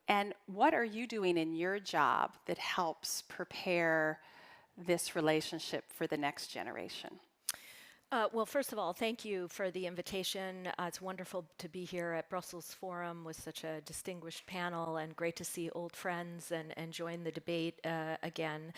And what are you doing in your job that helps prepare this relationship for the next generation? Well, first of all, thank you for the invitation. It's wonderful to be here at Brussels Forum with such a distinguished panel, and great to see old friends and join the debate again.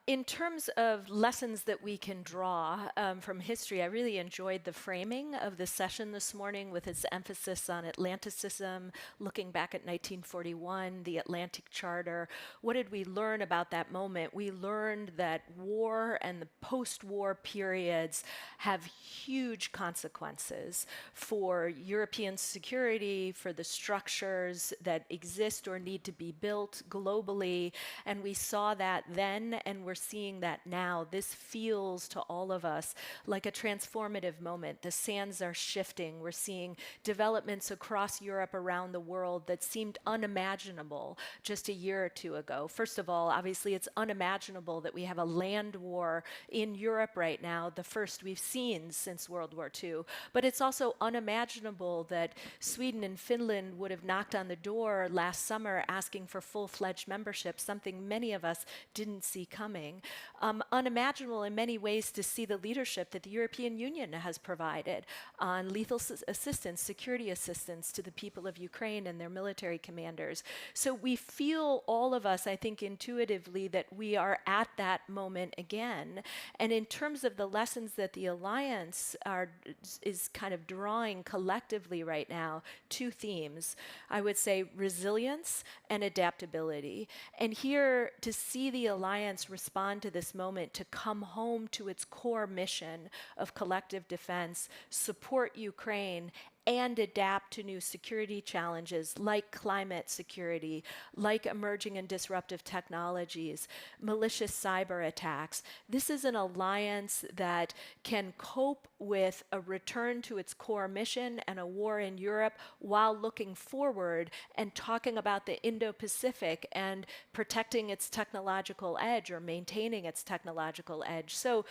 In terms of lessons that we can draw from history, I really enjoyed the framing of the session this morning with its emphasis on Atlanticism, looking back at 1941, the Atlantic Charter. What did we learn about that moment? We learned that war and the post-war periods have huge consequences for European security, for the structures that exist or need to be built globally, and we saw that then and we're seeing that now. This feels to all of us like a transformative moment. The sands are shifting. We're seeing developments across Europe, around the world, that seemed unimaginable just a year or two ago. First of all, obviously, it's unimaginable that we have a land war in Europe right now, the first we've seen since World War II. But it's also unimaginable that Sweden and Finland would have knocked on the door last summer asking for full-fledged membership, something many of us didn't see coming. Unimaginable in many ways to see the leadership that the European Union has provided on lethal assistance, security assistance to the people of Ukraine and their military commanders. So we feel, all of us, I think, intuitively that we are at that moment again. And in terms of the lessons that the Alliance is kind of drawing collectively right now, two themes. I would say resilience and adaptability. And here, to see the Alliance respond to this moment, to come home to its core mission of collective defense, support Ukraine, and adapt to new security challenges like climate security, like emerging and disruptive technologies, malicious cyber attacks. This is an alliance that can cope with a return to its core mission and a war in Europe while looking forward and talking about the Indo-Pacific and protecting its technological edge or maintaining its technological edge. So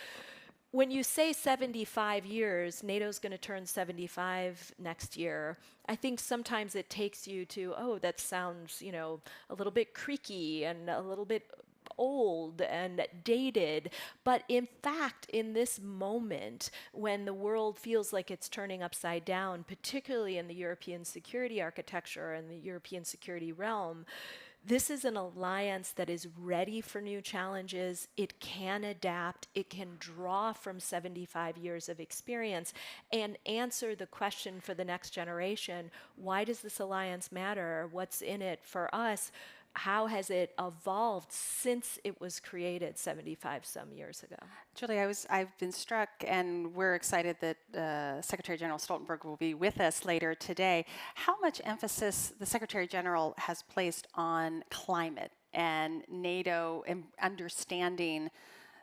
when you say 75 years, NATO's going to turn 75 next year, I think sometimes it takes you to, oh, that sounds, a little bit creaky and a little bit old and dated. But in fact, in this moment, when the world feels like it's turning upside down, particularly in the European security architecture and the European security realm, this is an alliance that is ready for new challenges. It can adapt. It can draw from 75 years of experience and answer the question for the next generation, why does this alliance matter? What's in it for us? How has it evolved since it was created 75 some years ago? Julie, I've been struck, and we're excited that Secretary General Stoltenberg will be with us later today. How much emphasis the Secretary General has placed on climate and NATO and understanding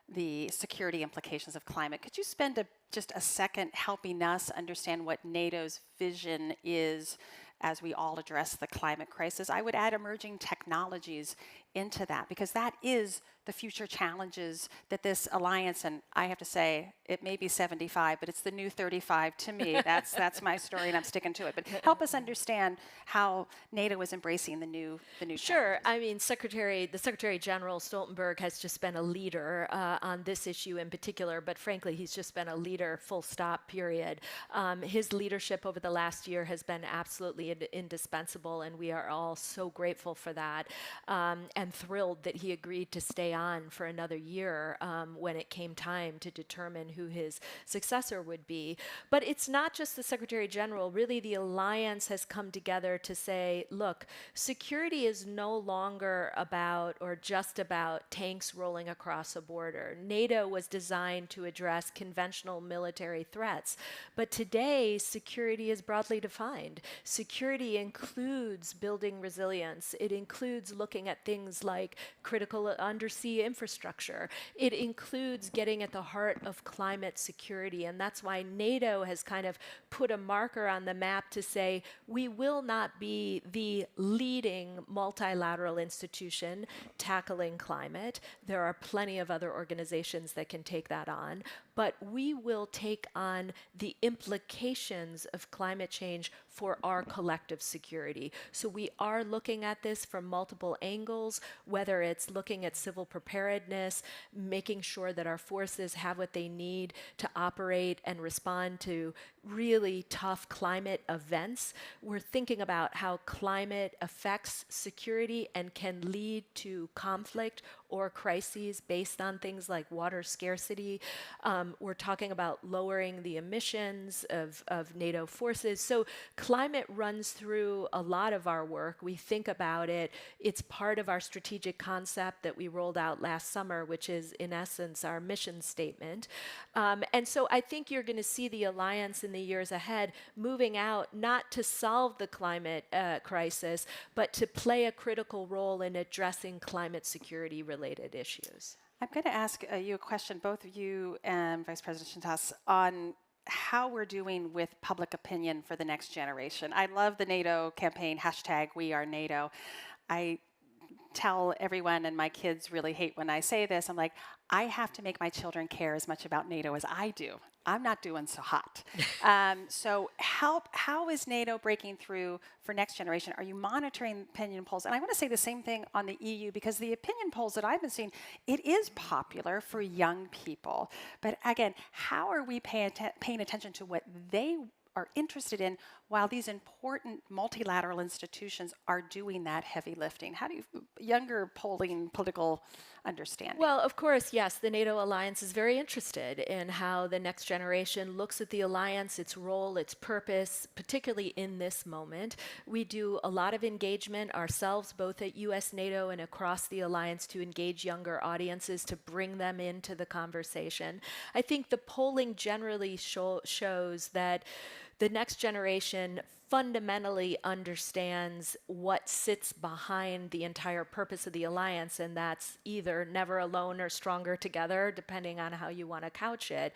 the security implications of climate. Could you spend just a second helping us understand what NATO's vision is as we all address the climate crisis? I would add emerging technologies into that, because that is the future challenges that this alliance, and I have to say, it may be 75, but it's the new 35 to me. That's my story, and I'm sticking to it. But help us understand how NATO is embracing the new Sure. I mean, the Secretary General Stoltenberg has just been a leader on this issue in particular, but frankly, he's just been a leader, full stop, period. His leadership over the last year has been absolutely indispensable, and we are all so grateful for that, and thrilled that he agreed to stay on for another year when it came time to determine who his successor would be. But it's not just the Secretary General. Really, the alliance has come together to say, look, security is no longer about or just about tanks rolling across a border. NATO was designed to address conventional military threats. But today, security is broadly defined. Security includes building resilience. It includes looking at things like critical undersea infrastructure. It includes getting at the heart of climate security. And that's why NATO has kind of put a marker on the map to say, we will not be the leading multilateral institution tackling climate. There are plenty of other organizations that can take that on. But we will take on the implications of climate change for our collective collective security. So we are looking at this from multiple angles, whether it's looking at civil preparedness, making sure that our forces have what they need to operate and respond to really tough climate events. We're thinking about how climate affects security and can lead to conflict or crises based on things like water scarcity. We're talking about lowering the emissions of NATO forces. So climate runs through a lot of our work. We think about it. It's part of our strategic concept that we rolled out last summer, which is in essence our mission statement. And so I think you're going to see the alliance in the years ahead moving out not to solve the climate crisis, but to play a critical role in addressing climate security related issues. I'm going to ask you a question, both of you and Vice President Shintas, on how we're doing with public opinion for the next generation. I love the NATO campaign, #WeAreNato. I tell everyone, and my kids really hate when I say this, I'm like, I have to make my children care as much about NATO as I do. I'm not doing so hot. So how is NATO breaking through for next generation? Are you monitoring opinion polls? And I want to say the same thing on the EU, because the opinion polls that I've been seeing, it is popular for young people. But again, how are we paying attention to what they are interested in while these important multilateral institutions are doing that heavy lifting? How do you, younger polling political understanding? Well, of course, yes, the NATO alliance is very interested in how the next generation looks at the alliance, its role, its purpose, particularly in this moment. We do a lot of engagement ourselves, both at US NATO and across the alliance, to engage younger audiences, to bring them into the conversation. I think the polling generally shows that the next generation fundamentally understands what sits behind the entire purpose of the alliance, and that's either never alone or stronger together, depending on how you want to couch it.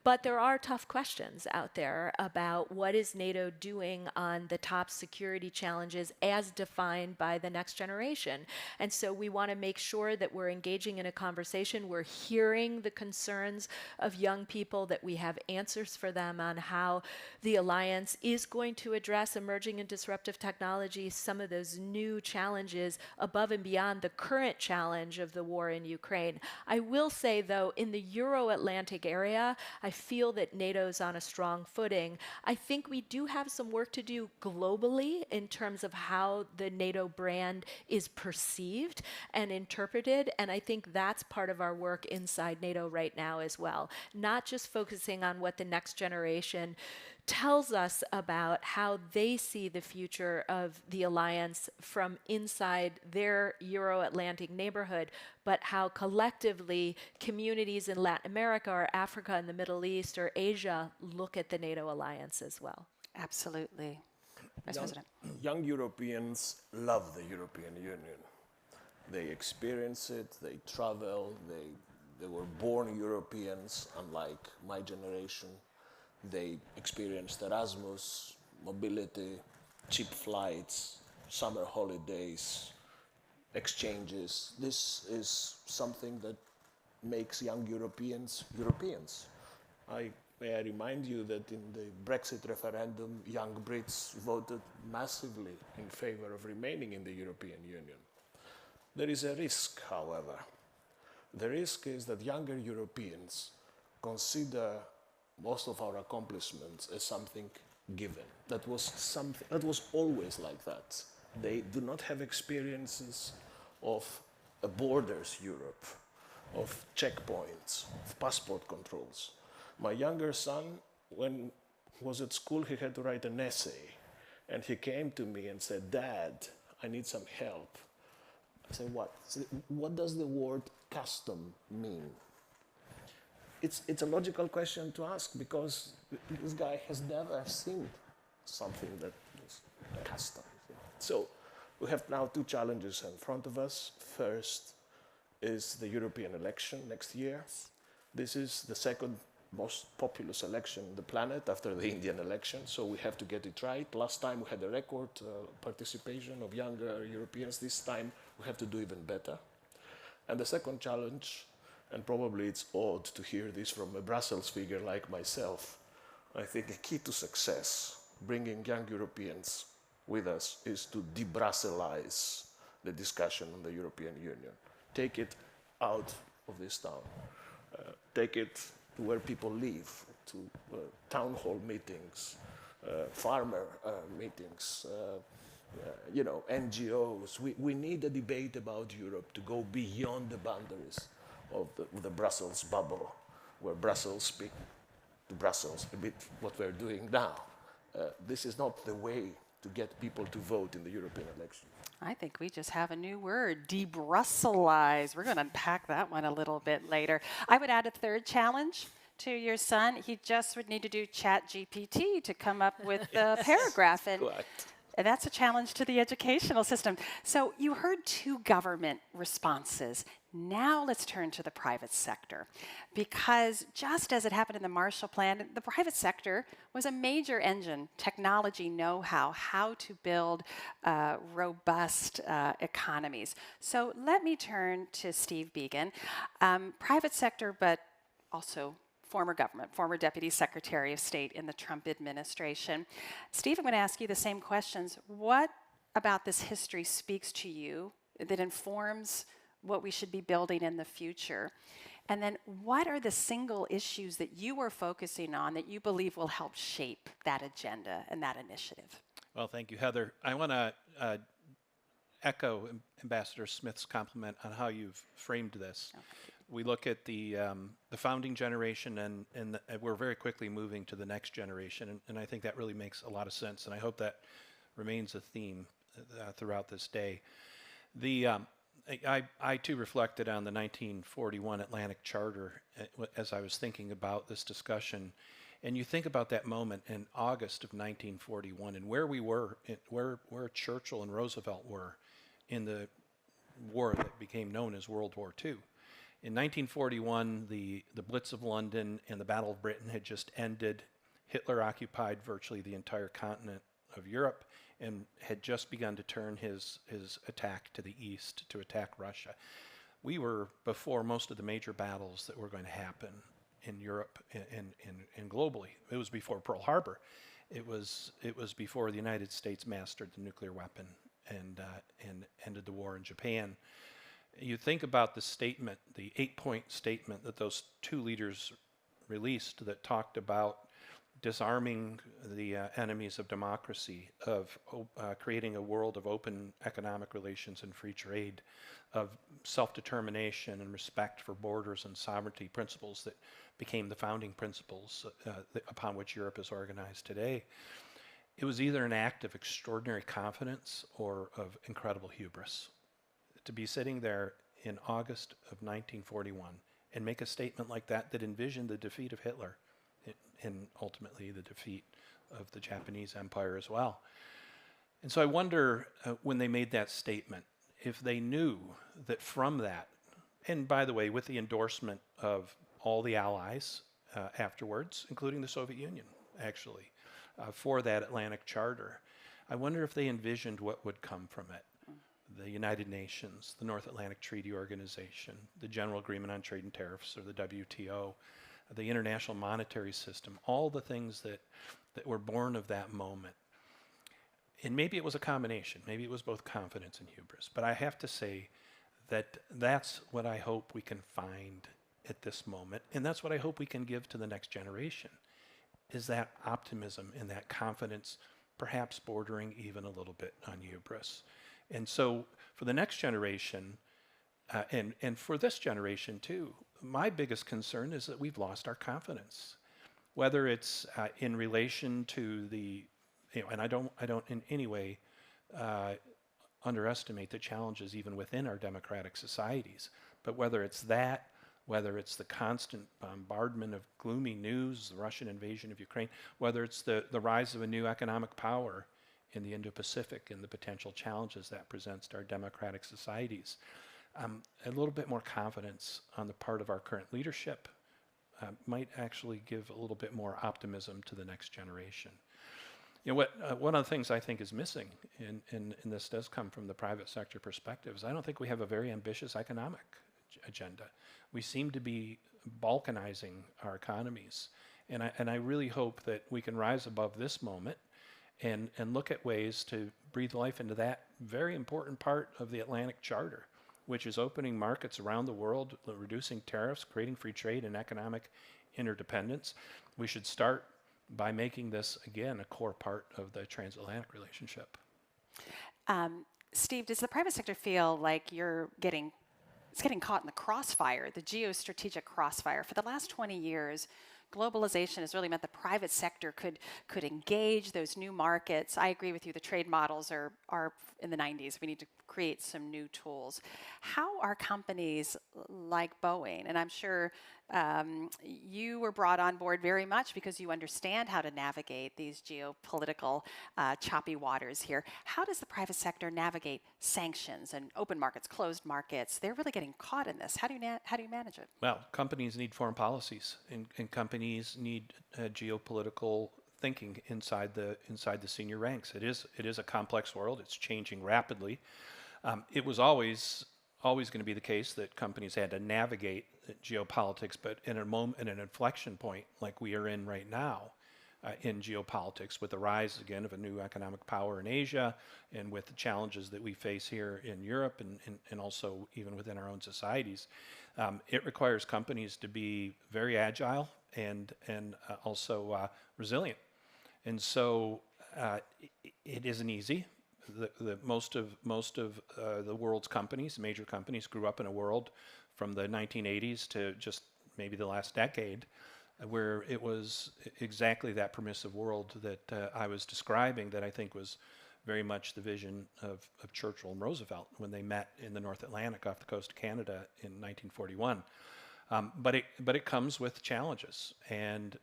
But there are tough questions out there about what is NATO doing on the top security challenges as defined by the next generation. And so we want to make sure that we're engaging in a conversation, we're hearing the concerns of young people, that we have answers for them on how the alliance is going to address emerging and disruptive technologies, some of those new challenges above and beyond the current challenge of the war in Ukraine. I will say, though, in the Euro-Atlantic area, I feel that NATO's on a strong footing. I think we do have some work to do globally in terms of how the NATO brand is perceived and interpreted, and I think that's part of our work inside NATO right now as well. Not just focusing on what the next generation tells us about how they see the future of the alliance from inside their Euro-Atlantic neighborhood, but how collectively communities in Latin America or Africa and the Middle East or Asia look at the NATO alliance as well. Absolutely. Vice President. Young Europeans love the European Union. They experience it, they travel, they were born Europeans, unlike my generation. They experienced Erasmus, mobility, cheap flights, summer holidays, exchanges. This is something that makes young Europeans Europeans. May I remind you that in the Brexit referendum, young Brits voted massively in favor of remaining in the European Union. There is a risk, however. The risk is that younger Europeans consider most of our accomplishments as something given. That was always like that. They do not have experiences of a borders Europe, of checkpoints, of passport controls. My younger son, when he was at school, he had to write an essay, and he came to me and said, "Dad, I need some help." I said, "What?" He said, "What does the word custom mean?" It's a logical question to ask, because this guy has never seen something that is custom. So we have now two challenges in front of us. First is the European election next year. This is the second most populous election on the planet after the Indian election, so we have to get it right. Last time we had a record participation of younger Europeans. This time we have to do even better. And the second challenge, and probably it's odd to hear this from a Brussels figure like myself, I think a key to success, bringing young Europeans with us is to de-Brusselize the discussion on the European Union. Take it out of this town. Take it to where people live, to town hall meetings, farmer meetings, NGOs. We need a debate about Europe to go beyond the boundaries of the Brussels bubble, where Brussels speak to Brussels, a bit what we're doing now. This is not the way to get people to vote in the European election. I think we just have a new word, de-Brusselize. We're going to unpack that one a little bit later. I would add a third challenge to your son. He just would need to do ChatGPT to come up with a paragraph. And that's a challenge to the educational system. So you heard two government responses. Now let's turn to the private sector, because just as it happened in the Marshall Plan, the private sector was a major engine, technology know-how, how to build robust economies. So let me turn to Steve Biegun, private sector, but also former government, former Deputy Secretary of State in the Trump administration. Steve, I'm going to ask you the same questions. What about this history speaks to you that informs what we should be building in the future? And then what are the single issues that you are focusing on that you believe will help shape that agenda and that initiative? Well, thank you, Heather. I want to echo Ambassador Smith's compliment on how you've framed this. Okay. We look at the founding generation, and we're very quickly moving to the next generation, and I think that really makes a lot of sense, and I hope that remains a theme throughout this day. I too reflected on the 1941 Atlantic Charter as I was thinking about this discussion. And you think about that moment in August of 1941 and where we were, where Churchill and Roosevelt were in the war that became known as World War II. In 1941, the Blitz of London and the Battle of Britain had just ended. Hitler occupied virtually the entire continent of Europe and had just begun to turn his attack to the east to attack Russia. We were before most of the major battles that were going to happen in Europe and globally. It was before Pearl Harbor. It was before the United States mastered the nuclear weapon and ended the war in Japan. You think about the statement, the 8-point statement that those two leaders released that talked about disarming the enemies of democracy, of creating a world of open economic relations and free trade, of self-determination and respect for borders and sovereignty, principles that became the founding principles upon which Europe is organized today. It was either an act of extraordinary confidence or of incredible hubris. To be sitting there in August of 1941 and make a statement like that that envisioned the defeat of Hitler and ultimately the defeat of the Japanese Empire as well. And so I wonder when they made that statement, if they knew that from that, and by the way, with the endorsement of all the allies afterwards, including the Soviet Union, actually, for that Atlantic Charter, I wonder if they envisioned what would come from it. The United Nations, the North Atlantic Treaty Organization, the General Agreement on Trade and Tariffs, or the WTO, the International Monetary System, all the things that were born of that moment. And maybe it was a combination. Maybe it was both confidence and hubris. But I have to say that that's what I hope we can find at this moment. And that's what I hope we can give to the next generation, is that optimism and that confidence, perhaps bordering even a little bit on hubris. And so for the next generation, and for this generation too, my biggest concern is that we've lost our confidence, whether it's in relation to the, and I don't in any way underestimate the challenges even within our democratic societies, but whether it's that, whether it's the constant bombardment of gloomy news, the Russian invasion of Ukraine, whether it's the rise of a new economic power in the Indo-Pacific and the potential challenges that presents to our democratic societies. A little bit more confidence on the part of our current leadership might actually give a little bit more optimism to the next generation. One of the things I think is missing, and this does come from the private sector perspective, is I don't think we have a very ambitious economic agenda. We seem to be balkanizing our economies, and I really hope that we can rise above this moment and look at ways to breathe life into that very important part of the Atlantic Charter, which is opening markets around the world, reducing tariffs, creating free trade and economic interdependence. We should start by making this, again, a core part of the transatlantic relationship. Steve, does the private sector feel like it's getting caught in the crossfire, the geostrategic crossfire? For the last 20 years, globalization has really meant the private sector could engage those new markets. I agree with you, the trade models are in the 90s. We need to create some new tools. How are companies like Boeing, and I'm sure you were brought on board very much because you understand how to navigate these geopolitical choppy waters here. How does the private sector navigate sanctions and open markets, closed markets? They're really getting caught in this. How do you manage it? Well, companies need foreign policies, and companies need geopolitical thinking inside the senior ranks. It is a complex world. It's changing rapidly. It was always going to be the case that companies had to navigate geopolitics, but in an inflection point like we are in right now in geopolitics, with the rise again of a new economic power in Asia, and with the challenges that we face here in Europe, and also even within our own societies, it requires companies to be very agile and also resilient. And so it isn't easy. Most of the world's companies, major companies, grew up in a world from the 1980s to just maybe the last decade, where it was exactly that permissive world that I was describing, that I think was very much the vision of Churchill and Roosevelt when they met in the North Atlantic off the coast of Canada in 1941. But it comes with challenges, and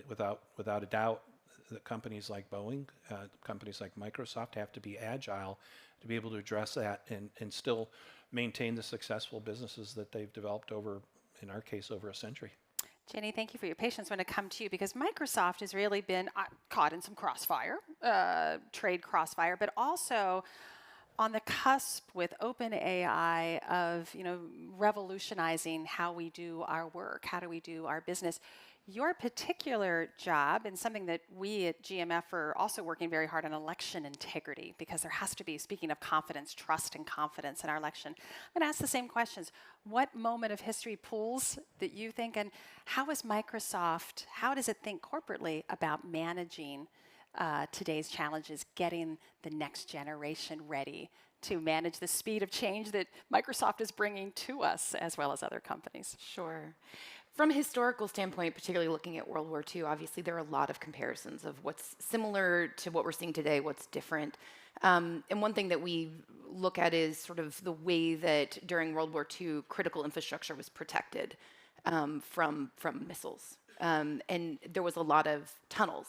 without a doubt, the companies like Boeing, companies like Microsoft have to be agile to be able to address that and still maintain the successful businesses that they've developed over, in our case, over a century. Jenny, thank you for your patience. I'm going to come to you because Microsoft has really been caught in some crossfire, trade crossfire, but also on the cusp with OpenAI of revolutionizing how we do our work, how do we do our business. Your particular job, and something that we at GMF are also working very hard on, election integrity, because there has to be, speaking of confidence, trust and confidence in our election. I'm going to ask the same questions. What moment of history pulls that you think, and how does it think corporately about managing today's challenges, getting the next generation ready to manage the speed of change that Microsoft is bringing to us, as well as other companies? Sure. From a historical standpoint, particularly looking at World War II, obviously there are a lot of comparisons of what's similar to what we're seeing today, what's different. And one thing that we look at is sort of the way that during World War II, critical infrastructure was protected from missiles. And there was a lot of tunnels.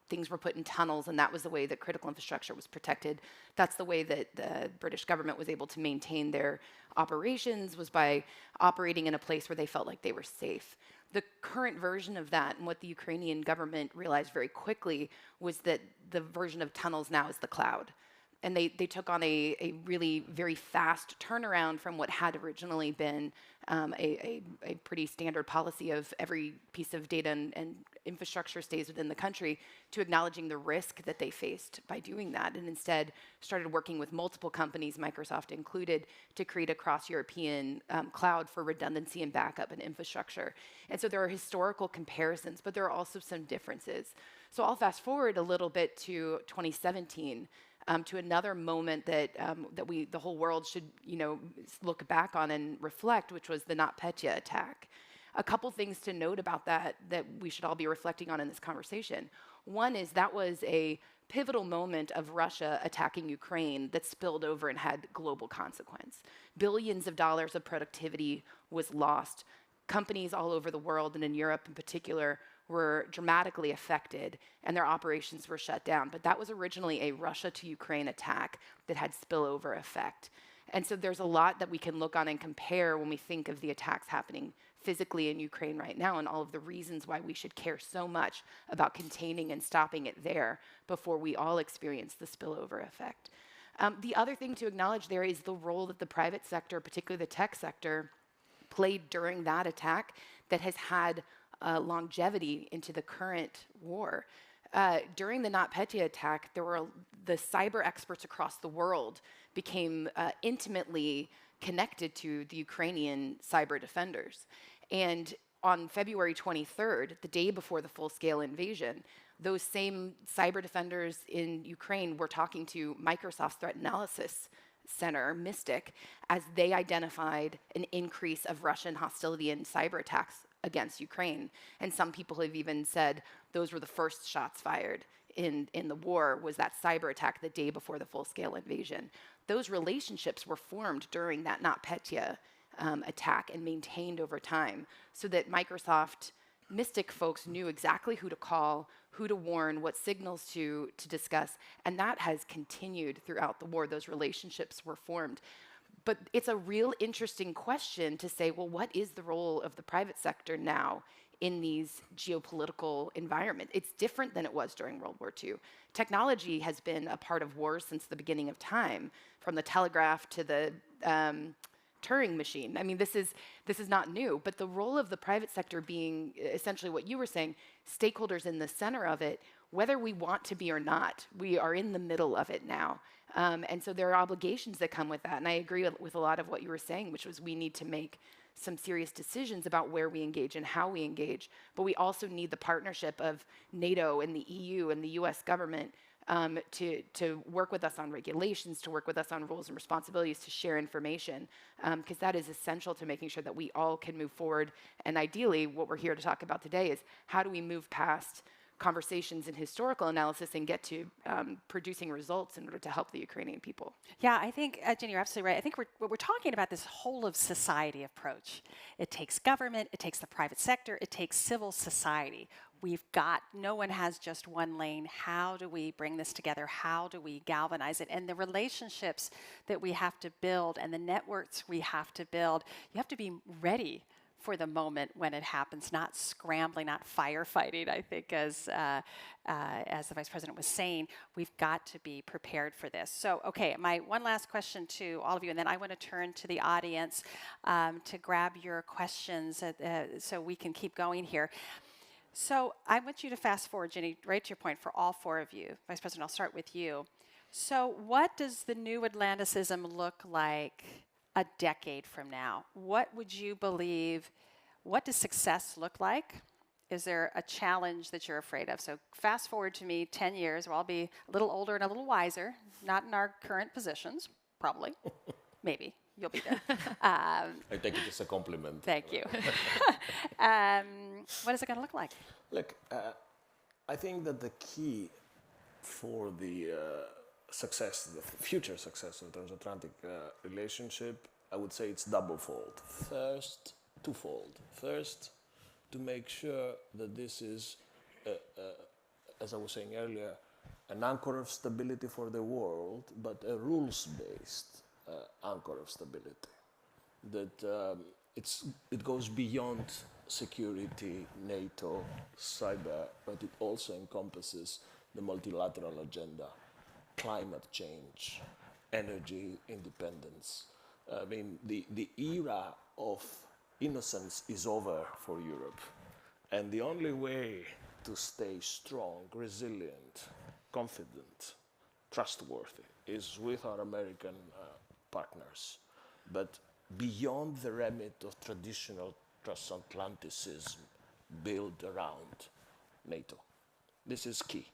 Things were put in tunnels, and that was the way that critical infrastructure was protected. That's the way that the British government was able to maintain their operations, was by operating in a place where they felt like they were safe. The current version of that, and what the Ukrainian government realized very quickly, was that the version of tunnels now is the cloud. And they took on a really very fast turnaround from what had originally been a pretty standard policy of every piece of data and infrastructure stays within the country, to acknowledging the risk that they faced by doing that, and instead started working with multiple companies, Microsoft included, to create a cross-European cloud for redundancy and backup and infrastructure. And so there are historical comparisons, but there are also some differences. So I'll fast forward a little bit to 2017. To another moment that the whole world should look back on and reflect, which was the NotPetya attack. A couple things to note about that we should all be reflecting on in this conversation. One is that was a pivotal moment of Russia attacking Ukraine that spilled over and had global consequence. Billions of dollars of productivity was lost. Companies all over the world, and in Europe in particular, were dramatically affected, and their operations were shut down. But that was originally a Russia to Ukraine attack that had spillover effect. And so there's a lot that we can look on and compare when we think of the attacks happening physically in Ukraine right now, and all of the reasons why we should care so much about containing and stopping it there before we all experience the spillover effect. The other thing to acknowledge there is the role that the private sector, particularly the tech sector, played during that attack that has had longevity into the current war. during the NotPetya attack, the cyber experts across the world became intimately connected to the Ukrainian cyber defenders. And on February 23rd, the day before the full-scale invasion, those same cyber defenders in Ukraine were talking to Microsoft's threat analysis center, Mystic, as they identified an increase of Russian hostility and cyber attacks against Ukraine. And some people have even said those were the first shots fired in the war, was that cyber attack the day before the full-scale invasion. Those relationships were formed during that NotPetya attack and maintained over time, so that Microsoft Mystic folks knew exactly who to call, who to warn, what signals to discuss, and that has continued throughout the war. Those relationships were formed. But it's a real interesting question to say, well, what is the role of the private sector now in these geopolitical environments? It's different than it was during World War II. Technology has been a part of wars since the beginning of time, from the telegraph to the Turing machine. I mean, this is not new, but the role of the private sector being essentially what you were saying, stakeholders in the center of it, whether we want to be or not, we are in the middle of it now. And so there are obligations that come with that. And I agree with a lot of what you were saying, which was we need to make some serious decisions about where we engage and how we engage. But we also need the partnership of NATO and the EU and the US government to work with us on regulations, to work with us on roles and responsibilities, to share information, because that is essential to making sure that we all can move forward. And ideally, what we're here to talk about today is how do we move past conversations and historical analysis and get to producing results in order to help the Ukrainian people. Yeah, I think, Jenny, you're absolutely right. I think we're talking about this whole of society approach. It takes government, it takes the private sector, it takes civil society. No one has just one lane. How do we bring this together? How do we galvanize it? And the relationships that we have to build and the networks we have to build, you have to be ready for the moment when it happens, not scrambling, not firefighting. I think, as the Vice President was saying, we've got to be prepared for this. So, okay, my one last question to all of you, and then I want to turn to the audience to grab your questions so we can keep going here. So I want you to fast forward, Jenny, right to your point, for all four of you. Vice President, I'll start with you. So what does the new Atlanticism look like a decade from now? What would you believe, what does success look like? Is there a challenge that you're afraid of? So fast forward to me 10 years, where I'll be a little older and a little wiser, not in our current positions, probably, maybe. You'll be there. I take it as a compliment. Thank you. What is it going to look like? Look, I think that the key for the success, the future success of the transatlantic relationship, I would say it's double-fold. Twofold. First, to make sure that this is, as I was saying earlier, an anchor of stability for the world, but a rules-based anchor of stability. That it goes beyond security, NATO, cyber, but it also encompasses the multilateral agenda, climate change, energy independence. I mean, the era of innocence is over for Europe. And the only way to stay strong, resilient, confident, trustworthy is with our American partners. But beyond the remit of traditional transatlanticism built around NATO. This is key.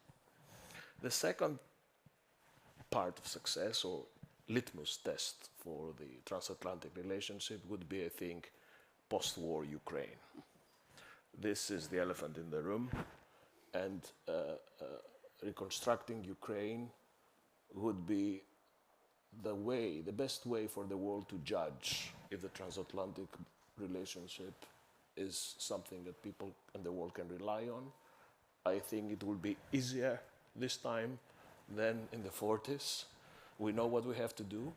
The second part of success, or litmus test for the transatlantic relationship, would be, I think, post-war Ukraine. This is the elephant in the room, and reconstructing Ukraine would be the best way for the world to judge if the transatlantic relationship is something that people in the world can rely on. I think it will be easier this time than in the 40s. We know what we have to do.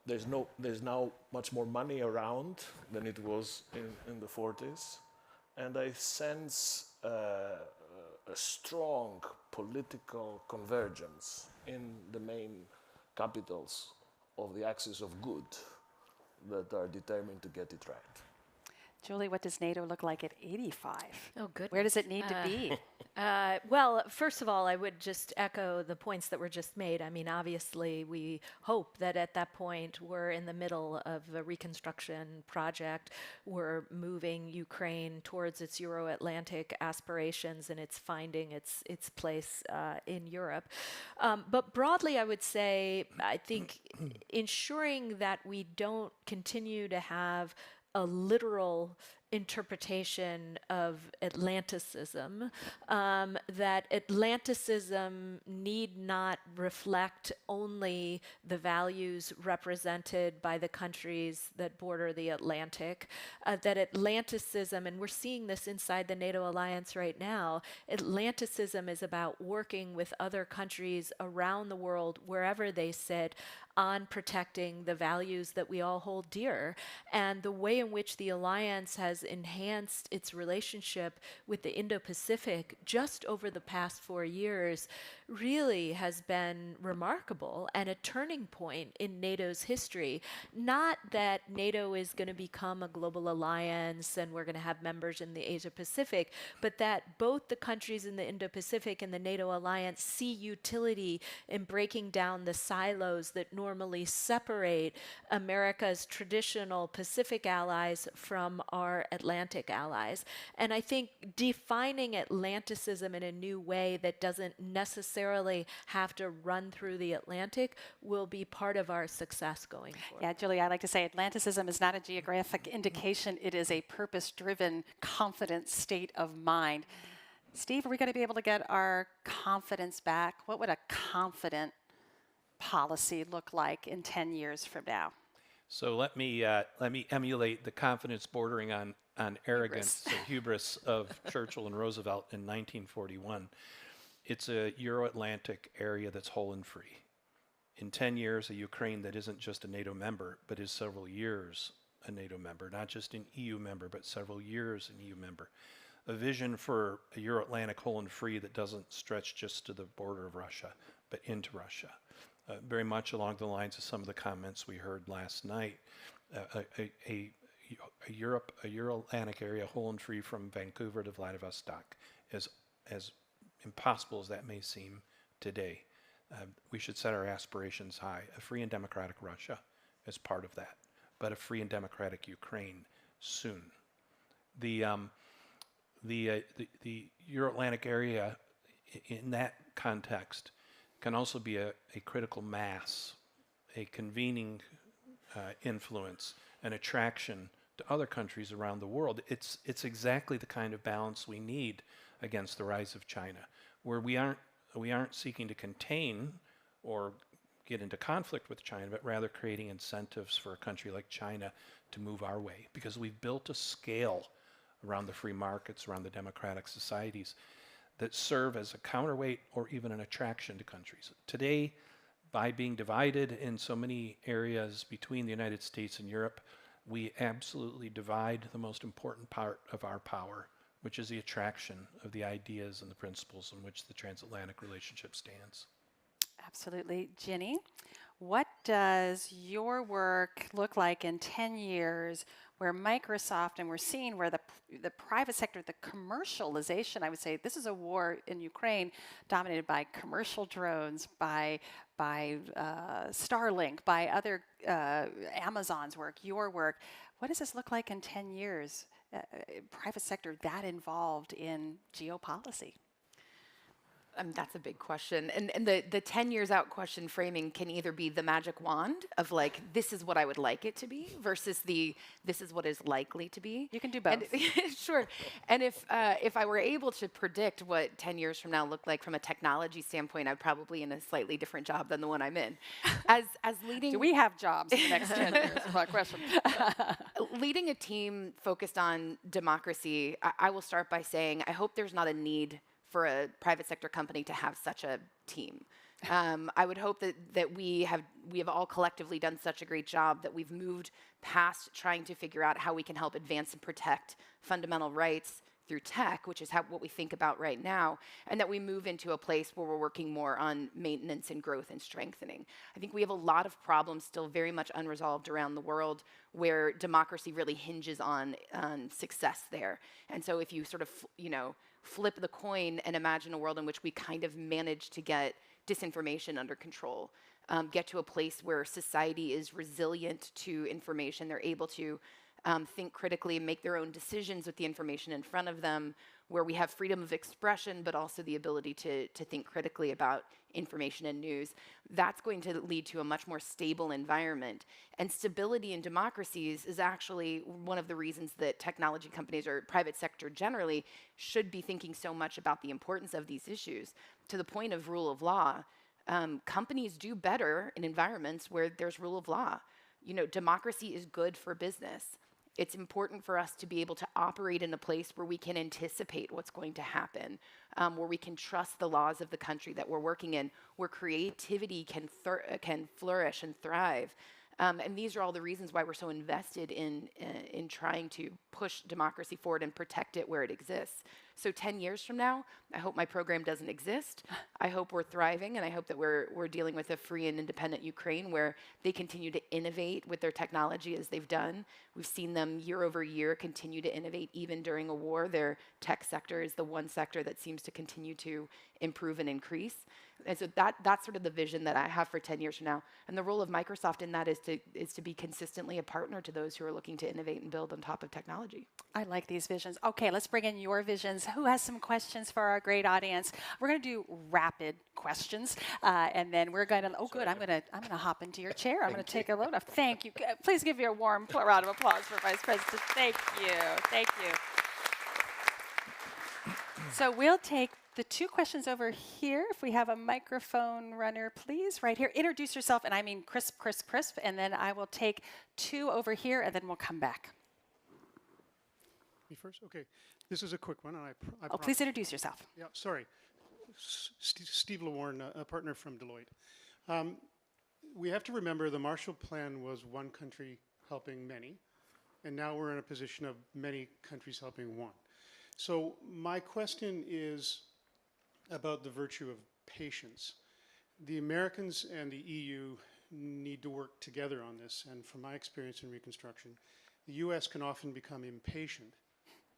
There's now much more money around than it was in the 40s. And I sense a strong political convergence in the main capitals of the axis of good that are determined to get it right. Julie, what does NATO look like at 85? Oh, goodness. Where does it need to be? Well, first of all, I would just echo the points that were just made. I mean, obviously, we hope that at that point we're in the middle of a reconstruction project. We're moving Ukraine towards its Euro-Atlantic aspirations, and it's finding its place in Europe. But broadly, I would say, I think ensuring that we don't continue to have a literal interpretation of Atlanticism, that Atlanticism need not reflect only the values represented by the countries that border the Atlantic, that Atlanticism, and we're seeing this inside the NATO alliance right now, Atlanticism is about working with other countries around the world, wherever they sit, on protecting the values that we all hold dear. And the way in which the alliance has enhanced its relationship with the Indo-Pacific just over the past 4 years really has been remarkable and a turning point in NATO's history. Not that NATO is going to become a global alliance and we're going to have members in the Asia-Pacific, but that both the countries in the Indo-Pacific and the NATO alliance see utility in breaking down the silos that normally separate America's traditional Pacific allies from our Atlantic allies. And I think defining Atlanticism in a new way that doesn't necessarily have to run through the Atlantic will be part of our success going forward. Yeah, Julie, I like to say Atlanticism is not a geographic indication. It is a purpose-driven, confident state of mind. Steve, are we going to be able to get our confidence back? What would a confident policy look like in 10 years from now? So let me emulate the confidence bordering on arrogance, hubris of Churchill and Roosevelt in 1941. It's a Euro-Atlantic area that's whole and free. In 10 years, a Ukraine that isn't just a NATO member, but is several years a NATO member, not just an EU member, but several years an EU member. A vision for a Euro-Atlantic whole and free that doesn't stretch just to the border of Russia, but into Russia. Very much along the lines of some of the comments we heard last night. A Euro-Atlantic area whole and free from Vancouver to Vladivostok, as impossible as that may seem today. We should set our aspirations high. A free and democratic Russia as part of that, but a free and democratic Ukraine soon. The Euro-Atlantic area in that context can also be a critical mass, a convening influence, an attraction to other countries around the world. It's exactly the kind of balance we need against the rise of China, where we aren't seeking to contain or get into conflict with China, but rather creating incentives for a country like China to move our way, because we've built a scale around the free markets, around the democratic societies that serve as a counterweight or even an attraction to countries. Today, by being divided in so many areas between the United States and Europe, we absolutely divide the most important part of our power, which is the attraction of the ideas and the principles on which the transatlantic relationship stands. Absolutely. Ginny, what does your work look like in 10 years where Microsoft, and we're seeing where the private sector, the commercialization, I would say, this is a war in Ukraine dominated by commercial drones, by Starlink, by other Amazon's work, your work. What does this look like in 10 years? Private sector that involved in geopolicy? That's a big question. And the 10 years out question framing can either be the magic wand of like, this is what I would like it to be versus this is what is likely to be. You can do both. Sure. And if I were able to predict what 10 years from now looked like from a technology standpoint, I'd probably in a slightly different job than the one I'm in. As leading, do we have jobs in the next 10 years? Is my question. Leading a team focused on democracy, I will start by saying I hope there's not a need for a private sector company to have such a team. I would hope that we have all collectively done such a great job that we've moved past trying to figure out how we can help advance and protect fundamental rights through tech, which is what we think about right now, and that we move into a place where we're working more on maintenance and growth and strengthening. I think we have a lot of problems still very much unresolved around the world where democracy really hinges on success there. And so if you sort of, flip the coin and imagine a world in which we kind of manage to get disinformation under control, get to a place where society is resilient to information, they're able to think critically and make their own decisions with the information in front of them, where we have freedom of expression, but also the ability to think critically about information and news. That's going to lead to a much more stable environment. And stability in democracies is actually one of the reasons that technology companies or private sector generally should be thinking so much about the importance of these issues. To the point of rule of law, companies do better in environments where there's rule of law. Democracy is good for business. It's important for us to be able to operate in a place where we can anticipate what's going to happen, where we can trust the laws of the country that we're working in, where creativity can flourish and thrive. And these are all the reasons why we're so invested in trying to push democracy forward and protect it where it exists. So 10 years from now, I hope my program doesn't exist. I hope we're thriving, and I hope that we're dealing with a free and independent Ukraine where they continue to innovate with their technology as they've done. We've seen them year over year continue to innovate even during a war. Their tech sector is the one sector that seems to continue to improve and increase. And so that's sort of the vision that I have for 10 years from now. And the role of Microsoft in that is to be consistently a partner to those who are looking to innovate and build on top of technology. I like these visions. Okay, let's bring in your visions. Who has some questions for our great audience? We're going to do rapid questions, and then we're going to. Oh, good. I'm going to hop into your chair. I'm going to take a load off. Thank you. Please give you a warm round of applause for Vice President. Thank you. Thank you. So we'll take the two questions over here. If we have a microphone runner, please, right here. Introduce yourself, and I mean crisp, crisp, crisp, and then I will take two over here, and then we'll come back. Me first? Okay. This is a quick one. And I please introduce yourself. Yeah, sorry. Steve Lewarne, a partner from Deloitte. We have to remember the Marshall Plan was one country helping many, and now we're in a position of many countries helping one. So my question is about the virtue of patience. The Americans and the EU need to work together on this, and from my experience in Reconstruction, the US can often become impatient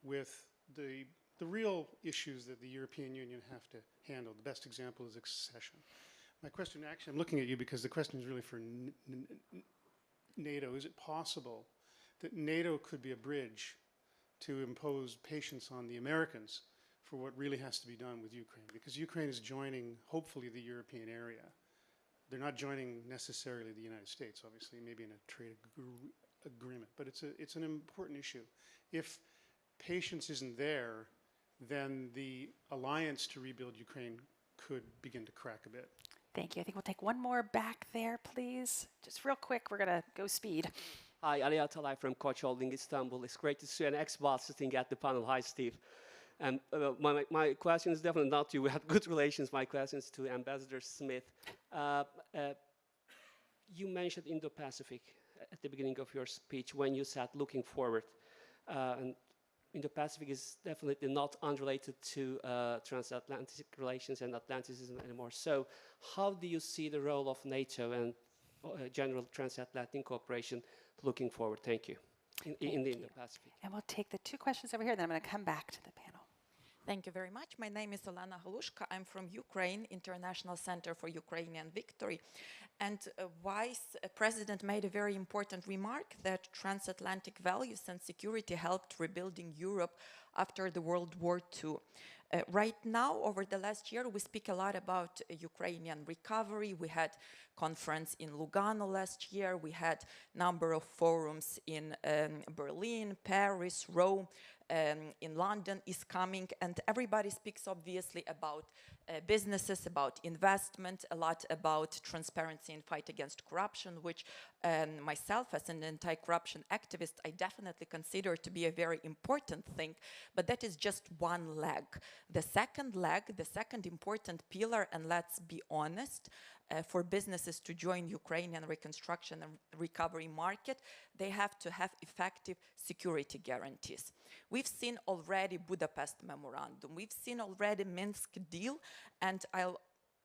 with the real issues that the European Union have to handle. The best example is accession. My question, actually, I'm looking at you because the question is really for NATO. Is it possible that NATO could be a bridge to impose patience on the Americans for what really has to be done with Ukraine? Because Ukraine is joining, hopefully, the European area. They're not joining necessarily the United States, obviously, maybe in a trade agreement, but it's an important issue. If patience isn't there, then the alliance to rebuild Ukraine could begin to crack a bit. Thank you. I think we'll take one more back there, please. Just real quick, we're going to go speed. Hi, Ali Atalay from Koç Holding Istanbul. It's great to see an ex-boss sitting at the panel. Hi, Steve. And my question is definitely not to you. We had good relations. My question is to Ambassador Smith. You mentioned Indo-Pacific at the beginning of your speech when you said looking forward. And Indo-Pacific is definitely not unrelated to transatlantic relations and Atlanticism anymore. So how do you see the role of NATO and general transatlantic cooperation looking forward? Thank you. In the Indo-Pacific. And we'll take the two questions over here, then I'm going to come back to the panel. Thank you very much. My name is Olena Halushka. I'm from Ukraine, International Center for Ukrainian Victory. And Vice President made a very important remark that transatlantic values and security helped rebuilding Europe after the World War II. Right now, over the last year, we speak a lot about Ukrainian recovery. We had conference in Lugano last year. We had number of forums in Berlin, Paris, Rome, in London is coming, and everybody speaks obviously about businesses, about investment, a lot about transparency and fight against corruption, which myself as an anti-corruption activist, I definitely consider to be a very important thing, but that is just one leg. The second leg, the second important pillar, and let's be honest, for businesses to join Ukrainian reconstruction and recovery market, they have to have effective security guarantees. We've seen already Budapest Memorandum, we've seen already Minsk deal, and I'll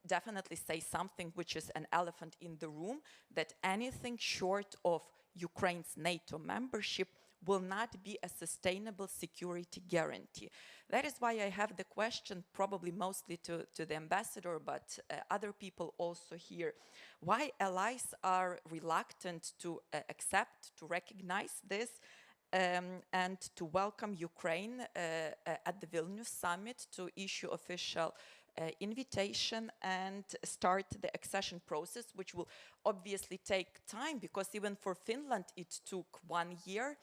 definitely say something which is an elephant in the room, that anything short of Ukraine's NATO membership will not be a sustainable security guarantee. That is why I have the question, probably mostly to the ambassador, but other people also here, why allies are reluctant to accept, to recognize this, and to welcome Ukraine at the Vilnius summit to issue official invitation and start the accession process, which will obviously take time, because even for Finland it took 1 year.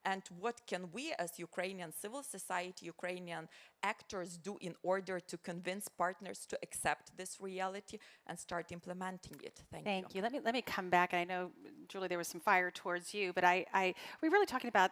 And what can we as Ukrainian civil society, Ukrainian actors do in order to convince partners to accept this reality and start implementing it? Thank you. Let me come back. I know, Julie, there was some fire towards you, but we're really talking about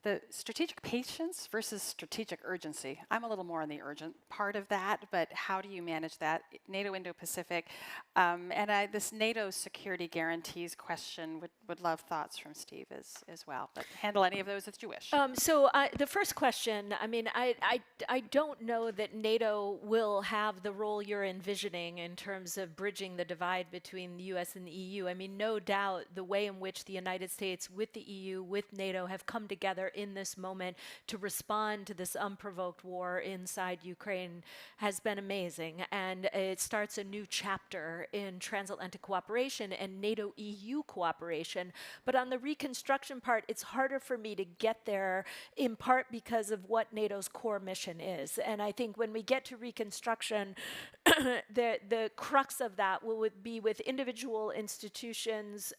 the strategic patience versus strategic urgency. I'm a little more on the urgent part of that, but how do you manage that? NATO Indo-Pacific, and this NATO security guarantees question, would love thoughts from Steve as well, but handle any of those as you wish. So the first question, I mean, I don't know that NATO will have the role you're envisioning in terms of bridging the divide between the US and the EU. I mean, no doubt the way in which the United States with the EU, with NATO have come together in this moment to respond to this unprovoked war inside Ukraine has been amazing. And it starts a new chapter in transatlantic cooperation and NATO-EU cooperation. But on the reconstruction part, it's harder for me to get there, in part because of what NATO's core mission is. And I think when we get to reconstruction, the crux of that will be with individual institutions,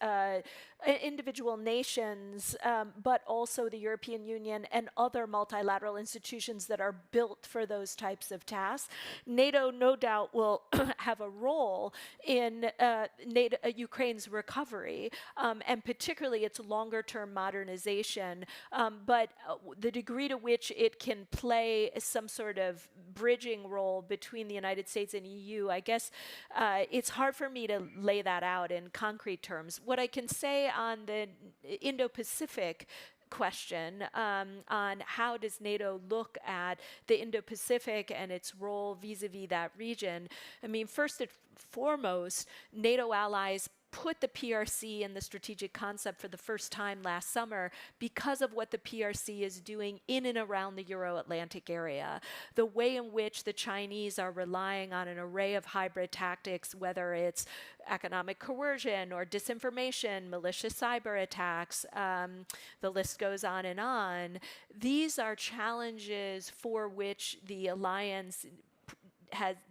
individual nations, but also the European Union and other multilateral institutions that are built for those types of tasks. NATO, no doubt, will have a role in Ukraine's recovery, and particularly its longer-term modernization. But the degree to which it can play some sort of bridging role between the United States and EU, I guess it's hard for me to lay that out in concrete terms. What I can say on the Indo-Pacific question on how does NATO look at the Indo-Pacific and its role vis-a-vis that region. I mean, first and foremost, NATO allies put the PRC in the strategic concept for the first time last summer because of what the PRC is doing in and around the Euro-Atlantic area. The way in which the Chinese are relying on an array of hybrid tactics, whether it's economic coercion or disinformation, malicious cyber attacks, the list goes on and on. These are challenges for which the alliance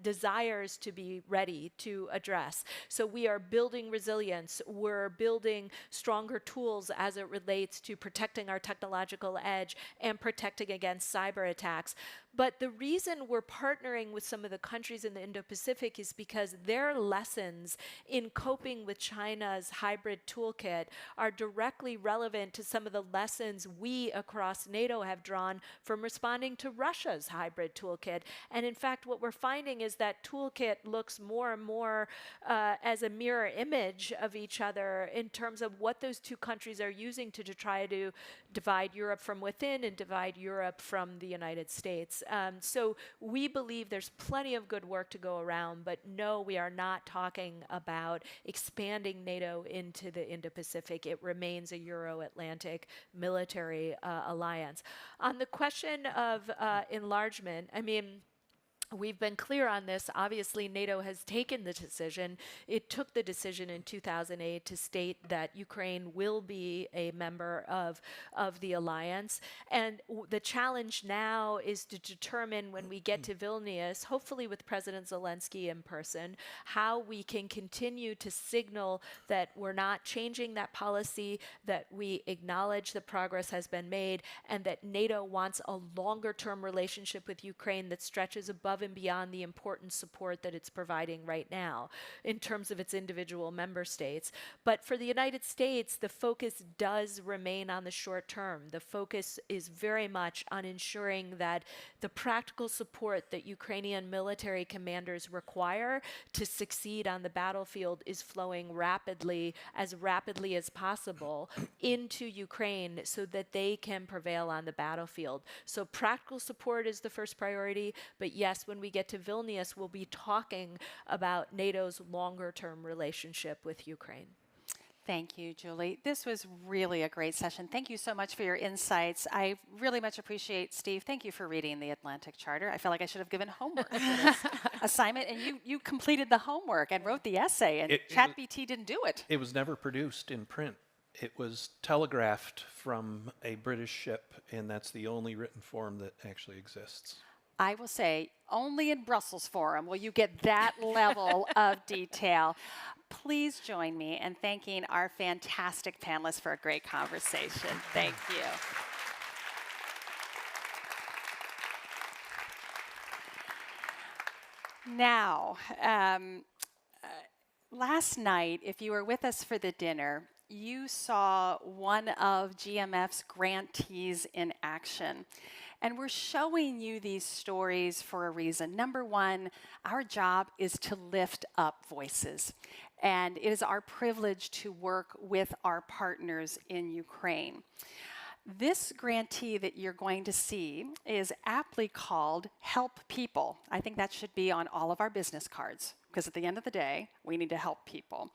desires to be ready to address. So we are building resilience. We're building stronger tools as it relates to protecting our technological edge and protecting against cyber attacks. But the reason we're partnering with some of the countries in the Indo-Pacific is because their lessons in coping with China's hybrid toolkit are directly relevant to some of the lessons we across NATO have drawn from responding to Russia's hybrid toolkit. And in fact, what we're finding is that toolkit looks more and more as a mirror image of each other in terms of what those two countries are using to try to divide Europe from within and divide Europe from the United States. So we believe there's plenty of good work to go around, but no, we are not talking about expanding NATO into the Indo-Pacific. It remains a Euro-Atlantic military alliance. On the question of enlargement, I mean, we've been clear on this. Obviously, NATO has taken the decision. It took the decision in 2008 to state that Ukraine will be a member of the alliance. And the challenge now is to determine when we get to Vilnius, hopefully with President Zelensky in person, how we can continue to signal that we're not changing that policy, that we acknowledge the progress has been made, and that NATO wants a longer-term relationship with Ukraine that stretches above above and beyond the important support that it's providing right now in terms of its individual member states. But for the United States, the focus does remain on the short term. The focus is very much on ensuring that the practical support that Ukrainian military commanders require to succeed on the battlefield is flowing rapidly as possible into Ukraine so that they can prevail on the battlefield. So practical support is the first priority, but yes, when we get to Vilnius, we'll be talking about NATO's longer-term relationship with Ukraine. Thank you, Julie. This was really a great session. Thank you so much for your insights. I really much appreciate, Steve, thank you for reading the Atlantic Charter. I feel like I should have given homework for this assignment, and you completed the homework and wrote the essay, and ChatGPT didn't do it. It was never produced in print. It was telegraphed from a British ship, and that's the only written form that actually exists. I will say, only in Brussels Forum will you get that level of detail. Please join me in thanking our fantastic panelists for a great conversation. Thank you. Now, last night, if you were with us for the dinner, you saw one of GMF's grantees in action. And we're showing you these stories for a reason. Number one, our job is to lift up voices. And it is our privilege to work with our partners in Ukraine. This grantee that you're going to see is aptly called Help People. I think that should be on all of our business cards, because at the end of the day, we need to help people.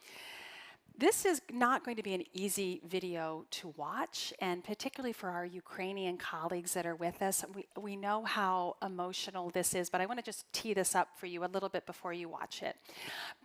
This is not going to be an easy video to watch, and particularly for our Ukrainian colleagues that are with us. We know how emotional this is, but I want to just tee this up for you a little bit before you watch it.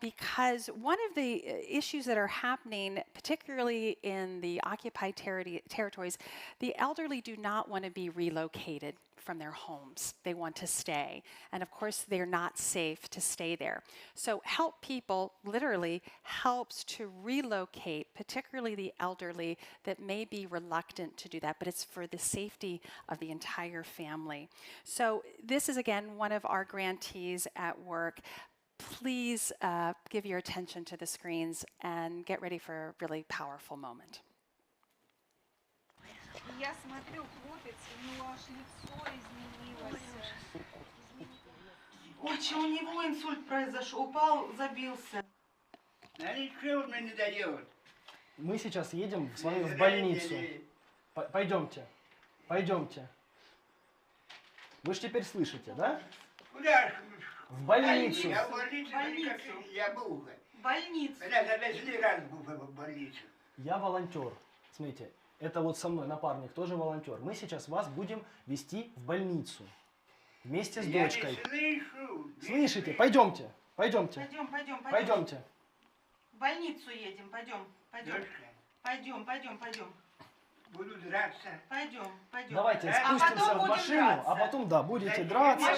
Because one of the issues that are happening, particularly in the occupied territories, the elderly do not want to be relocated from their homes. They want to stay. And of course, they're not safe to stay there. So Help People literally helps to relocate, particularly the elderly that may be reluctant to do that, but it's for the safety of the entire family. So this is, again, one of our grantees at work. Please give your attention to the screens and get ready for a really powerful moment. Я смотрю, хлопец, у него аж лицо изменилось. Очень, у него инсульт произошел, упал, забился. А ничего мне не дает. Мы сейчас едем с вами в больницу. Пойдемте, пойдемте. Вы же теперь слышите, да? Куда? В больницу. Я в больнице, я был. В больницу. Меня завезли раз в больницу. Я волонтер. Смотрите, это вот со мной напарник, тоже волонтер. Мы сейчас вас будем везти в больницу. Вместе с дочкой. Я не слышу. Слышите? Пойдемте, пойдемте. Пойдем. Пойдемте. В больницу едем, пойдем. Дочка, Пойдем. буду драться. Пойдем. Давайте А спустимся потом в будем машину, драться. а потом, да, будете В драться.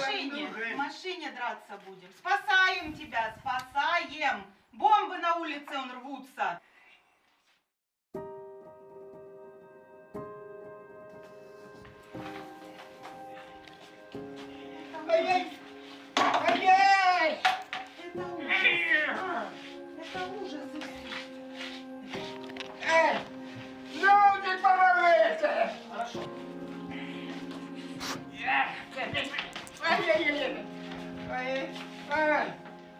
машине драться будем. Спасаем тебя, спасаем. Бомбы на улице рвутся. Ай-яй! Ай-яй! Это ужас. Люди, помогите! Хорошо. Ай-яй-яй! Ай!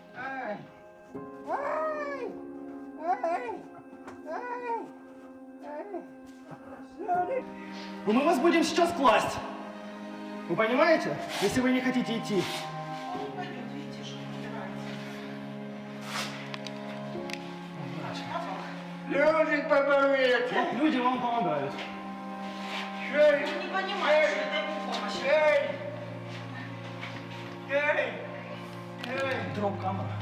Ну, мы вас будем сейчас класть. Вы понимаете? Если вы не хотите идти. Люди, помогите! Вот люди вам помогают. Не понимаешь, что это ему помощь. Дроп камера.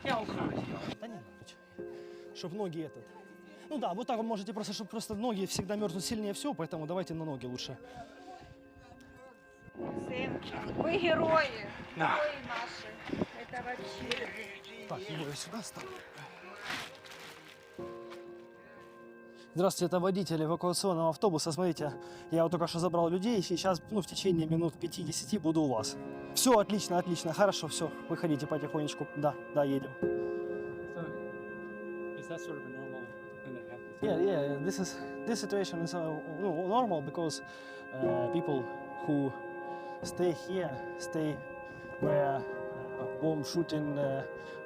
Я вам покажу. Да не надо. Чтоб ноги этот. Ну да, вот так вы можете просто, чтобы просто ноги всегда мерзнут сильнее всего, поэтому давайте на ноги лучше. Сынки, вы герои. Герои наши. Это вообще. Так, его я сюда ставлю. Здравствуйте, это водитель эвакуационного автобуса. Смотрите, я вот только что забрал людей, и сейчас, в течение минут 5-10 буду у вас. Все, отлично, отлично, хорошо, все, выходите потихонечку. Да, да, едем. Is that sort of a normal thing that happens? Yeah, this situation is normal because people who stay here, stay where bomb shooting,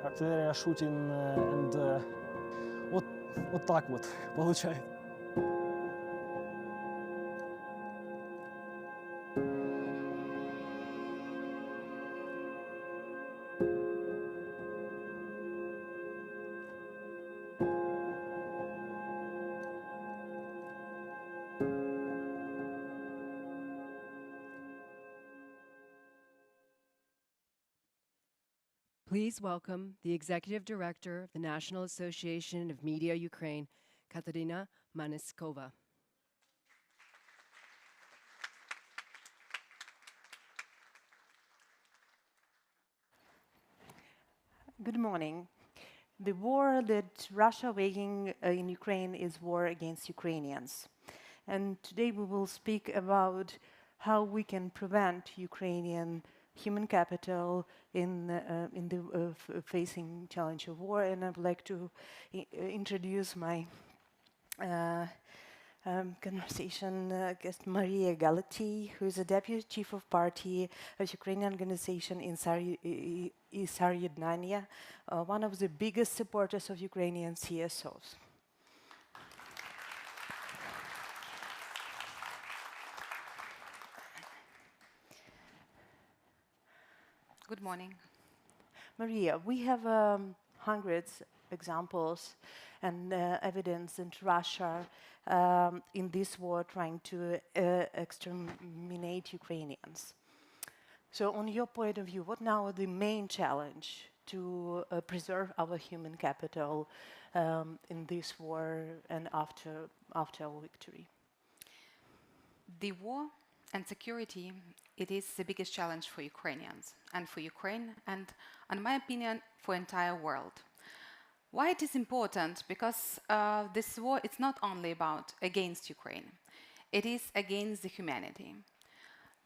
artillery shooting, and вот так вот получается. Please welcome the Executive Director of the National Association of Media Ukraine, Katerina Maniskova. Good morning. The war that Russia waging in Ukraine is war against Ukrainians. And today we will speak about how we can prevent Ukrainian human capital in the facing challenge of war. And I would like to introduce my conversation guest Maria Galati, who is a deputy chief of party of Ukrainian organization in Syriadnania, one of the biggest supporters of Ukrainian CSOs. Good morning. Maria, we have hundreds examples and evidence that Russia in this war trying to exterminate Ukrainians. So on your point of view, what now are the main challenge to preserve our human capital in this war and after our victory? The war and security, it is the biggest challenge for Ukrainians and for Ukraine and, in my opinion, for entire world. Why it is important? Because this war, it's not only about against Ukraine. It is against the humanity.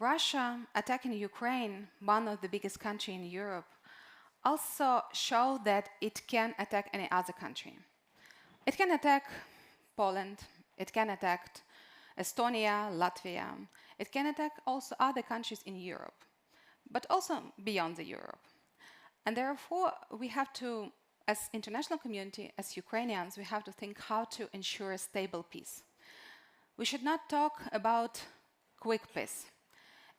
Russia attacking Ukraine, one of the biggest country in Europe, also show that it can attack any other country. It can attack Poland, it can attack Estonia, Latvia, it can attack also other countries in Europe, but also beyond the Europe. And therefore, we have to, as international community, as Ukrainians, we have to think how to ensure a stable peace. We should not talk about quick peace.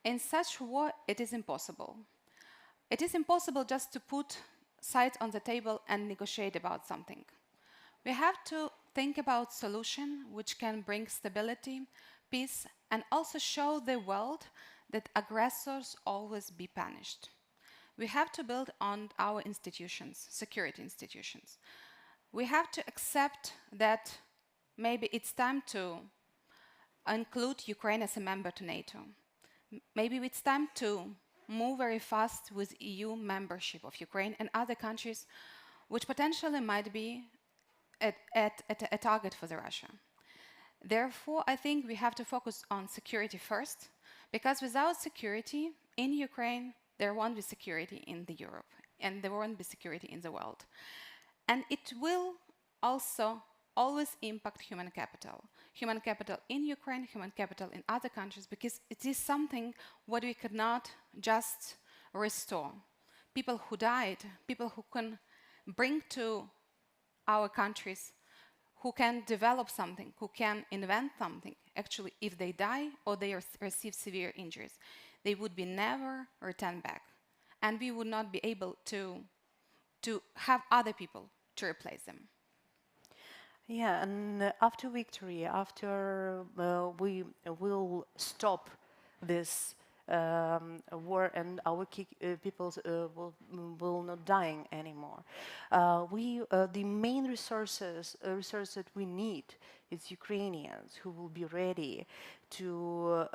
In such war, it is impossible. It is impossible just to put sides on the table and negotiate about something. We have to think about solution which can bring stability, peace, and also show the world that aggressors always be punished. We have to build on our institutions, security institutions. We have to accept that maybe it's time to include Ukraine as a member to NATO. Maybe it's time to move very fast with EU membership of Ukraine and other countries which potentially might be a target for the Russia. Therefore, I think we have to focus on security first, because without security in Ukraine, there won't be security in Europe, and there won't be security in the world. And it will also always impact human capital in Ukraine, human capital in other countries, because it is something what we cannot just restore. People who died, people who can bring to our countries, who can develop something, who can invent something, actually, if they die or they receive severe injuries, they would be never returned back. And we would not be able to have other people to replace them. Yeah, and after victory, after we will stop this war and our people will not dying anymore. The main resource that we need is Ukrainians who will be ready to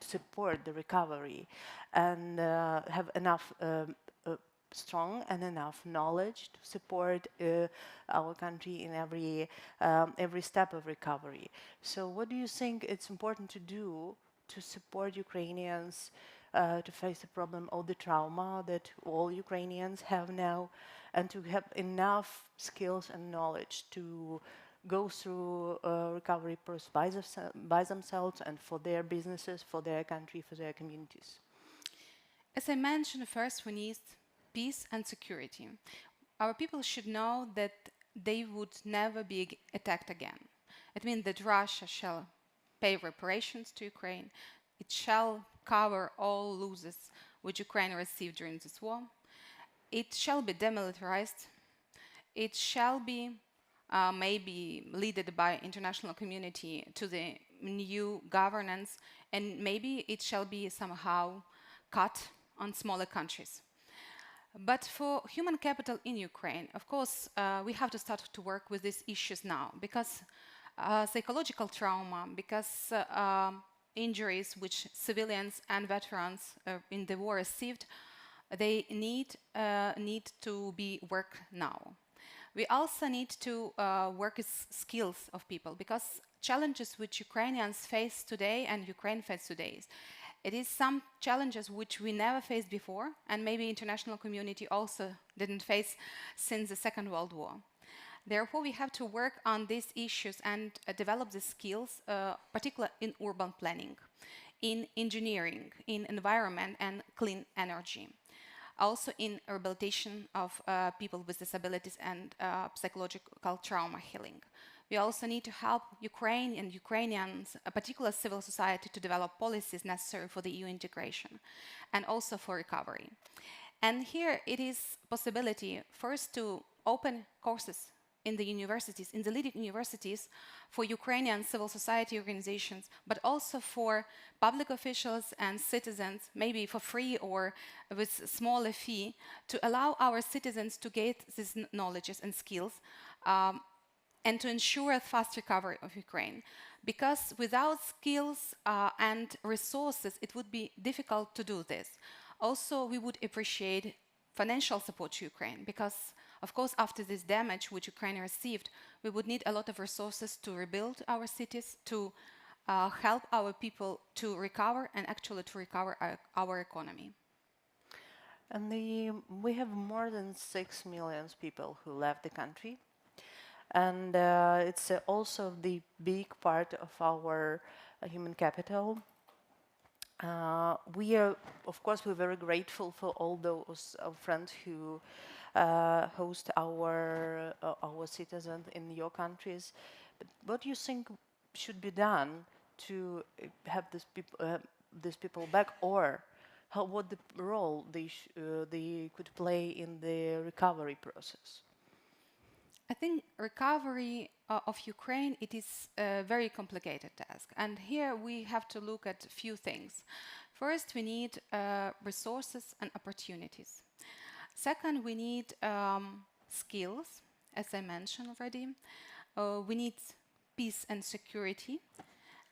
support the recovery and have enough strong and enough knowledge to support our country in every step of recovery. So what do you think it's important to do to support Ukrainians to face the problem of the trauma that all Ukrainians have now, and to have enough skills and knowledge to go through recovery process by themselves and for their businesses, for their country, for their communities? As I mentioned, first we need peace and security. Our people should know that they would never be attacked again. It means that Russia shall pay reparations to Ukraine. It shall cover all losses which Ukraine received during this war. It shall be demilitarized. It shall be maybe led by international community to the new governance, and maybe it shall be somehow cut on smaller countries. But for human capital in Ukraine, of course, we have to start to work with these issues now, because psychological trauma, because injuries which civilians and veterans in the war received, they need to be worked now. We also need to work with skills of people, because challenges which Ukrainians face today and Ukraine faces today, it is some challenges which we never faced before, and maybe international community also didn't face since the Second World War. Therefore, we have to work on these issues and develop the skills, particularly in urban planning, in engineering, in environment and clean energy. Also in rehabilitation of people with disabilities and psychological trauma healing. We also need to help Ukraine and Ukrainians, a particular civil society, to develop policies necessary for the EU integration and also for recovery. And here it is possibility first to open courses in the universities, in the leading universities, for Ukrainian civil society organizations, but also for public officials and citizens, maybe for free or with smaller fee, to allow our citizens to get these knowledges and skills and to ensure a fast recovery of Ukraine. Because without skills and resources, it would be difficult to do this. Also, we would appreciate financial support to Ukraine, because of course, after this damage which Ukraine received, we would need a lot of resources to rebuild our cities, to help our people to recover and actually to recover our economy. And we have more than 6 million people who left the country. And it's also the big part of our human capital. We are, of course, we're very grateful for all those friends who host our citizens in your countries. But what do you think should be done to have these people back, or what the role they could play in the recovery process? I think recovery of Ukraine, it is a very complicated task. And here we have to look at a few things. First, we need resources and opportunities. Second, we need skills, as I mentioned already. We need peace and security.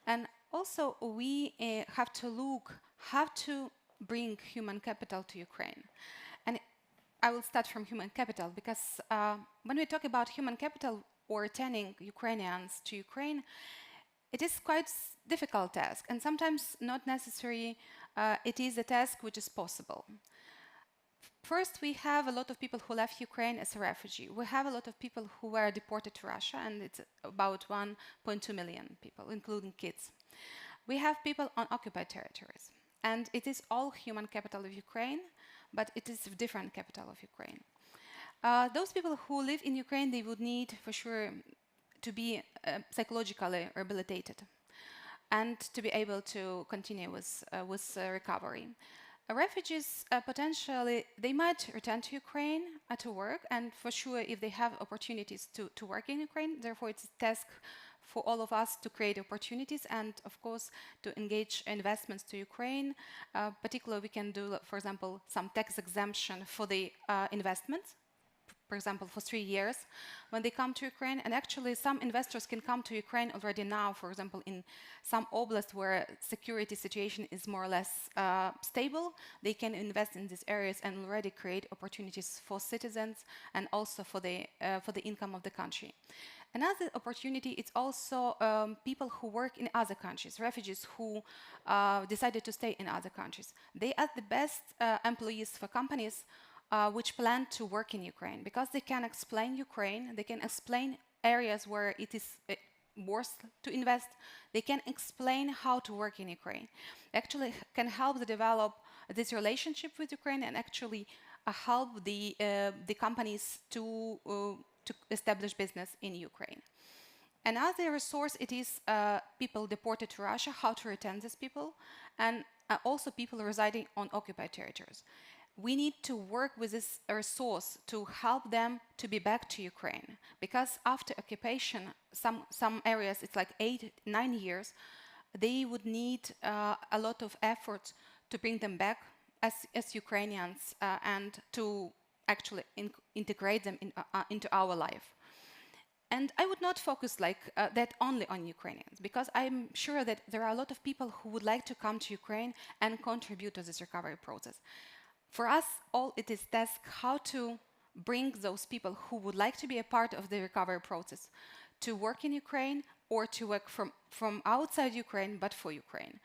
And also, we have to look how to bring human capital to Ukraine. And I will start from human capital, because when we talk about human capital or returning Ukrainians to Ukraine, it is quite a difficult task, and sometimes not necessarily it is a task which is possible. First, we have a lot of people who left Ukraine as a refugee. We have a lot of people who were deported to Russia, and it's about 1.2 million people, including kids. We have people on occupied territories, and it is all human capital of Ukraine, but it is different capital of Ukraine. Those people who live in Ukraine, they would need, for sure, to be psychologically rehabilitated and to be able to continue with recovery. Refugees, potentially, they might return to Ukraine to work, and for sure, if they have opportunities to work in Ukraine, therefore it's a task for all of us to create opportunities and, of course, to engage investments to Ukraine. Particularly, we can do, for example, some tax exemption for the investments, for example, for 3 years when they come to Ukraine. And actually, some investors can come to Ukraine already now, for example, in some oblasts where security situation is more or less stable. They can invest in these areas and already create opportunities for citizens and also for the income of the country. Another opportunity is also people who work in other countries, refugees who decided to stay in other countries. They are the best employees for companies which plan to work in Ukraine, because they can explain Ukraine, they can explain areas where it is worth to invest, they can explain how to work in Ukraine. Actually can help to develop this relationship with Ukraine and actually help the companies to establish business in Ukraine. Another resource, it is people deported to Russia, how to return these people, and also people residing on occupied territories. We need to work with this resource to help them to be back to Ukraine, because after occupation, some areas, it's like 8-9 years, they would need a lot of effort to bring them back as Ukrainians and to actually integrate them into our life. And I would not focus like that only on Ukrainians, because I'm sure that there are a lot of people who would like to come to Ukraine and contribute to this recovery process. For us, all it is task how to bring those people who would like to be a part of the recovery process to work in Ukraine or to work from outside Ukraine, but for Ukraine.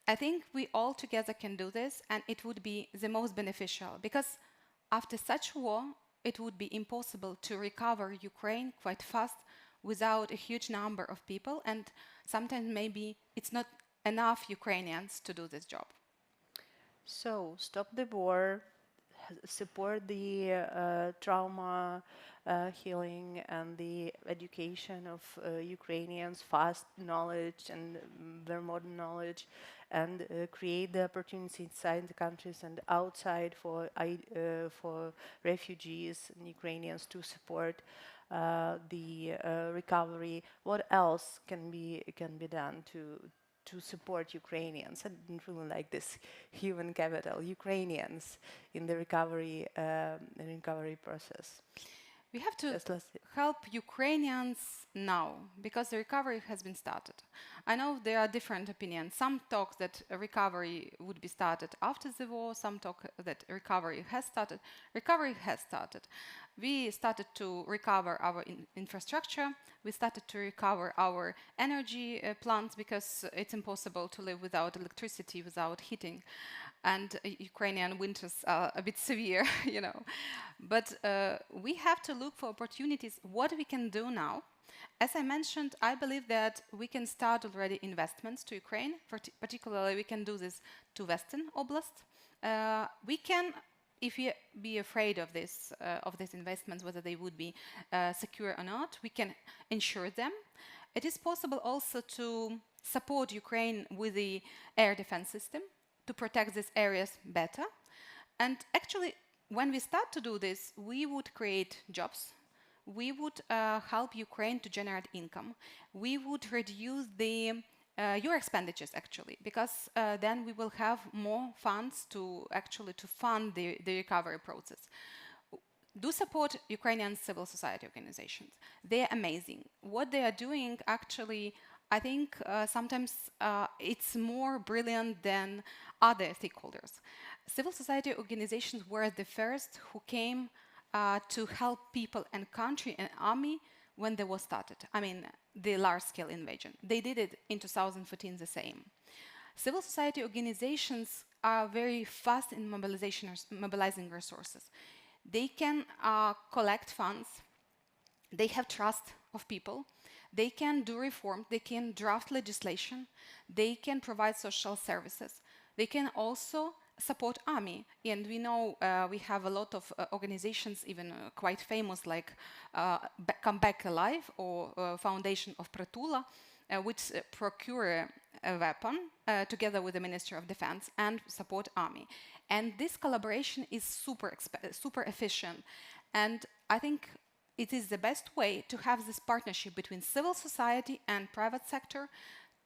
I think we all together can do this, and it would be the most beneficial, because after such war, it would be impossible to recover Ukraine quite fast without a huge number of people, and sometimes maybe it's not enough Ukrainians to do this job. So, stop the war, support the trauma healing and the education of Ukrainians, fast knowledge and very modern knowledge, and create the opportunities inside the countries and outside for refugees and Ukrainians to support the recovery. What else can be done to support Ukrainians? I didn't really like this human capital, Ukrainians in the recovery process. We have to help Ukrainians now, because the recovery has been started. I know there are different opinions. Some talk that a recovery would be started after the war, some talk that recovery has started. Recovery has started. We started to recover our infrastructure. We started to recover our energy plants, because it's impossible to live without electricity, without heating. And Ukrainian winters are a bit severe, you know. But we have to look for opportunities, what we can do now. As I mentioned, I believe that we can start already investments to Ukraine. Particularly, we can do this to Western Oblast. We can, if we be afraid of these investments, whether they would be secure or not, we can ensure them. It is possible also to support Ukraine with the air defense system to protect these areas better. And actually, when we start to do this, we would create jobs. We would help Ukraine to generate income. We would reduce your expenditures, actually, because then we will have more funds to fund the recovery process. Do support Ukrainian civil society organizations. They are amazing. What they are doing, actually, I think sometimes it's more brilliant than other stakeholders. Civil society organizations were the first who came to help people and country and army when the war started. I mean, the large-scale invasion. They did it in 2014 the same. Civil society organizations are very fast in mobilizing resources. They can collect funds. They have trust of people. They can do reform. They can draft legislation. They can provide social services. They can also support army. And we know we have a lot of organizations, even quite famous, like Come Back Alive or Foundation of Pratula, which procure a weapon together with the Ministry of Defense and support army. And this collaboration is super efficient. And I think it is the best way to have this partnership between civil society and private sector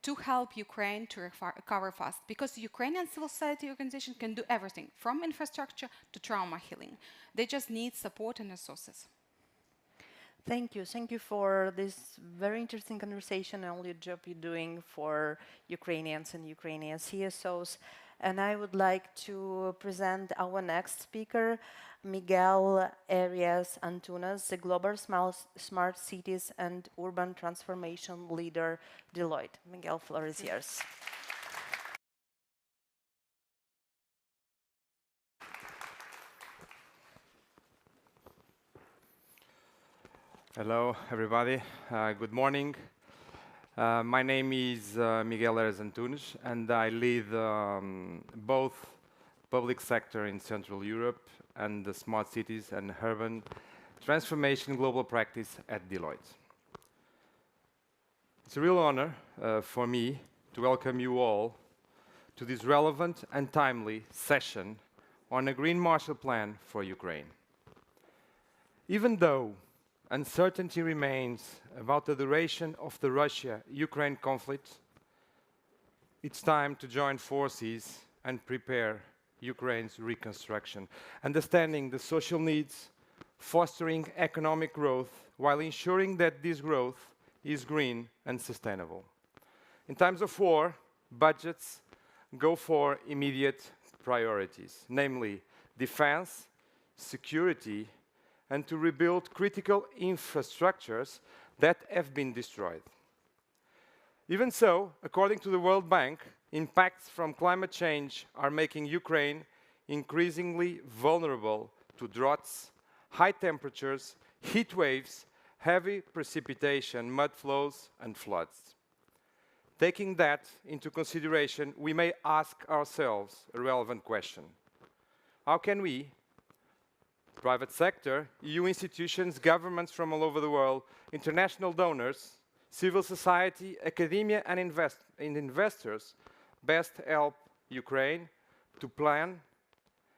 to help Ukraine to recover fast. Because the Ukrainian civil society organization can do everything, from infrastructure to trauma healing. They just need support and resources. Thank you. Thank you for this very interesting conversation and all your job you're doing for Ukrainians and Ukrainian CSOs. And I would like to present our next speaker, Miguel Arias Antunes, the Global Smart Cities and Urban Transformation Leader, Deloitte. Miguel, floor is yours. Hello, everybody. Good morning. My name is Miguel Arias Antunes, and I lead both public sector in Central Europe and the smart cities and urban transformation global practice at Deloitte. It's a real honor for me to welcome you all to this relevant and timely session on a Green Marshall Plan for Ukraine. Even though uncertainty remains about the duration of the Russia-Ukraine conflict, it's time to join forces and prepare Ukraine's reconstruction, understanding the social needs, fostering economic growth, while ensuring that this growth is green and sustainable. In times of war, budgets go for immediate priorities, namely defense, security, and to rebuild critical infrastructures that have been destroyed. Even so, according to the World Bank, impacts from climate change are making Ukraine increasingly vulnerable to droughts, high temperatures, heat waves, heavy precipitation, mud flows, and floods. Taking that into consideration, we may ask ourselves a relevant question. How can we, private sector, EU institutions, governments from all over the world, international donors, civil society, academia, and investors best help Ukraine to plan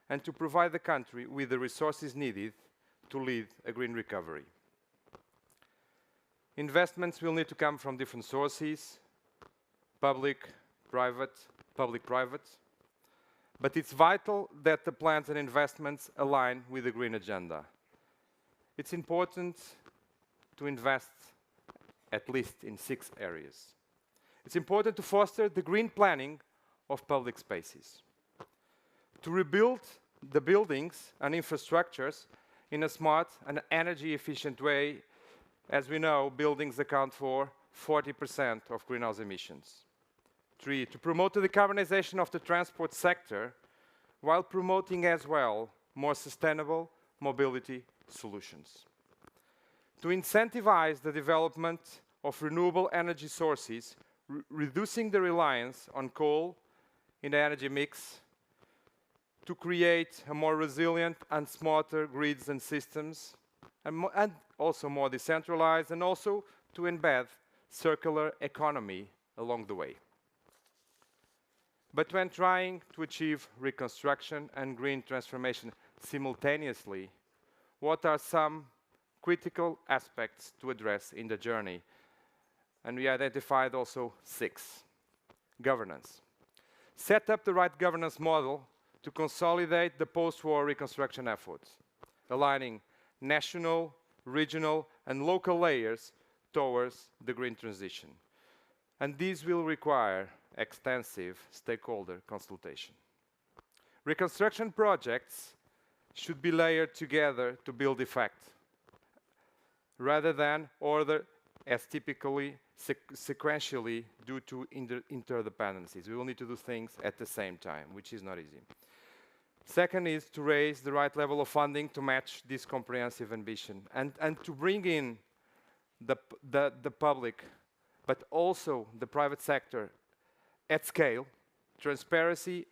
and to provide the country with the resources needed to lead a green recovery? Investments will need to come from different sources, public-private, but it's vital that the plans and investments align with the green agenda. It's important to invest at least in 6 areas. It's important to foster the green planning of public spaces, to rebuild the buildings and infrastructures in a smart and energy-efficient way. As we know, buildings account for 40% of greenhouse emissions. 3, to promote the decarbonization of the transport sector while promoting as well more sustainable mobility solutions. To incentivize the development of renewable energy sources, reducing the reliance on coal in the energy mix, to create a more resilient and smarter grids and systems, and also more decentralized, and also to embed circular economy along the way. But when trying to achieve reconstruction and green transformation simultaneously, what are some critical aspects to address in the journey? And we identified also 6. Governance. Set up the right governance model to consolidate the post-war reconstruction efforts, aligning national, regional, and local layers towards the green transition. And these will require extensive stakeholder consultation. Reconstruction projects should be layered together to build effect, rather than order as typically sequentially due to interdependencies. We will need to do things at the same time, which is not easy. Second is to raise the right level of funding to match this comprehensive ambition, and to bring in the public, but also the private sector at scale. Transparency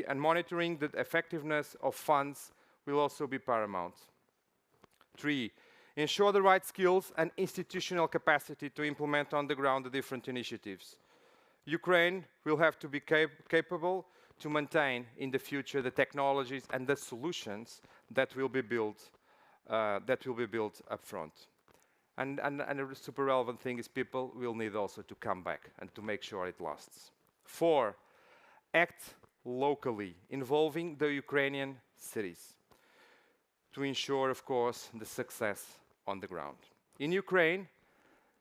and monitoring the effectiveness of funds will also be paramount. 3, ensure the right skills and institutional capacity to implement on the ground the different initiatives. Ukraine will have to be capable to maintain in the future the technologies and the solutions that will be built up front. And a super relevant thing is people will need also to come back and to make sure it lasts. 4, act locally, involving the Ukrainian cities to ensure, of course, the success on the ground. In Ukraine,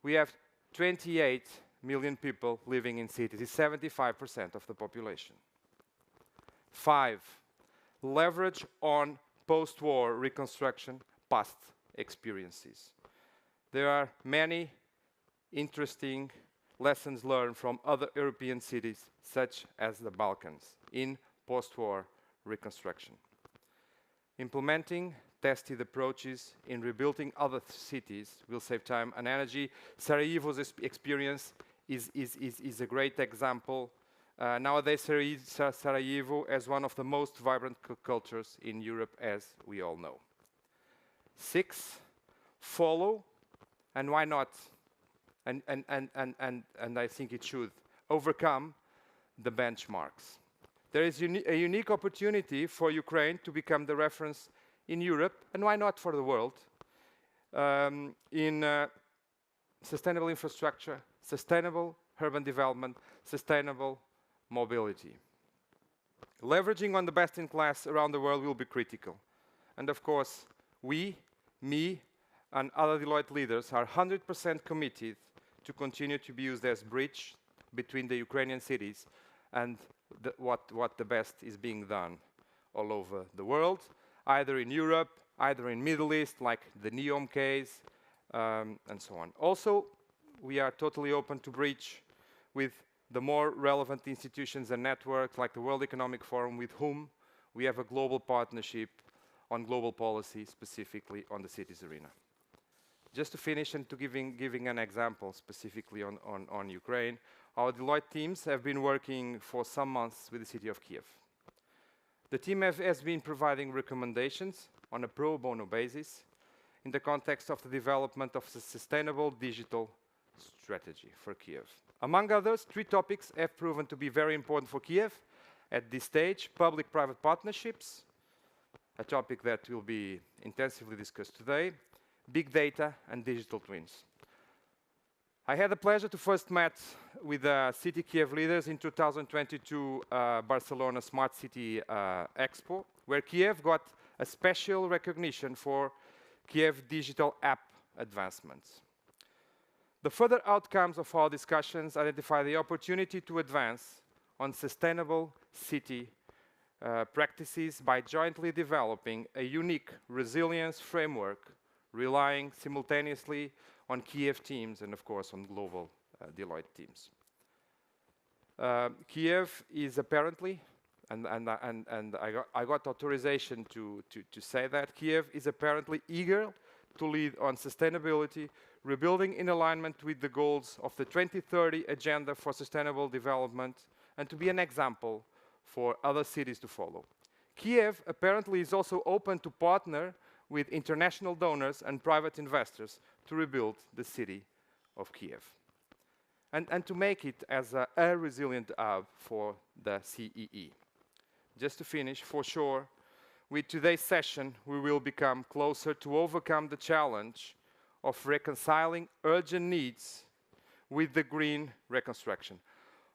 we have 28 million people living in cities. It's 75% of the population. 5, leverage on post-war reconstruction past experiences. There are many interesting lessons learned from other European cities, such as the Balkans, in post-war reconstruction. Implementing tested approaches in rebuilding other cities will save time and energy. Sarajevo's experience is a great example. Nowadays, Sarajevo is one of the most vibrant cultures in Europe, as we all know. 6, follow, and why not? And I think it should overcome the benchmarks. There is a unique opportunity for Ukraine to become the reference in Europe, and why not for the world, in sustainable infrastructure, sustainable urban development, sustainable mobility. Leveraging on the best in class around the world will be critical. And of course, we, me, and other Deloitte leaders are 100% committed to continue to be used as bridge between the Ukrainian cities and what the best is being done all over the world, either in Europe, either in Middle East, like the NEOM case, and so on. Also, we are totally open to bridge with the more relevant institutions and networks like the World Economic Forum, with whom we have a global partnership on global policy, specifically on the cities arena. Just to finish and to giving an example specifically on Ukraine, our Deloitte teams have been working for some months with the city of Kiev. The team has been providing recommendations on a pro bono basis in the context of the development of a sustainable digital strategy for Kiev. Among others, 3 topics have proven to be very important for Kiev at this stage: public-private partnerships, a topic that will be intensively discussed today, big data, and digital twins. I had the pleasure to first meet with the City Kiev leaders in 2022 Barcelona Smart City Expo, where Kiev got a special recognition for Kiev digital app advancements. The further outcomes of our discussions identify the opportunity to advance on sustainable city practices by jointly developing a unique resilience framework, relying simultaneously on Kiev teams and, of course, on global Deloitte teams. Kiev is apparently, and I got authorization to say that, Kiev is apparently eager to lead on sustainability, rebuilding in alignment with the goals of the 2030 Agenda for Sustainable Development, and to be an example for other cities to follow. Kiev apparently is also open to partner with international donors and private investors to rebuild the city of Kiev, and to make it as a resilient hub for the CEE. Just to finish, for sure, with today's session, we will become closer to overcome the challenge of reconciling urgent needs with the green reconstruction.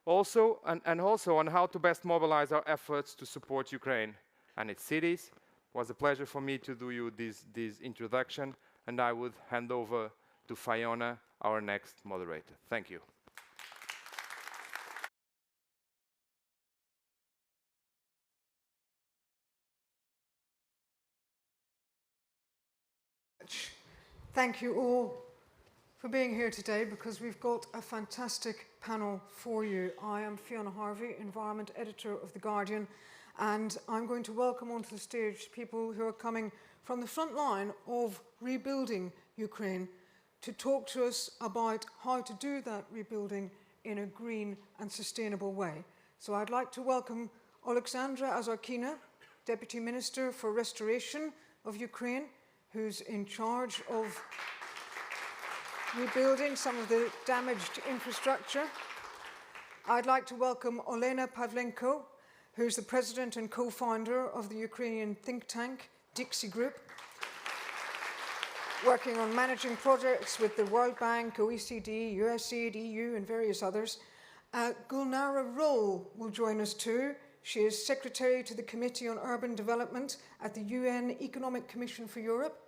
Also, and also on how to best mobilize our efforts to support Ukraine and its cities. It was a pleasure for me to do you this introduction, and I would hand over to Fiona, our next moderator. Thank you. Thank you all for being here today, because we've got a fantastic panel for you. I am Fiona Harvey, Environment Editor of The Guardian, and I'm going to welcome onto the stage people who are coming from the front line of rebuilding Ukraine to talk to us about how to do that rebuilding in a green and sustainable way. So I'd like to welcome Oleksandra Azarkina, Deputy Minister for Restoration of Ukraine, who's in charge of rebuilding some of the damaged infrastructure. I'd like to welcome Olena Pavlenko, who's the president and co-founder of the Ukrainian think tank Dixie Group, working on managing projects with the World Bank, OECD, USAID, EU, and various others. Gulnara Roll will join us too. She is secretary to the Committee on Urban Development at the UN Economic Commission for Europe.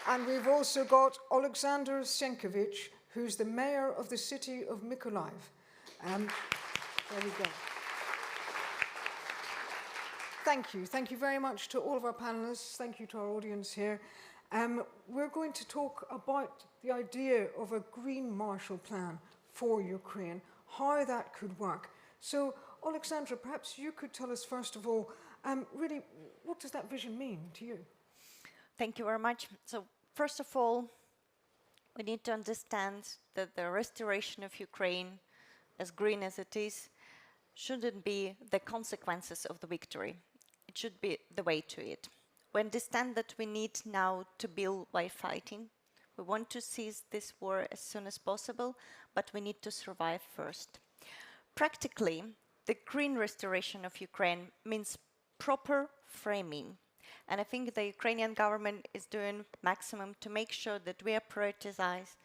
And we've also got Alexander Sienkiewicz, who's the mayor of the city of Mykolaiv. There we go. Thank you. Thank you very much to all of our panelists. Thank you to our audience here. We're going to talk about the idea of a green Marshall Plan for Ukraine, how that could work. So, Alexandra, perhaps you could tell us, first of all, really, what does that vision mean to you? Thank you very much. So, first of all, we need to understand that the restoration of Ukraine, as green as it is, shouldn't be the consequences of the victory. It should be the way to it. We understand that we need now to build by fighting. We want to seize this war as soon as possible, but we need to survive first. Practically, the green restoration of Ukraine means proper framing. And I think the Ukrainian government is doing maximum to make sure that we prioritize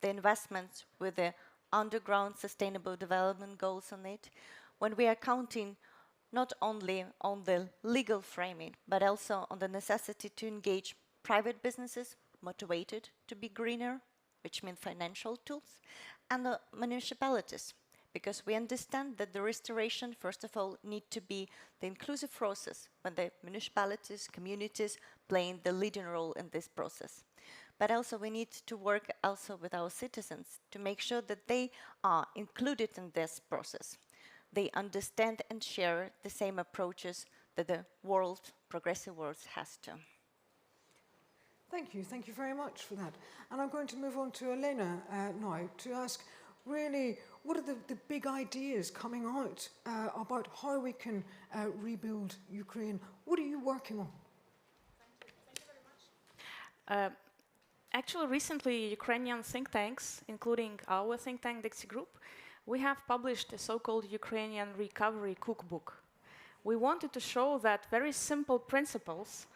the investments with the underground sustainable development goals on it, when we are counting not only on the legal framing, but also on the necessity to engage private businesses motivated to be greener, which means financial tools, and the municipalities, because we understand that the restoration, first of all, need to be the inclusive process when the municipalities, communities playing the leading role in this process. But also we need to work also with our citizens to make sure that they are included in this process. They understand and share the same approaches that the world, progressive world, has to. Thank you. Thank you very much for that. And I'm going to move on to Elena now to ask, really, what are the big ideas coming out about how we can rebuild Ukraine? What are you working on? Thank you very much. Actually, recently, Ukrainian think tanks, including our think tank, Dixie Group, we have published a so-called Ukrainian Recovery Cookbook. We wanted to show that very simple principles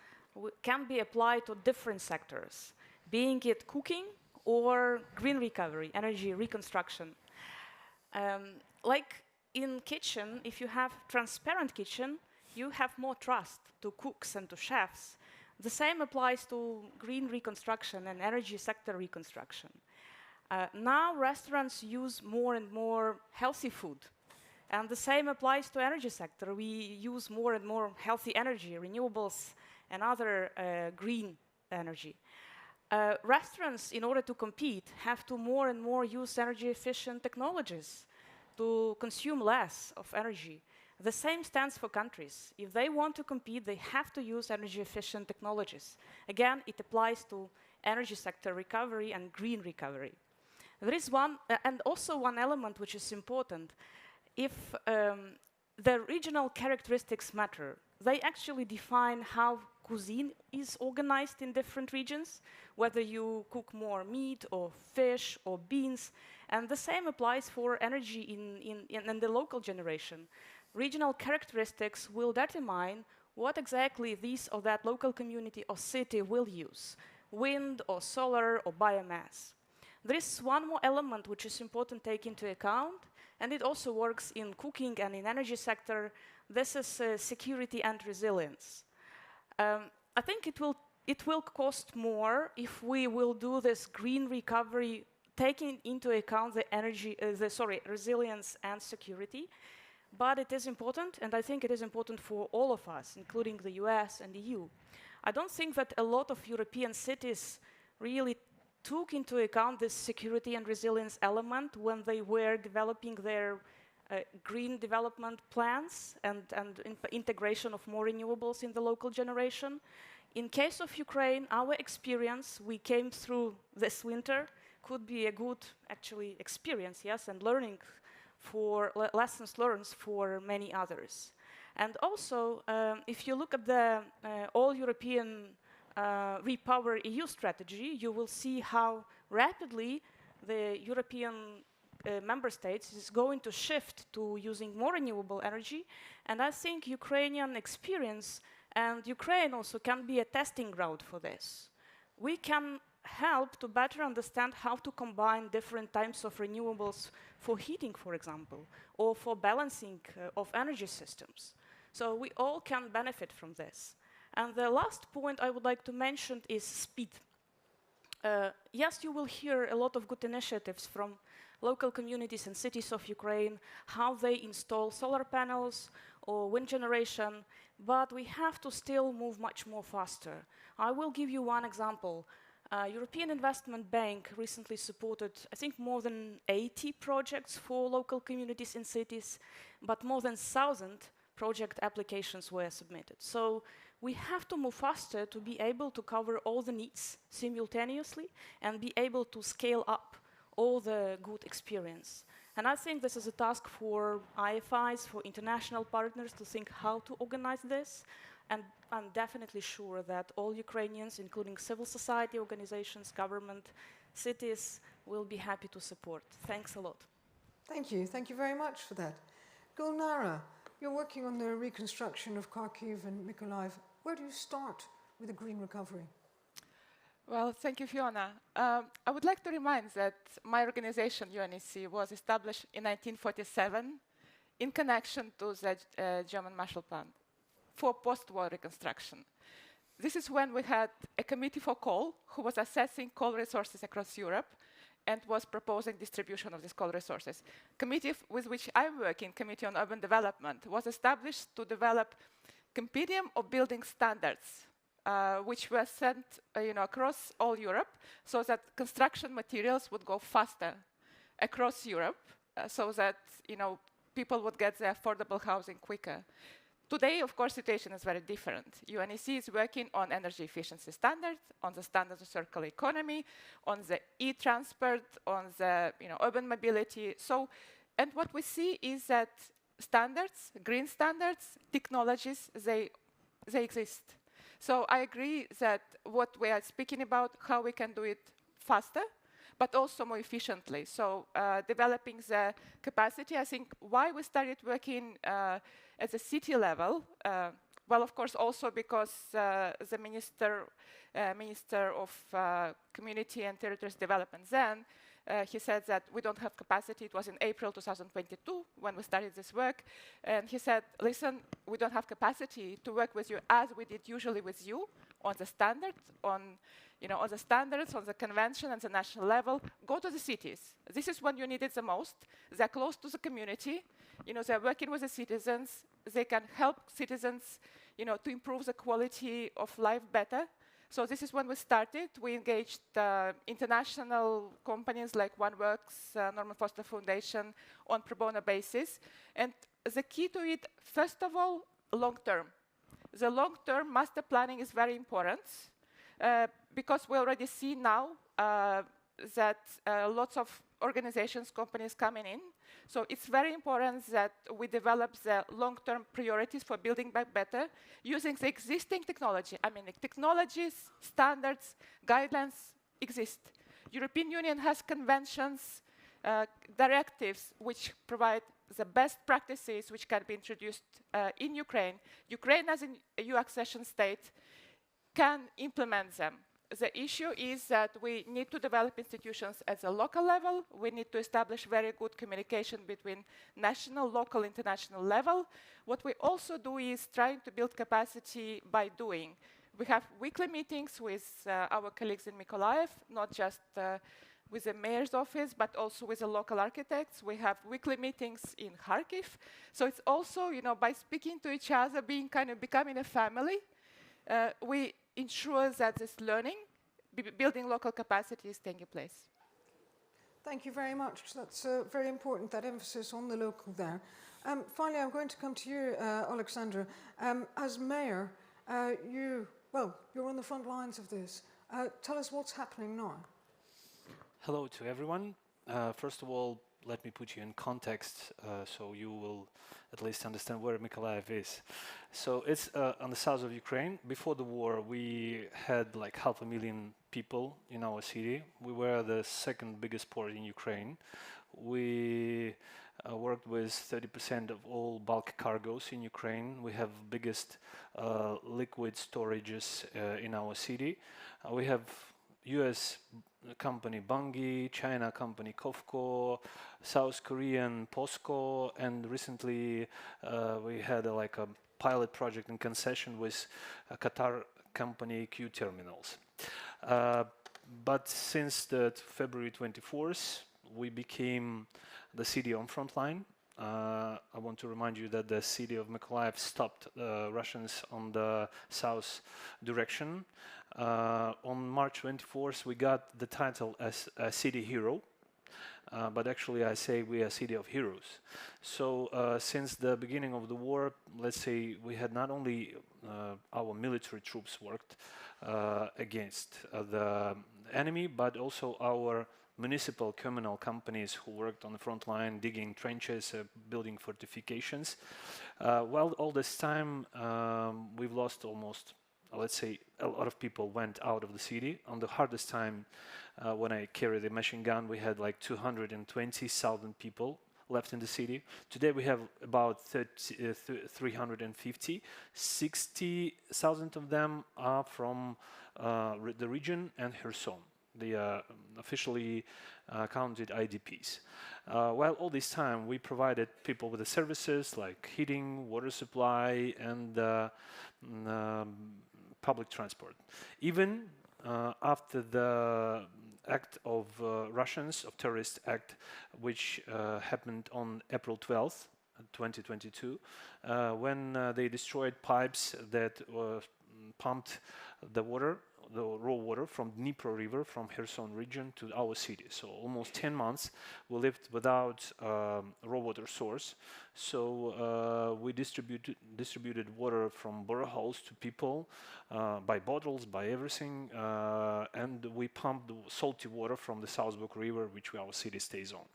can be applied to different sectors, being it cooking or green recovery, energy reconstruction. Like in kitchen, if you have transparent kitchen, you have more trust to cooks and to chefs. The same applies to green reconstruction and energy sector reconstruction. Now restaurants use more and more healthy food, and the same applies to energy sector. We use more and more healthy energy, renewables, and other green energy. Restaurants, in order to compete, have to more and more use energy-efficient technologies to consume less of energy. The same stands for countries. If they want to compete, they have to use energy-efficient technologies. Again, it applies to energy sector recovery and green recovery. There is one, and also one element which is important. If the regional characteristics matter, they actually define how cuisine is organized in different regions, whether you cook more meat or fish or beans, and the same applies for energy in the local generation. Regional characteristics will determine what exactly this or that local community or city will use, wind or solar or biomass. There is one more element which is important to take into account, and it also works in cooking and in energy sector. This is security and resilience. I think it will cost more if we will do this green recovery, taking into account the resilience and security. But it is important, and I think it is important for all of us, including the US and the EU. I don't think that a lot of European cities really took into account this security and resilience element when they were developing their green development plans and integration of more renewables in the local generation. In case of Ukraine, our experience, we came through this winter, could be a good, actually, experience, yes, and learning for lessons learned for many others. And also, if you look at the all-European Repower EU strategy, you will see how rapidly the European member states is going to shift to using more renewable energy. And I think Ukrainian experience and Ukraine also can be a testing ground for this. We can help to better understand how to combine different types of renewables for heating, for example, or for balancing of energy systems. So we all can benefit from this. And the last point I would like to mention is speed. yes, you will hear a lot of good initiatives from local communities and cities of Ukraine, how they install solar panels or wind generation, but we have to still move much more faster. I will give you one example. European Investment Bank recently supported, I think, more than 80 projects for local communities in cities, but more than 1,000 project applications were submitted. So we have to move faster to be able to cover all the needs simultaneously and be able to scale up all the good experience. And I think this is a task for IFIs, for international partners to think how to organize this. And I'm definitely sure that all Ukrainians, including civil society organizations, government, cities, will be happy to support. Thanks a lot. Thank you. Thank you very much for that. Gulnara, you're working on the reconstruction of Kharkiv and Mykolaiv. Where do you start with the green recovery? Well, thank you, Fiona. I would like to remind that my organization, UNEC, was established in 1947 in connection to the German Marshall Plan for post-war reconstruction. This is when we had a committee for coal who was assessing coal resources across Europe and was proposing distribution of these coal resources. Committee with which I'm working, Committee on Urban Development, was established to develop compendium of building standards which were sent across all Europe so that construction materials would go faster across Europe so that people would get the affordable housing quicker. Today, of course, situation is very different. UNEC is working on energy efficiency standards, on the standards of circular economy, on the e-transport, on the urban mobility. And what we see is that standards, green standards, technologies, they exist. So I agree that what we are speaking about, how we can do it faster, but also more efficiently. So developing the capacity, I think why we started working at the city level, well, of course, also because the Minister of Community and Territories Development then, he said that we don't have capacity. It was in April 2022 when we started this work. And he said, listen, we don't have capacity to work with you as we did usually with you on the standards, on the standards, on the convention and the national level. Go to the cities. This is when you need it the most. They're close to the community. They're working with the citizens. They can help citizens, to improve the quality of life better. So this is when we started. We engaged international companies like OneWorks, Norman Foster Foundation on pro bono basis. And the key to it, first of all, long-term. The long-term master planning is very important because we already see now that lots of organizations, companies coming in. So it's very important that we develop the long-term priorities for building back better using the existing technology. I mean, the technologies, standards, guidelines exist. European Union has conventions, directives which provide the best practices which can be introduced in Ukraine. Ukraine, as a EU accession state, can implement them. The issue is that we need to develop institutions at a local level. We need to establish very good communication between national, local, international level. What we also do is trying to build capacity by doing. We have weekly meetings with our colleagues in Mykolaiv, not just with the mayor's office, but also with the local architects. We have weekly meetings in Kharkiv. So it's also, by speaking to each other, becoming a family, we ensure that this learning, building local capacity is taking place. Thank you very much. That's very important, that emphasis on the local there. Finally, I'm going to come to you, Alexandra. As mayor, you're on the front lines of this. Tell us what's happening now. Hello to everyone. First of all, let me put you in context so you will at least understand where Mykolaiv is. So it's on the south of Ukraine. Before the war, we had like 500,000 people in our city. We were the second biggest port in Ukraine. We worked with 30% of all bulk cargoes in Ukraine. We have biggest liquid storages in our city. We have US company Bungie, China company Kofco, South Korean POSCO, and recently we had a pilot project in concession with a Qatar company Q Terminals. but since the February 24th, we became the city on front line. I want to remind you that the city of Mykolaiv stopped Russians on the south direction. On March 24th, we got the title as a city hero. But actually, I say we are a city of heroes. So since the beginning of the war, let's say we had not only our military troops worked against the enemy, but also our municipal communal companies who worked on the front line, digging trenches, building fortifications. Well, all this time, we've lost almost, let's say, a lot of people went out of the city. On the hardest time, when I carried the machine gun, we had like 220,000 people left in the city. Today we have about 350. 60,000 of them are from the region and Kherson, the officially counted IDPs. While all this time we provided people with the services like heating, water supply, and public transport. Even after the act of Russians, of terrorist act, which happened on April 12th, 2022, when they destroyed pipes that pumped the water, the raw water from Dnipro River, from Kherson region to our city. So almost 10 months we lived without raw water source. So we distributed water from boreholes to people by bottles, by everything, and we pumped the salty water from the Salzburg River, which our city stays on.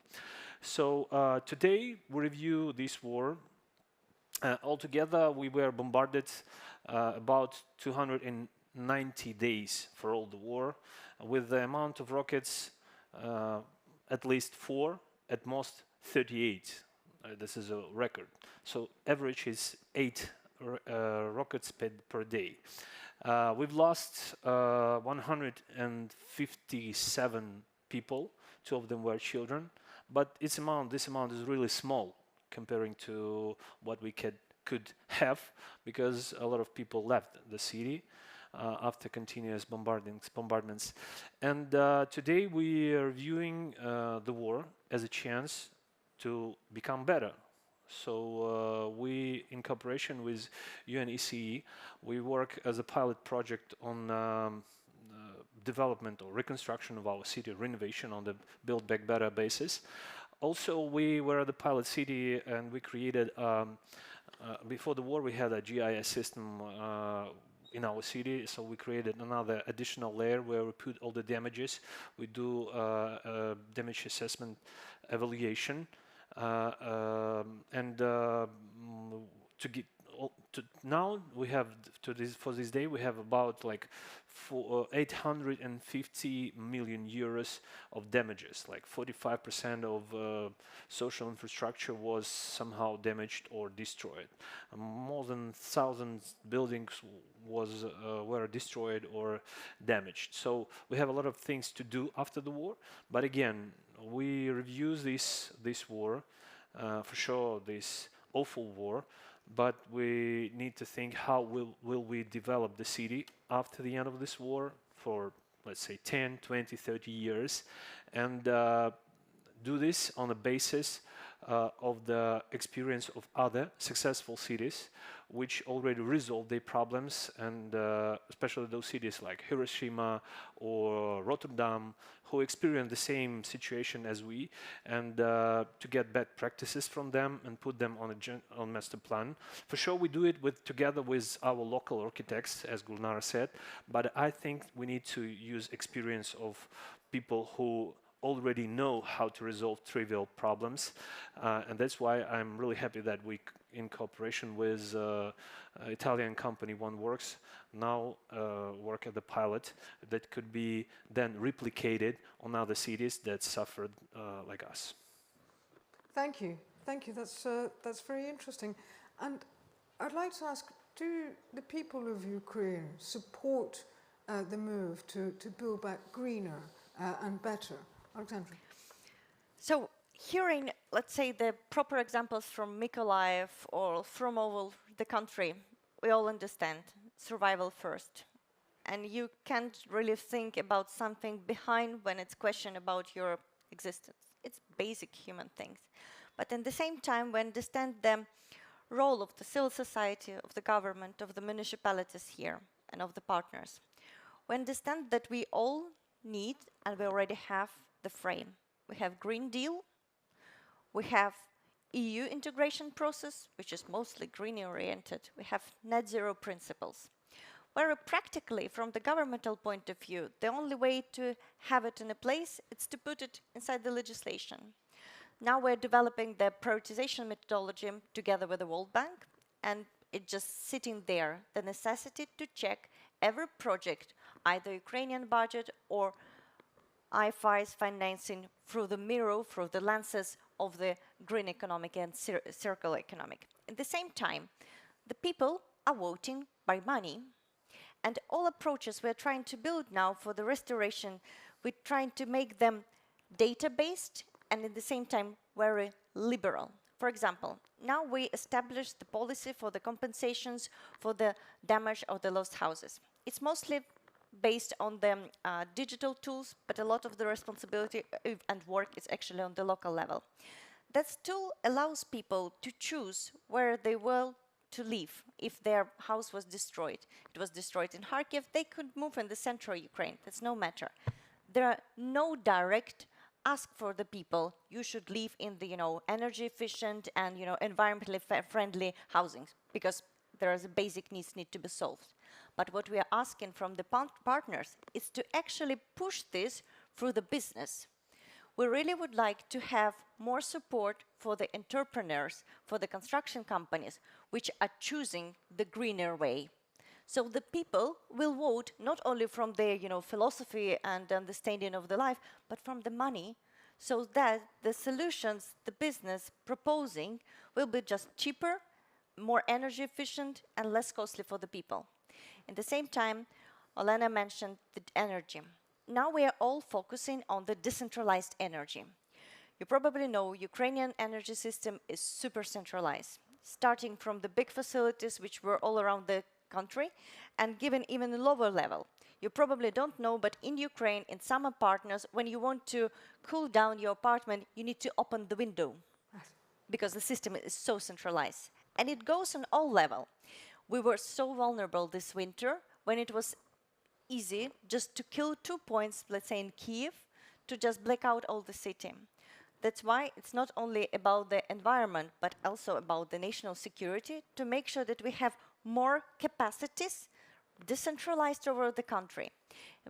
So today we review this war. Altogether, we were bombarded about 290 days for all the war, with the amount of rockets at least 4, at most 38. This is a record. So average is 8 rockets per day. We've lost 157 people. 2 of them were children, but this amount is really small comparing to what we could have, because a lot of people left the city after continuous bombardments. And today we are viewing the war as a chance to become better. So we, in cooperation with UNECE, we work as a pilot project on development or reconstruction of our city, renovation on the Build Back Better basis. Also, we were the pilot city, and we created, before the war, we had a GIS system in our city, so we created another additional layer where we put all the damages. We do damage assessment evaluation, and now we have for this day we have about like 850 million euros of damages. Like 45% of social infrastructure was somehow damaged or destroyed. More than 1,000 buildings were destroyed or damaged. So we have a lot of things to do after the war. But again, we review this war, for sure, this awful war. But we need to think how will we develop the city after the end of this war for, let's say, 10, 20, 30 years, and do this on the basis of the experience of other successful cities which already resolved their problems, and especially those cities like Hiroshima or Rotterdam, who experienced the same situation as we, and to get bad practices from them and put them on a master plan. For sure, we do it together with our local architects, as Gulnara said, but I think we need to use experience of people who already know how to resolve trivial problems, and that's why I'm really happy that we, in cooperation with Italian company One Works, now work at the pilot that could be then replicated on other cities that suffered like us. Thank you. That's very interesting. And I'd like to ask, do the people of Ukraine support the move to build back greener and better? Alexandra. So hearing, let's say, the proper examples from Mykolaiv or from all the country, we all understand survival first. and you can't really think about something behind when it's question about your existence. It's basic human things. But at the same time, we understand the role of the civil society, of the government, of the municipalities here, and of the partners. We understand that we all need, and we already have, the frame. We have Green Deal, we have EU integration process, which is mostly green oriented. We have net zero principles. Where practically, from the governmental point of view, the only way to have it in a place is to put it inside the legislation. Now we're developing the prioritization methodology together with the World Bank, and it's just sitting there, the necessity to check every project, either Ukrainian budget or IFI's financing through the mirror, through the lenses of the green economic and circular economic. At the same time, the people are voting by money. And all approaches we're trying to build now for the restoration, we're trying to make them data-based and at the same time very liberal. For example, now we established the policy for the compensations for the damage of the lost houses. It's mostly based on the digital tools, but a lot of the responsibility and work is actually on the local level. That tool allows people to choose where they will to live if their house was destroyed. It was destroyed in Kharkiv, they could move in the central Ukraine. That's no matter. There are no direct ask for the people, you should live in the energy efficient and environmentally friendly housings, because there are the basic needs need to be solved. But what we are asking from the partners is to actually push this through the business. We really would like to have more support for the entrepreneurs, for the construction companies, which are choosing the greener way. So the people will vote not only from their philosophy and understanding of the life, but from the money, so that the solutions the business proposing will be just cheaper, more energy efficient, and less costly for the people. At the same time, Olena mentioned the energy. Now we are all focusing on the decentralized energy. You probably know Ukrainian energy system is super centralized, starting from the big facilities which were all around the country and given even a lower level. You probably don't know, but in Ukraine, in some apartments, when you want to cool down your apartment, you need to open the window because the system is so centralized. And it goes on all levels. We were so vulnerable this winter when it was easy just to kill 2 points, let's say in Kiev, to just black out all the city. That's why it's not only about the environment, but also about the national security to make sure that we have more capacities decentralized over the country.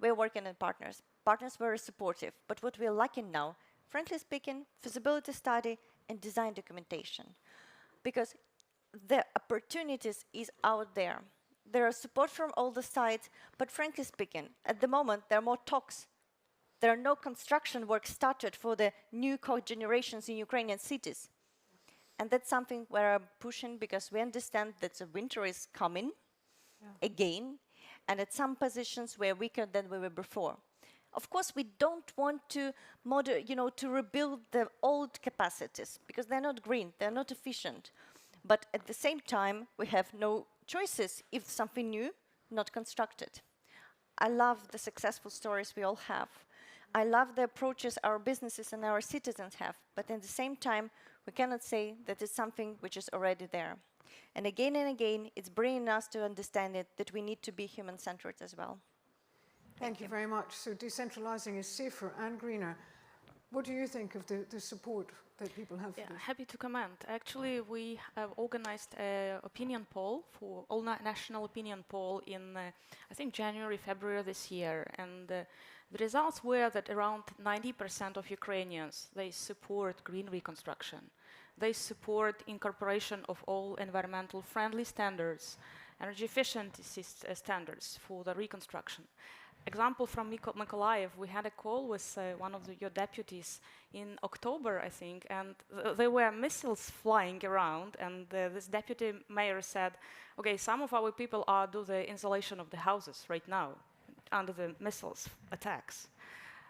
We're working on partners. Partners were supportive, but what we're lacking now, frankly speaking, feasibility study and design documentation. Because the opportunities is out there. There are support from all the sides, but frankly speaking, at the moment, there are more talks. There are no construction work started for the new cogenerations in Ukrainian cities. And that's something we're pushing because we understand that the winter is coming again, and at some positions we're weaker than we were before. Of course, we don't want to to rebuild the old capacities because they're not green, they're not efficient. But at the same time, we have no choices if something new, not constructed. I love the successful stories we all have. I love the approaches our businesses and our citizens have, but at the same time, we cannot say that it's something which is already there. And again, it's bringing us to understand it that we need to be human-centered as well. Thank you very much. So decentralizing is safer and greener. What do you think of the support that people have for this? Happy to comment. Actually, we have organized an opinion poll for all national opinion poll in, I think, January, February this year. And the results were that around 90% of Ukrainians, they support green reconstruction. They support incorporation of all environmental friendly standards, energy efficiency standards for the reconstruction. Example from Mykolaiv, we had a call with one of your deputies in October, I think, and there were missiles flying around, and this deputy mayor said, okay, some of our people do the insulation of the houses right now under the missiles attacks.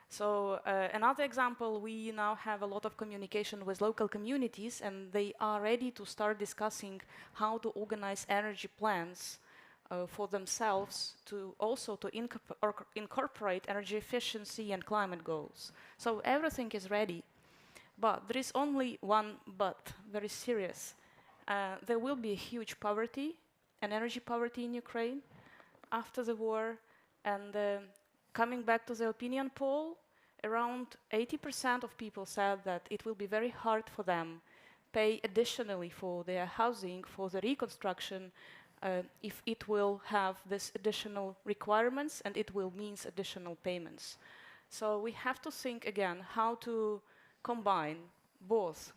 So another example, we now have a lot of communication with local communities, and they are ready to start discussing how to organize energy plans for themselves to also to incorporate energy efficiency and climate goals. So everything is ready, but there is only one but, very serious. There will be a huge poverty and energy poverty in Ukraine after the war, and coming back to the opinion poll, around 80% of people said that it will be very hard for them pay additionally for their housing, for the reconstruction, if it will have this additional requirements and it will mean additional payments. So we have to think again how to combine both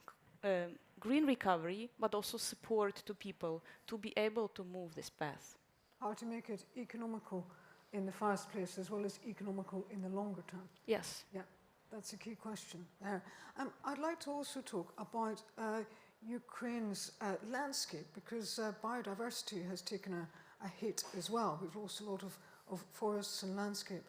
green recovery but also support to people to be able to move this path. How to make it economical in the first place as well as economical in the longer term. Yes. Yeah, that's a key question there. I'd like to also talk about Ukraine's landscape, because biodiversity has taken a hit as well. We've lost a lot of forests and landscape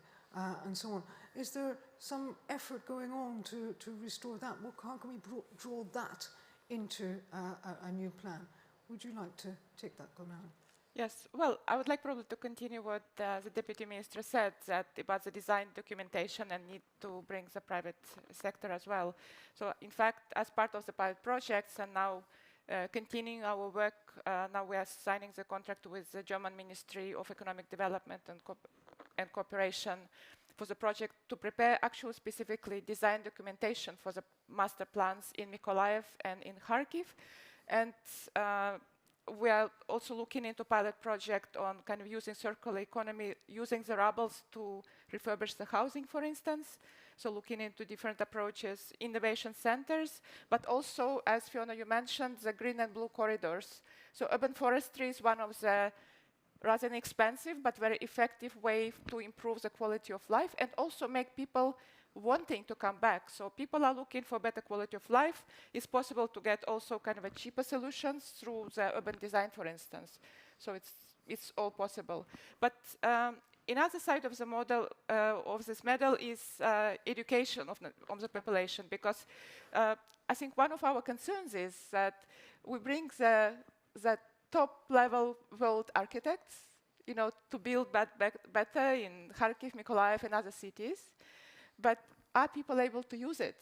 and so on. Is there some effort going on to restore that? How can we draw that into a new plan? Would you like to take that, Gulnara? Yes, well, I would like probably to continue what the Deputy Minister said, that about the design documentation and need to bring the private sector as well. So, in fact, as part of the pilot projects and now continuing our work, now we are signing the contract with the German Ministry of Economic Development and Cooperation for the project to prepare actual specifically design documentation for the master plans in Mykolaiv and in Kharkiv. And we are also looking into pilot project on kind of using circular economy, using the rubbles to refurbish the housing, for instance. So looking into different approaches, innovation centers, but also, as Fiona, you mentioned, the green and blue corridors. So urban forestry is one of the rather inexpensive but very effective way to improve the quality of life and also make people wanting to come back. So people are looking for better quality of life. It's possible to get also kind of a cheaper solutions through the urban design, for instance. So it's all possible. But another side of the model of this medal is education of the population, because I think one of our concerns is that we bring the top-level world architects, you know, to build better in Kharkiv, Mykolaiv, and other cities. But are people able to use it?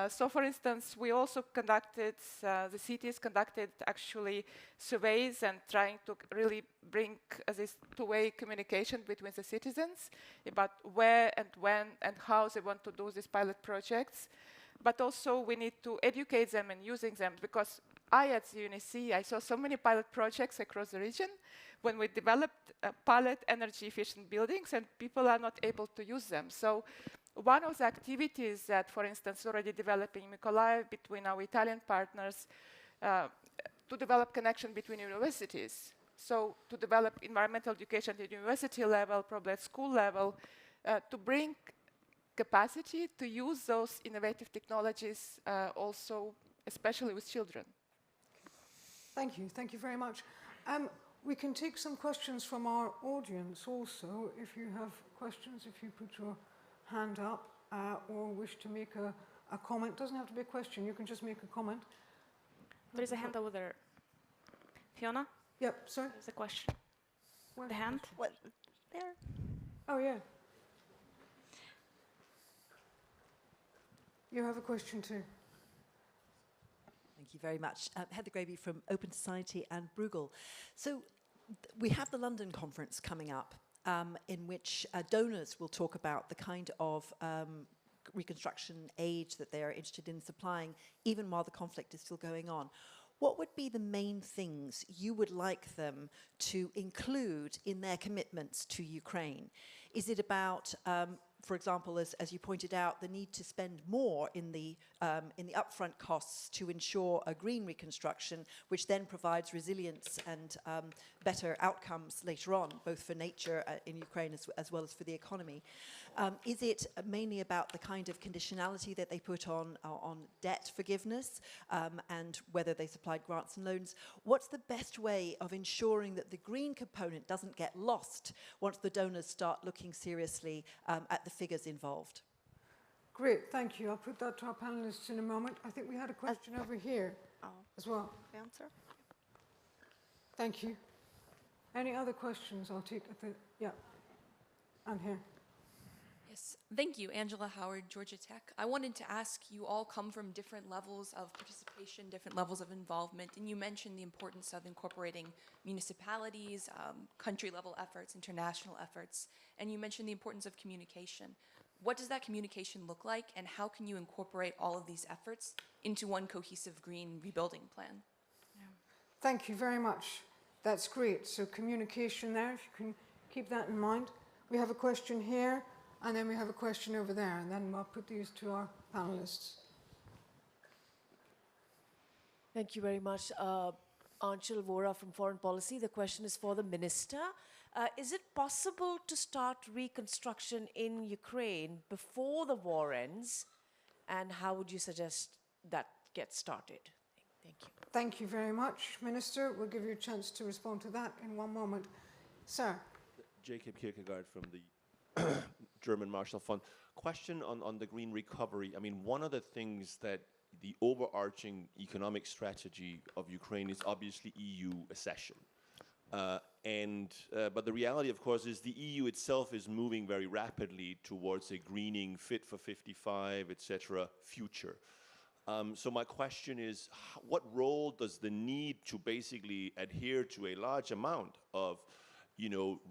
So, for instance, we also conducted, the cities conducted actually surveys and trying to really bring this two-way communication between the citizens about where and when and how they want to do these pilot projects. But also we need to educate them and using them, because at the UNEC, I saw so many pilot projects across the region when we developed pilot energy efficient buildings and people are not able to use them. So one of the activities that, for instance, already developing in Mykolaiv between our Italian partners to develop connection between universities. So to develop environmental education at university level, probably at school level, to bring capacity to use those innovative technologies also, especially with children. Thank you very much. We can take some questions from our audience also. If you have questions, if you put your hand up or wish to make a comment. Doesn't have to be a question, you can just make a comment. There is a hand over there. Fiona? Yep, sorry? There's a question. Where? The hand? What? There. Oh, yeah. You have a question too. Thank you very much. Heather Graby from Open Society and Bruegel. So we have the London conference coming up, in which donors will talk about the kind of reconstruction aid that they are interested in supplying, even while the conflict is still going on. What would be the main things you would like them to include in their commitments to Ukraine? Is it about, for example, as you pointed out, the need to spend more in the upfront costs to ensure a green reconstruction, which then provides resilience and better outcomes later on, both for nature in Ukraine as well as for the economy? Is it mainly about the kind of conditionality that they put on debt forgiveness and whether they supplied grants and loans? What's the best way of ensuring that the green component doesn't get lost once the donors start looking seriously at the figures involved? Great, thank you. I'll put that to our panelists in a moment. I think we had a question over here as well. Answer? Thank you. Any other questions? I'll take at the, yeah, and here. Yes, thank you, Angela Howard, Georgia Tech. I wanted to ask, you all come from different levels of participation, different levels of involvement, and you mentioned the importance of incorporating municipalities, country-level efforts, international efforts, and you mentioned the importance of communication. What does that communication look like, and how can you incorporate all of these efforts into one cohesive green rebuilding plan? Thank you very much. That's great. So communication there, if you can keep that in mind. We have a question here, and then we have a question over there, and then I'll put these to our panelists. Thank you very much. Anshul Vora from Foreign Policy. The question is for the Minister. Is it possible to start reconstruction in Ukraine before the war ends? And how would you suggest that gets started? Thank you. Thank you very much, Minister. We'll give you a chance to respond to that in one moment. Sir. Jacob Kierkegaard from the German Marshall Fund. Question on the green recovery. I mean, one of the things that the overarching economic strategy of Ukraine is obviously EU accession. But the reality, of course, is the EU itself is moving very rapidly towards a greening, fit for 55, etc. future. So my question is, what role does the need to basically adhere to a large amount of,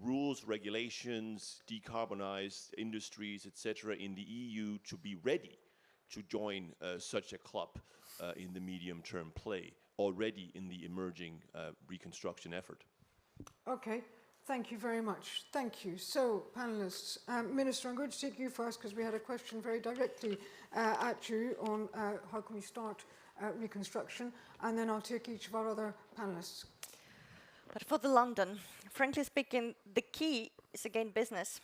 rules, regulations, decarbonized industries, etc. in the EU to be ready to join such a club in the medium-term play already in the emerging reconstruction effort? Okay, thank you very much. Thank you. So, panelists, Minister, I'm going to take you first because we had a question very directly at you on how can we start reconstruction, and then I'll take each of our other panelists. But for the London, frankly speaking, the key is again business,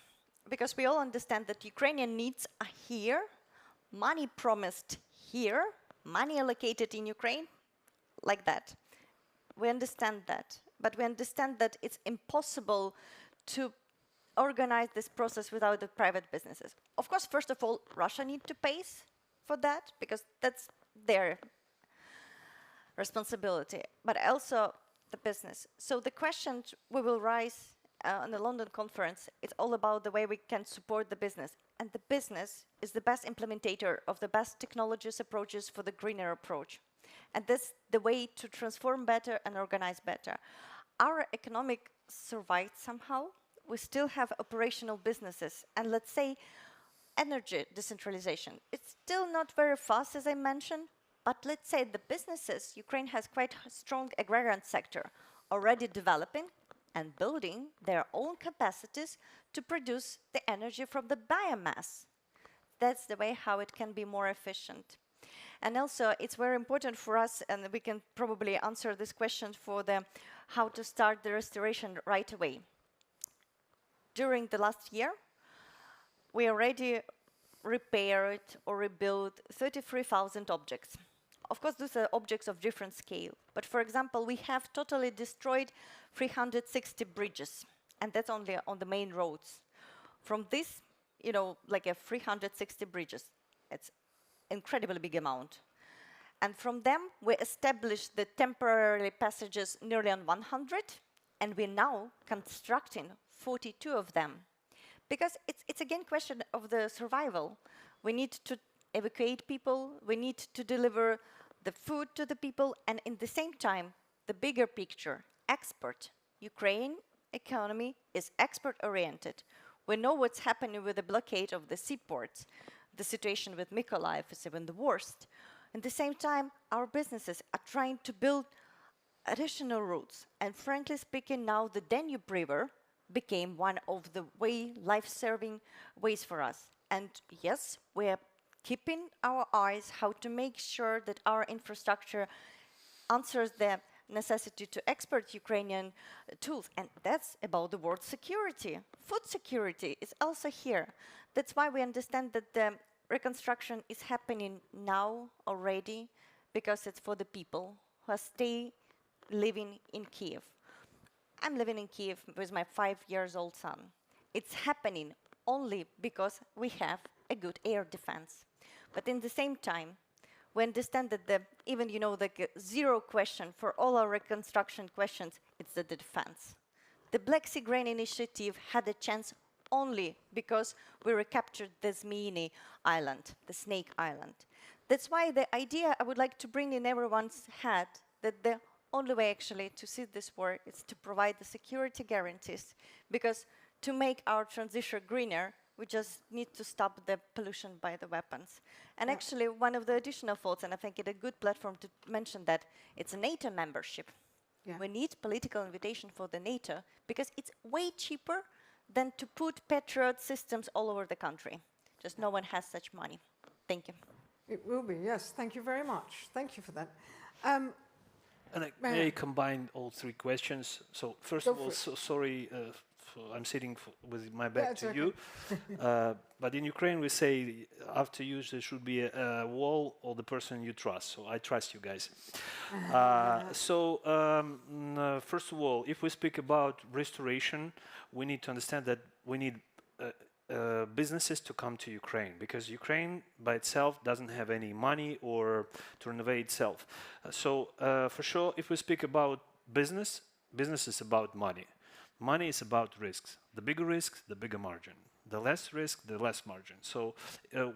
because we all understand that Ukrainian needs are here, money promised here, money allocated in Ukraine, like that. We understand that. But we understand that it's impossible to organize this process without the private businesses. Of course, first of all, Russia needs to pay for that, because that's their responsibility, but also the business. So the questions we will raise on the London conference, it's all about the way we can support the business. And the business is the best implementator of the best technologies approaches for the greener approach. And that's the way to transform better and organize better. Our economic survived somehow. We still have operational businesses. And let's say energy decentralization. It's still not very fast, as I mentioned, but let's say the businesses, Ukraine has quite a strong agrarian sector already developing and building their own capacities to produce the energy from the biomass. That's the way how it can be more efficient. And also, it's very important for us, and we can probably answer this question for the how to start the restoration right away. During the last year, we already repaired or rebuilt 33,000 objects. Of course, these are objects of different scale. But for example, we have totally destroyed 360 bridges, and that's only on the main roads. From this, like a 360 bridges, it's incredibly big amount. And from them, we established the temporary passages nearly on 100, and we're now constructing 42 of them. Because it's again question of the survival. We need to evacuate people, we need to deliver the food to the people, and in the same time, the bigger picture, export. Ukraine economy is export-oriented. We know what's happening with the blockade of the seaports. The situation with Mykolaiv is even the worst. At the same time, our businesses are trying to build additional routes. And frankly speaking, now the Danube River became one of the life-saving ways for us. And yes, we are keeping our eyes how to make sure that our infrastructure answers the necessity to export Ukrainian tools. And that's about the world security. Food security is also here. That's why we understand that the reconstruction is happening now already, because it's for the people who stay living in Kiev. I'm living in Kiev with my 5-year-old son. It's happening only because we have a good air defense. But in the same time, we understand that the zero question for all our reconstruction questions, it's the defense. The Black Sea Grain Initiative had a chance only because we recaptured the Zmyny Island, the Snake Island. That's why the idea I would like to bring in everyone's head that the only way actually to see this war is to provide the security guarantees, because to make our transition greener, we just need to stop the pollution by the weapons. And actually, one of the additional thoughts, and I think it's a good platform to mention that, it's a NATO membership. We need political invitation for the NATO, because it's way cheaper than to put Patriot systems all over the country. Just no one has such money. Thank you. It will be, yes. Thank you very much. Thank you for that. And may I combine all three questions? So first of all, sorry, I'm sitting with my back to you. But in Ukraine, we say after you there should be a wall or the person you trust. So I trust you guys. First of all, if we speak about restoration, we need to understand that we need businesses to come to Ukraine, because Ukraine by itself doesn't have any money or to renovate itself. For sure, if we speak about business, business is about money. Money is about risks. The bigger risk, the bigger margin. The less risk, the less margin. So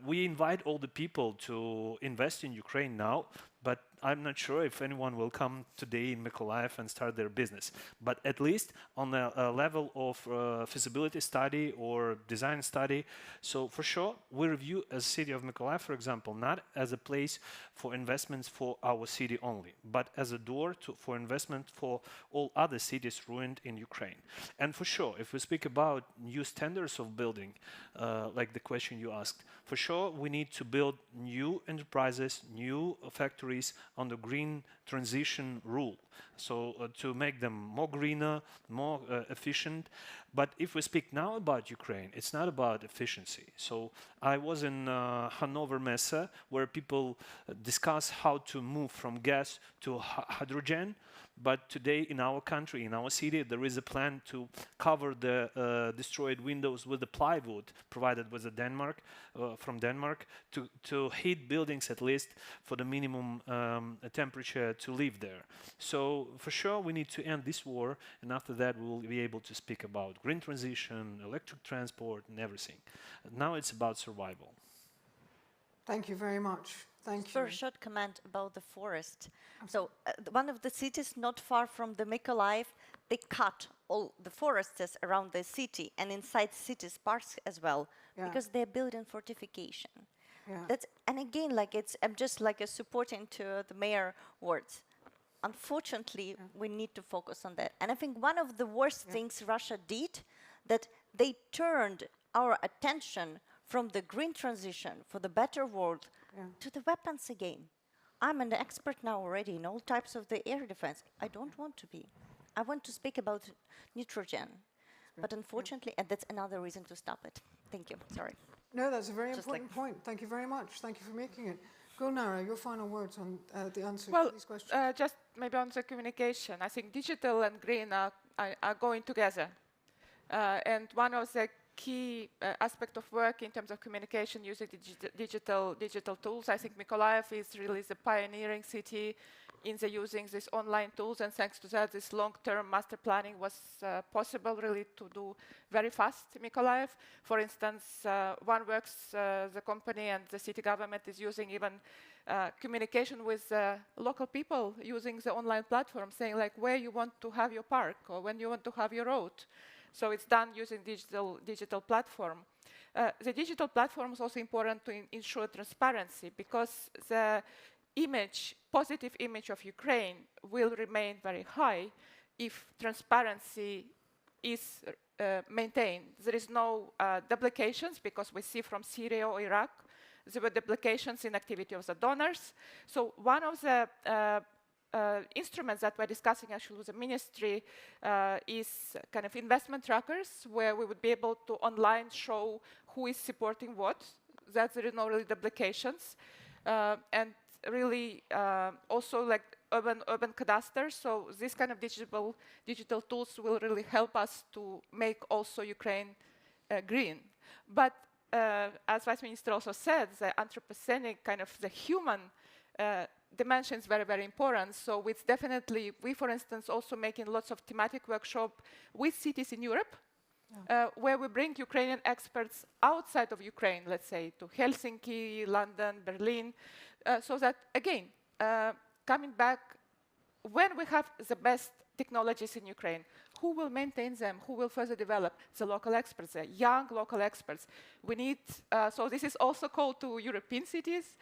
we invite all the people to invest in Ukraine now, but I'm not sure if anyone will come today in Mykolaiv and start their business. But at least on a level of feasibility study or design study. So for sure, we review as city of Mykolaiv, for example, not as a place for investments for our city only, but as a door for investment for all other cities ruined in Ukraine. And for sure, if we speak about new standards of building, like the question you asked, for sure, we need to build new enterprises, new factories on the green transition rule. So to make them more greener, more efficient. But if we speak now about Ukraine, it's not about efficiency. So I was in Hanover Messe, where people discuss how to move from gas to hydrogen. But today in our country, in our city, there is a plan to cover the destroyed windows with the plywood provided with from Denmark to heat buildings at least for the minimum temperature to live there. So for sure we need to end this war, and after that we will be able to speak about green transition, electric transport and everything. Now it's about survival. Thank you very much. Thank you. For a short comment about the forest. So one of the cities not far from the Mykolaiv, they cut all the forests around the city and inside cities parks as well, because they're building fortification. That's, and again, like I'm just like a supporting to the mayor words. Unfortunately, we need to focus on that. And I think one of the worst things Russia did, that they turned our attention from the green transition for the better world to the weapons again. I'm an expert now already in all types of the air defense. I don't want to be. I want to speak about nitrogen. But unfortunately, and that's another reason to stop it. Thank you. Sorry. No, that's a very important point. Thank you very much. Thank you for making it. Gulnara, your final words on the answer to these questions. Just maybe on the communication. I think digital and green are going together. And one of the key aspect of work in terms of communication using digital tools. I think Mykolaiv is really the pioneering city in the using these online tools, and thanks to that, this long-term master planning was possible really to do very fast in Mykolaiv. For instance, OneWorks, the company and the city government is using even communication with local people using the online platform, saying like where you want to have your park or when you want to have your road. So it's done using digital platform. The digital platform is also important to ensure transparency, because the positive image of Ukraine will remain very high if transparency is maintained. There is no duplications, because we see from Syria or Iraq, there were duplications in activity of the donors. So one of the instruments that we're discussing actually with the ministry is kind of investment trackers, where we would be able to online show who is supporting what, that there is no really duplications. And really also like urban cadastre. So this kind of digital tools will really help us to make also Ukraine green. But as Vice Minister also said, the anthropocenic kind of the human dimension is very, very important. So it's definitely, we, for instance, also making lots of thematic workshop with cities in Europe, where we bring Ukrainian experts outside of Ukraine, let's say, to Helsinki, London, Berlin, so that, again, coming back, when we have the best technologies in Ukraine, who will maintain them? Who will further develop? The local experts, the young local experts. We need, so this is also called to European cities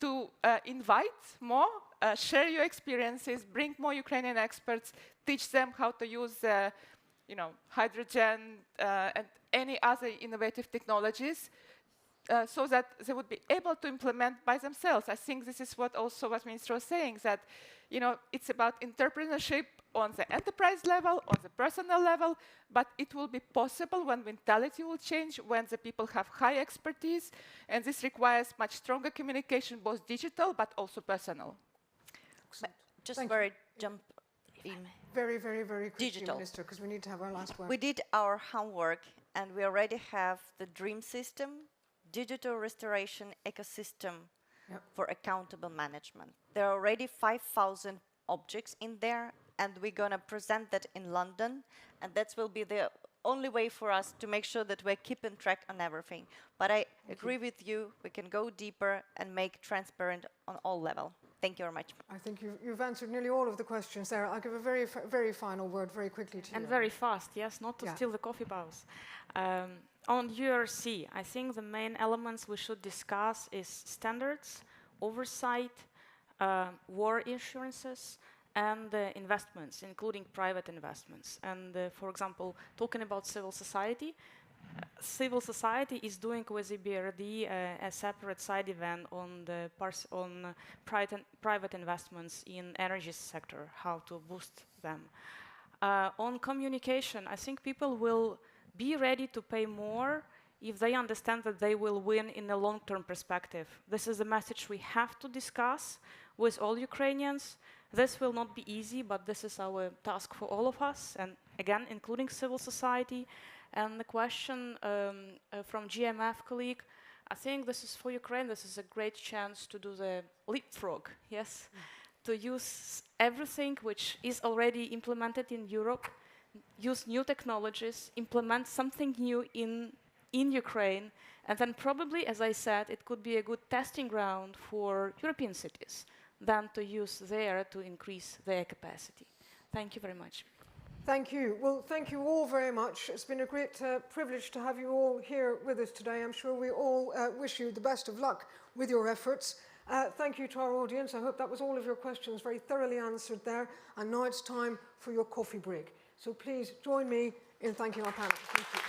to invite more, share your experiences, bring more Ukrainian experts, teach them how to use hydrogen and any other innovative technologies, so that they would be able to implement by themselves. I think this is what also what Minister was saying, that it's about entrepreneurship on the enterprise level, on the personal level, but it will be possible when mentality will change, when the people have high expertise, and this requires much stronger communication, both digital but also personal. Just very jump in. Very, very, very quickly, Digital. Minister, because we need to have our last word. We did our homework, and we already have the DREAM system, digital restoration ecosystem for accountable management. There are already 5,000 objects in there, and we're going to present that in London, and that will be the only way for us to make sure that we're keeping track on everything. But I agree with you, we can go deeper and make transparent on all levels. Thank you very much. I think you've answered nearly all of the questions there. I'll give a very, very final word very quickly to you. And very fast, yes, not to steal the coffee bowls. On URC, I think the main elements we should discuss is standards, oversight, war insurances, and investments, including private investments. And for example, talking about civil society is doing with EBRD a separate side event on the private investments in energy sector, how to boost them. On communication, I think people will be ready to pay more if they understand that they will win in a long-term perspective. This is a message we have to discuss with all Ukrainians. This will not be easy, but this is our task for all of us, and again, including civil society. And the question from GMF colleague, I think this is for Ukraine, this is a great chance to do the leapfrog, yes? To use everything which is already implemented in Europe, use new technologies, implement something new in Ukraine, and then probably, as I said, it could be a good testing ground for European cities than to use there to increase their capacity. Thank you very much. Thank you. Well, thank you all very much. It's been a great privilege to have you all here with us today. I'm sure we all wish you the best of luck with your efforts. Thank you to our audience. I hope that was all of your questions very thoroughly answered there. And now it's time for your coffee break. So please join me in thanking our panel. Thank you.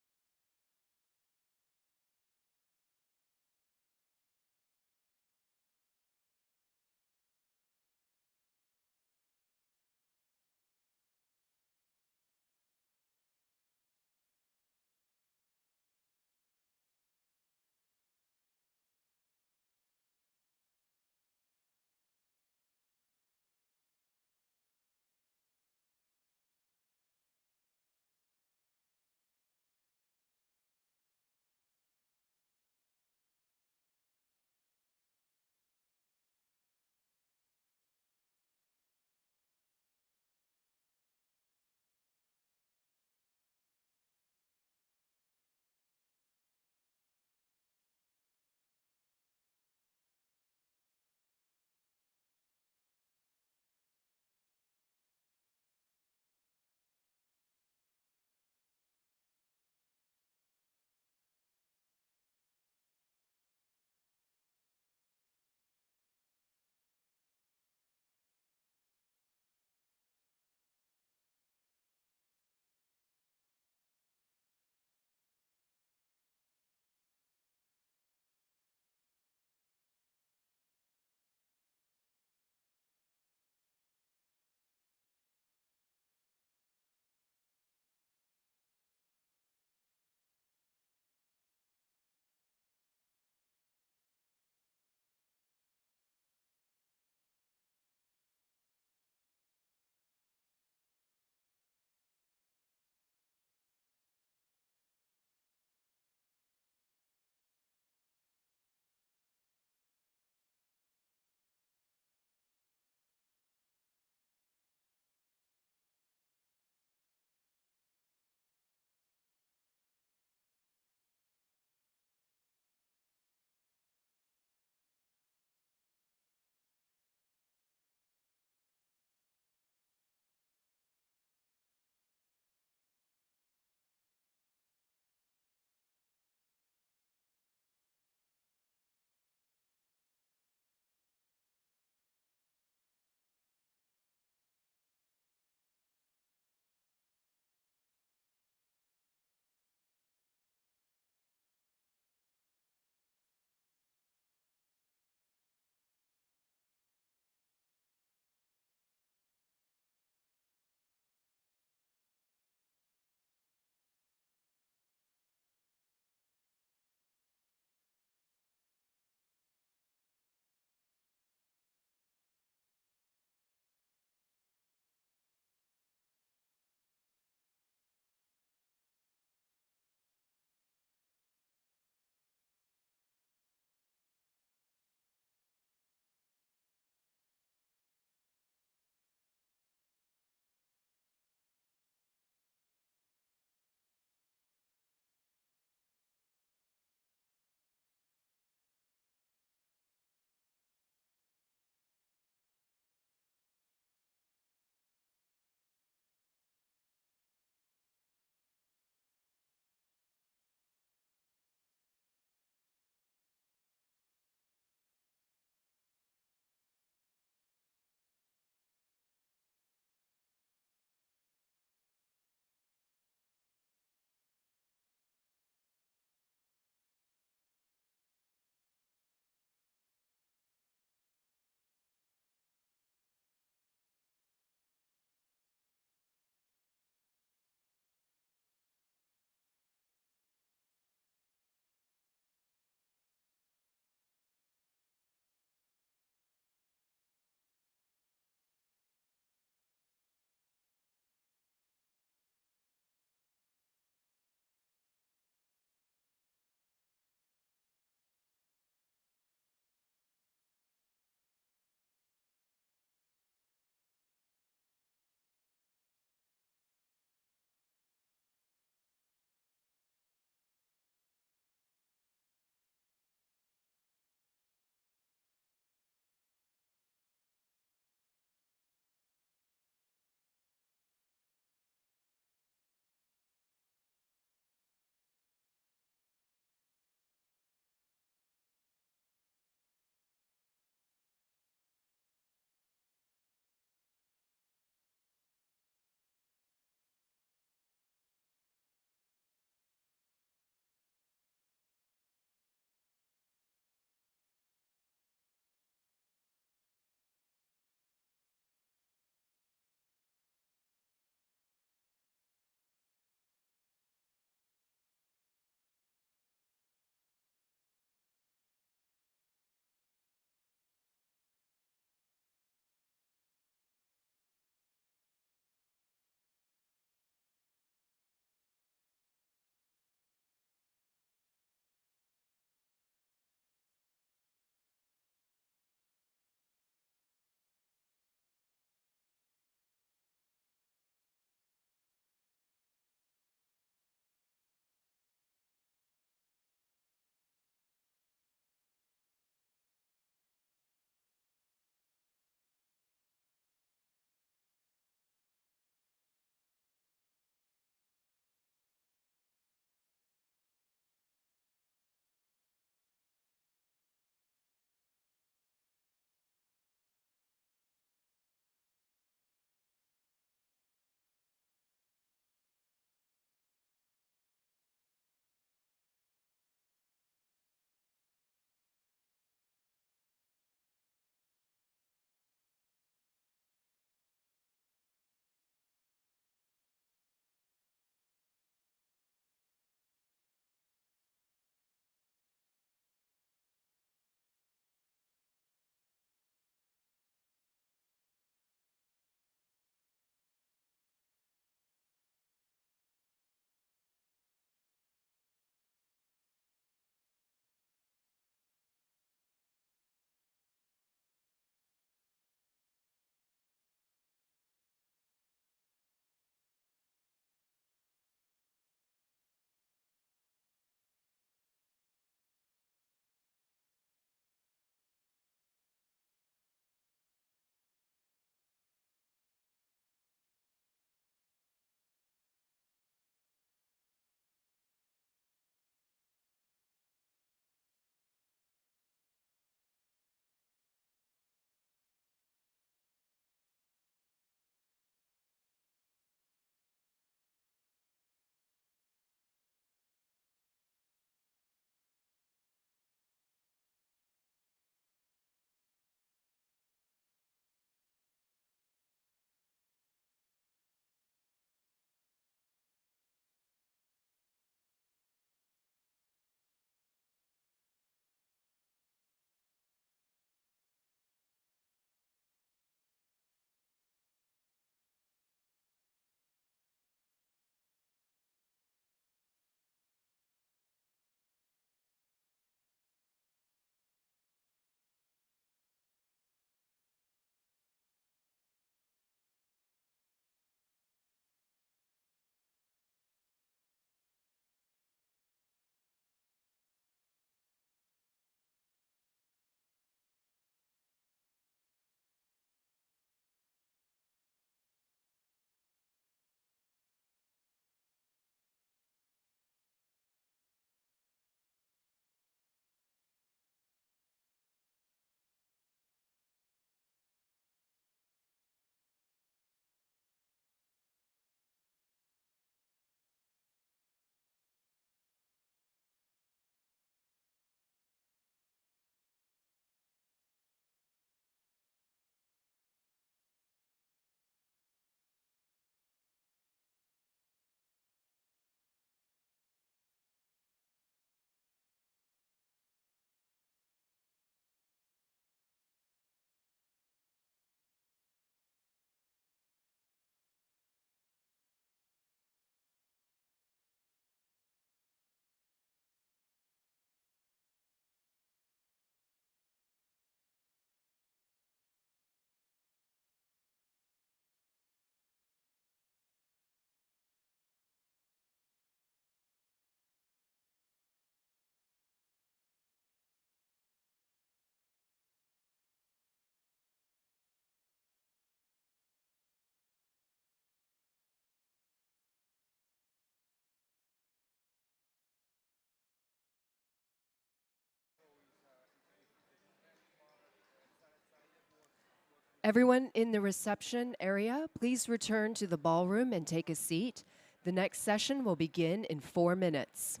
Everyone in the reception area, please return to the ballroom and take a seat. The next session will begin in 4 minutes.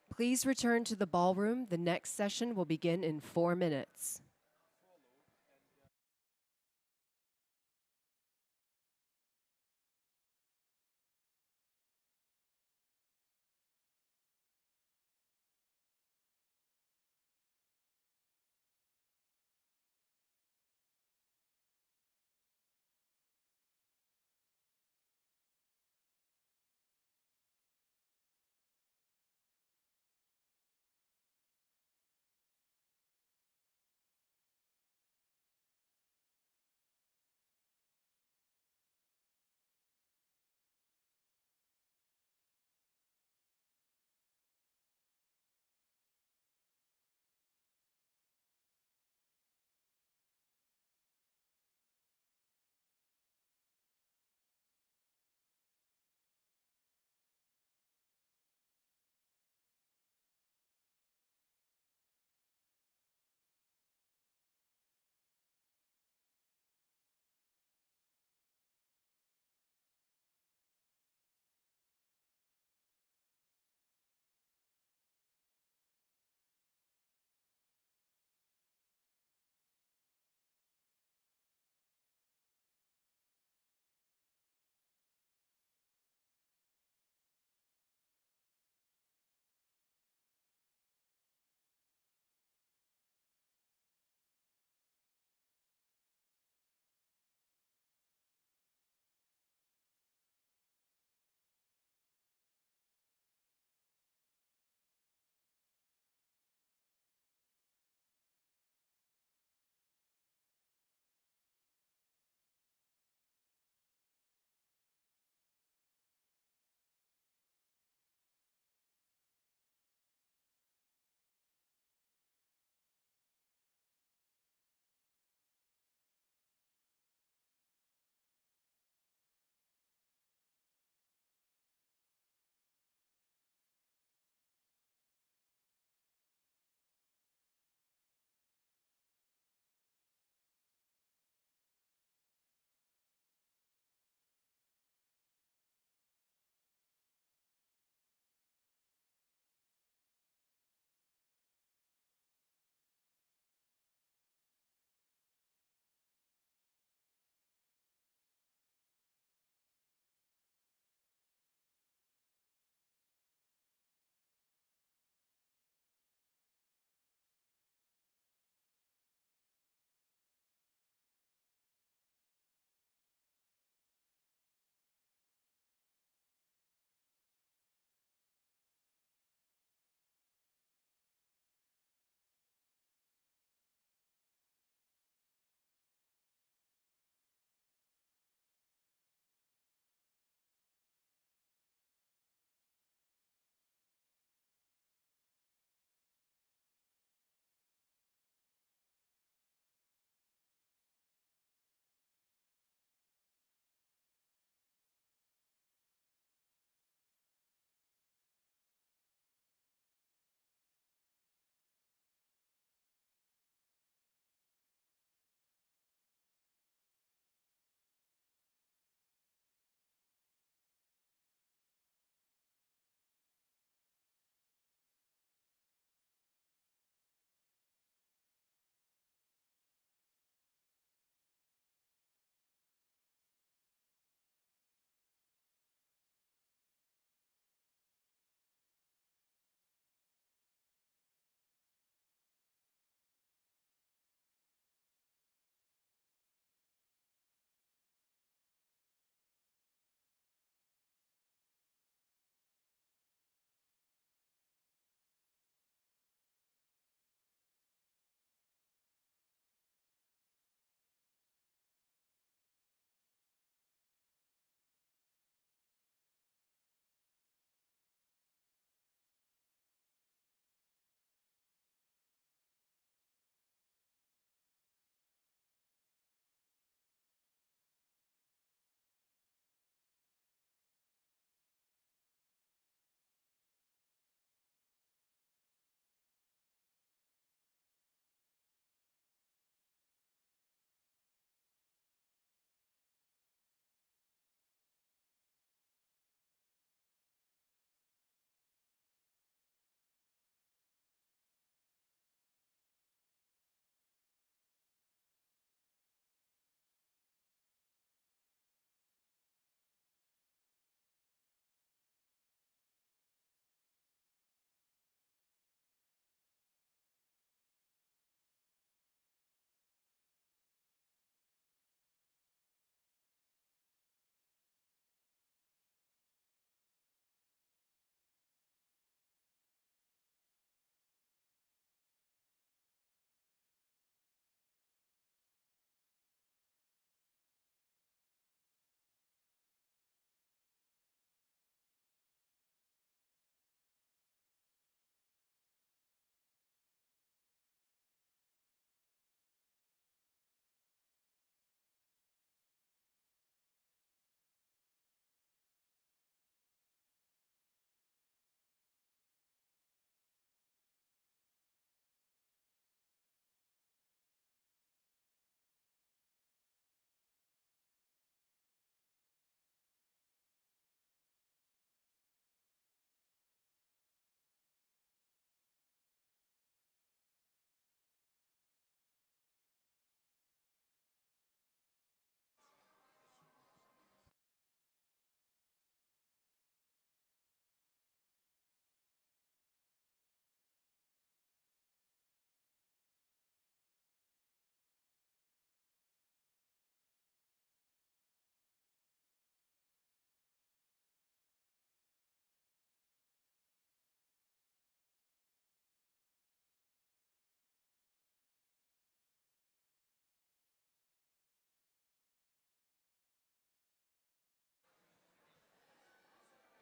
Please return to the ballroom. The next session will begin in 4 minutes.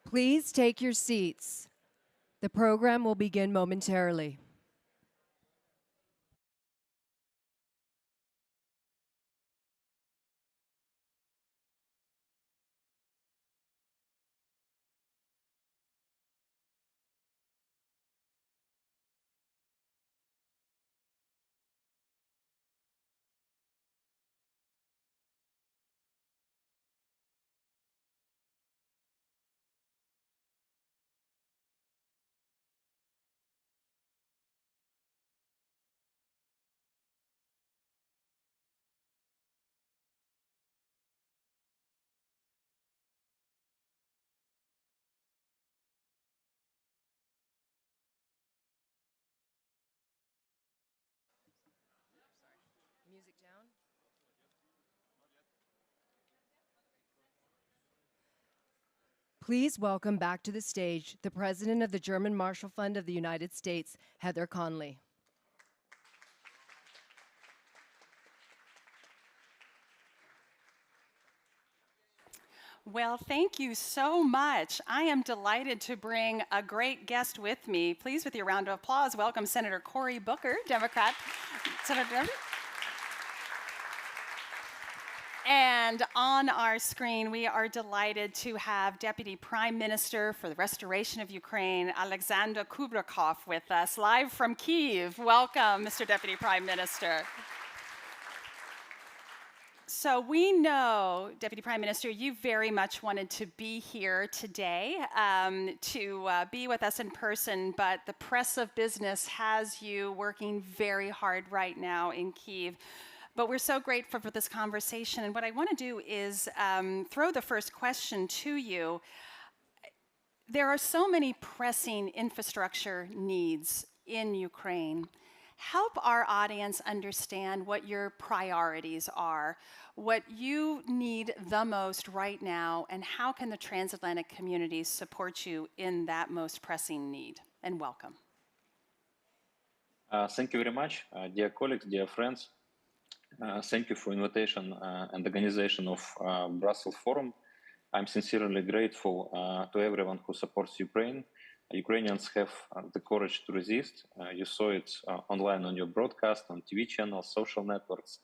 Please take your seats. The program will begin momentarily. Music down. Please welcome back to the stage the President of the German Marshall Fund of the United States, Heather Conley. Well, thank you so much. I am delighted to bring a great guest with me. Please, with your round of applause, welcome Senator Cory Booker, Democrat. Senator. And on our screen, we are delighted to have Deputy Prime Minister for the Restoration of Ukraine, Alexander Kubrakov, with us, live from Kyiv. Welcome, Mr. Deputy Prime Minister. So we know, Deputy Prime Minister, you very much wanted to be here today to be with us in person, but the press of business has you working very hard right now in Kyiv. But we're so grateful for this conversation. And what I want to do is throw the first question to you. There are so many pressing infrastructure needs in Ukraine. Help our audience understand what your priorities are, what you need the most right now, and how can the transatlantic community support you in that most pressing need? And welcome. Thank you very much, dear colleagues, dear friends. Thank you for invitation and organization of Brussels Forum. I'm sincerely grateful to everyone who supports Ukraine. Ukrainians have the courage to resist. You saw it online on your broadcast, on TV channels, social networks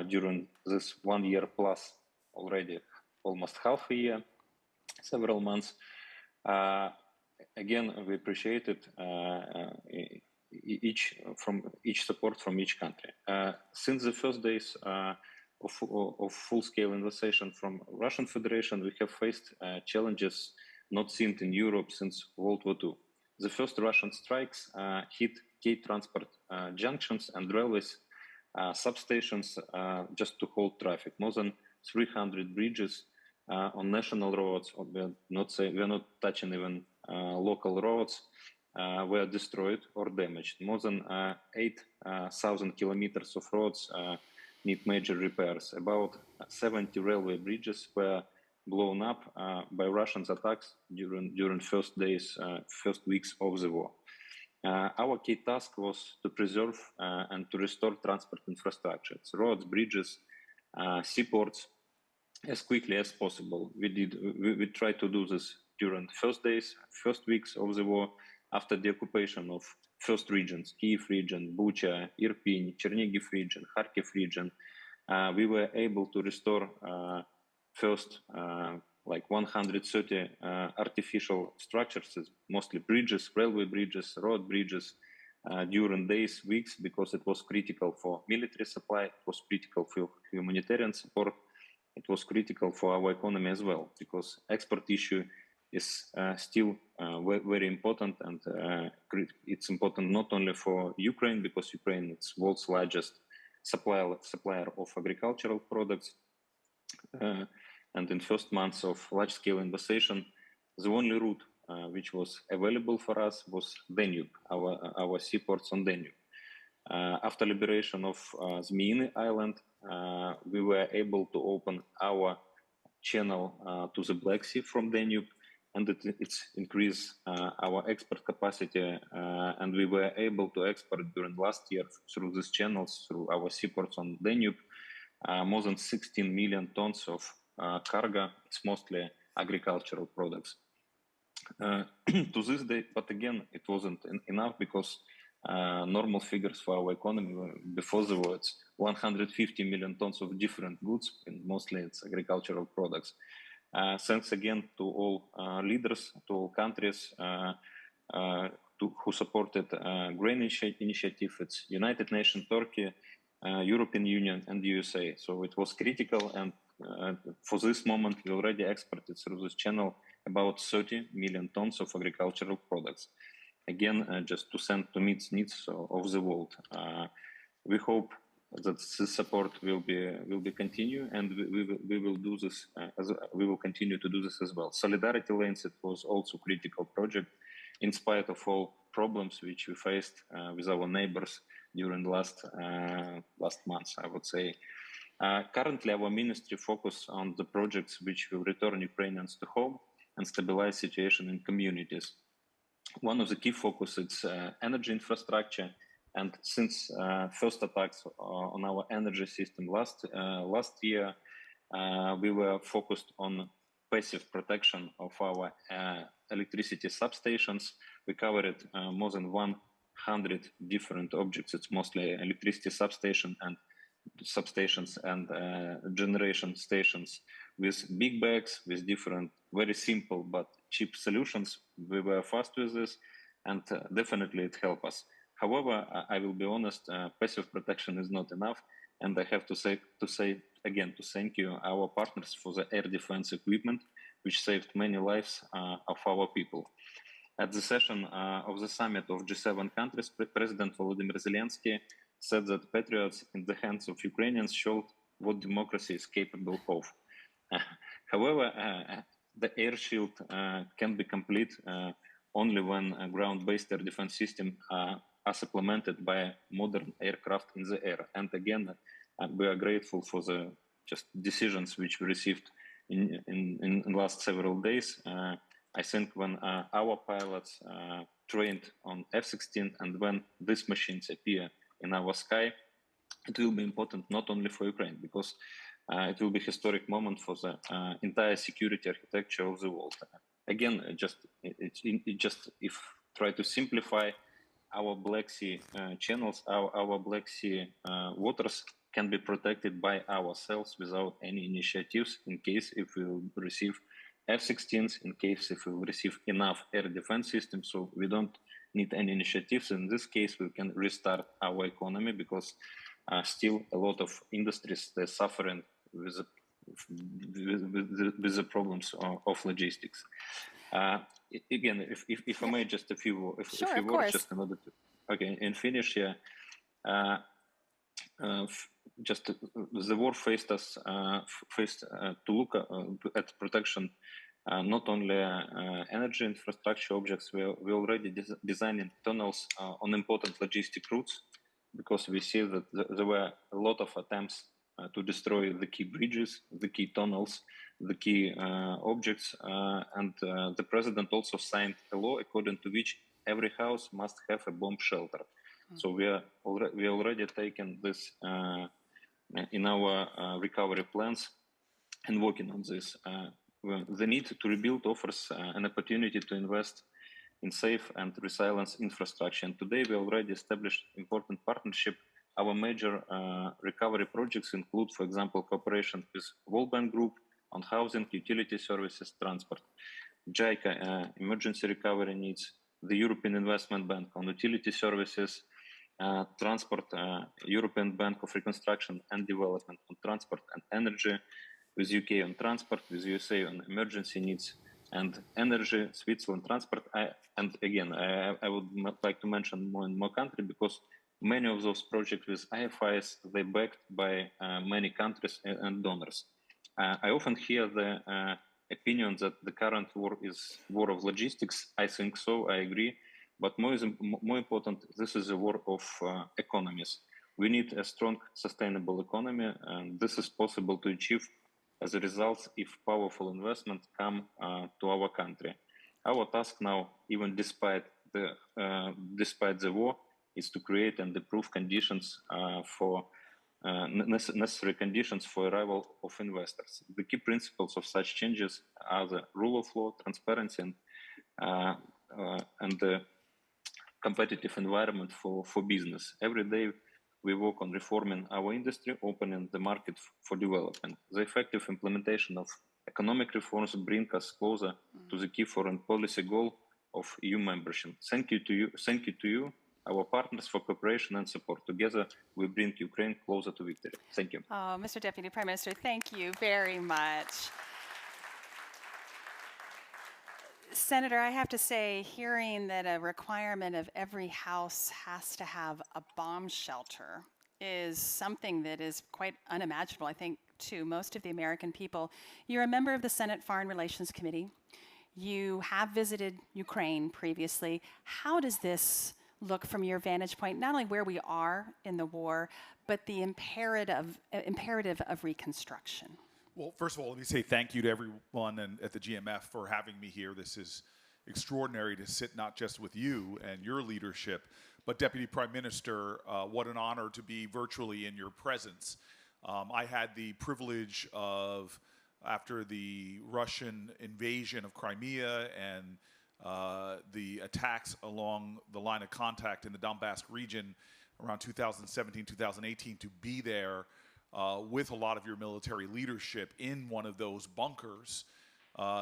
during this 1 year plus already, almost half a year, several months. Again, we appreciate it. Each support from each country. Since the first days of full-scale invasion from Russian Federation, we have faced challenges not seen in Europe since World War II. The first Russian strikes hit key transport junctions and railways, substations just to hold traffic. More than 300 bridges on national roads, we're not touching even local roads, were destroyed or damaged. More than 8,000 kilometers of roads need major repairs. About 70 railway bridges were blown up by Russian attacks during first weeks of the war. Our key task was to preserve and to restore transport infrastructure, roads, bridges, seaports, as quickly as possible. We tried to do this during first weeks of the war, after the occupation of first regions, Kyiv region, Bucha, Irpin, Chernigiv region, Kharkiv region. We were able to restore first like 130 artificial structures, mostly bridges, railway bridges, road bridges, during days, weeks, because it was critical for military supply, it was critical for humanitarian support, it was critical for our economy as well, because export issue is still very important, and it's important not only for Ukraine, because Ukraine is world's largest supplier of agricultural products, and in first months of large-scale invasion, the only route which was available for us was Danube, our seaports on Danube. After liberation of Zmeiny Island, we were able to open our channel to the Black Sea from Danube, and it's increased our export capacity, and we were able to export during last year through these channels, through our seaports on Danube, more than 16 million tons of cargo. It's mostly agricultural products. to this day. But again, it wasn't enough because normal figures for our economy were before the war, it's 150 million tons of different goods, and mostly it's agricultural products. Thanks again to all leaders, to all countries who supported grain initiative. It's United Nations, Turkey, European Union, and USA. So it was critical, and for this moment, we already exported through this channel about 30 million tons of agricultural products. Again, just to send to meet needs of the world. We hope that this support will be continue, and we will do this. We will continue to do this as well. Solidarity lanes, it was also critical project, in spite of all problems which we faced with our neighbors during the last months, I would say. Currently, our ministry focus on the projects which will return Ukrainians to home and stabilize situation in communities. One of the key focus is energy infrastructure, and since first attacks on our energy system last year, we were focused on passive protection of our electricity substations. We covered more than 100 different objects. It's mostly electricity substations and generation stations with big bags, with different, very simple but cheap solutions. We were fast with this, and definitely it helped us. However, I will be honest, passive protection is not enough, and I have to say again to thank you, our partners, for the air defense equipment, which saved many lives of our people. At the session of the summit of G7 countries, President Volodymyr Zelensky said that patriots in the hands of Ukrainians showed what democracy is capable of. However, the air shield can be complete only when ground-based air defense systems are supplemented by modern aircraft in the air. And again, we are grateful for the just decisions which we received in last several days. I think when our pilots trained on F-16 and when these machines appear in our sky, it will be important not only for Ukraine, because it will be a historic moment for the entire security architecture of the world. Again, if try to simplify, our Black Sea channels, our Black Sea waters can be protected by ourselves without any initiatives in case if we will receive F-16s, in case if we will receive enough air defense systems. So we don't need any initiatives. In this case, we can restart our economy, because still a lot of industries, they're suffering with the problems of logistics. Again, if I may, just a few words, just in order to, okay, and finish here. Just the war faced us to look at protection, not only energy infrastructure objects. We already designing tunnels on important logistic routes, because we see that there were a lot of attempts to destroy the key bridges, the key tunnels, the key objects, and the president also signed a law according to which every house must have a bomb shelter. So we already taken this in our recovery plans and working on this. The need to rebuild offers an opportunity to invest in safe and resilient infrastructure. And today we already established important partnership. Our major recovery projects include, for example, cooperation with World Bank Group on housing, utility services, transport, JICA, emergency recovery needs, the European Investment Bank on utility services, transport, European Bank of Reconstruction and Development on transport and energy, with UK on transport, with USA on emergency needs and energy, Switzerland transport. And again, I would like to mention more and more countries, because many of those projects with IFIs, they're backed by many countries and donors. I often hear the opinion that the current war is war of logistics. I think so, I agree. But more important, this is a war of economies. We need a strong, sustainable economy, and this is possible to achieve as a result if powerful investment come to our country. Our task now, even despite the war, is to create and improve conditions for necessary conditions for arrival of investors. The key principles of such changes are the rule of law, transparency, and and the competitive environment for business. Every day we work on reforming our industry, opening the market for development. The effective implementation of economic reforms bring us closer to the key foreign policy goal of EU membership. Thank you to you, our partners, for cooperation and support. Together, we bring Ukraine closer to victory. Thank you. Oh, Mr. Deputy Prime Minister, thank you very much. Senator, I have to say, hearing that a requirement of every house has to have a bomb shelter is something that is quite unimaginable, I think, to most of the American people. You're a member of the Senate Foreign Relations Committee. You have visited Ukraine previously. How does this look from your vantage point, not only where we are in the war, but the imperative of reconstruction? Well, first of all, let me say thank you to everyone at the GMF for having me here. This is extraordinary to sit not just with you and your leadership, but Deputy Prime Minister, what an honor to be virtually in your presence. I had the privilege of, after the Russian invasion of Crimea and the attacks along the line of contact in the Donbass region around 2017, 2018, to be there with a lot of your military leadership in one of those bunkers,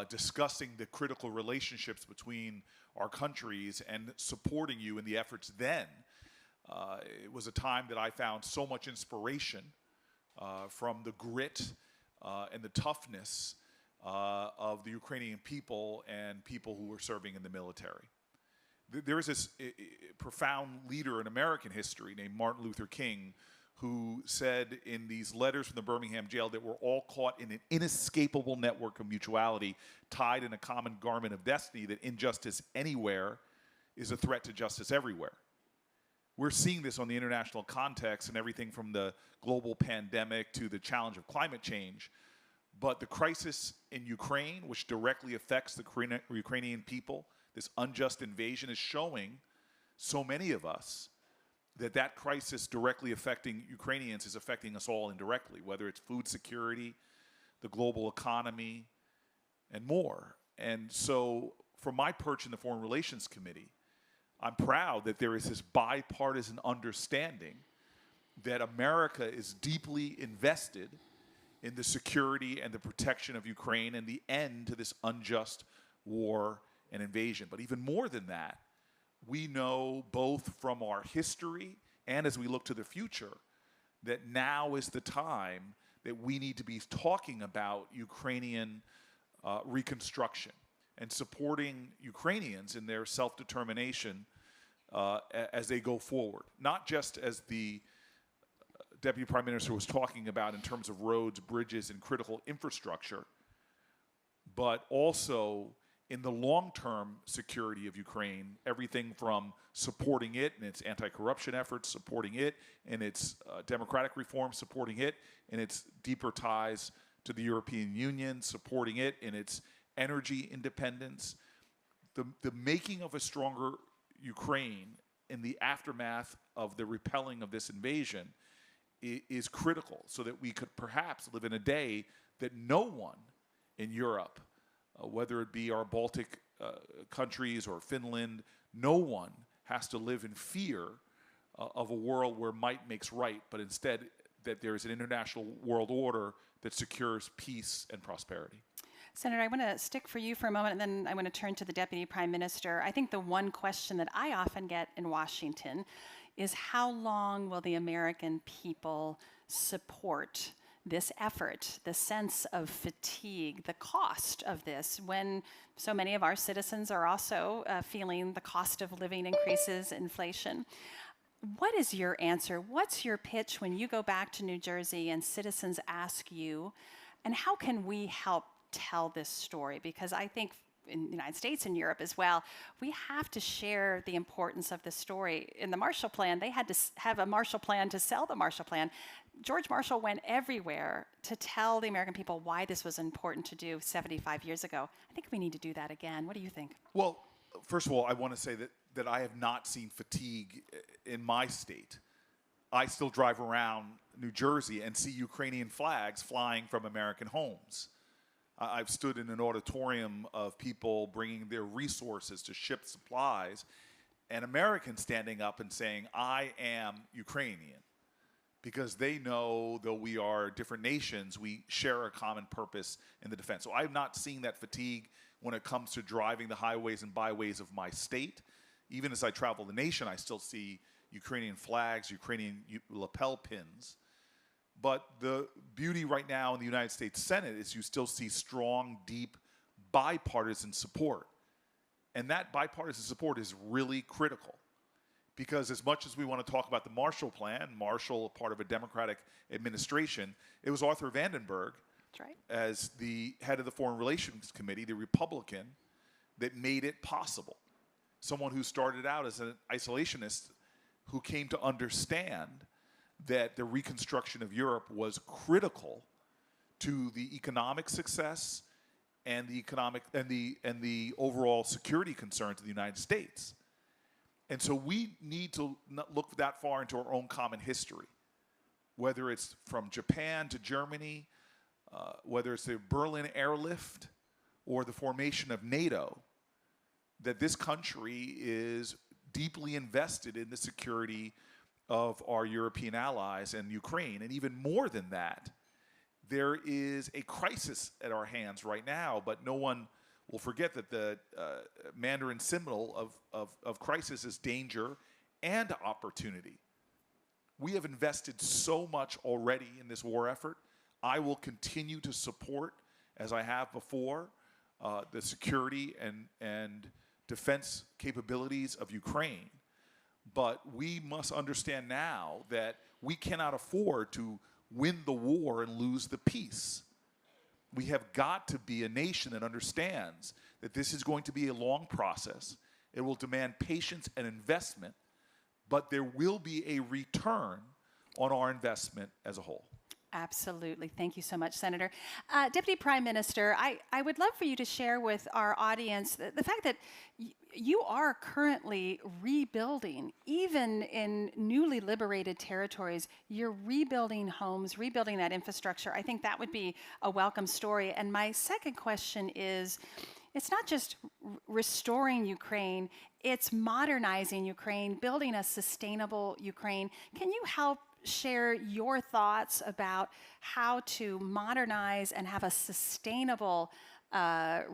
discussing the critical relationships between our countries and supporting you in the efforts then. It was a time that I found so much inspiration from the grit and the toughness of the Ukrainian people and people who were serving in the military. There is this profound leader in American history named Martin Luther King, who said in these letters from the Birmingham jail that we're all caught in an inescapable network of mutuality, tied in a common garment of destiny, that injustice anywhere is a threat to justice everywhere. We're seeing this on the international context and everything from the global pandemic to the challenge of climate change. But the crisis in Ukraine, which directly affects the Ukrainian people, this unjust invasion, is showing so many of us that crisis directly affecting Ukrainians is affecting us all indirectly, whether it's food security, the global economy, and more. And so from my perch in the Foreign Relations Committee, I'm proud that there is this bipartisan understanding that America is deeply invested in the security and the protection of Ukraine and the end to this unjust war and invasion. But even more than that, we know both from our history and as we look to the future that now is the time that we need to be talking about Ukrainian reconstruction and supporting Ukrainians in their self-determination as they go forward. Not just as the Deputy Prime Minister was talking about in terms of roads, bridges, and critical infrastructure, but also in the long-term security of Ukraine, everything from supporting it in its anti-corruption efforts, supporting it in its democratic reform, supporting it in its deeper ties to the European Union, supporting it in its energy independence. The making of a stronger Ukraine in the aftermath of the repelling of this invasion is critical, so that we could perhaps live in a day that no one in Europe, whether it be our Baltic countries or Finland, no one has to live in fear of a world where might makes right, but instead that there is an international world order that secures peace and prosperity. Senator, I want to stick for you for a moment, and then I want to turn to the Deputy Prime Minister. I think the one question that I often get in Washington is how long will the American people support this effort, the sense of fatigue, the cost of this, when so many of our citizens are also feeling the cost of living increases, inflation. What is your answer? What's your pitch when you go back to New Jersey and citizens ask you, and how can we help tell this story? Because I think in the United States and Europe as well, we have to share the importance of this story. In the Marshall Plan, they had to have a Marshall Plan to sell the Marshall Plan. George Marshall went everywhere to tell the American people why this was important to do 75 years ago. I think we need to do that again. What do you think? Well, first of all, I want to say that I have not seen fatigue in my state. I still drive around New Jersey and see Ukrainian flags flying from American homes. I've stood in an auditorium of people bringing their resources to ship supplies, and Americans standing up and saying, I am Ukrainian. Because they know, though we are different nations, we share a common purpose in the defense. So I've not seen that fatigue when it comes to driving the highways and byways of my state. Even as I travel the nation, I still see Ukrainian flags, Ukrainian lapel pins. But the beauty right now in the United States Senate is you still see strong, deep, bipartisan support. And that bipartisan support is really critical. Because as much as we want to talk about the Marshall Plan, Marshall, part of a Democratic administration, it was Arthur Vandenberg, that's right, as the head of the Foreign Relations Committee, the Republican, that made it possible. Someone who started out as an isolationist who came to understand that the reconstruction of Europe was critical to the economic success and the overall security concerns of the United States. And so we need to not look that far into our own common history, whether it's from Japan to Germany, whether it's the Berlin airlift or the formation of NATO, that this country is deeply invested in the security of our European allies and Ukraine. And even more than that, there is a crisis at our hands right now, but no one will forget that the Mandarin symbol of crisis is danger and opportunity. We have invested so much already in this war effort. I will continue to support, as I have before, the security and defense capabilities of Ukraine. But we must understand now that we cannot afford to win the war and lose the peace. We have got to be a nation that understands that this is going to be a long process. It will demand patience and investment, but there will be a return on our investment as a whole. Absolutely. Thank you so much, Senator. Deputy Prime Minister, I would love for you to share with our audience the fact that you are currently rebuilding, even in newly liberated territories. You're rebuilding homes, rebuilding that infrastructure. I think that would be a welcome story. And my second question is, it's not just restoring Ukraine, it's modernizing Ukraine, building a sustainable Ukraine. Can you help share your thoughts about how to modernize and have a sustainable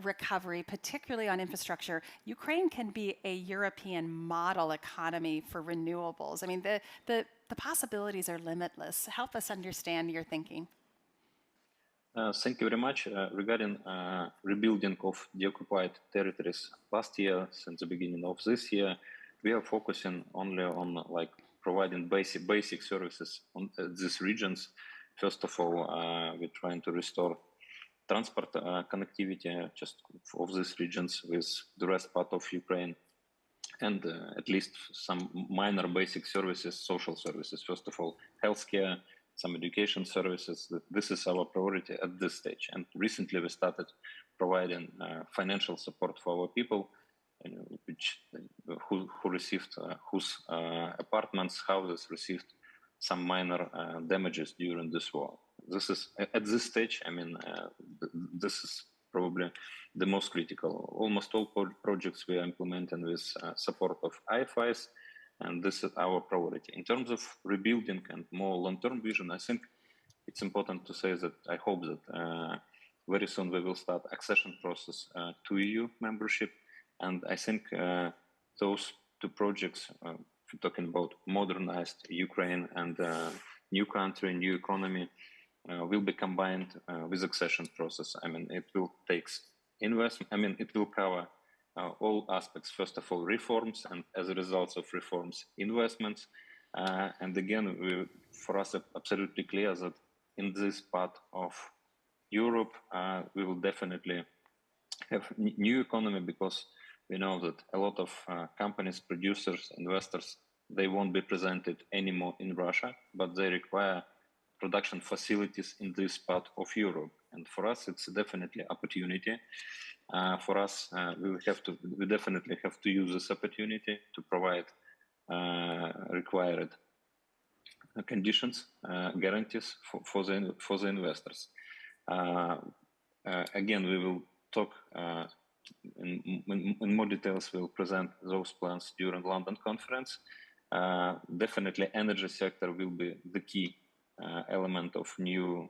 recovery, particularly on infrastructure? Ukraine can be a European model economy for renewables. I mean, the possibilities are limitless. Help us understand your thinking. Thank you very much. Regarding rebuilding of the occupied territories last year, since the beginning of this year, we are focusing only on providing basic services on these regions. First of all, we're trying to restore transport connectivity just of these regions with the rest part of Ukraine, and at least some minor basic services, social services. First of all, healthcare, some education services. This is our priority at this stage. And recently we started providing financial support for our people, who received, whose apartments, houses received some minor damages during this war. This is, at this stage, I mean, this is probably the most critical. Almost all projects we are implementing with support of IFIs, and this is our priority. In terms of rebuilding and more long-term vision, I think it's important to say that I hope that very soon we will start accession process to EU membership. And I think those two projects, if you're talking about modernized Ukraine and new country, new economy, will be combined with accession process. I mean, it will take investment. I mean, it will cover all aspects. First of all, reforms, and as a result of reforms, investments. And again, for us, it's absolutely clear that in this part of Europe, we will definitely have new economy, because we know that a lot of companies, producers, investors, they won't be presented anymore in Russia, but they require production facilities in this part of Europe. And for us, it's definitely opportunity. For us, we definitely have to use this opportunity to provide required conditions, guarantees for the investors. again, we will talk in more details. We'll present those plans during London conference. Definitely, energy sector will be the key element of new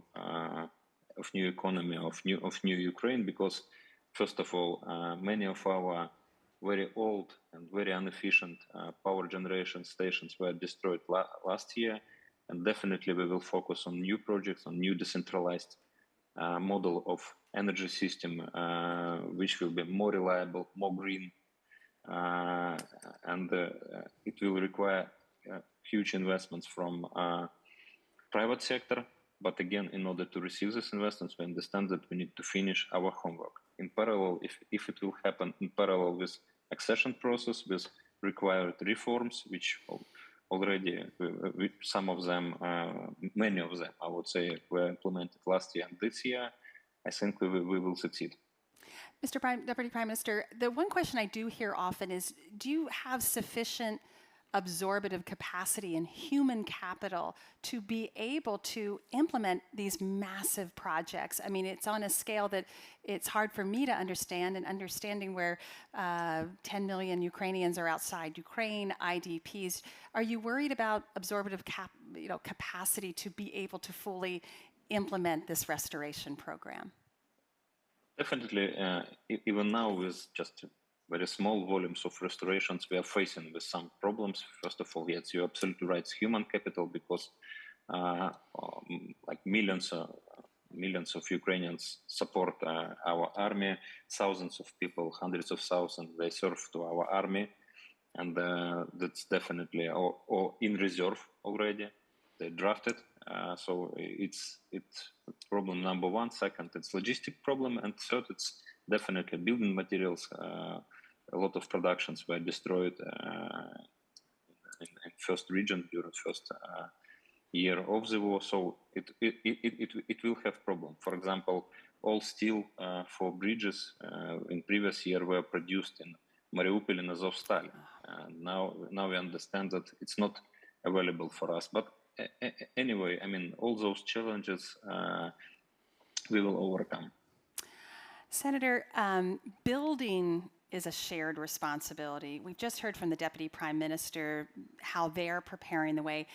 economy of new Ukraine, because first of all, many of our very old and very inefficient power generation stations were destroyed last year, and definitely we will focus on new projects, on new decentralized model of energy system, which will be more reliable, more green, and it will require huge investments from private sector. But again, in order to receive these investments, we understand that we need to finish our homework. In parallel, if it will happen in parallel with accession process, with required reforms, which already some of them, many of them, I would say, were implemented last year and this year, I think we will succeed. Deputy Prime Minister, the one question I do hear often is, do you have sufficient absorptive capacity and human capital to be able to implement these massive projects? I mean, it's on a scale that it's hard for me to understand, and understanding where 10 million Ukrainians are outside Ukraine, IDPs. Are you worried about absorptive capacity to be able to fully implement this restoration program? Definitely, even now with just very small volumes of restorations, we are facing with some problems. First of all, yes, you're absolutely right, it's human capital, because like millions of Ukrainians support our army, thousands of people, hundreds of thousands, they serve to our army, and that's definitely or in reserve already, they drafted. So it's problem number one. Second, it's logistic problem, and third, it's definitely building materials. A lot of productions were destroyed in first region during first year of the war. So it will have problem. For example, all steel for bridges in previous year were produced in Mariupol and Azovstal. Now we understand that it's not available for us. But anyway, I mean, all those challenges we will overcome. Senator, building is a shared responsibility. We've just heard from the Deputy Prime Minister how they're preparing the way.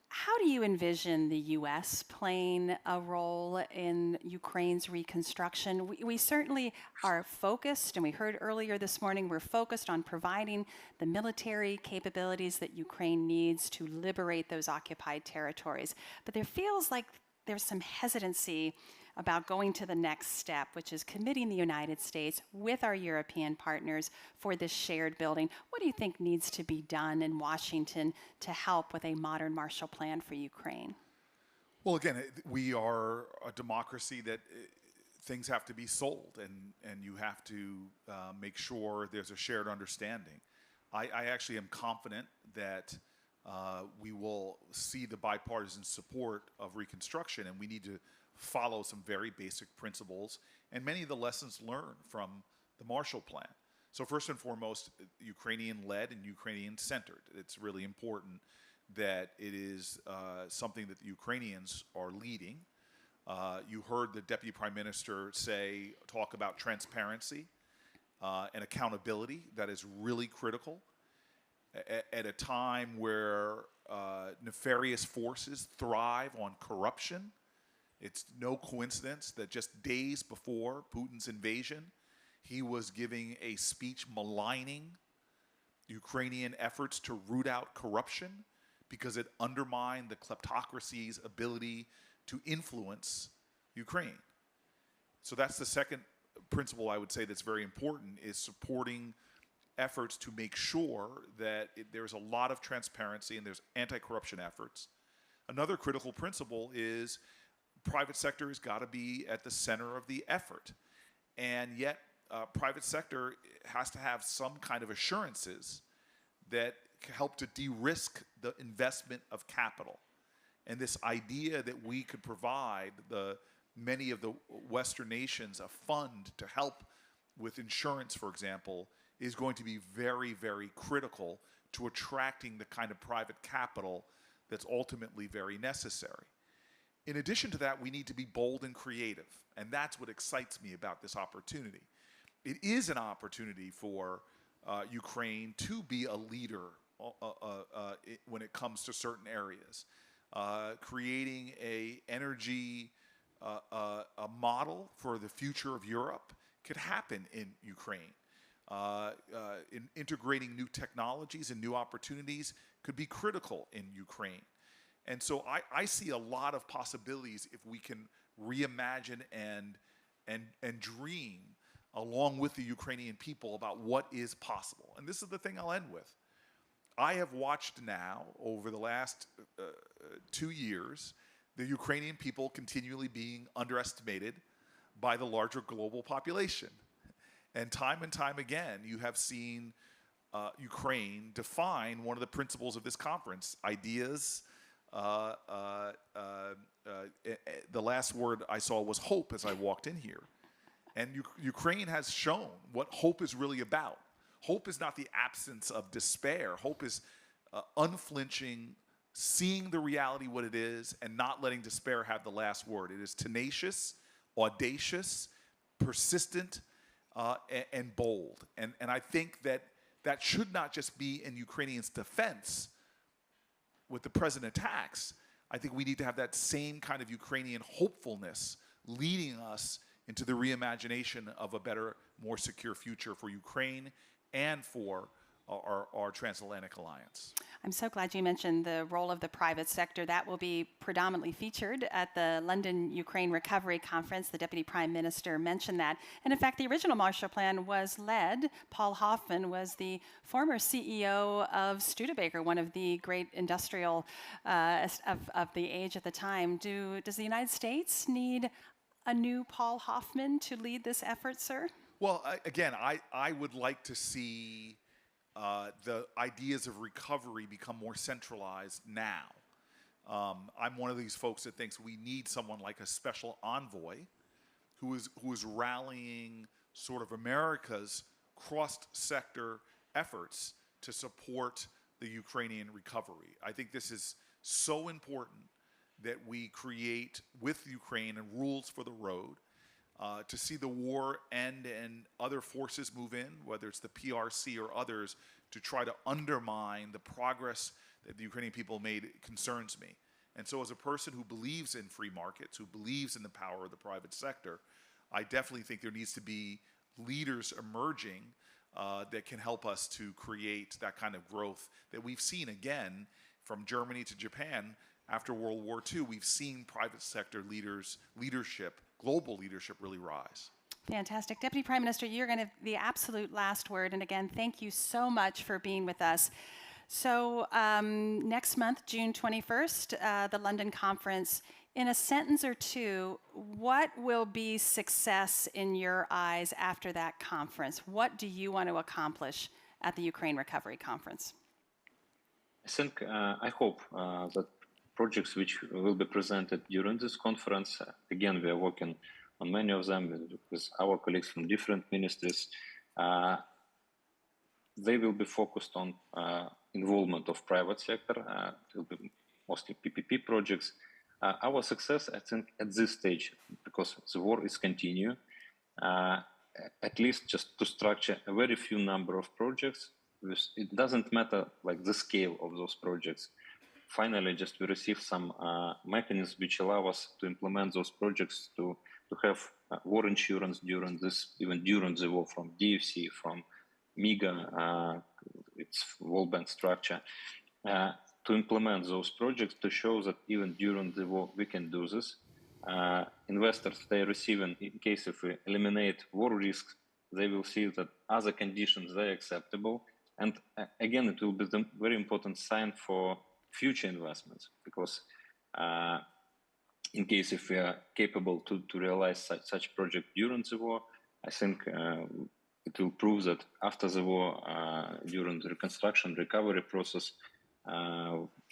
How do you envision the U.S. playing a role in Ukraine's reconstruction? We certainly are focused, and we heard earlier this morning, we're focused on providing the military capabilities that Ukraine needs to liberate those occupied territories. But there feels like there's some hesitancy about going to the next step, which is committing the United States with our European partners for this shared building. What do you think needs to be done in Washington to help with a modern Marshall Plan for Ukraine? Well, again, we are a democracy that things have to be sold, and you have to make sure there's a shared understanding. I actually am confident that we will see the bipartisan support of reconstruction, and we need to follow some very basic principles and many of the lessons learned from the Marshall Plan. So first and foremost, Ukrainian-led and Ukrainian-centered. It's really important that it is something that the Ukrainians are leading. You heard the Deputy Prime Minister talk about transparency and accountability. That is really critical at a time where nefarious forces thrive on corruption. It's no coincidence that just days before Putin's invasion, he was giving a speech maligning Ukrainian efforts to root out corruption because it undermined the kleptocracy's ability to influence Ukraine. So that's the second principle I would say that's very important, is supporting efforts to make sure that there's a lot of transparency and there's anti-corruption efforts. Another critical principle is private sector has got to be at the center of the effort. And yet, private sector has to have some kind of assurances that help to de-risk the investment of capital. And this idea that we could provide many of the Western nations a fund to help with insurance, for example, is going to be very, very critical to attracting the kind of private capital that's ultimately very necessary. In addition to that, we need to be bold and creative, and that's what excites me about this opportunity. It is an opportunity for Ukraine to be a leader when it comes to certain areas. Creating a energy a model for the future of Europe could happen in Ukraine. In integrating new technologies and new opportunities could be critical in Ukraine. And so I see a lot of possibilities if we can reimagine and dream along with the Ukrainian people about what is possible. And this is the thing I'll end with. I have watched now, over the last 2 years, the Ukrainian people continually being underestimated by the larger global population. And time again, you have seen Ukraine define one of the principles of this conference, ideas. The last word I saw was hope as I walked in here. And Ukraine has shown what hope is really about. Hope is not the absence of despair. Hope is unflinching, seeing the reality what it is, and not letting despair have the last word. It is tenacious, audacious, persistent, and bold. And I think that should not just be in Ukrainians' defense with the present attacks. I think we need to have that same kind of Ukrainian hopefulness leading us into the reimagination of a better, more secure future for Ukraine and for our transatlantic alliance. I'm so glad you mentioned the role of the private sector. That will be predominantly featured at the London Ukraine Recovery Conference. The Deputy Prime Minister mentioned that. And in fact, the original Marshall Plan was led, Paul Hoffman was the former CEO of Studebaker, one of the great industrial of the age at the time. Does the United States need a new Paul Hoffman to lead this effort, sir? Well, again, I would like to see the ideas of recovery become more centralized now. I'm one of these folks that thinks we need someone like a special envoy who is rallying sort of America's cross-sector efforts to support the Ukrainian recovery. I think this is so important that we create with Ukraine and rules for the road to see the war end and other forces move in, whether it's the PRC or others, to try to undermine the progress that the Ukrainian people made concerns me. And so as a person who believes in free markets, who believes in the power of the private sector, I definitely think there needs to be leaders emerging that can help us to create that kind of growth that we've seen again from Germany to Japan. After World War II, we've seen private sector leadership, global leadership really rise. Fantastic. Deputy Prime Minister, you're going to have the absolute last word. And again, thank you so much for being with us. So next month, June 21st, the London conference, in a sentence or two, what will be success in your eyes after that conference? What do you want to accomplish at the Ukraine Recovery Conference? I hope that projects which will be presented during this conference, again, we are working on many of them with our colleagues from different ministries. They will be focused on involvement of private sector. It will be mostly PPP projects. Our success, I think, at this stage, because the war is continuing, at least just to structure a very few number of projects. It doesn't matter like the scale of those projects. Finally, just we receive some mechanisms which allow us to implement those projects to have war insurance during this, even during the war, from DFC, from MIGA, its World Bank structure, to implement those projects to show that even during the war we can do this. Investors, they are receiving, in case if we eliminate war risks, they will see that other conditions they are acceptable. And again, it will be the very important sign for future investments, because in case if we are capable to realize such project during the war, I think it will prove that after the war, during the reconstruction recovery process,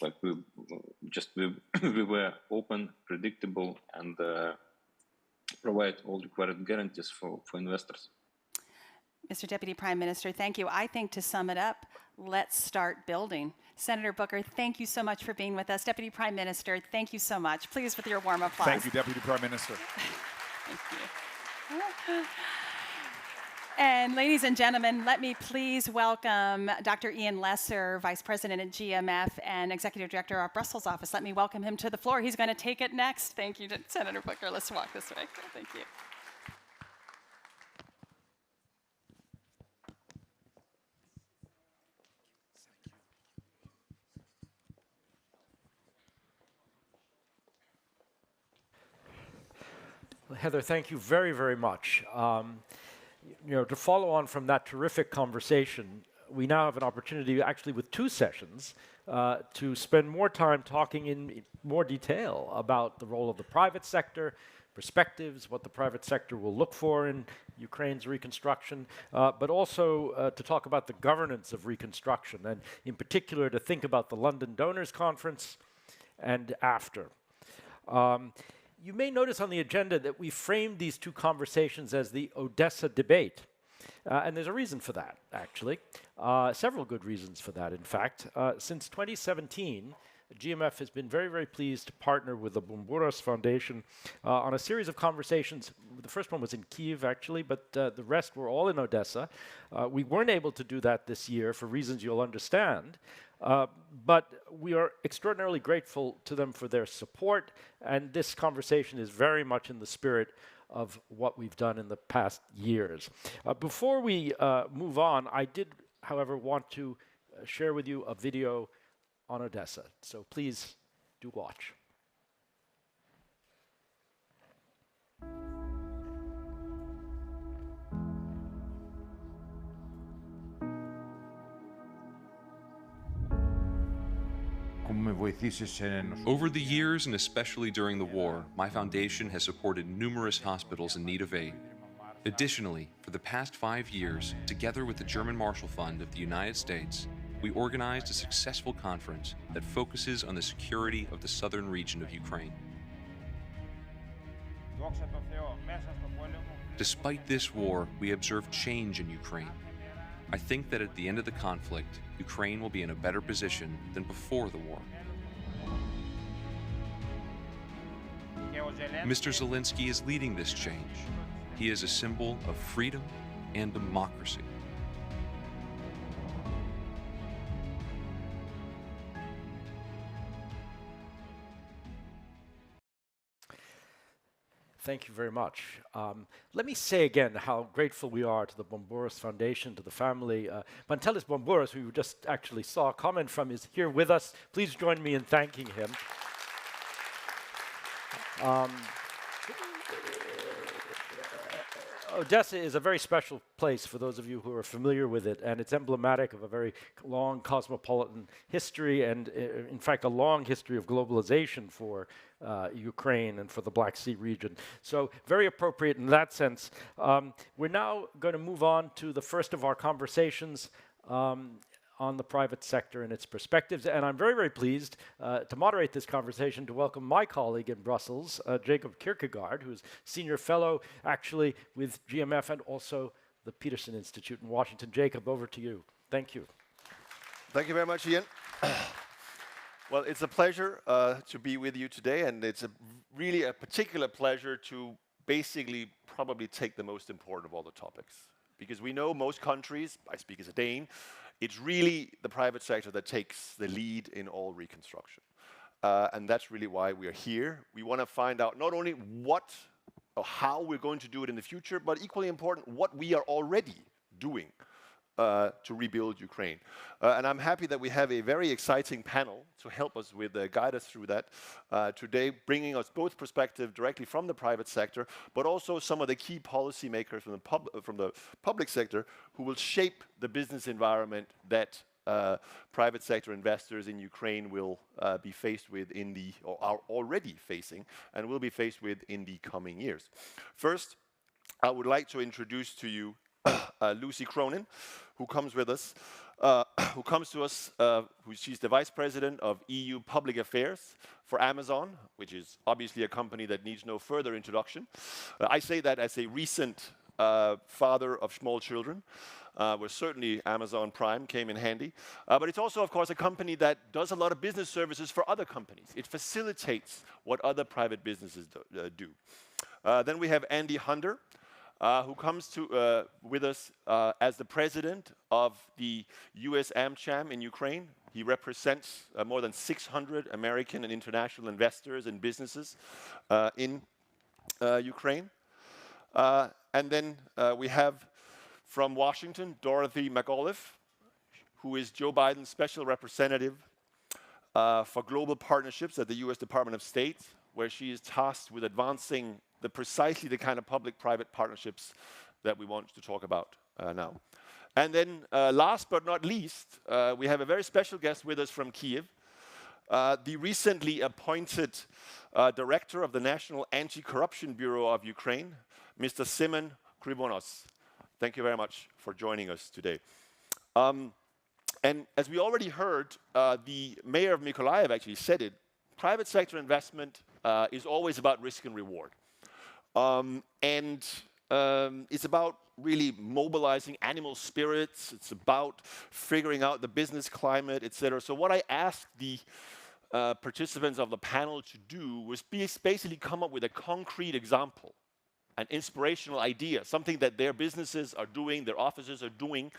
like we were open, predictable, and provide all required guarantees for investors. Mr. Deputy Prime Minister, thank you. I think to sum it up, let's start building. Senator Booker, thank you so much for being with us. Deputy Prime Minister, thank you so much. Please, with your warm applause. Thank you, Deputy Prime Minister. Thank you. And ladies and gentlemen, let me please welcome Dr. Ian Lesser, Vice President at GMF and Executive Director of our Brussels office. Let me welcome him to the floor. He's going to take it next. Thank you, Senator Booker. Let's walk this way. Thank you. Heather, thank you very, very much. To follow on from that terrific conversation, we now have an opportunity, actually with 2 sessions, to spend more time talking in more detail about the role of the private sector, perspectives, what the private sector will look for in Ukraine's reconstruction, but also to talk about the governance of reconstruction, and in particular to think about the London Donors Conference and after. You may notice on the agenda that we framed these 2 conversations as the Odessa debate. And there's a reason for that, actually. Several good reasons for that, in fact. Since 2017, GMF has been very, very pleased to partner with the Bumburas Foundation on a series of conversations. The first one was in Kyiv, actually, but the rest were all in Odessa. We weren't able to do that this year for reasons you'll understand. But we are extraordinarily grateful to them for their support, and this conversation is very much in the spirit of what we've done in the past years. Before we move on, I did, however, want to share with you a video on Odessa, so please do watch. Over the years, and especially during the war, my foundation has supported numerous hospitals in need of aid. Additionally, for the past 5 years, together with the German Marshall Fund of the United States, we organized a successful conference that focuses on the security of the southern region of Ukraine. Despite this war, we observed change in Ukraine. I think that at the end of the conflict, Ukraine will be in a better position than before the war. Mr. Zelensky is leading this change. He is a symbol of freedom and democracy. Thank you very much. Let me say again how grateful we are to the Bumburas Foundation, to the family. Pantelis Bumburas, who you just actually saw a comment from, is here with us. Please join me in thanking him. Odessa is a very special place for those of you who are familiar with it, and it's emblematic of a very long cosmopolitan history and, in fact, a long history of globalization for Ukraine and for the Black Sea region. So very appropriate in that sense. We're now going to move on to the first of our conversations on the private sector and its perspectives. And I'm very, very pleased to moderate this conversation, to welcome my colleague in Brussels, Jacob Kierkegaard, who's Senior Fellow, actually, with GMF and also the Peterson Institute in Washington. Jacob, over to you. Thank you. Thank you very much, Ian. Well, it's a pleasure to be with you today, and it's really a particular pleasure to basically probably take the most important of all the topics. Because we know most countries, I speak as a Dane, it's really the private sector that takes the lead in all reconstruction. And that's really why we are here. We want to find out not only what or how we're going to do it in the future, but equally important, what we are already doing to rebuild Ukraine. And I'm happy that we have a very exciting panel to help us with, guide us through that today, bringing us both perspective directly from the private sector, but also some of the key policymakers from the public sector who will shape the business environment that private sector investors in Ukraine will be faced with or are already facing, and will be faced with in the coming years. First, I would like to introduce to you Lucy Cronin, who comes with us, she's the Vice President of EU Public Affairs for Amazon, which is obviously a company that needs no further introduction. I say that as a recent father of small children, where certainly Amazon Prime came in handy. But it's also, of course, a company that does a lot of business services for other companies. It facilitates what other private businesses do. Then we have Andy Hunter, who comes with us as the president of the US AmCham in Ukraine. He represents more than 600 American and international investors and businesses in Ukraine. And then we have from Washington, Dorothy McAuliffe, who is Joe Biden's special representative for global partnerships at the US Department of State, where she is tasked with advancing precisely the kind of public-private partnerships that we want to talk about now. And then last but not least, we have a very special guest with us from Kyiv, the recently appointed director of the National Anti-Corruption Bureau of Ukraine, Mr. Simon Krivonos. Thank you very much for joining us today. And as we already heard, the mayor of Mykolaiv actually said it, private sector investment is always about risk and reward. It's about really mobilizing animal spirits. It's about figuring out the business climate, etc. So what I asked the participants of the panel to do was basically come up with a concrete example, an inspirational idea, something that their businesses are doing, their offices are doing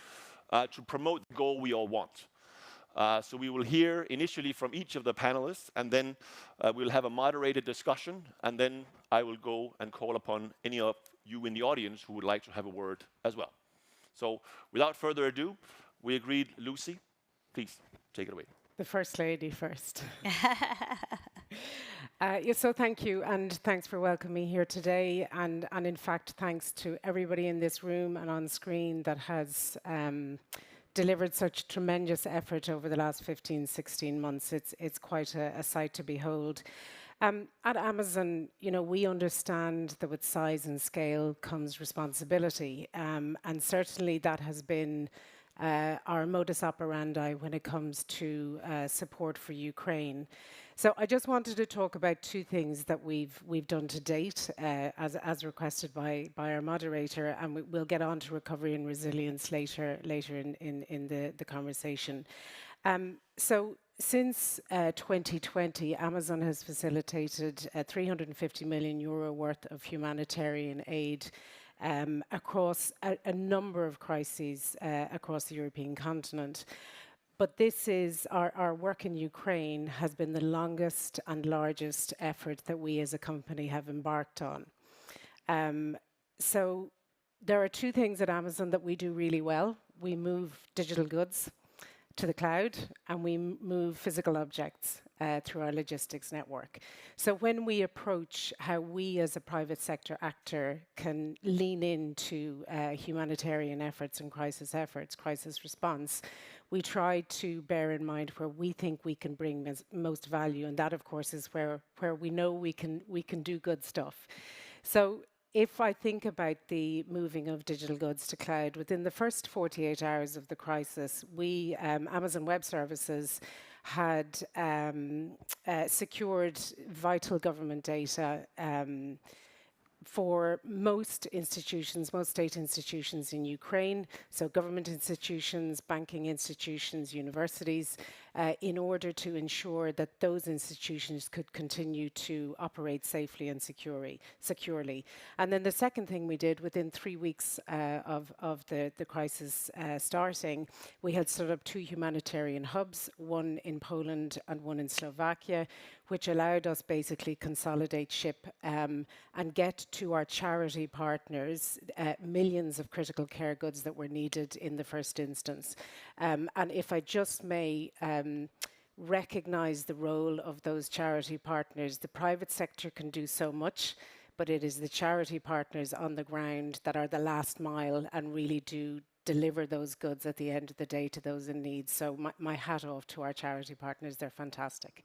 to promote the goal we all want. So we will hear initially from each of the panelists, and then we'll have a moderated discussion, and then I will go and call upon any of you in the audience who would like to have a word as well. So without further ado, we agreed, Lucy, please take it away. The First Lady first. So thank you, and thanks for welcoming me here today, and in fact, thanks to everybody in this room and on screen that has delivered such tremendous effort over the last 15, 16 months. It's quite a sight to behold. At Amazon, you know, we understand that with size and scale comes responsibility, and certainly that has been our modus operandi when it comes to support for Ukraine. So I just wanted to talk about two things that we've done to date, as requested by our moderator, and we'll get on to recovery and resilience later in the conversation. So since 2020, Amazon has facilitated 350 million euro worth of humanitarian aid across a number of crises across the European continent. But this is, our work in Ukraine has been the longest and largest effort that we as a company have embarked on. So there are two things at Amazon that we do really well. We move digital goods to the cloud, and we move physical objects through our logistics network. So when we approach how we as a private sector actor can lean into humanitarian efforts and crisis response, we try to bear in mind where we think we can bring most value, and that of course is where we know we can do good stuff. So if I think about the moving of digital goods to cloud, within the first 48 hours of the crisis, we, Amazon Web Services, had secured vital government data for most institutions, most state institutions in Ukraine, so government institutions, banking institutions, universities, in order to ensure that those institutions could continue to operate safely and securely. And then the second thing we did within 3 weeks of the crisis starting, we had set up 2 humanitarian hubs, one in Poland and one in Slovakia, which allowed us basically consolidate ship and get to our charity partners millions of critical care goods that were needed in the first instance. And if I just may recognize the role of those charity partners, the private sector can do so much, but it is the charity partners on the ground that are the last mile and really do deliver those goods at the end of the day to those in need. So my hat off to our charity partners, they're fantastic.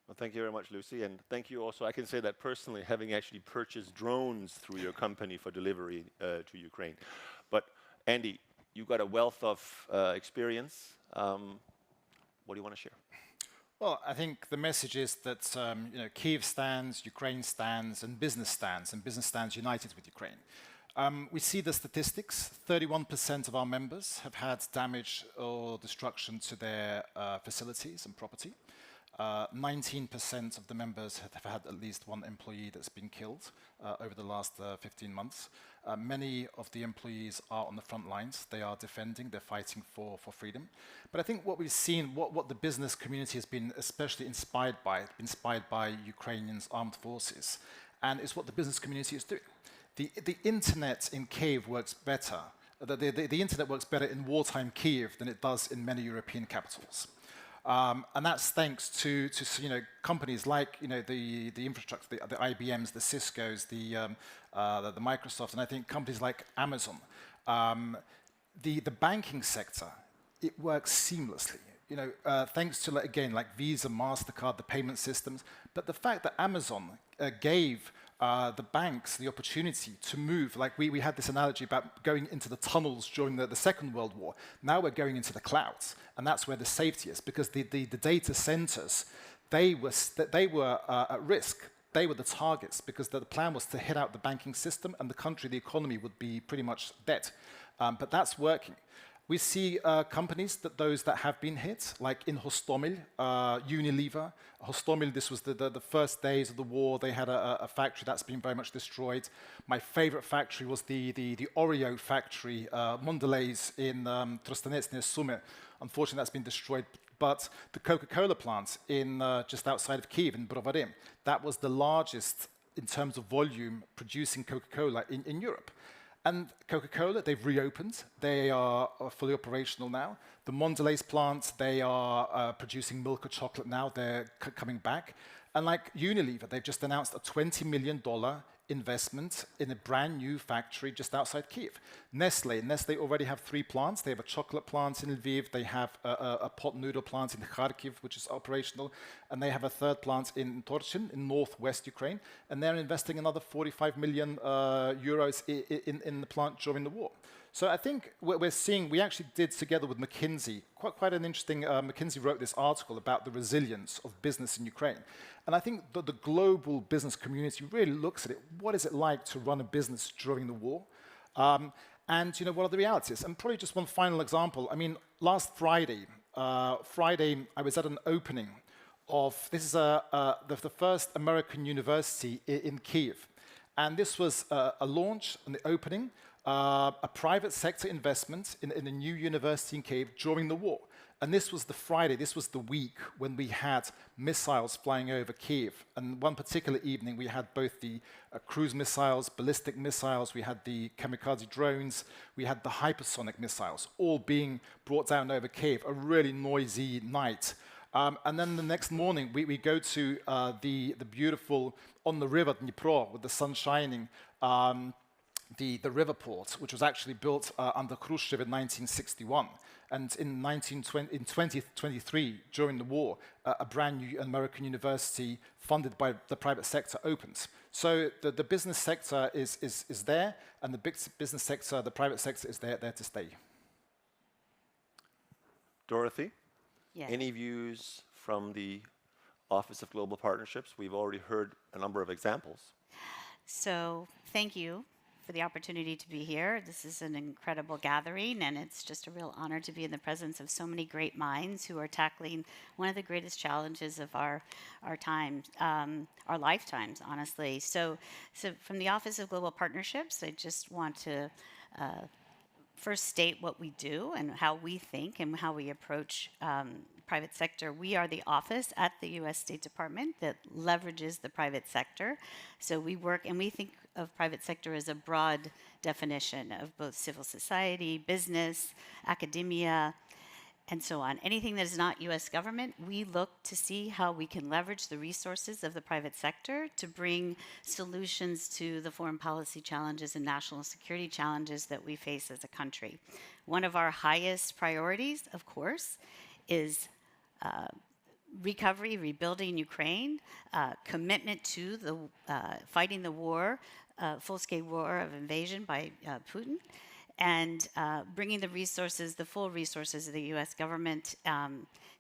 Well, thank you very much, Lucy, and thank you also. I can say that personally, having actually purchased drones through your company for delivery to Ukraine. But Andy, you've got a wealth of experience. What do you want to share? Well, I think the message is that Kyiv stands, Ukraine stands, and business stands united with Ukraine. We see the statistics. 31% of our members have had damage or destruction to their facilities and property. 19% of the members have had at least one employee that's been killed over the last 15 months. Many of the employees are on the front lines. They are defending, they're fighting for freedom. But I think what we've seen, what the business community has been especially inspired by Ukrainians' armed forces, and it's what the business community is doing. The internet in Kyiv works better. The internet works better in wartime Kyiv than it does in many European capitals. And that's thanks to companies like the infrastructure, the IBMs, the Ciscos, the Microsoft, and I think companies like Amazon. The banking sector, it works seamlessly. Thanks to again like Visa, MasterCard, the payment systems. But the fact that Amazon gave the banks the opportunity to move, like we had this analogy about going into the tunnels during the Second World War. Now we're going into the clouds, and that's where the safety is, because the data centers, they were at risk. They were the targets, because the plan was to hit out the banking system, and the country, the economy would be pretty much dead. But that's working. We see companies, those that have been hit, like in Hostomel, Unilever. Hostomel, this was the first days of the war. They had a factory that's been very much destroyed. My favorite factory was the Oreo factory, Mondelez in Trostanets near Sumy. Unfortunately, that's been destroyed. But the Coca-Cola plant in just outside of Kyiv, in Brovary, that was the largest in terms of volume producing Coca-Cola in Europe. And Coca-Cola, they've reopened. They are fully operational now. The Mondelez plant, they are producing milk or chocolate now. They're coming back. And like Unilever, they've just announced a $20 million investment in a brand new factory just outside Kyiv. Nestle already have 3 plants. They have a chocolate plant in Lviv. They have a pot noodle plant in Kharkiv, which is operational. And they have a 3rd plant in Torchin, in northwest Ukraine. And they're investing another 45 million euros in the plant during the war. So I think what we're seeing, we actually did together with McKinsey, quite an interesting, McKinsey wrote this article about the resilience of business in Ukraine. And I think that the global business community really looks at it. What is it like to run a business during the war? And what are the realities? And probably just one final example. I mean, last Friday, I was at an opening of, this is the first American university in Kyiv. And this was a launch and the opening, a private sector investment in a new university in Kyiv during the war. And this was the Friday, this was the week when we had missiles flying over Kyiv. And one particular evening, we had both the cruise missiles, ballistic missiles, we had the kamikaze drones, we had the hypersonic missiles, all being brought down over Kyiv, a really noisy night. And then the next morning, we go to the beautiful, on the river, Dnipro, with the sun shining, the river port, which was actually built under Khrushchev in 1961. And in 2023, during the war, a brand new American university funded by the private sector opens. So the business sector is there, and the big business sector, the private sector is there to stay. Dorothy? Yeah. Any views from the Office of Global Partnerships? We've already heard a number of examples. So thank you for the opportunity to be here. This is an incredible gathering, and it's just a real honor to be in the presence of so many great minds who are tackling one of the greatest challenges of our times, our lifetimes, honestly. So from the Office of Global Partnerships, I just want to first state what we do and how we think and how we approach private sector. We are the office at the U.S. State Department that leverages the private sector. So we work, and we think of private sector as a broad definition of both civil society, business, academia, and so on. Anything that is not U.S. government, we look to see how we can leverage the resources of the private sector to bring solutions to the foreign policy challenges and national security challenges that we face as a country. One of our highest priorities, of course, is recovery, rebuilding Ukraine, commitment to the fighting the war, full-scale war of invasion by Putin, and bringing the resources, the full resources of the U.S. government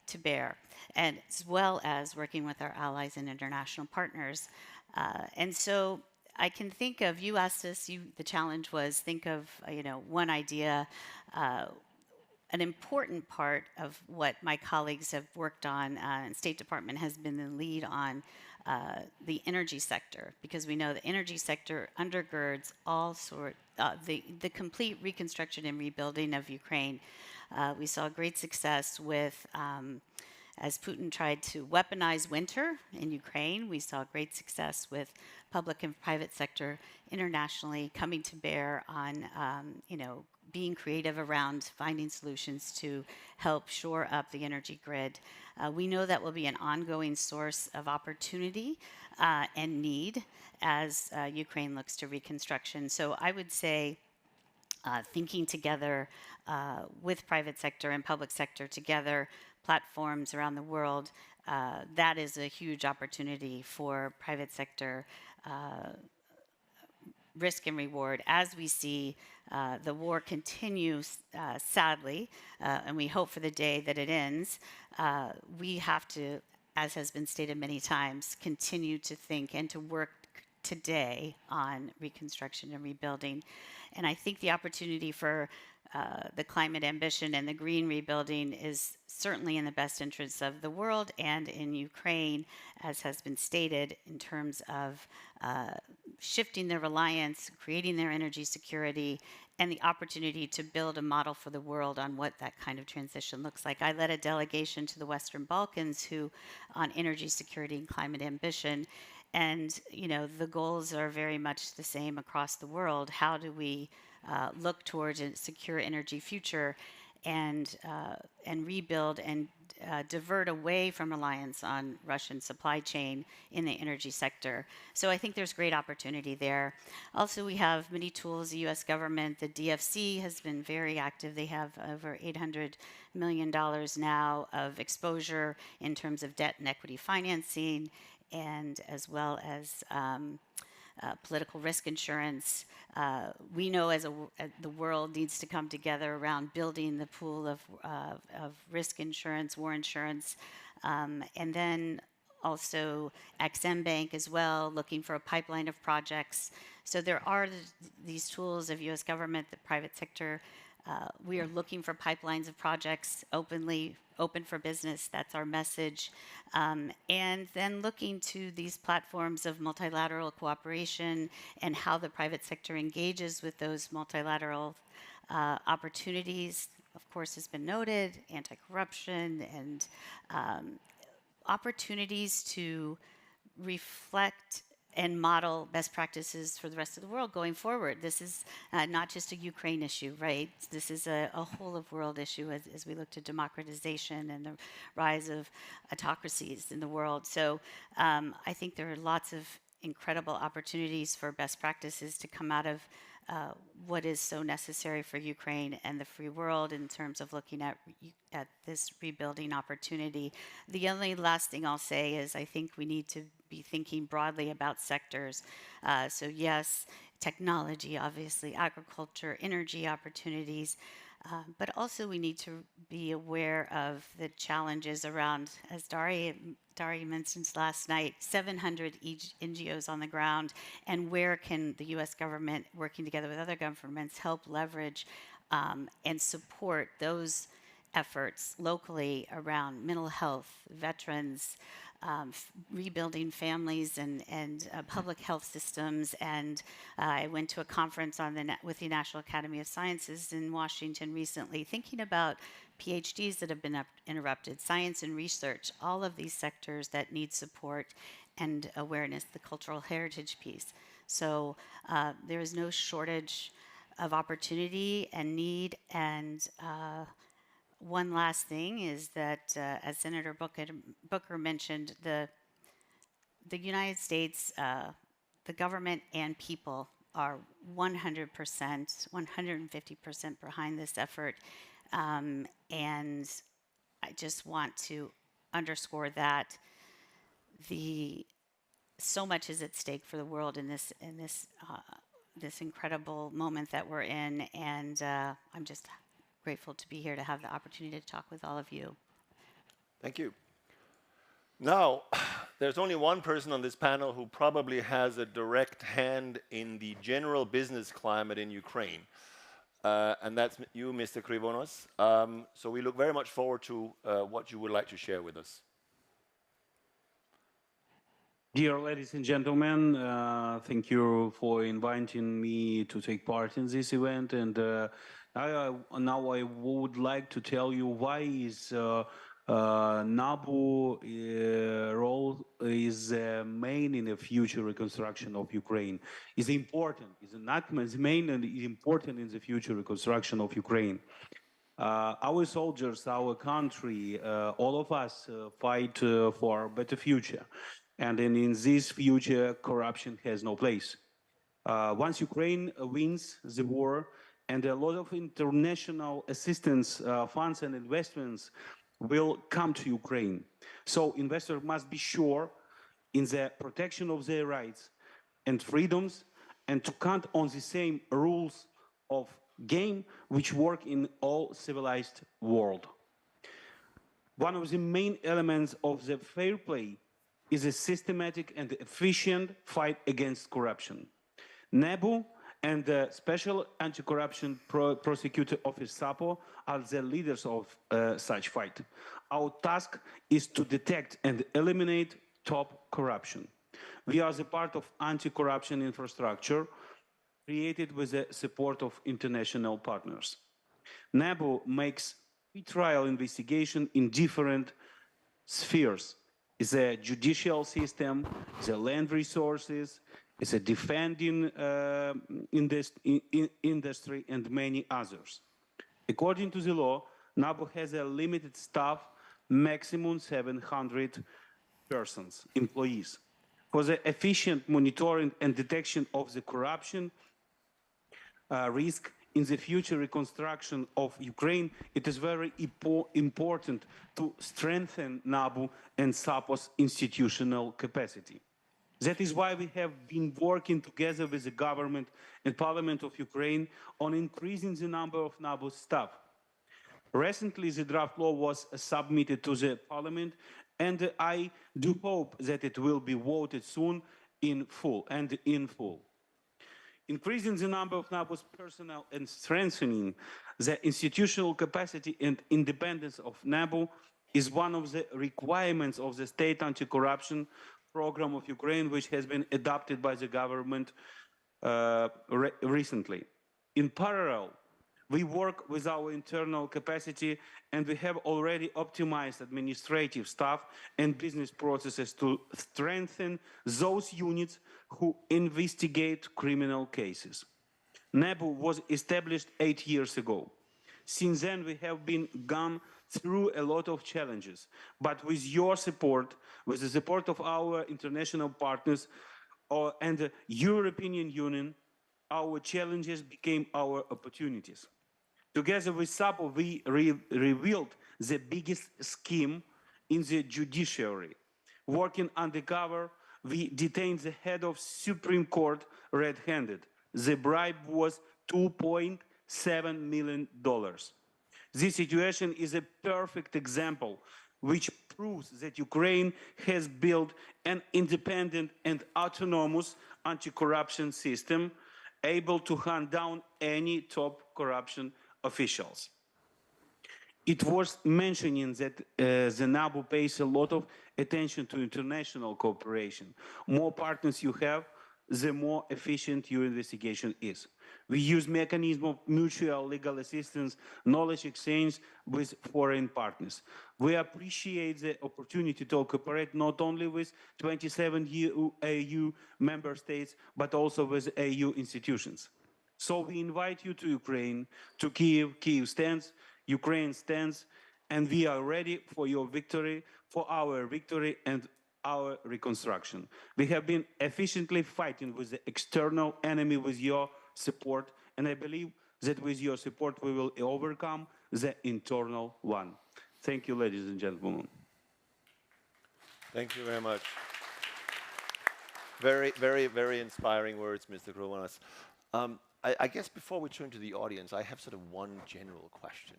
to bear, and as well as working with our allies and international partners. And so I can think of, you asked us, the challenge was think of, one idea. An important part of what my colleagues have worked on, and State Department has been the lead on, the energy sector, because we know the energy sector undergirds the complete reconstruction and rebuilding of Ukraine. We saw great success with, as Putin tried to weaponize winter in Ukraine, we saw great success with public and private sector internationally coming to bear on, being creative around finding solutions to help shore up the energy grid. We know that will be an ongoing source of opportunity and need as Ukraine looks to reconstruction. So I would say thinking together with private sector and public sector together, platforms around the world, that is a huge opportunity for private sector risk and reward. As we see the war continues, sadly, and we hope for the day that it ends, we have to, as has been stated many times, continue to think and to work today on reconstruction and rebuilding. And I think the opportunity for the climate ambition and the green rebuilding is certainly in the best interests of the world and in Ukraine, as has been stated, in terms of shifting their reliance, creating their energy security, and the opportunity to build a model for the world on what that kind of transition looks like. I led a delegation to the Western Balkans on energy security and climate ambition. And, the goals are very much the same across the world. How do we look towards a secure energy future and rebuild and divert away from reliance on Russian supply chain in the energy sector? So I think there's great opportunity there. Also, we have many tools. The U.S. government, the DFC has been very active. They have over $800 million now of exposure in terms of debt and equity financing, and as well as political risk insurance. We know the world needs to come together around building the pool of risk insurance, war insurance, and then also Exim Bank as well, looking for a pipeline of projects. So there are these tools of U.S. government, the private sector. We are looking for pipelines of projects open for business. That's our message. And then looking to these platforms of multilateral cooperation and how the private sector engages with those multilateral opportunities, of course, has been noted, anti-corruption and opportunities to reflect and model best practices for the rest of the world going forward. This is not just a Ukraine issue, right? This is a whole of world issue as we look to democratization and the rise of autocracies in the world. So I think there are lots of incredible opportunities for best practices to come out of what is so necessary for Ukraine and the free world in terms of looking at this rebuilding opportunity. The only last thing I'll say is I think we need to be thinking broadly about sectors. So yes, technology, obviously, agriculture, energy opportunities, but also we need to be aware of the challenges around, as Dari mentioned last night, 700 NGOs on the ground, and where can the U.S. government, working together with other governments, help leverage and support those efforts locally around mental health, veterans, rebuilding families and public health systems. And I went to a conference with the National Academy of Sciences in Washington recently, thinking about PhDs that have been interrupted, science and research, all of these sectors that need support and awareness, the cultural heritage piece. So there is no shortage of opportunity and need. And one last thing is that, as Senator Booker mentioned, the United States, the government and people are 100%, 150% behind this effort. And I just want to underscore that so much is at stake for the world in this incredible moment that we're in, and I'm just grateful to be here to have the opportunity to talk with all of you. Thank you. Now, There's only one person on this panel who probably has a direct hand in the general business climate in Ukraine. And that's you, Mr. Krivonos. So we look very much forward to what you would like to share with us. Dear ladies and gentlemen, thank you for inviting me to take part in this event. And now I would like to tell you why is NABU role is main in the future reconstruction of Ukraine. Is important. Is not main and is important in the future reconstruction of Ukraine. Our soldiers, our country, all of us fight for a better future. And in this future, corruption has no place. Once Ukraine wins the war, and a lot of international assistance funds and investments will come to Ukraine. So investors must be sure in the protection of their rights and freedoms and to count on the same rules of game which work in all civilized world. One of the main elements of the fair play is a systematic and efficient fight against corruption. NABU and the Special Anti-Corruption Prosecutor Office SAPO are the leaders of such fight. Our task is to detect and eliminate top corruption. We are the part of anti-corruption infrastructure created with the support of international partners. NABU makes pre-trial investigation in different spheres. The judicial system, the land resources, it's a defending industry, and many others. According to the law, NABU has a limited staff, maximum 700 persons, employees. For the efficient monitoring and detection of the corruption risk in the future reconstruction of Ukraine, it is very important to strengthen NABU and SAPO's institutional capacity. That is why we have been working together with the government and parliament of Ukraine on increasing the number of NABU staff. Recently, the draft law was submitted to the parliament, and I do hope that it will be voted soon in full. Increasing the number of NABU's personnel and strengthening the institutional capacity and independence of NABU is one of the requirements of the state anti-corruption program of Ukraine, which has been adopted by the government recently. In parallel, we work with our internal capacity, and we have already optimized administrative staff and business processes to strengthen those units who investigate criminal cases. NABU was established 8 years ago. Since then, we have been gone through a lot of challenges, but with your support, with the support of our international partners and the European Union, our challenges became our opportunities. Together with SAPO, we revealed the biggest scheme in the judiciary. Working undercover, we detained the head of Supreme Court red-handed. The bribe was $2.7 million. This situation is a perfect example which proves that Ukraine has built an independent and autonomous anti-corruption system able to hunt down any top corruption officials. It was mentioning that the NABU pays a lot of attention to international cooperation. More partners you have, the more efficient your investigation is. We use mechanism of mutual legal assistance, knowledge exchange with foreign partners. We appreciate the opportunity to cooperate not only with 27 EU member states, but also with EU institutions. So we invite you to Ukraine, to Kyiv. Kyiv stands, Ukraine stands, and we are ready for your victory, for our victory and our reconstruction. We have been efficiently fighting with the external enemy with your support, and I believe that with your support we will overcome the internal one. Thank you, ladies and gentlemen. Thank you very much. Very, very, very inspiring words, Mr. Krovanas. I guess before we turn to the audience, I have sort of one general question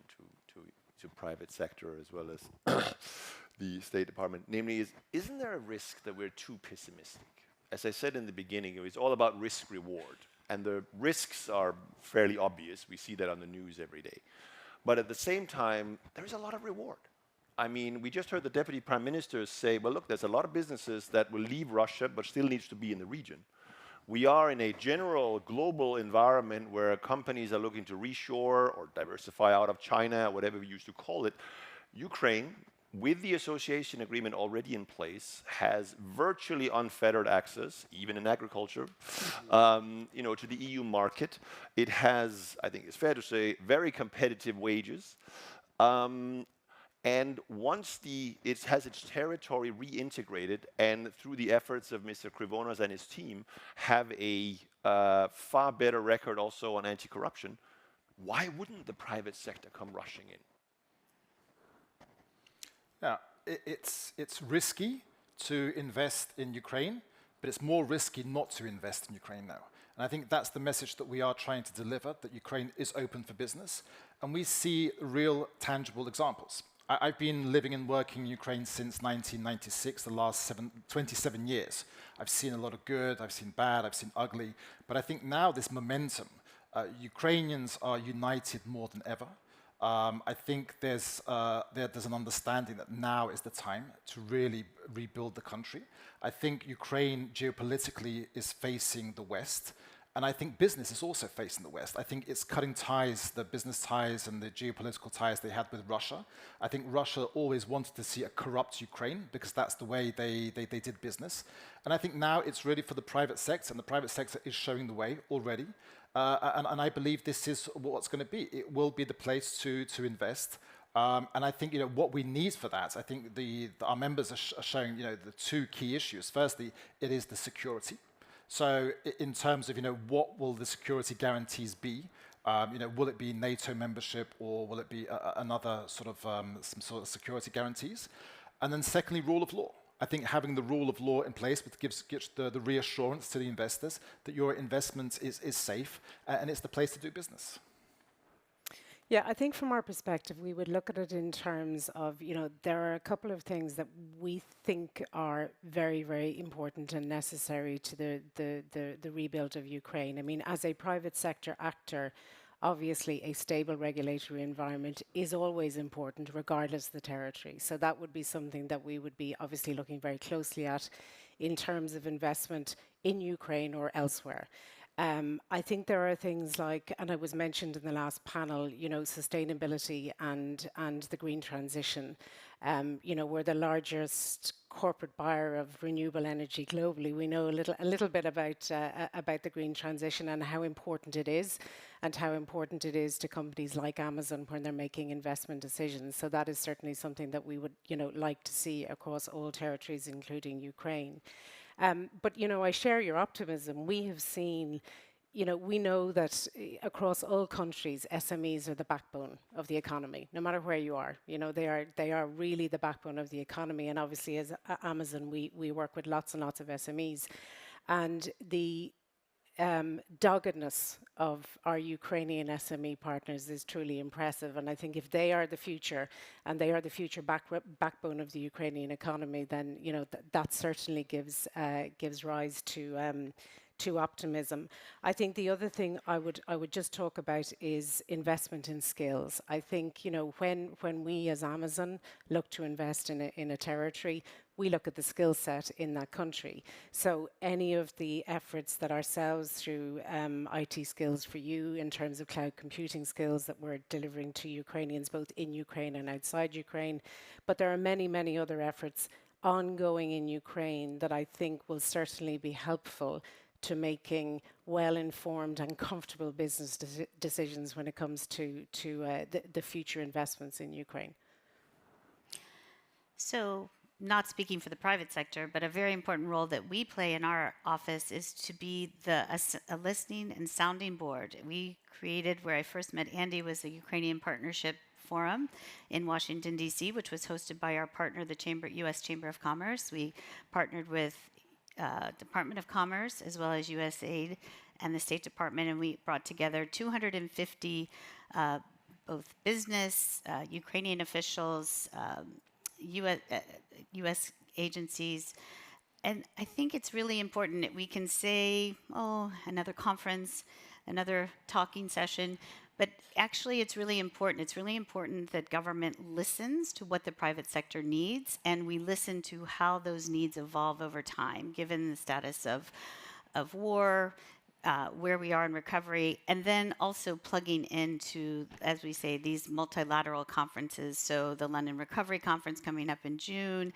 to private sector as well as the State Department. Namely, isn't there a risk that we're too pessimistic? As I said in the beginning, it's all about risk-reward. And the risks are fairly obvious. We see that on the news every day. But at the same time, there is a lot of reward. I mean, we just heard the Deputy Prime Minister say, well, look, there's a lot of businesses that will leave Russia but still needs to be in the region. We are in a general global environment where companies are looking to reshore or diversify out of China, whatever we used to call it. Ukraine, with the association agreement already in place, has virtually unfettered access, even in agriculture, to the EU market. It has, I think it's fair to say, very competitive wages. And once it has its territory reintegrated, and through the efforts of Mr. Krivonos and his team, have a far better record also on anti-corruption, why wouldn't the private sector come rushing in? Yeah, it's risky to invest in Ukraine, but it's more risky not to invest in Ukraine now. And I think that's the message that we are trying to deliver, that Ukraine is open for business. And we see real, tangible examples. I've been living and working in Ukraine since 1996, the last 27 years. I've seen a lot of good, I've seen bad, I've seen ugly. But I think now this momentum, Ukrainians are united more than ever. I think there's an understanding that now is the time to really rebuild the country. I think Ukraine geopolitically is facing the West. And I think business is also facing the West. I think it's cutting ties, the business ties and the geopolitical ties they had with Russia. I think Russia always wanted to see a corrupt Ukraine because that's the way they did business. And I think now it's really for the private sector, and the private sector is showing the way already. And I believe this is what's going to be. It will be the place to invest. And I think what we need for that, I think our members are showing the two key issues. Firstly, it is the security. So in terms of what will the security guarantees be? Will it be NATO membership, or will it be another sort of some sort of security guarantees? And then secondly, rule of law. I think having the rule of law in place gives the reassurance to the investors that your investment is safe and it's the place to do business. Yeah, I think from our perspective, we would look at it in terms of, there are a couple of things that we think are very, very important and necessary to the rebuild of Ukraine. I mean, as a private sector actor, obviously a stable regulatory environment is always important, regardless of the territory. So that would be something that we would be obviously looking very closely at in terms of investment in Ukraine or elsewhere. I think there are things like, and it was mentioned in the last panel, sustainability and the green transition. We're the largest corporate buyer of renewable energy globally. We know a little bit about the green transition and how important it is, and how important it is to companies like Amazon when they're making investment decisions. So that is certainly something that we would, like to see across all territories, including Ukraine. But, I share your optimism. We have seen, we know that across all countries, SMEs are the backbone of the economy, no matter where you are. They are really the backbone of the economy. And obviously, as Amazon, we work with lots and lots of SMEs. And the doggedness of our Ukrainian SME partners is truly impressive. And I think if they are the future, and they are the future backbone of the Ukrainian economy, then that certainly gives rise to optimism. I think the other thing I would just talk about is investment in skills. I think when we as Amazon look to invest in a territory, we look at the skill set in that country. So any of the efforts that ourselves through IT Skills for You, in terms of cloud computing skills that we're delivering to Ukrainians, both in Ukraine and outside Ukraine, but there are many, many other efforts ongoing in Ukraine that I think will certainly be helpful to making well-informed and comfortable business decisions when it comes to the future investments in Ukraine. So, not speaking for the private sector, but a very important role that we play in our office is to be a listening and sounding board. We created, where I first met Andy, was the Ukrainian Partnership Forum in Washington, D.C., which was hosted by our partner, the U.S. Chamber of Commerce. We partnered with Department of Commerce as well as USAID and the State Department, and we brought together 250 both business, Ukrainian officials, U.S. agencies. And I think it's really important that we can say, oh, another conference, another talking session, but actually it's really important. It's really important that government listens to what the private sector needs, and we listen to how those needs evolve over time, given the status of war, where we are in recovery, and then also plugging into, as we say, these multilateral conferences. So the London Recovery Conference coming up in June.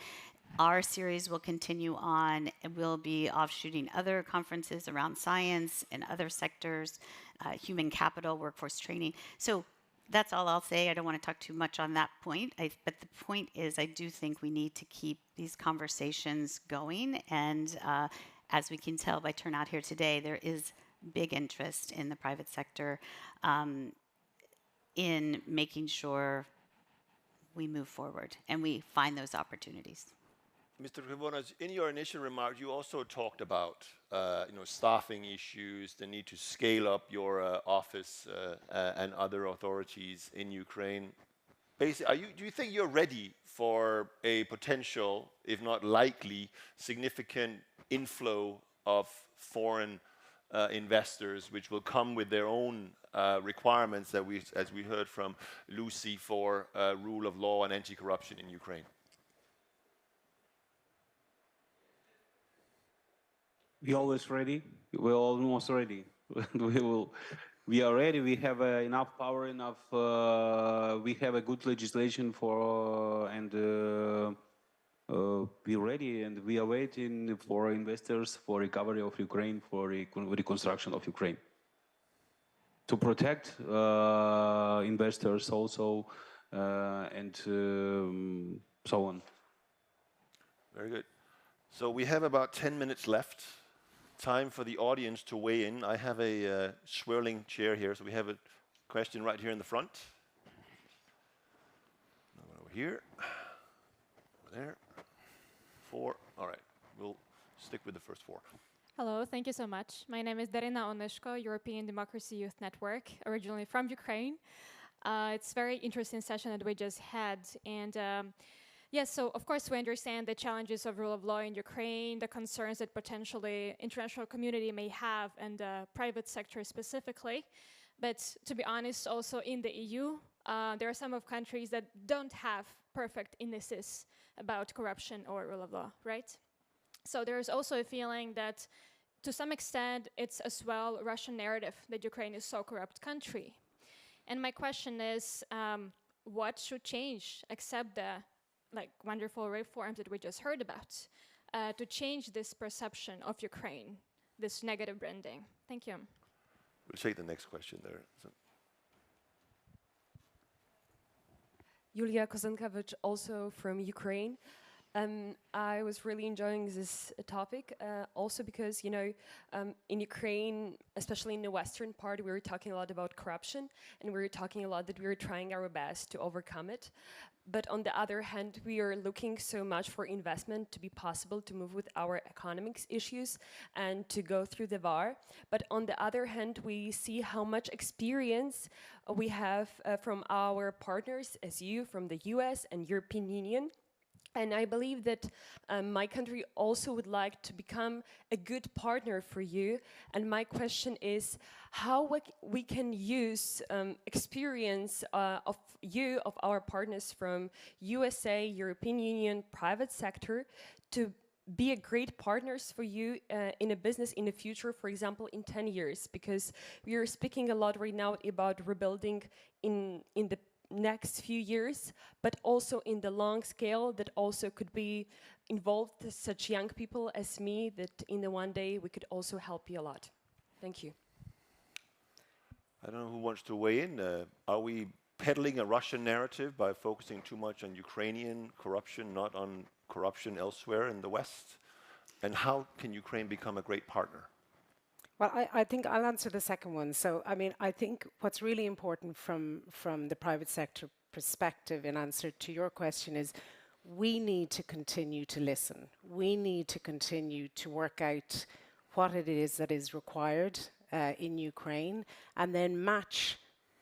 Our series will continue on, and we'll be offshooting other conferences around science and other sectors, human capital, workforce training. So that's all I'll say. I don't want to talk too much on that point. But the point is, I do think we need to keep these conversations going. And as we can tell by turnout here today, there is big interest in the private sector in making sure we move forward and we find those opportunities. Mr. Krivonas, in your initial remarks, you also talked about staffing issues, the need to scale up your office and other authorities in Ukraine. Basically, do you think you're ready for a potential, if not likely, significant inflow of foreign investors, which will come with their own requirements that as we heard from Lucy, for rule of law and anti-corruption in Ukraine? We're always ready. We're almost ready. We are ready. We have enough power, we have a good legislation we're ready, and we are waiting for investors, for recovery of Ukraine, for reconstruction of Ukraine. To protect investors also, and so on. Very good. So we have about 10 minutes left. Time for the audience to weigh in. I have a swirling chair here, so we have a question right here in the front. Over here. Over there. 4. All right. We'll stick with the first 4. Hello, thank you so much. My name is Darina Onishko, European Democracy Youth Network, originally from Ukraine. It's a very interesting session that we just had. And yes, so of course we understand the challenges of rule of law in Ukraine, the concerns that potentially international community may have, and the private sector specifically. But to be honest, also in the EU, there are some of countries that don't have perfect indices about corruption or rule of law, right? So there is also a feeling that to some extent it's as well a Russian narrative that Ukraine is so corrupt country. And my question is, what should change except the wonderful reforms that we just heard about to change this perception of Ukraine, this negative branding? Thank you. We'll take the next question there. Yulia Kozankevich, also from Ukraine. I was really enjoying this topic, also because, in Ukraine, especially in the western part, we were talking a lot about corruption, and we were talking a lot that we were trying our best to overcome it. But on the other hand, we are looking so much for investment to be possible to move with our economics issues and to go through the VAR. But on the other hand, we see how much experience we have from our partners, as you, from the US and European Union. And I believe that my country also would like to become a good partner for you. And my question is how we can use experience of our partners from USA, European Union, private sector, to be a great partners for you in a business in the future, for example, in 10 years. Because we are speaking a lot right now about rebuilding in the next few years, but also in the long scale that also could be involved such young people as me, that in the one day we could also help you a lot. Thank you. I don't know who wants to weigh in. Are we peddling a Russian narrative by focusing too much on Ukrainian corruption, not on corruption elsewhere in the West? And how can Ukraine become a great partner? Well, I think I'll answer the second one. So, I think what's really important from the private sector perspective in answer to your question is we need to continue to listen. We need to continue to work out what it is that is required in Ukraine, and then match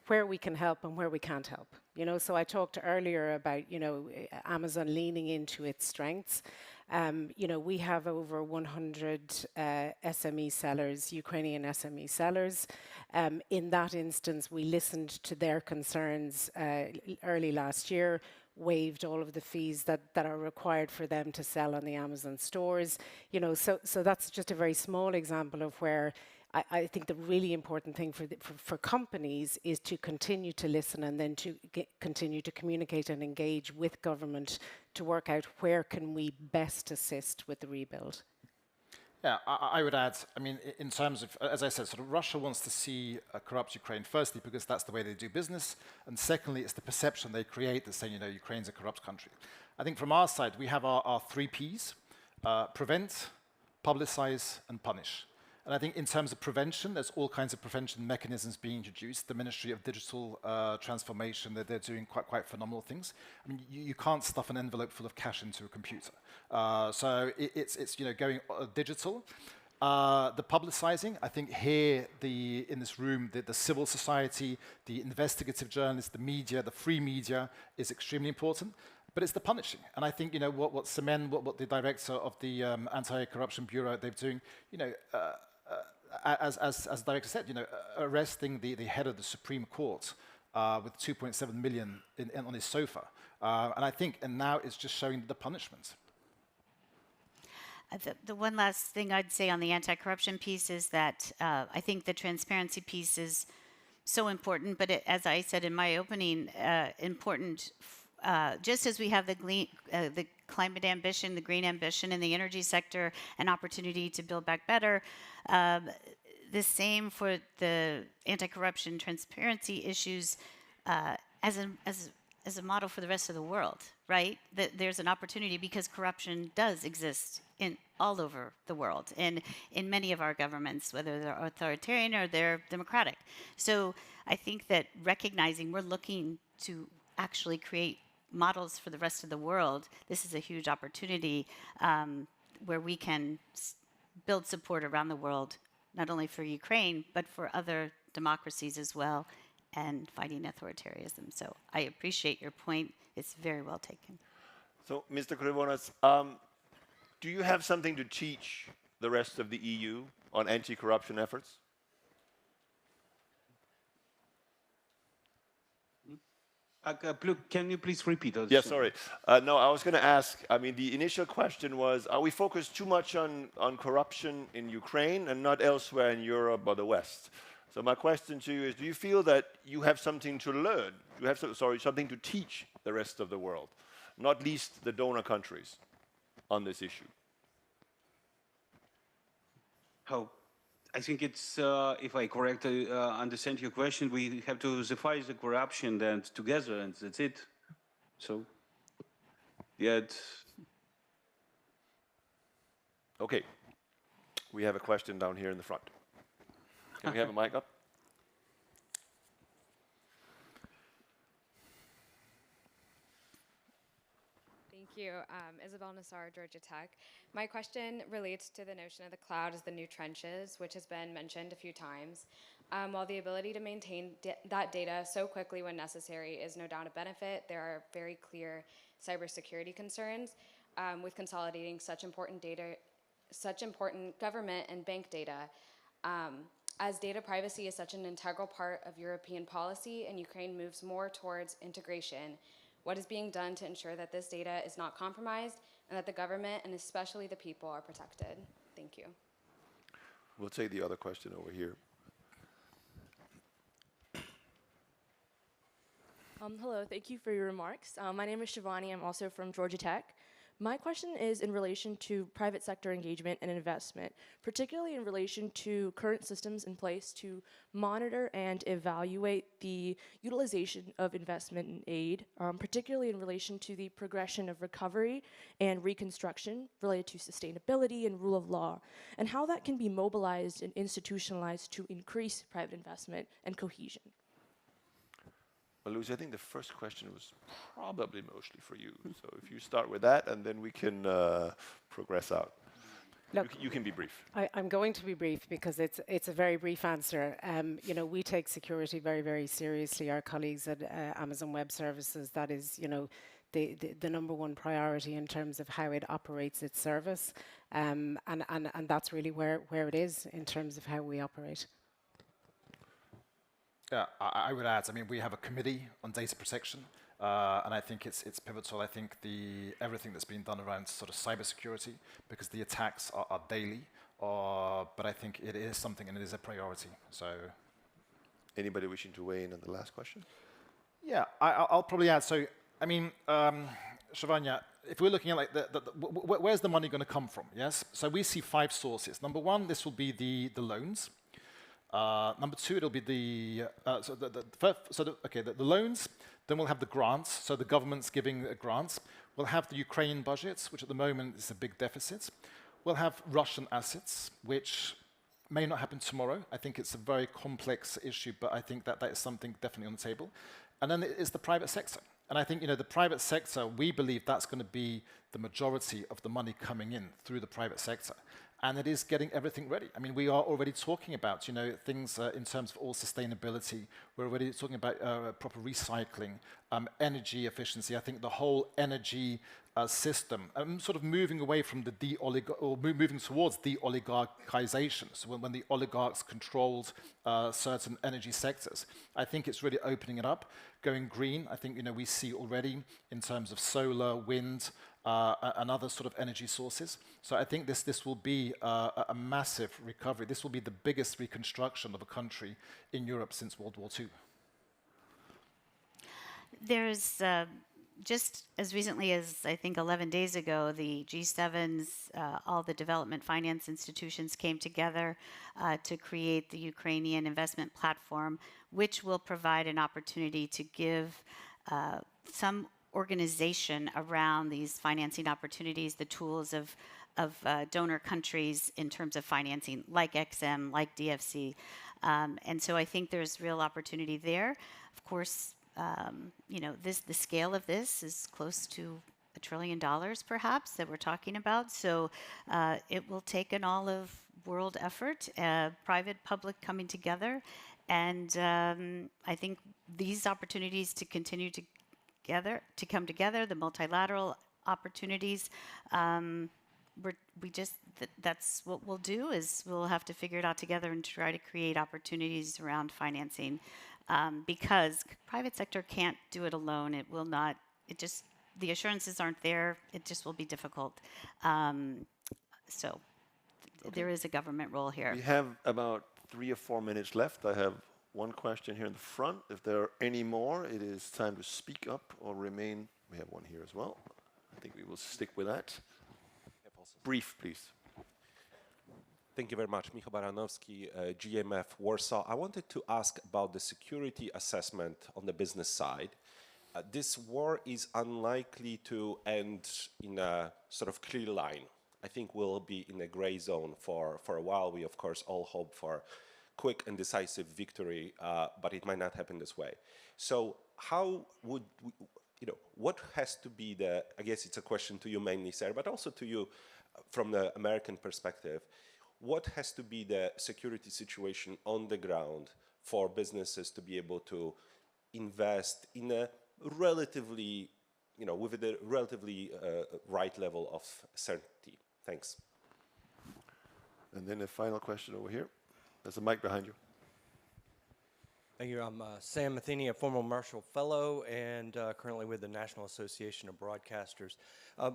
where we can help and where we can't help. You know, so I talked earlier about, you know, Amazon leaning into its strengths. You know, we have over 100 SME sellers, Ukrainian SME sellers. In that instance, we listened to their concerns early last year, waived all of the fees that are required for them to sell on the Amazon stores. You know, so that's just a very small example of where I think the really important thing for companies is to continue to listen and then to continue to communicate and engage with government to work out where can we best assist with the rebuild. Yeah, I would add, I mean, in terms of, as I said, sort of Russia wants to see a corrupt Ukraine, firstly, because that's the way they do business, and secondly, it's the perception they create that's saying, you know, Ukraine's a corrupt country. I think from our side, we have our 3 Ps, prevent, publicize, and punish. And I think in terms of prevention, there's all kinds of prevention mechanisms being introduced. The Ministry of Digital Transformation, they're doing quite phenomenal things. I mean, you can't stuff an envelope full of cash into a computer. So it's you know, going digital. The publicizing, I think here in this room, the civil society, the investigative journalists, the media, the free media is extremely important. But it's the punishing. And I think, you know, what Semen, what the director of the Anti-Corruption Bureau, they're doing, you know, as the director said, you know, arresting the head of the Supreme Court with 2.7 million on his sofa. And I think, and now it's just showing the punishment. The one last thing I'd say on the anti-corruption piece is that I think the transparency piece is so important, but as I said in my opening, important, just as we have the climate ambition, the green ambition in the energy sector, an opportunity to build back better, the same for the anti-corruption transparency issues as a model for the rest of the world, right? There's an opportunity because corruption does exist all over the world and in many of our governments, whether they're authoritarian or they're democratic. So I think that recognizing we're looking to actually create models for the rest of the world, this is a huge opportunity where we can build support around the world, not only for Ukraine, but for other democracies as well, and fighting authoritarianism. So I appreciate your point. It's very well taken. So, Mr. Krivonas, do you have something to teach the rest of the EU on anti-corruption efforts? Can you please repeat? Yeah, sorry. No, I was going to ask, I mean, the initial question was, are we focused too much on corruption in Ukraine and not elsewhere in Europe or the West? So my question to you is, do you feel that you have something to learn? You have, something to teach the rest of the world, not least the donor countries, on this issue? I think it's, if I correctly understand your question, we have to fight the corruption and together, and that's it. So, yeah. Okay. We have a question down here in the front. Can we have a mic up? Thank you. Isabel Nassar, Georgia Tech. My question relates to the notion of the cloud as the new trenches, which has been mentioned a few times. While the ability to maintain that data so quickly when necessary is no doubt a benefit, there are very clear cybersecurity concerns with consolidating such important data, such important government and bank data. As data privacy is such an integral part of European policy and Ukraine moves more towards integration, what is being done to ensure that this data is not compromised and that the government and especially the people are protected? Thank you. We'll take the other question over here. Hello, thank you for your remarks. My name is Shivani. I'm also from Georgia Tech. My question is in relation to private sector engagement and investment, particularly in relation to current systems in place to monitor and evaluate the utilization of investment and aid, particularly in relation to the progression of recovery and reconstruction related to sustainability and rule of law, and how that can be mobilized and institutionalized to increase private investment and cohesion. Well, Lucy, I think the first question was probably mostly for you. So if you start with that, and then we can progress out. Look, you can be brief. I'm going to be brief because it's a very brief answer. You know, we take security very, very seriously. Our colleagues at Amazon Web Services, that is, you know, the number one priority in terms of how it operates its service. And that's really where it is in terms of how we operate. Yeah, I would add, I mean, we have a committee on data protection, and I think it's pivotal. I think everything that's been done around sort of cybersecurity, because the attacks are daily, but I think it is something and it is a priority. So, anybody wishing to weigh in on the last question? Yeah, I'll probably add. So, I mean, Shivanya, if we're looking at like where's the money going to come from? Yes. So we see 5 sources. Number 1, this will be the loans. Number 2, it'll be the loans. Then we'll have the grants. So the government's giving grants. We'll have the Ukrainian budgets, which at the moment is a big deficit. We'll have Russian assets, which may not happen tomorrow. I think it's a very complex issue, but I think that is something definitely on the table. And then it is the private sector. And I think, you know, the private sector, we believe that's going to be the majority of the money coming in through the private sector. And it is getting everything ready. I mean, we are already talking about, you know, things in terms of all sustainability. We're already talking about proper recycling, energy efficiency. I think the whole energy system, sort of moving away from moving towards de-oligarchization. So when the oligarchs controlled certain energy sectors, I think it's really opening it up, going green. I think, you know, we see already in terms of solar, wind, and other sort of energy sources. So I think this will be a massive recovery. This will be the biggest reconstruction of a country in Europe since World War II. There's just as recently as I think 11 days ago, the G7s, all the development finance institutions came together to create the Ukrainian investment platform, which will provide an opportunity to give some organization around these financing opportunities, the tools of donor countries in terms of financing, like XM, like DFC. And so I think there's real opportunity there. Of course, you know, the scale of this is close to $1 trillion, perhaps, that we're talking about. So it will take an all-of-world effort, private, public coming together. And I think these opportunities to continue to come together, the multilateral opportunities, that's what we'll do, is we'll have to figure it out together and try to create opportunities around financing, because private sector can't do it alone. It will not, the assurances aren't there. It just will be difficult. So there is a government role here. We have about 3 or 4 minutes left. I have one question here in the front. If there are any more, it is time to speak up or remain. We have one here as well. I think we will stick with that. Brief, please. Thank you very much. Michał Baranowski, GMF Warsaw. I wanted to ask about the security assessment on the business side. This war is unlikely to end in a sort of clear line. I think we'll be in a gray zone for a while. We, of course, all hope for quick and decisive victory, but it might not happen this way. So how would we, what has to be I guess it's a question to you mainly, Sarah, but also to you from the American perspective, what has to be the security situation on the ground for businesses to be able to invest in a relatively, with a relatively right level of certainty? Thanks. And then a final question over here. There's a mic behind you. Thank you. I'm Sam Matheny, a former Marshall Fellow and currently with the National Association of Broadcasters.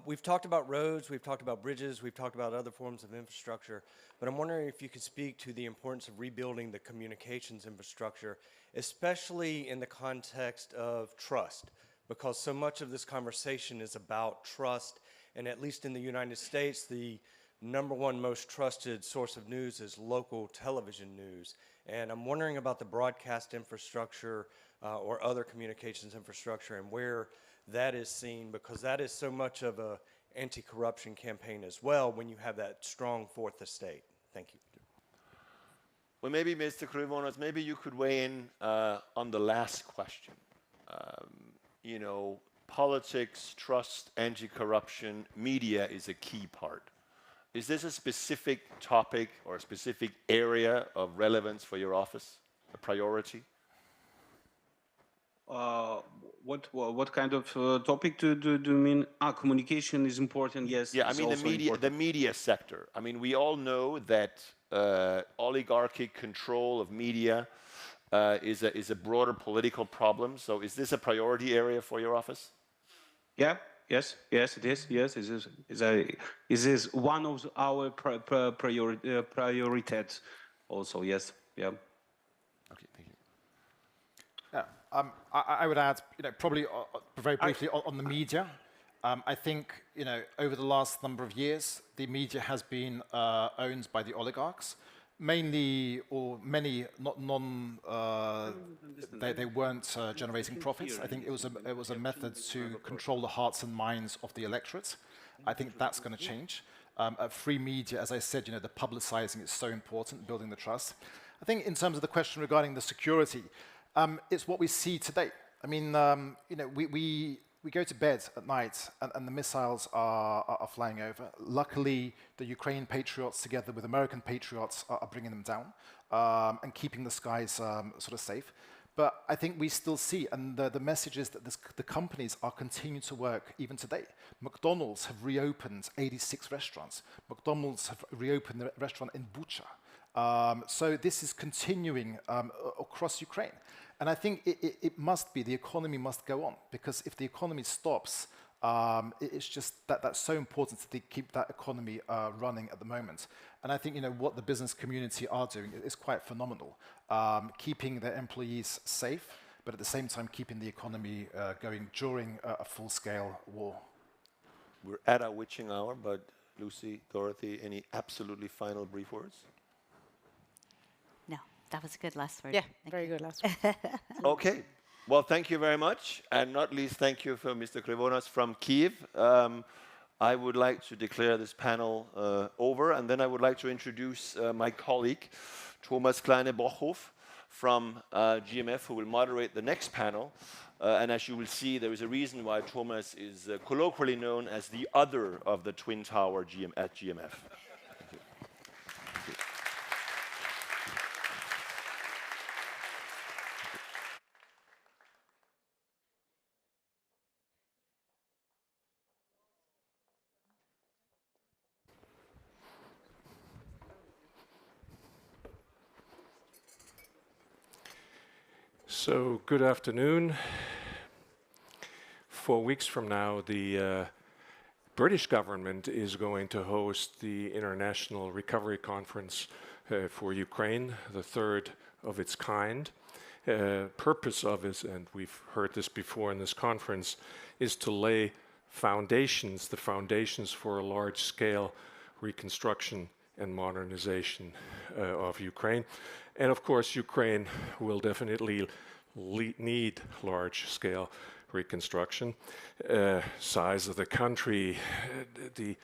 We've talked about roads, we've talked about bridges, we've talked about other forms of infrastructure, but I'm wondering if you could speak to the importance of rebuilding the communications infrastructure, especially in the context of trust, because so much of this conversation is about trust, and at least in the United States, the #1 most trusted source of news is local television news. And I'm wondering about the broadcast infrastructure or other communications infrastructure and where that is seen, because that is so much of an anti-corruption campaign as well when you have that strong fourth estate. Thank you. Well, maybe Mr. Krivonos, maybe you could weigh in on the last question. Politics, trust, anti-corruption, media is a key part. Is this a specific topic or a specific area of relevance for your office, a priority? What kind of topic do you mean? Communication is important. Yes. Yeah, I mean the media sector. I mean, we all know that oligarchic control of media is a broader political problem. So, is this a priority area for your office? Yeah. Yes. Yes, it is. Yes, it is one of our priorities. Also, yes. Yeah. Okay. Thank you. Yeah, I would add, probably very briefly on the media. I think, over the last number of years, the media has been owned by the oligarchs, mainly or many they weren't generating profits. I think it was a method to control the hearts and minds of the electorate. I think that's going to change. Free media, as I said, the publicizing is so important, building the trust. I think in terms of the question regarding the security, it's what we see today. I mean, we go to bed at night and the missiles are flying over. Luckily, the Ukrainian patriots, together with American patriots, are bringing them down and keeping the skies sort of safe. But I think we still see, and the message is that the companies are continuing to work even today. McDonald's have reopened 86 restaurants. McDonald's have reopened the restaurant in Bucha. So this is continuing across Ukraine. And I think it must be, the economy must go on, because if the economy stops, it's just that's so important to keep that economy running at the moment. And I think what the business community are doing is quite phenomenal, keeping their employees safe, but at the same time keeping the economy going during a full-scale war. We're at our witching hour, but Lucy, Dorothy, any absolutely final brief words? No, that was a good last word. Yeah, very good last word. Okay. Well, thank you very much. And not least, thank you for Mr. Krivonos from Kyiv. I would like to declare this panel over, and then I would like to introduce my colleague, Thomas Kleine-Bochhoff from GMF, who will moderate the next panel. And as you will see, there is a reason why Thomas is colloquially known as the other of the Twin Tower at GMF. So, good afternoon. 4 weeks from now, the British government is going to host the International Recovery Conference for Ukraine, the third of its kind. Purpose of it, and we've heard this before in this conference, is to lay the foundations for a large-scale reconstruction and modernization of Ukraine. And of course, Ukraine will definitely need large-scale reconstruction. Size of the country, the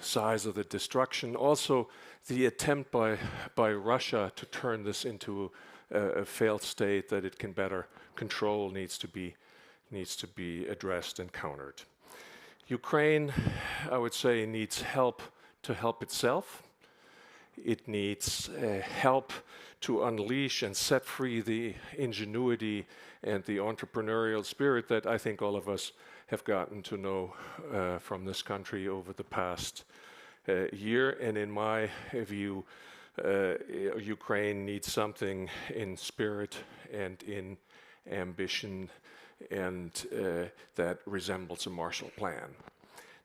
size of the destruction, also the attempt by Russia to turn this into a failed state that it can better control needs to be addressed and countered. Ukraine, I would say, needs help to help itself. It needs help to unleash and set free the ingenuity and the entrepreneurial spirit that I think all of us have gotten to know from this country over the past year. And in my view, Ukraine needs something in spirit and in ambition, and that resembles a Marshall Plan.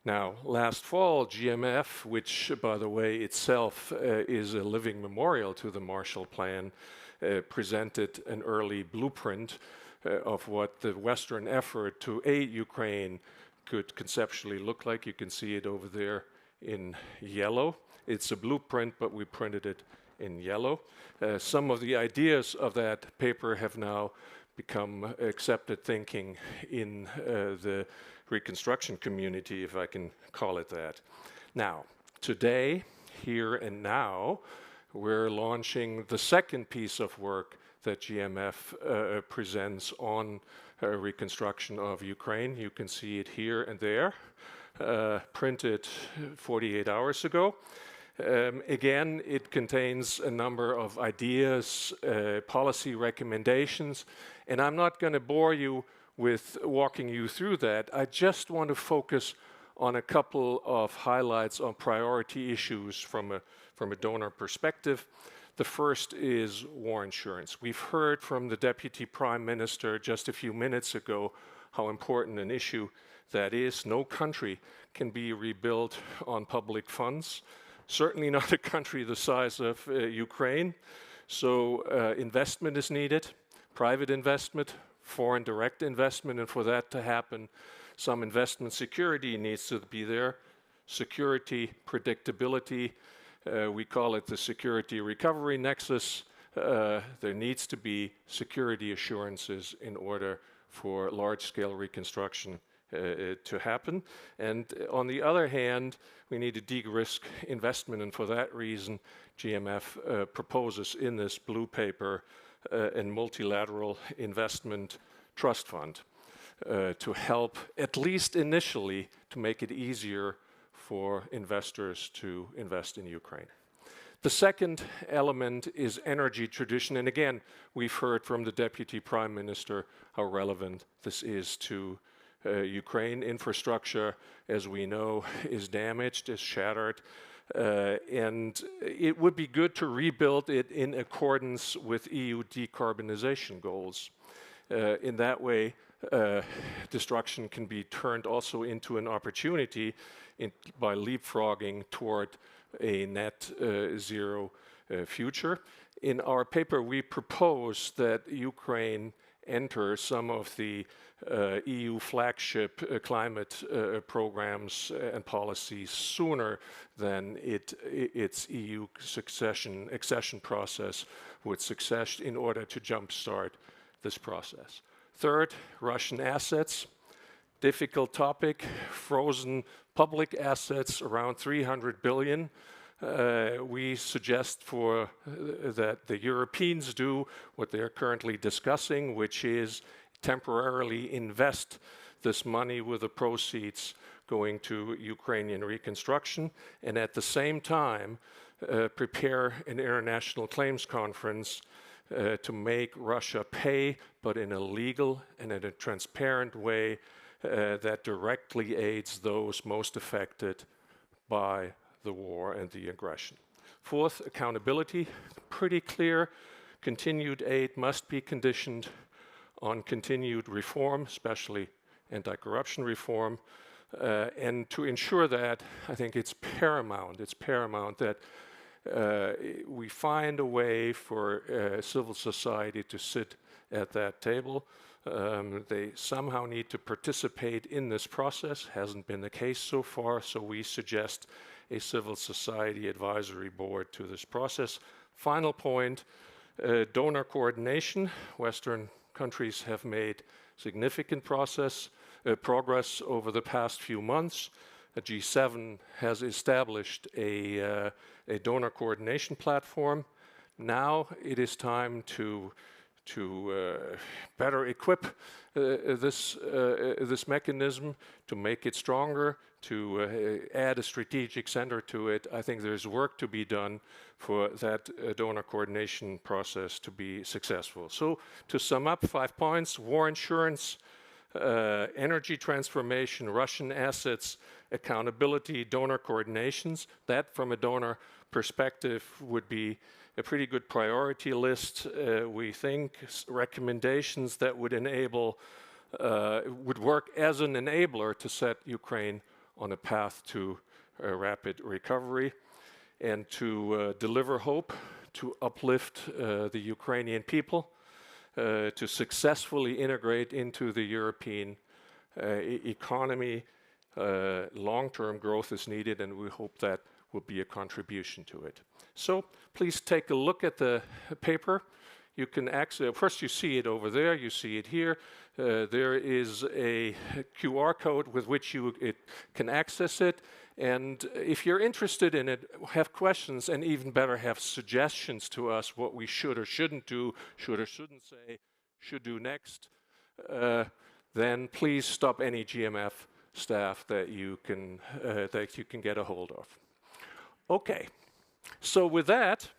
Now, last fall, GMF, which, by the way, itself is a living memorial to the Marshall Plan, presented an early blueprint of what the Western effort to aid Ukraine could conceptually look like. You can see it over there in yellow. It's a blueprint, but we printed it in yellow. Some of the ideas of that paper have now become accepted thinking in the reconstruction community, if I can call it that. Now, today, here and now, we're launching the second piece of work that GMF presents on reconstruction of Ukraine. You can see it here and there. printed 48 hours ago. Again, it contains a number of ideas, policy recommendations, and I'm not going to bore you with walking you through that. I just want to focus on a couple of highlights on priority issues from a donor perspective. The first is war insurance. We've heard from the Deputy Prime Minister just a few minutes ago how important an issue that is. No country can be rebuilt on public funds. Certainly not a country the size of Ukraine. So investment is needed, private investment, foreign direct investment, and for that to happen, some investment security needs to be there. Security, predictability, we call it the security recovery nexus. There needs to be security assurances in order for large-scale reconstruction to happen. And on the other hand, we need to de-risk investment, and for that reason, GMF proposes in this blue paper a multilateral investment trust fund to help, at least initially, to make it easier for investors to invest in Ukraine. The second element is energy transition, and again, we've heard from the Deputy Prime Minister how relevant this is to Ukraine. Infrastructure, as we know, is damaged, is shattered, and it would be good to rebuild it in accordance with EU decarbonization goals. In that way, destruction can be turned also into an opportunity by leapfrogging toward a net zero future. In our paper, we propose that Ukraine enter some of the EU flagship climate programs and policies sooner than its EU accession process would success in order to jumpstart this process. Third, Russian assets. Difficult topic, frozen public assets around 300 billion. We suggest that the Europeans do what they're currently discussing, which is temporarily invest this money with the proceeds going to Ukrainian reconstruction, and at the same time prepare an international claims conference to make Russia pay, but in a legal and in a transparent way that directly aids those most affected by the war and the aggression. Fourth, accountability, pretty clear. Continued aid must be conditioned on continued reform, especially anti-corruption reform. And to ensure that, I think it's paramount that we find a way for civil society to sit at that table. They somehow need to participate in this process. Hasn't been the case so far, so we suggest a civil society advisory board to this process. Final point, donor coordination. Western countries have made significant progress over the past few months. The G7 has established a donor coordination platform. Now it is time to better equip this mechanism, to make it stronger, to add a strategic center to it. I think there's work to be done for that donor coordination process to be successful. So to sum up, 5 points: war insurance, energy transformation, Russian assets, accountability, donor coordinations. That, from a donor perspective, would be a pretty good priority list. We think recommendations that would enable, would work as an enabler to set Ukraine on a path to rapid recovery and to deliver hope, to uplift the Ukrainian people, to successfully integrate into the European economy. Long-term growth is needed, and we hope that will be a contribution to it. So please take a look at the paper. You can access, first you see it over there, you see it here. There is a QR code with which you can access it. And if you're interested in it, have questions, and even better, have suggestions to us what we should or shouldn't do, should or shouldn't say, should do next, then please stop any GMF staff that you can get a hold of. Okay, so with that,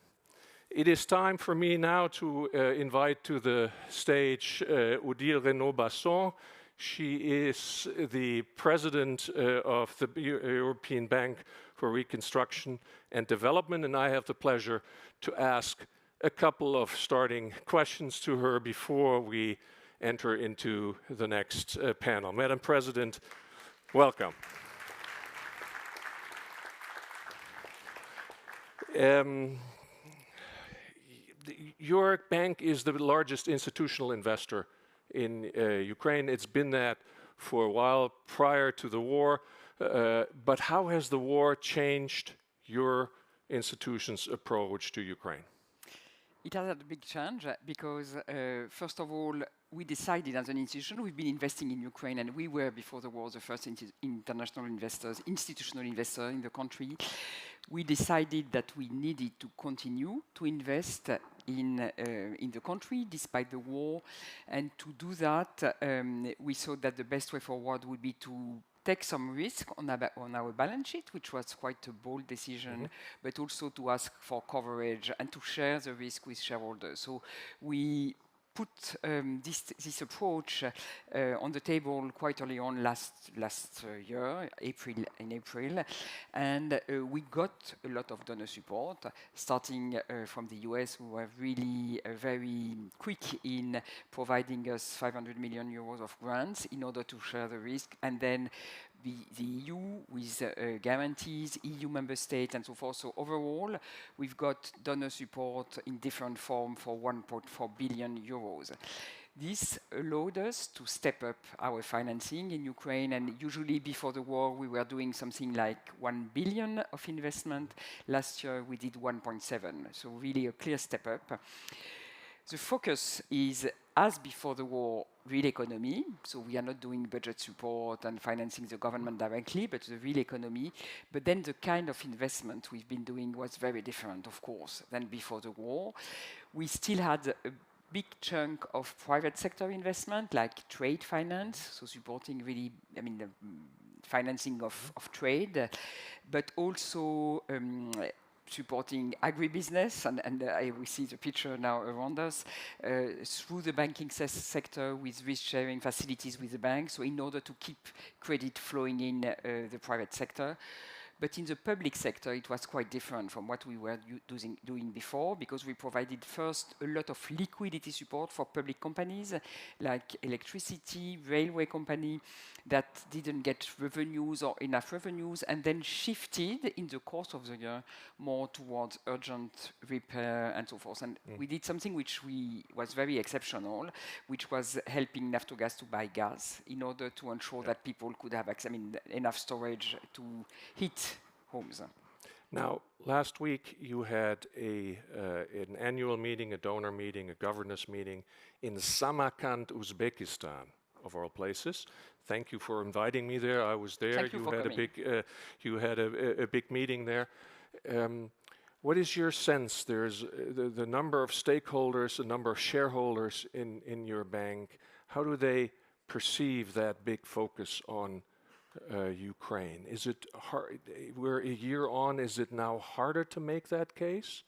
it is time for me now to invite to the stage Odile Renaud-Basson. She is the president of the European Bank for Reconstruction and Development, and I have the pleasure to ask a couple of starting questions to her before we enter into the next panel. Madam President, welcome. Your bank is the largest institutional investor in Ukraine. It's been that for a while prior to the war. But how has the war changed your institution's approach to Ukraine? It has had a big change because, first of all, we decided as an institution, we've been investing in Ukraine, and we were, before the war, the first international investors, institutional investor in the country. We decided that we needed to continue to invest in the country despite the war, and to do that, we thought that the best way forward would be to take some risk on our balance sheet, which was quite a bold decision, but also to ask for coverage and to share the risk with shareholders. So we put this approach on the table quite early on last year, in April, and we got a lot of donor support, starting from the US, who were really very quick in providing us 500 million euros of grants in order to share the risk, and then the EU with guarantees, EU member states, and so forth. So overall, we've got donor support in different form for 1.4 billion euros. This allowed us to step up our financing in Ukraine, and usually before the war, we were doing something like 1 billion of investment. Last year, we did 1.7, so really a clear step up. The focus is, as before the war, real economy. So we are not doing budget support and financing the government directly, but the real economy. But then the kind of investment we've been doing was very different, of course, than before the war. We still had a big chunk of private sector investment, like trade finance, so supporting really, the financing of trade, but also supporting agribusiness, and we see the picture now around us, through the banking sector with risk-sharing facilities with the bank, so in order to keep credit flowing in the private sector. But in the public sector, it was quite different from what we were doing before, because we provided first a lot of liquidity support for public companies, like electricity, railway company, that didn't get revenues or enough revenues, and then shifted in the course of the year more towards urgent repair and so forth. And we did something which was very exceptional, which was helping Naftogaz to buy gas in order to ensure that people could have enough storage to heat homes. Now, last week you had an annual meeting, a donor meeting, a governance meeting in Samarkand, Uzbekistan, of all places. Thank you for inviting me there. I was there. Thank you for coming. You had a big meeting there. What is your sense? There's the number of stakeholders, the number of shareholders in your bank. How do they perceive that big focus on Ukraine? Is it hard? We're a year on. Is it now harder to make that case?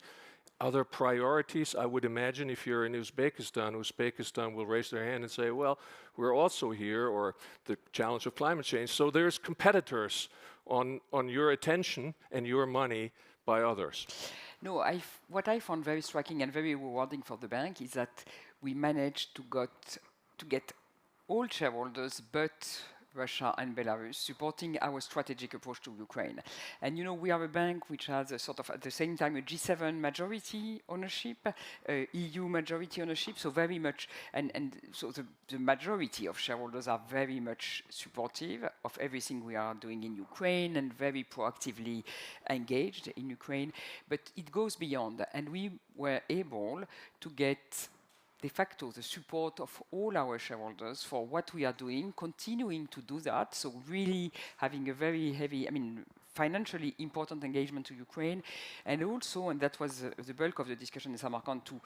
Other priorities, I would imagine if you're in Uzbekistan will raise their hand and say, well, we're also here, or the challenge of climate change. So there's competitors on your attention and your money by others. No, what I found very striking and very rewarding for the bank is that we managed to get all shareholders but Russia and Belarus supporting our strategic approach to Ukraine. And we are a bank which has a sort of, at the same time, a G7 majority ownership, EU majority ownership, so very much, and so the majority of shareholders are very much supportive of everything we are doing in Ukraine and very proactively engaged in Ukraine. But it goes beyond, and we were able to get de facto the support of all our shareholders for what we are doing, continuing to do that, so really having a very heavy, financially important engagement to Ukraine, and also, and that was the bulk of the discussion in Samarkand, to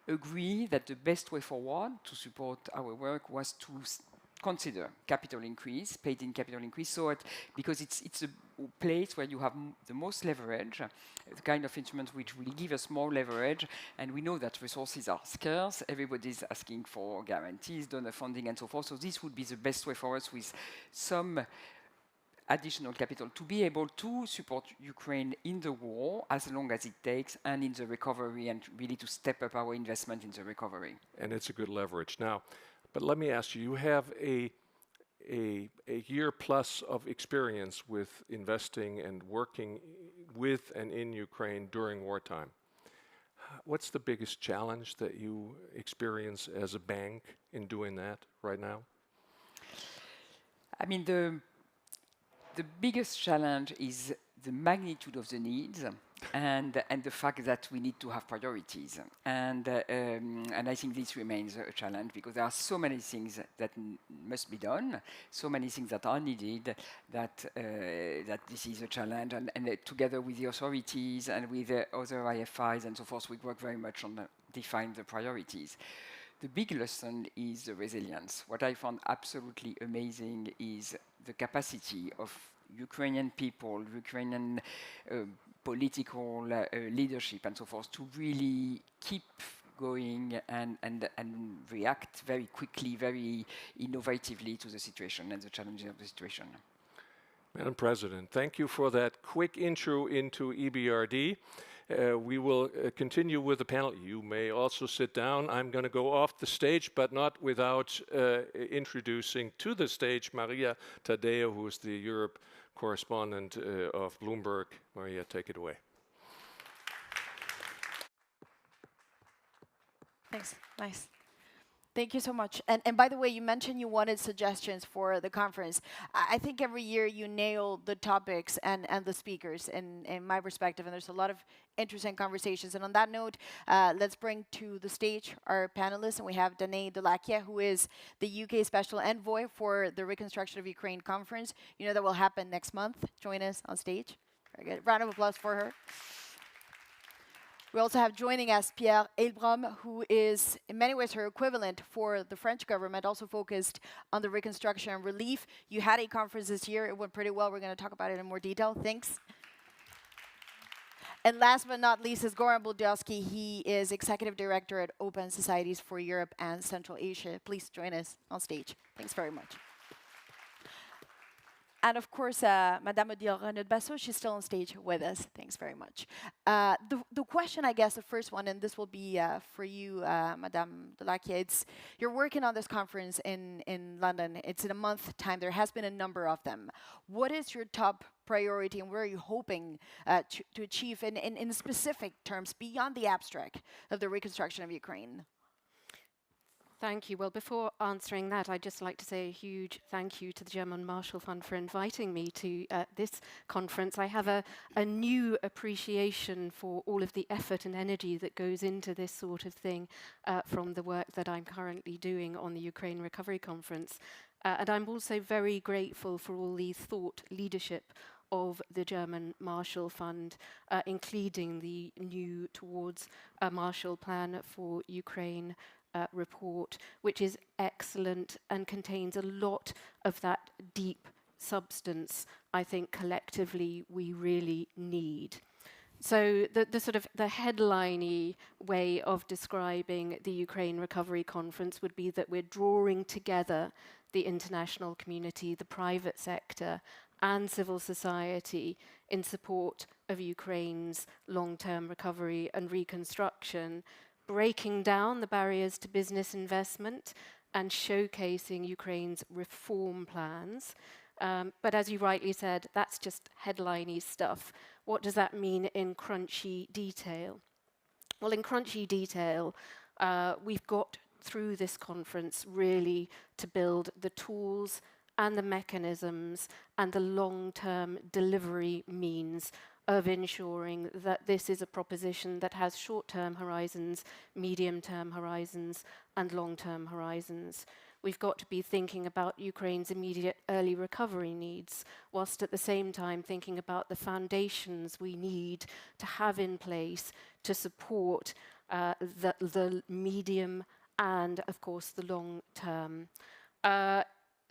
agree that the best way forward to support our work was to consider capital increase, paid-in capital increase, because it's a place where you have the most leverage, the kind of instrument which will give us more leverage, and we know that resources are scarce. Everybody's asking for guarantees, donor funding, and so forth. So this would be the best way for us with some additional capital to be able to support Ukraine in the war as long as it takes and in the recovery, and really to step up our investment in the recovery. And it's a good leverage. Now, but let me ask you, you have a year plus of experience with investing and working with and in Ukraine during wartime. What's the biggest challenge that you experience as a bank in doing that right now? I mean, the biggest challenge is the magnitude of the needs and the fact that we need to have priorities. And I think this remains a challenge because there are so many things that must be done, so many things that are needed, that this is a challenge. And together with the authorities and with other IFIs and so forth, we work very much on define the priorities. The big lesson is the resilience. What I found absolutely amazing is the capacity of Ukrainian people, Ukrainian political leadership and so forth to really keep going and react very quickly, very innovatively to the situation and the challenges of the situation. Madam President, thank you for that quick intro into EBRD. We will continue with the panel. You may also sit down. I'm going to go off the stage, but not without introducing to the stage Maria Tadeo, who is the Europe correspondent of Bloomberg. Maria, take it away. Thanks. Nice. Thank you so much. And by the way, you mentioned you wanted suggestions for the conference. I think every year you nail the topics and the speakers in my perspective, and there's a lot of interesting conversations. And on that note, let's bring to the stage our panelists. And we have Danae Delakia, who is the UK Special Envoy for the Reconstruction of Ukraine Conference. You know that will happen next month. Join us on stage. Very good. Round of applause for her. We also have joining us Pierre Heilbronn, who is in many ways her equivalent for the French government, also focused on the reconstruction and relief. You had a conference this year. It went pretty well. We're going to talk about it in more detail. Thanks. And last but not least is Goran Buldiowski. He is Executive Director at Open Societies for Europe and Central Asia. Please join us on stage. Thanks very much. And of course, Madame Odile Renaud-Basso, she's still on stage with us. Thanks very much. The question, I guess, the first one, and this will be for you, Madame Delakia, it's you're working on this conference in London. It's in a month's time. There has been a number of them. What is your top priority, and where are you hoping to achieve in specific terms beyond the abstract of the reconstruction of Ukraine? Thank you. Well, before answering that, I'd just like to say a huge thank you to the German Marshall Fund for inviting me to this conference. I have a new appreciation for all of the effort and energy that goes into this sort of thing from the work that I'm currently doing on the Ukraine Recovery Conference. And I'm also very grateful for all the thought leadership of the German Marshall Fund, including the new Towards a Marshall Plan for Ukraine report, which is excellent and contains a lot of that deep substance I think collectively we really need. So the sort of the headline-y way of describing the Ukraine Recovery Conference would be that we're drawing together the international community, the private sector, and civil society in support of Ukraine's long-term recovery and reconstruction, breaking down the barriers to business investment and showcasing Ukraine's reform plans. But as you rightly said, that's just headline-y stuff. What does that mean in crunchy detail? Well, in crunchy detail, we've got through this conference really to build the tools and the mechanisms and the long-term delivery means of ensuring that this is a proposition that has short-term horizons, medium-term horizons, and long-term horizons. We've got to be thinking about Ukraine's immediate early recovery needs, whilst at the same time thinking about the foundations we need to have in place to support the medium and, of course, the long term.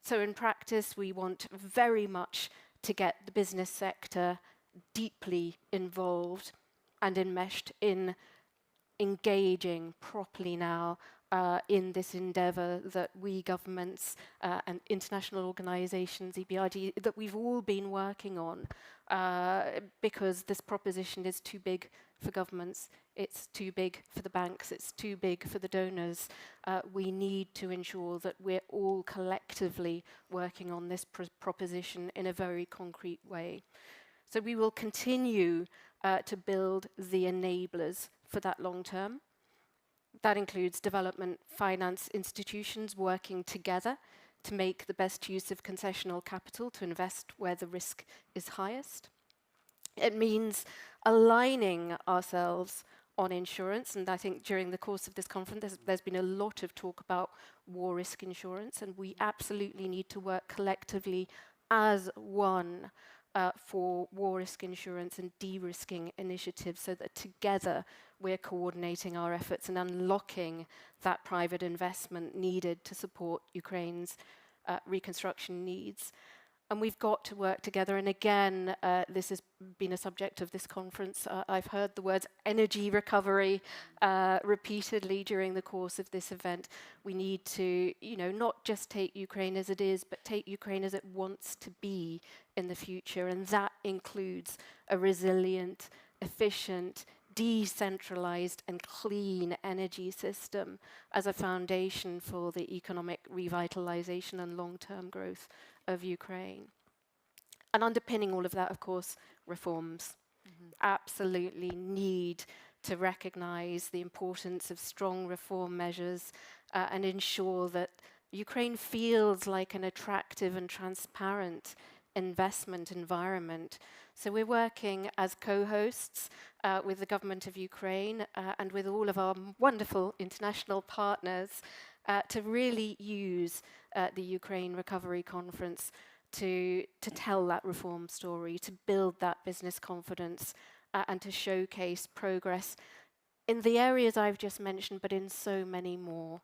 So in practice, we want very much to get the business sector deeply involved and enmeshed in engaging properly now in this endeavour that we governments and international organisations, EBRD, that we've all been working on, because this proposition is too big for governments, it's too big for the banks, it's too big for the donors. We need to ensure that we're all collectively working on this proposition in a very concrete way. So we will continue to build the enablers for that long term. That includes development finance institutions working together to make the best use of concessional capital to invest where the risk is highest. It means aligning ourselves on insurance, and I think during the course of this conference there's been a lot of talk about war risk insurance, and we absolutely need to work collectively as one for war risk insurance and de-risking initiatives, so that together we're coordinating our efforts and unlocking that private investment needed to support Ukraine's reconstruction needs. And we've got to work together. And again, this has been a subject of this conference. I've heard the words energy recovery repeatedly during the course of this event. We need to, not just take Ukraine as it is, but take Ukraine as it wants to be in the future. And that includes a resilient, efficient, decentralized and clean energy system as a foundation for the economic revitalization and long-term growth of Ukraine. And underpinning all of that, of course, reforms. Absolutely need to recognize the importance of strong reform measures and ensure that Ukraine feels like an attractive and transparent investment environment. So we're working as co-hosts with the government of Ukraine and with all of our wonderful international partners to really use the Ukraine Recovery Conference to tell that reform story, to build that business confidence and to showcase progress in the areas I've just mentioned, but in so many more.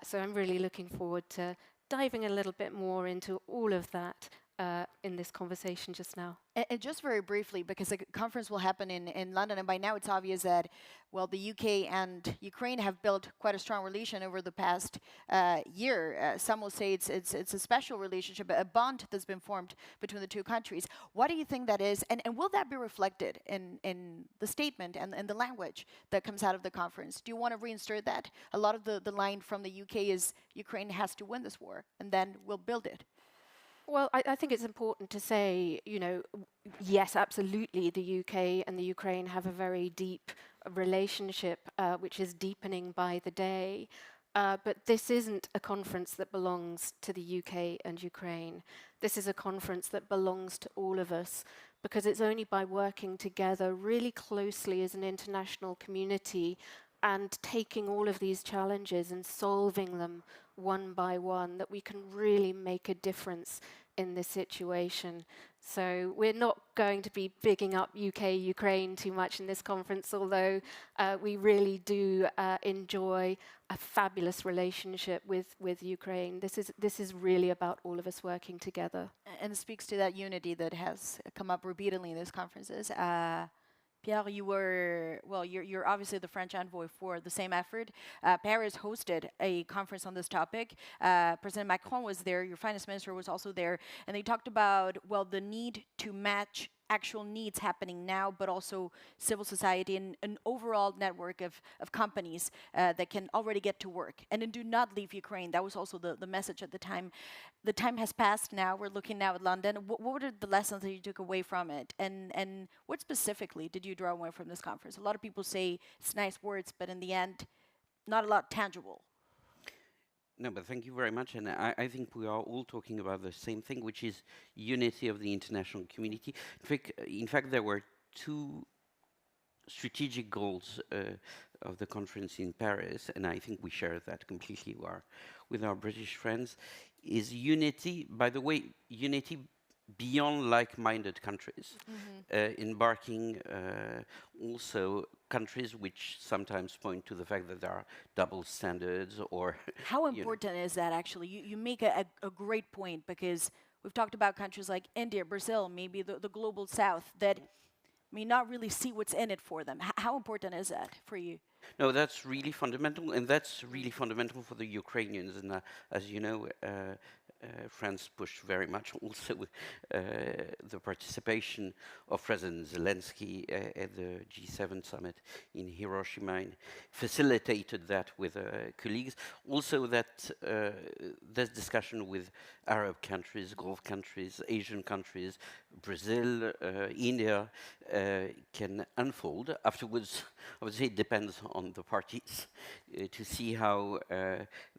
So I'm really looking forward to diving a little bit more into all of that in this conversation just now. And just very briefly, because the conference will happen in London, and by now it's obvious that, well, the UK and Ukraine have built quite a strong relation over the past year. Some will say it's a special relationship, a bond that's been formed between the two countries. What do you think that is, and will that be reflected in the statement and the language that comes out of the conference? Do you want to reinsert that? A lot of the line from the UK is Ukraine has to win this war, and then we'll build it. Well, I think it's important to say, yes, absolutely, the UK and the Ukraine have a very deep relationship, which is deepening by the day. But this isn't a conference that belongs to the UK and Ukraine. This is a conference that belongs to all of us, because it's only by working together really closely as an international community and taking all of these challenges and solving them one by one that we can really make a difference in this situation. So we're not going to be bigging up UK, Ukraine too much in this conference, although we really do enjoy a fabulous relationship with Ukraine. This is really about all of us working together. And it speaks to that unity that has come up repeatedly in these conferences. Pierre, you're obviously the French envoy for the same effort. Paris hosted a conference on this topic. President Macron was there, your finance minister was also there, and they talked about, the need to match actual needs happening now, but also civil society and an overall network of companies that can already get to work. And then do not leave Ukraine. That was also the message at the time. The time has passed now. We're looking now at London. What were the lessons that you took away from it? And what specifically did you draw away from this conference? A lot of people say it's nice words, but in the end, not a lot tangible. No, but thank you very much. And I think we are all talking about the same thing, which is unity of the international community. In fact, there were two strategic goals of the conference in Paris, and I think we share that completely with our British friends, is unity, by the way, unity beyond like-minded countries, embarking also countries which sometimes point to the fact that there are double standards or How important is that actually? You make a great point, because we've talked about countries like India, Brazil, maybe the global south that may not really see what's in it for them. How important is that for you? No, that's really fundamental, and that's really fundamental for the Ukrainians. And as you know, France pushed very much also the participation of President Zelensky at the G7 summit in Hiroshima, and facilitated that with colleagues. Also, that this discussion with Arab countries, Gulf countries, Asian countries, Brazil, India can unfold. Afterwards, obviously, it depends on the parties to see how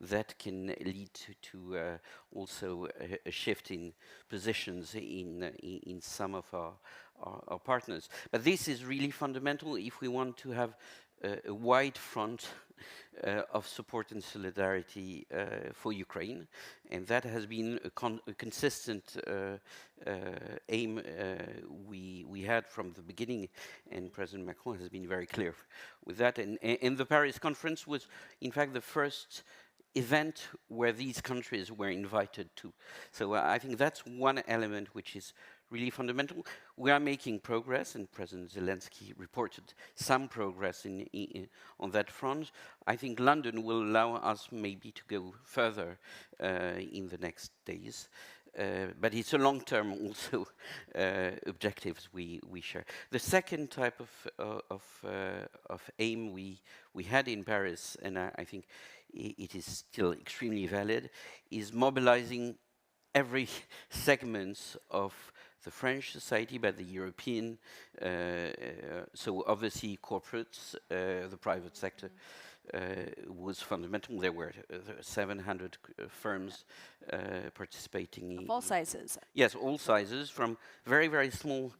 that can lead to also a shift in positions in some of our partners. But this is really fundamental if we want to have a wide front of support and solidarity for Ukraine, and that has been a consistent aim we had from the beginning, and President Macron has been very clear with that. And the Paris conference was, in fact, the first event where these countries were invited to. So I think that's one element which is really fundamental. We are making progress, and President Zelensky reported some progress on that front. I think London will allow us maybe to go further in the next days. But it's a long-term also objectives we share. The second type of aim we had in Paris, and I think it is still extremely valid, is mobilizing every segment of the French society, but the European, so obviously corporates, the private sector was fundamental. There were 700 firms participating. Of all sizes. Yes, all sizes, from very, very small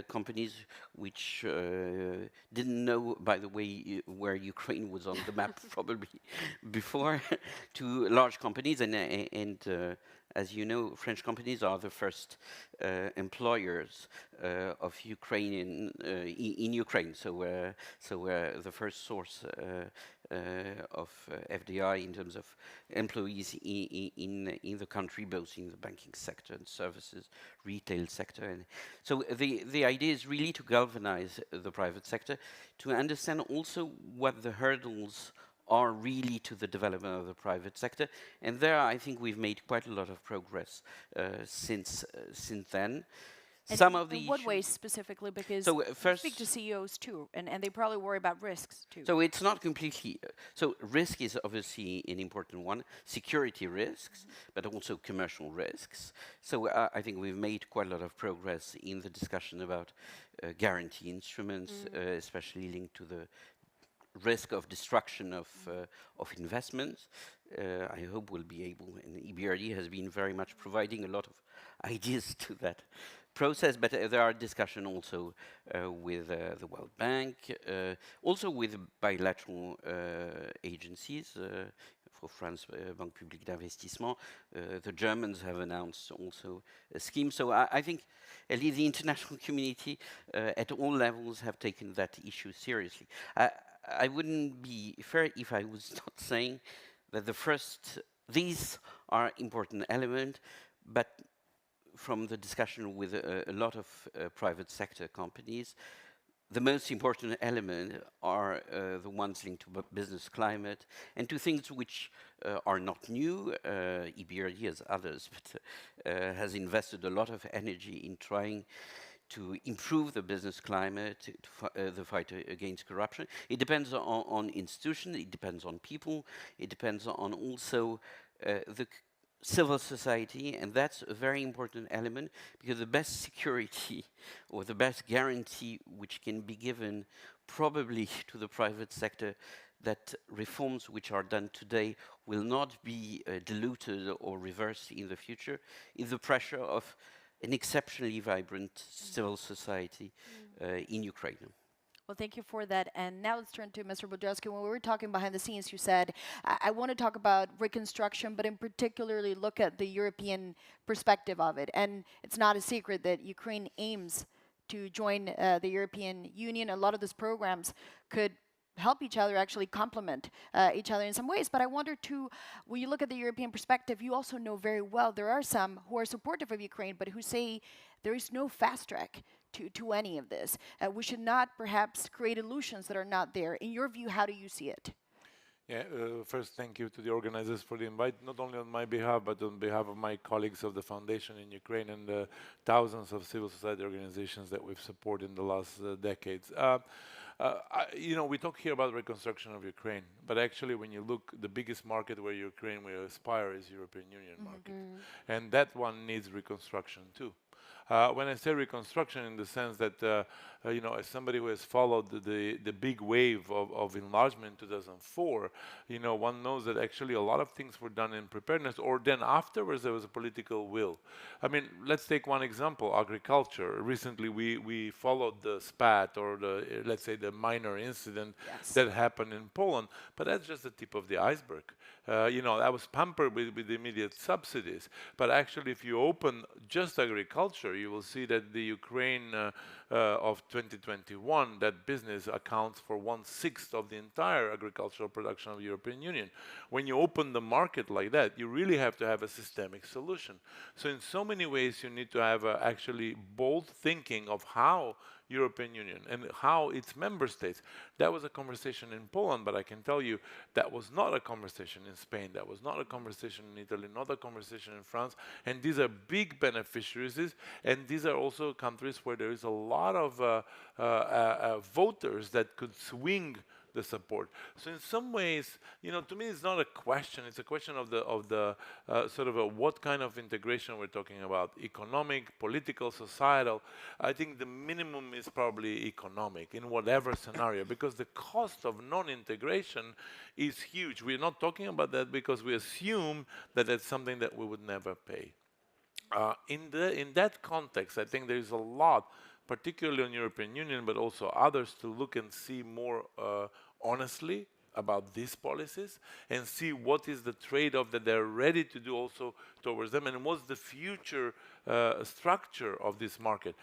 companies which didn't know, by the way, where Ukraine was on the map probably before, to large companies. And as you know, French companies are the first employers of Ukrainian in Ukraine. So the first source of FDI in terms of employees in the country, both in the banking sector and services, retail sector. And so the idea is really to galvanize the private sector, to understand also what the hurdles are really to the development of the private sector. And there I think we've made quite a lot of progress since then. And Some of the in what ways specifically? Because so you speak to CEOs too, and they probably worry about risks too. So it's not completely. So risk is obviously an important one, security risks, but also commercial risks. So I think we've made quite a lot of progress in the discussion about guarantee instruments, especially linked to the risk of destruction of investments. I hope we'll be able, and EBRD has been very much providing a lot of ideas to that process, but there are discussions also with the World Bank, also with bilateral agencies. For France, Banque Publique d'Investissement, the Germans have announced also a scheme. So I think at least the international community at all levels have taken that issue seriously. I wouldn't be fair if I was not saying that these are important elements, but from the discussion with a lot of private sector companies, the most important element are the ones linked to business climate and to things which are not new. EBRD, as others, but has invested a lot of energy in trying to improve the business climate, the fight against corruption. It depends on institutions, it depends on people, it depends on also the civil society, and that's a very important element, because the best security or the best guarantee which can be given probably to the private sector that reforms which are done today will not be diluted or reversed in the future is the pressure of an exceptionally vibrant civil society in Ukraine. Well, thank you for that. And now let's turn to Mr. Budrowski. When we were talking behind the scenes, you said, I want to talk about reconstruction, but in particularly look at the European perspective of it. And it's not a secret that Ukraine aims to join the European Union. A lot of these programs could help each other, actually complement each other in some ways. But I wonder too, when you look at the European perspective, you also know very well there are some who are supportive of Ukraine, but who say there is no fast track to any of this. We should not perhaps create illusions that are not there. In your view, how do you see it? Yeah, first, thank you to the organizers for the invite, not only on my behalf, but on behalf of my colleagues of the foundation in Ukraine and the thousands of civil society organizations that we've supported in the last decades. We talk here about reconstruction of Ukraine, but actually when you look, the biggest market where Ukraine will aspire is European Union market. And that one needs reconstruction too. When I say reconstruction, in the sense that, as somebody who has followed the big wave of enlargement in 2004, one knows that actually a lot of things were done in preparedness, or then afterwards there was a political will. I mean, let's take one example, agriculture. Recently we followed the spat, or let's say the minor incident that happened in Poland, but that's just the tip of the iceberg. That was pampered with immediate subsidies. But actually, if you open just agriculture, you will see that the Ukraine of 2021, that business accounts for 1/6 of the entire agricultural production of the European Union. When you open the market like that, you really have to have a systemic solution. So in so many ways, you need to have actually bold thinking of how European Union and how its member states. That was a conversation in Poland, but I can tell you that was not a conversation in Spain, that was not a conversation in Italy, not a conversation in France, and these are big beneficiaries, and these are also countries where there is a lot of voters that could swing the support. So in some ways, to me, it's not a question. It's a question of the sort of what kind of integration we're talking about: economic, political, societal. I think the minimum is probably economic in whatever scenario, because the cost of non-integration is huge. We're not talking about that because we assume that that's something that we would never pay. In that context, I think there is a lot, particularly on European Union, but also others, to look and see more honestly about these policies and see what is the trade-off that they're ready to do also towards them, and what's the future structure of this market.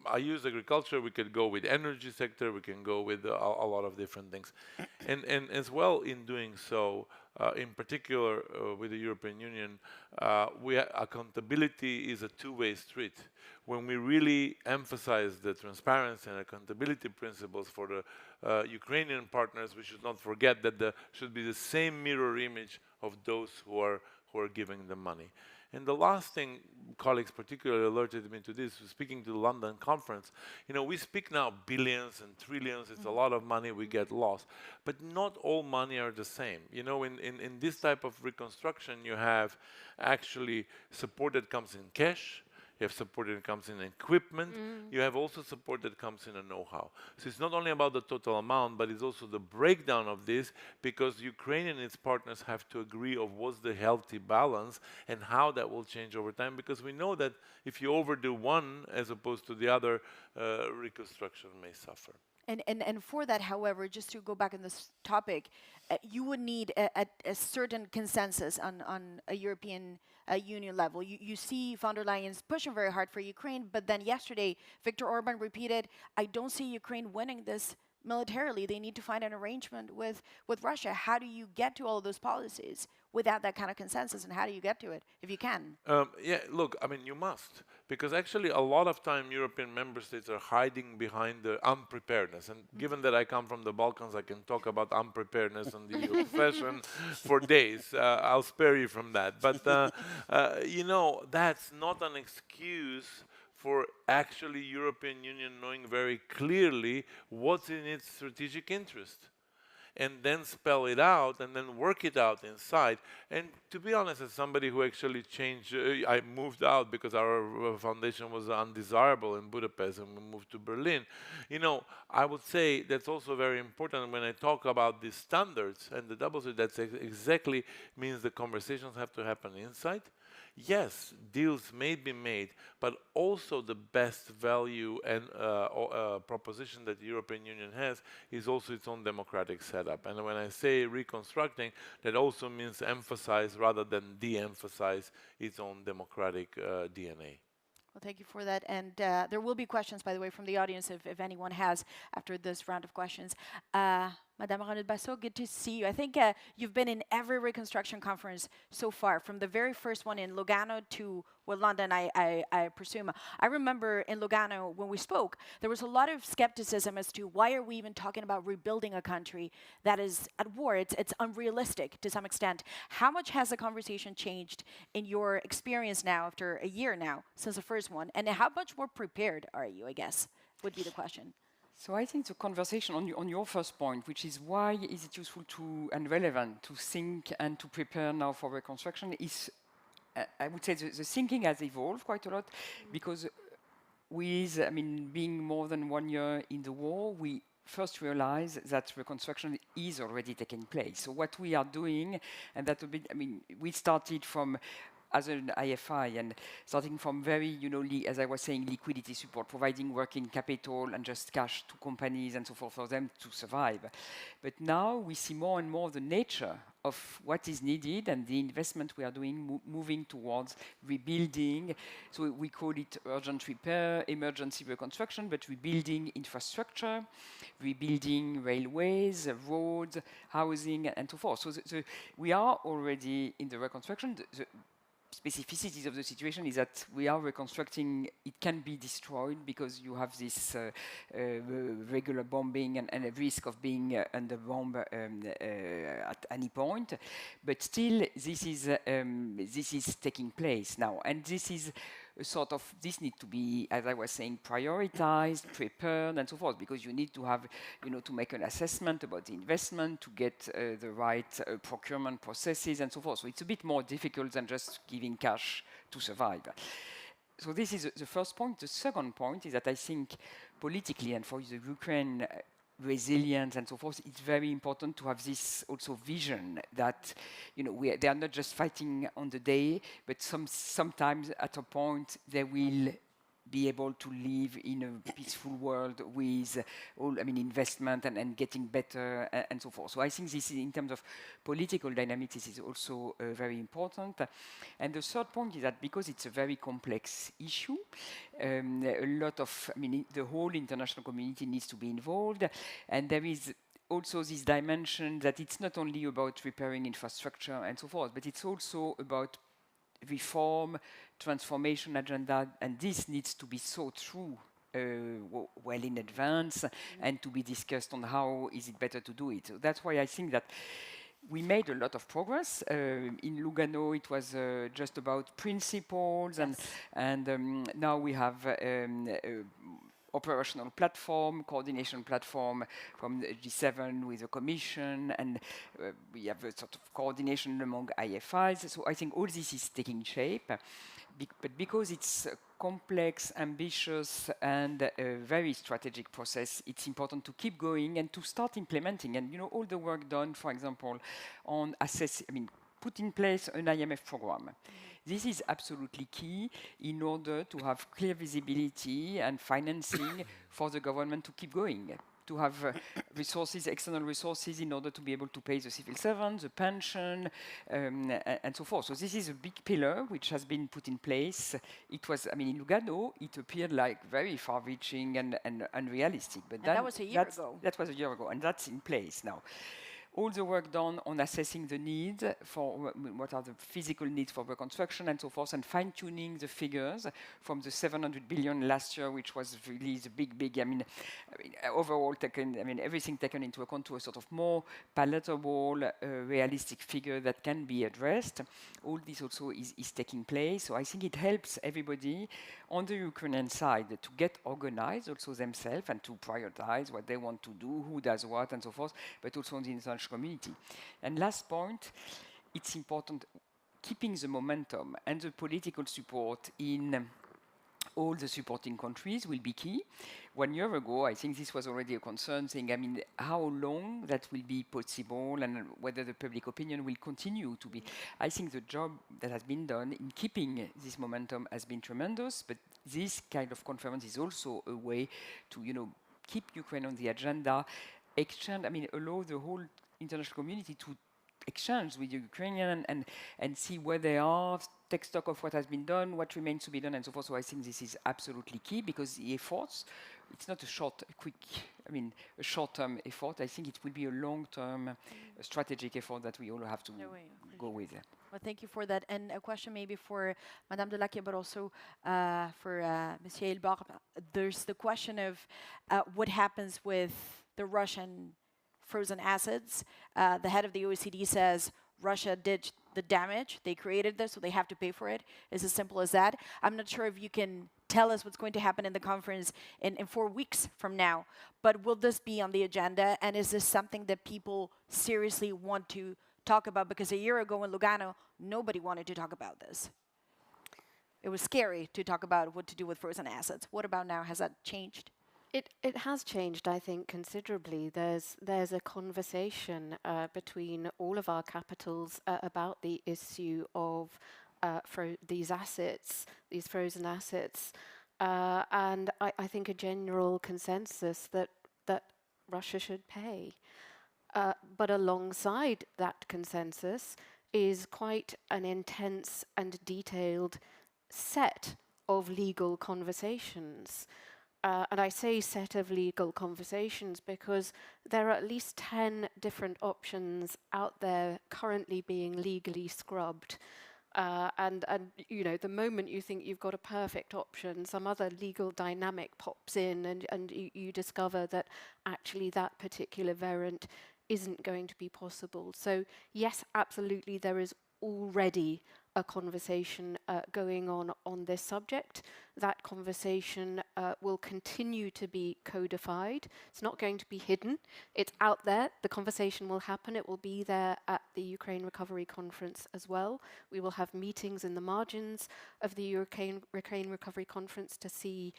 I use agriculture, we could go with energy sector, we can go with a lot of different things. And as well, in doing so, in particular with the European Union, accountability is a two-way street. When we really emphasize the transparency and accountability principles for the Ukrainian partners, we should not forget that there should be the same mirror image of those who are giving the money. And the last thing, colleagues particularly alerted me to this, speaking to the London conference, we speak now billions and trillions, it's a lot of money, we get lost. But not all money are the same. In this type of reconstruction, you have actually support that comes in cash, you have support that comes in equipment, you have also support that comes in a know-how. So it's not only about the total amount, but it's also the breakdown of this, because Ukraine and its partners have to agree of what's the healthy balance and how that will change over time, because we know that if you overdo one as opposed to the other, reconstruction may suffer. And for that, however, just to go back on this topic, you would need a certain consensus on a European Union level. You see von der Leyen's pushing very hard for Ukraine, but then yesterday, Viktor Orban repeated, I don't see Ukraine winning this militarily. They need to find an arrangement with Russia. How do you get to all of those policies without that kind of consensus, and how do you get to it, if you can? Yeah, look, I mean, you must. Because actually, a lot of time, European member states are hiding behind the unpreparedness. And given that I come from the Balkans, I can talk about unpreparedness and the EU fashion for days. I'll spare you from that. But, that's not an excuse for actually European Union knowing very clearly what's in its strategic interest, and then spell it out and then work it out inside. And to be honest, as somebody who actually changed, I moved out because our foundation was undesirable in Budapest, and we moved to Berlin. I would say that's also very important when I talk about these standards and the double standard. That exactly means the conversations have to happen inside. Yes, deals may be made, but also the best value and proposition that the European Union has is also its own democratic setup. And when I say reconstructing, that also means emphasize rather than de-emphasize its own democratic DNA. Well, thank you for that. And there will be questions, by the way, from the audience if anyone has after this round of questions. Madame Ronald-Basso, good to see you. I think you've been in every reconstruction conference so far, from the very first one in Lugano to London, I presume. I remember in Lugano, when we spoke, there was a lot of skepticism as to why are we even talking about rebuilding a country that is at war. It's unrealistic to some extent. How much has the conversation changed in your experience now, after a year now, since the first one? And how much more prepared are you, I guess, would be the question. So I think the conversation on your first point, which is why is it useful to and relevant to think and to prepare now for reconstruction, is I would say the thinking has evolved quite a lot, because with being more than 1 year in the war, we first realize that reconstruction is already taking place. So what we are doing, and that a bit, we started from as an IFI, and starting from very, as I was saying, liquidity support, providing working capital and just cash to companies and so forth for them to survive. But now we see more and more the nature of what is needed and the investment we are doing, moving towards rebuilding. So we call it urgent repair, emergency reconstruction, but rebuilding infrastructure, rebuilding railways, roads, housing, and so forth. So we are already in the reconstruction. The specificities of the situation is that we are reconstructing, it can be destroyed because you have this regular bombing and a risk of being under bomb at any point. But still, this is taking place now. And this is this needs to be, as I was saying, prioritized, prepared, and so forth, because you need to have, to make an assessment about the investment, to get the right procurement processes, and so forth. So it's a bit more difficult than just giving cash to survive. So this is the first point. The second point is that I think politically, and for the Ukraine resilience and so forth, it's very important to have this also vision that they are not just fighting on the day, but sometimes at a point they will be able to live in a peaceful world with all, investment and getting better and so forth. So I think this is, in terms of political dynamics, this is also very important. And the third point is that because it's a very complex issue, a lot of, the whole international community needs to be involved, and there is also this dimension that it's not only about repairing infrastructure and so forth, but it's also about reform, transformation agenda, and this needs to be thought through well in advance and to be discussed on how is it better to do it. So that's why I think that we made a lot of progress. In Lugano, it was just about principles, and now we have operational platform, coordination platform from the G7 with the Commission, and we have a sort of coordination among IFIs. So I think all this is taking shape, but because it's a complex, ambitious, and a very strategic process, it's important to keep going and to start implementing. And all the work done, for example, on put in place an IMF program. This is absolutely key in order to have clear visibility and financing for the government to keep going, to have resources, external resources, in order to be able to pay the civil servants, the pension, and so forth. So this is a big pillar which has been put in place. It was, in Lugano, it appeared like very far-reaching and unrealistic. But that was a year ago. That was a year ago, and that's in place now. All the work done on assessing the needs for what are the physical needs for reconstruction and so forth, and fine-tuning the figures from the 700 billion last year, which was really the big, overall taken, everything taken into account to a sort of more palatable, realistic figure that can be addressed. All this also is taking place. So I think it helps everybody on the Ukrainian side to get organized also themselves and to prioritize what they want to do, who does what, and so forth, but also on the international community. And last point, it's important keeping the momentum and the political support in all the supporting countries will be key. 1 year ago, I think this was already a concern, saying, how long that will be possible and whether the public opinion will continue to be. I think the job that has been done in keeping this momentum has been tremendous, but this kind of conference is also a way to, keep Ukraine on the agenda, allow the whole international community to exchange with the Ukrainian and see where they are, take stock of what has been done, what remains to be done, and so forth. So I think this is absolutely key because the efforts, it's not a short-term effort. I think it will be a long-term strategic effort that we all have to go with. Well, thank you for that. And a question maybe for Madame Delacque, but also for Monsieur Hilbard. There's the question of what happens with the Russian frozen assets. The head of the OECD says Russia did the damage. They created this, so they have to pay for it. It's as simple as that. I'm not sure if you can tell us what's going to happen in the conference in 4 weeks from now, but will this be on the agenda? And is this something that people seriously want to talk about? Because a year ago in Lugano, nobody wanted to talk about this. It was scary to talk about what to do with frozen assets. What about now? Has that changed? It has changed, I think, considerably. There's a conversation between all of our capitals about the issue of these assets, these frozen assets, and I think a general consensus that Russia should pay. But alongside that consensus is quite an intense and detailed set of legal conversations. And I say set of legal conversations because there are at least 10 different options out there currently being legally scrubbed. And you know, the moment you think you've got a perfect option, some other legal dynamic pops in and you discover that actually that particular variant isn't going to be possible. So yes, absolutely, there is already a conversation going on this subject. That conversation will continue to be codified. It's not going to be hidden. It's out there. The conversation will happen. It will be there at the Ukraine Recovery Conference as well. We will have meetings in the margins of the Ukraine Recovery Conference to see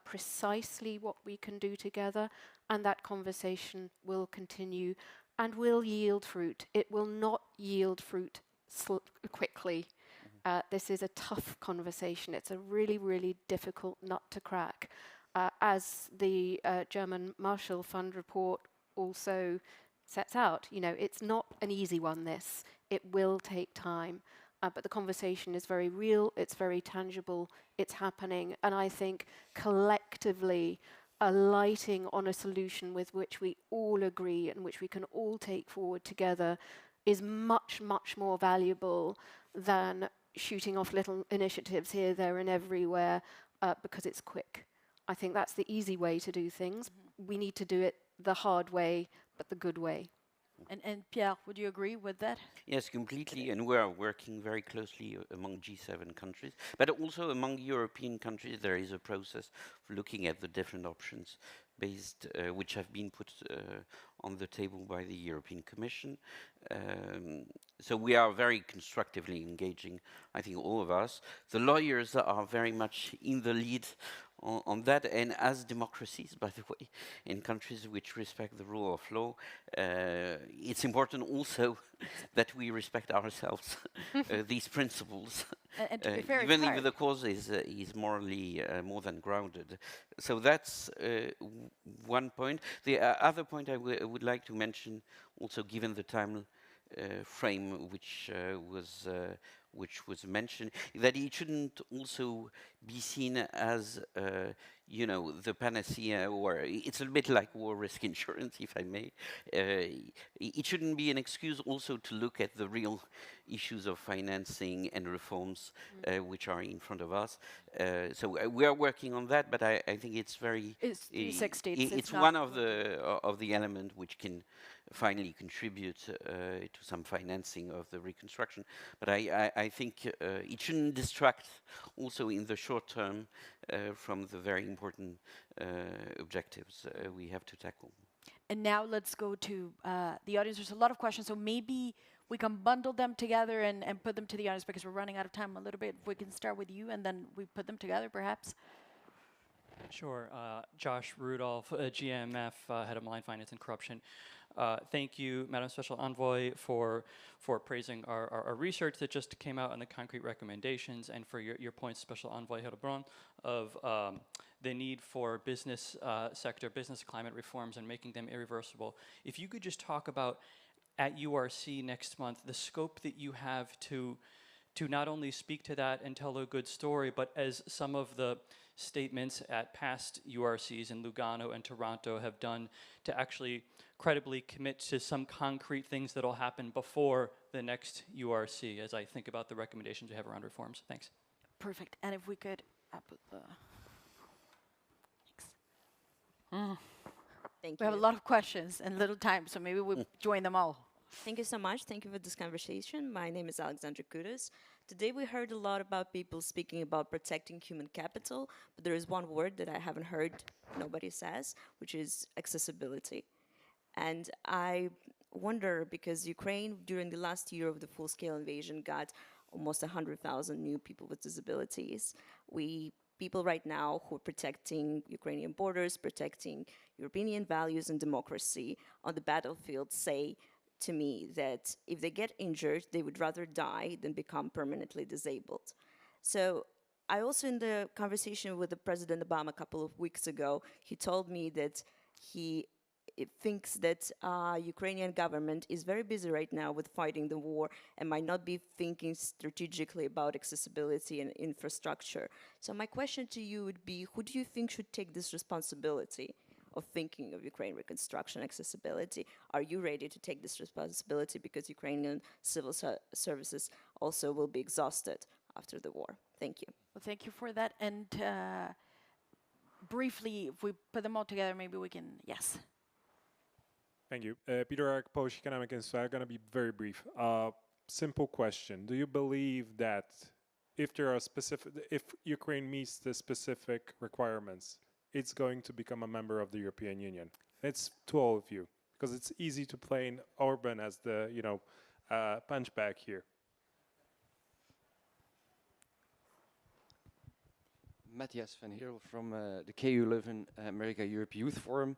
precisely what we can do together, and that conversation will continue and will yield fruit. It will not yield fruit quickly. This is a tough conversation. It's a really, really difficult nut to crack. As the German Marshall Fund report also sets out, you know, it's not an easy one, this. It will take time. But the conversation is very real, it's very tangible, it's happening. And I think collectively, alighting on a solution with which we all agree and which we can all take forward together is much, much more valuable than shooting off little initiatives here, there, and everywhere because it's quick. I think that's the easy way to do things. We need to do it the hard way, but the good way. And Pierre, would you agree with that? Yes, completely. And we are working very closely among G7 countries, but also among European countries. There is a process of looking at the different options based, which have been put on the table by the European Commission. So we are very constructively engaging, I think, all of us. The lawyers are very much in the lead on that, and as democracies, by the way, in countries which respect the rule of law, it's important also that we respect ourselves, these principles. And to be fair, even if the cause is morally more than grounded. So that's one point. The other point I would like to mention, also given the time frame which was mentioned, that it shouldn't also be seen as, you know, the panacea, or it's a bit like war risk insurance, if I may. It shouldn't be an excuse also to look at the real issues of financing and reforms which are in front of us. So we are working on that, but I think it's very... It's one of the elements which can finally contribute to some financing of the reconstruction. But I think it shouldn't distract also in the short term from the very important objectives we have to tackle. And now let's go to the audience. There's a lot of questions, so maybe we can bundle them together and put them to the audience because we're running out of time a little bit. We can start with you and then we put them together, perhaps. Sure. Josh Rudolph, GMF, Head of Malign Finance and Corruption. Thank you, Madam Special Envoy, for praising our research that just came out and the concrete recommendations, and for your points, Special Envoy Hildebrand, of the need for business sector, business climate reforms and making them irreversible. If you could just talk about at URC next month, the scope that you have to not only speak to that and tell a good story, but as some of the statements at past URCs in Lugano and Toronto have done, to actually credibly commit to some concrete things that will happen before the next URC, as I think about the recommendations we have around reforms. Thanks. Perfect. And if we could put the... Thank We you. have a lot of questions and little time, so maybe we join them all. Thank you so much. Thank you for this conversation. My name is Alexandra Kudus. Today we heard a lot about people speaking about protecting human capital, but there is one word that I haven't heard nobody says, which is accessibility. And I wonder, because Ukraine, during the last year of the full-scale invasion, got almost 100,000 new people with disabilities. People right now who are protecting Ukrainian borders, protecting European values and democracy on the battlefield say to me that if they get injured, they would rather die than become permanently disabled. So I also, in the conversation with the President Obama a couple of weeks ago, he told me that he thinks that Ukrainian government is very busy right now with fighting the war and might not be thinking strategically about accessibility and infrastructure. So my question to you would be, who do you think should take this responsibility of thinking of Ukraine reconstruction accessibility? Are you ready to take this responsibility, because Ukrainian civil services also will be exhausted after the war? Thank you. Well, thank you for that. And briefly, if we put them all together, maybe we can, yes. Thank you. Peter Ark, Polish Economic Institute. I'm going to be very brief. Simple question. Do you believe that if Ukraine meets the specific requirements, it's going to become a member of the European Union? It's to all of you, because it's easy to play Orban as the, punchback here. Matthias van Heerl from the KU Leuven America Europe Youth Forum.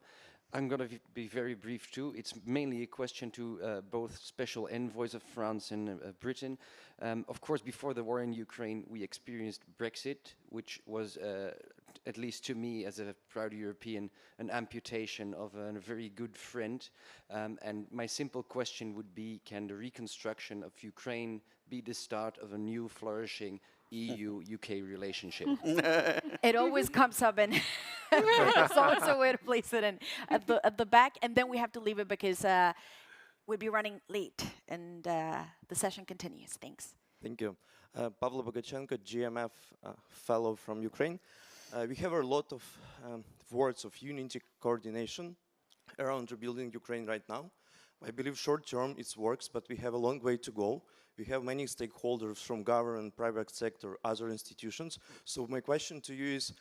I'm going to be very brief too. It's mainly a question to both special envoys of France and Britain. Of course, before the war in Ukraine, we experienced Brexit, which was, at least to me as a proud European, an amputation of a very good friend. And my simple question would be, can the reconstruction of Ukraine be the start of a new flourishing EU-UK relationship? It always comes up, and it's always a way to place it in at the back, and then we have to leave it because we'll be running late, and the session continues. Thanks. Thank you. Pavlo Bogachenko, GMF fellow from Ukraine. We have a lot of words of unity, coordination around rebuilding Ukraine right now. I believe short term it works, but we have a long way to go. We have many stakeholders from government, private sector, other institutions. So my question to you is,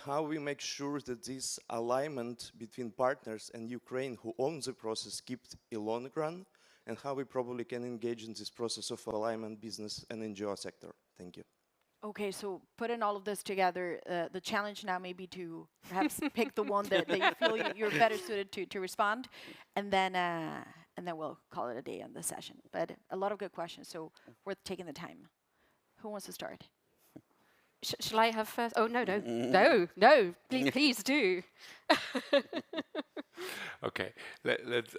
how we make sure that this alignment between partners and Ukraine who owns the process keeps a long run, and how we probably can engage in this process of alignment, business and NGO sector? Thank you. Okay, so putting all of this together, the challenge now may be to perhaps pick the one that you feel you're better suited to respond, and then we'll call it a day on the session. But a lot of good questions, so worth taking the time. Who wants to start? Shall I have first? Oh, no, please do. Okay, let's,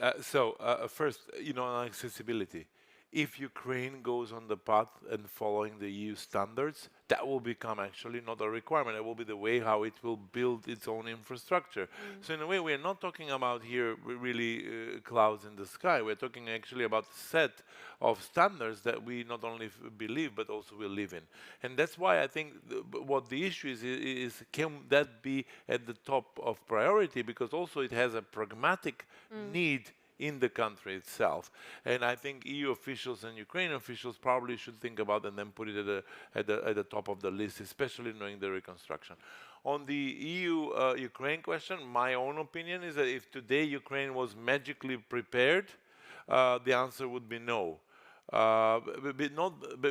first, on accessibility. If Ukraine goes on the path and following the EU standards, that will become actually not a requirement. It will be the way how it will build its own infrastructure. So in a way, we're not talking about here really clouds in the sky. We're talking actually about a set of standards that we not only believe, but also will live in. And that's why I think what the issue is can that be at the top of priority? Because also it has a pragmatic need in the country itself. And I think EU officials and Ukrainian officials probably should think about and then put it at the top of the list, especially knowing the reconstruction. On the EU-Ukraine question, my own opinion is that if today Ukraine was magically prepared, the answer would be no.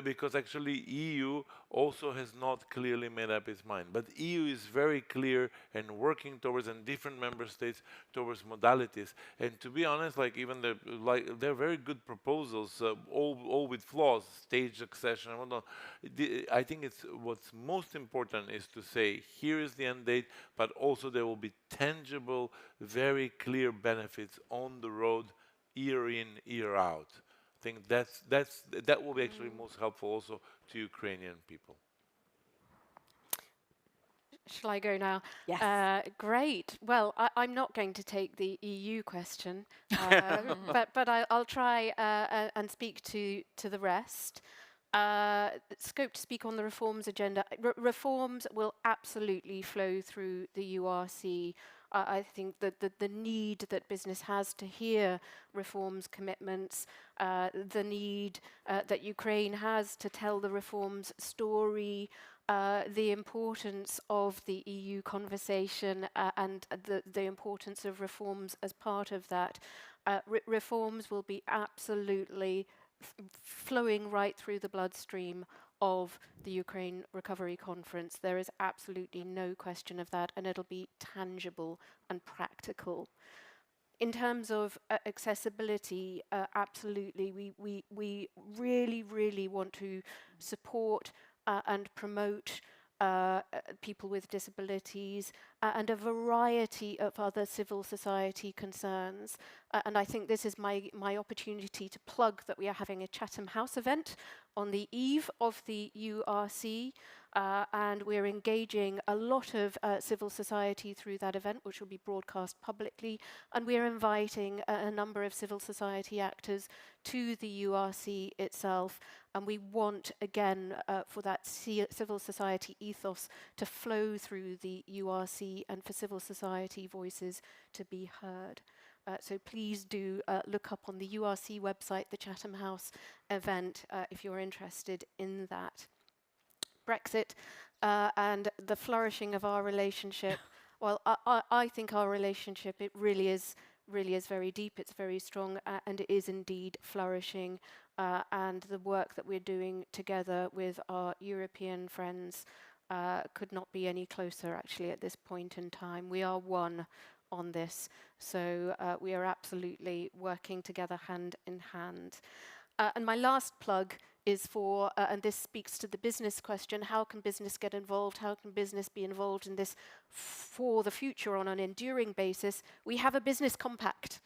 Because actually EU also has not clearly made up its mind. But EU is very clear and working towards, and different member states towards modalities. And to be honest, they're very good proposals, all with flaws, stage accession and whatnot. I think what's most important is to say, here is the end date, but also there will be tangible, very clear benefits on the road year in, year out. I think that will be actually most helpful also to Ukrainian people. Shall I go now? Yes. Great. Well, I'm not going to take the EU question, but I'll try and speak to the rest. Scope to speak on the reforms agenda. Reforms will absolutely flow through the URC. I think that the need that business has to hear reforms commitments, the need that Ukraine has to tell the reforms story, the importance of the EU conversation and the importance of reforms as part of that. Reforms will be absolutely flowing right through the bloodstream of the Ukraine Recovery Conference. There is absolutely no question of that, and it'll be tangible and practical. In terms of accessibility, absolutely, we really want to support and promote people with disabilities and a variety of other civil society concerns. And I think this is my opportunity to plug that we are having a Chatham House event on the eve of the URC, and we're engaging a lot of civil society through that event, which will be broadcast publicly, and we're inviting a number of civil society actors to the URC itself, and we want, again, for that civil society ethos to flow through the URC and for civil society voices to be heard. So please do look up on the URC website, the Chatham House event, if you're interested in that. Brexit and the flourishing of our relationship. Well, I think our relationship, it really is very deep, it's very strong, and it is indeed flourishing. And the work that we're doing together with our European friends could not be any closer, actually, at this point in time. We are one on this, so we are absolutely working together hand in hand. And my last plug is for, and this speaks to the business question, how can business get involved? How can business be involved in this for the future on an enduring basis? We have a business compact.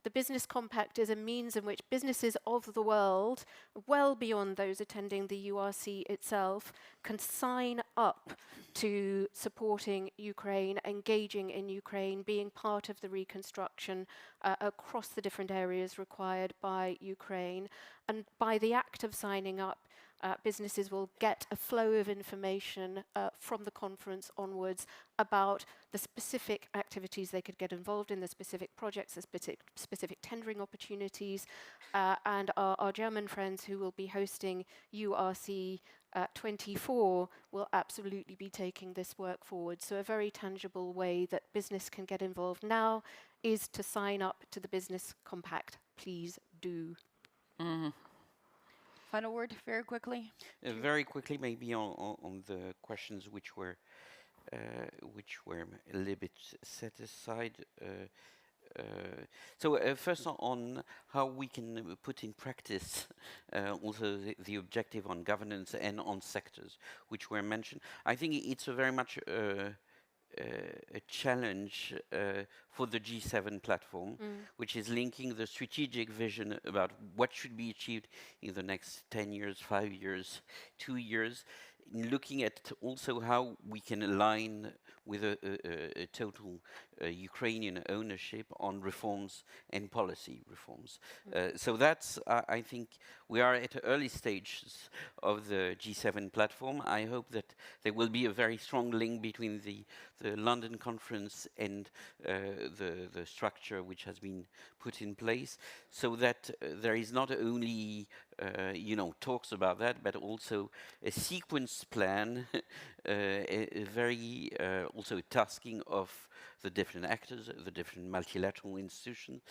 The business compact is a means in which businesses of the world, well beyond those attending the URC itself, can sign up to supporting Ukraine, engaging in Ukraine, being part of the reconstruction across the different areas required by Ukraine. And by the act of signing up, businesses will get a flow of information from the conference onwards about the specific activities they could get involved in, the specific projects, the specific tendering opportunities, and our German friends who will be hosting URC 24 will absolutely be taking this work forward. So a very tangible way that business can get involved now is to sign up to the Business Compact. Please do. Final word, very quickly. Very quickly, maybe on the questions which were a little bit set aside. So first on how we can put in practice also the objective on governance and on sectors which were mentioned. I think it's a very much a challenge for the G7 platform, which is linking the strategic vision about what should be achieved in the next 10 years, 5 years, 2 years, looking at also how we can align with a total Ukrainian ownership on reforms and policy reforms. So that's, I think, we are at early stages of the G7 platform. I hope that there will be a very strong link between the London conference and the structure which has been put in place, so that there is not only talks about that, but also a sequence plan, a very also tasking of the different actors, the different multilateral institutions,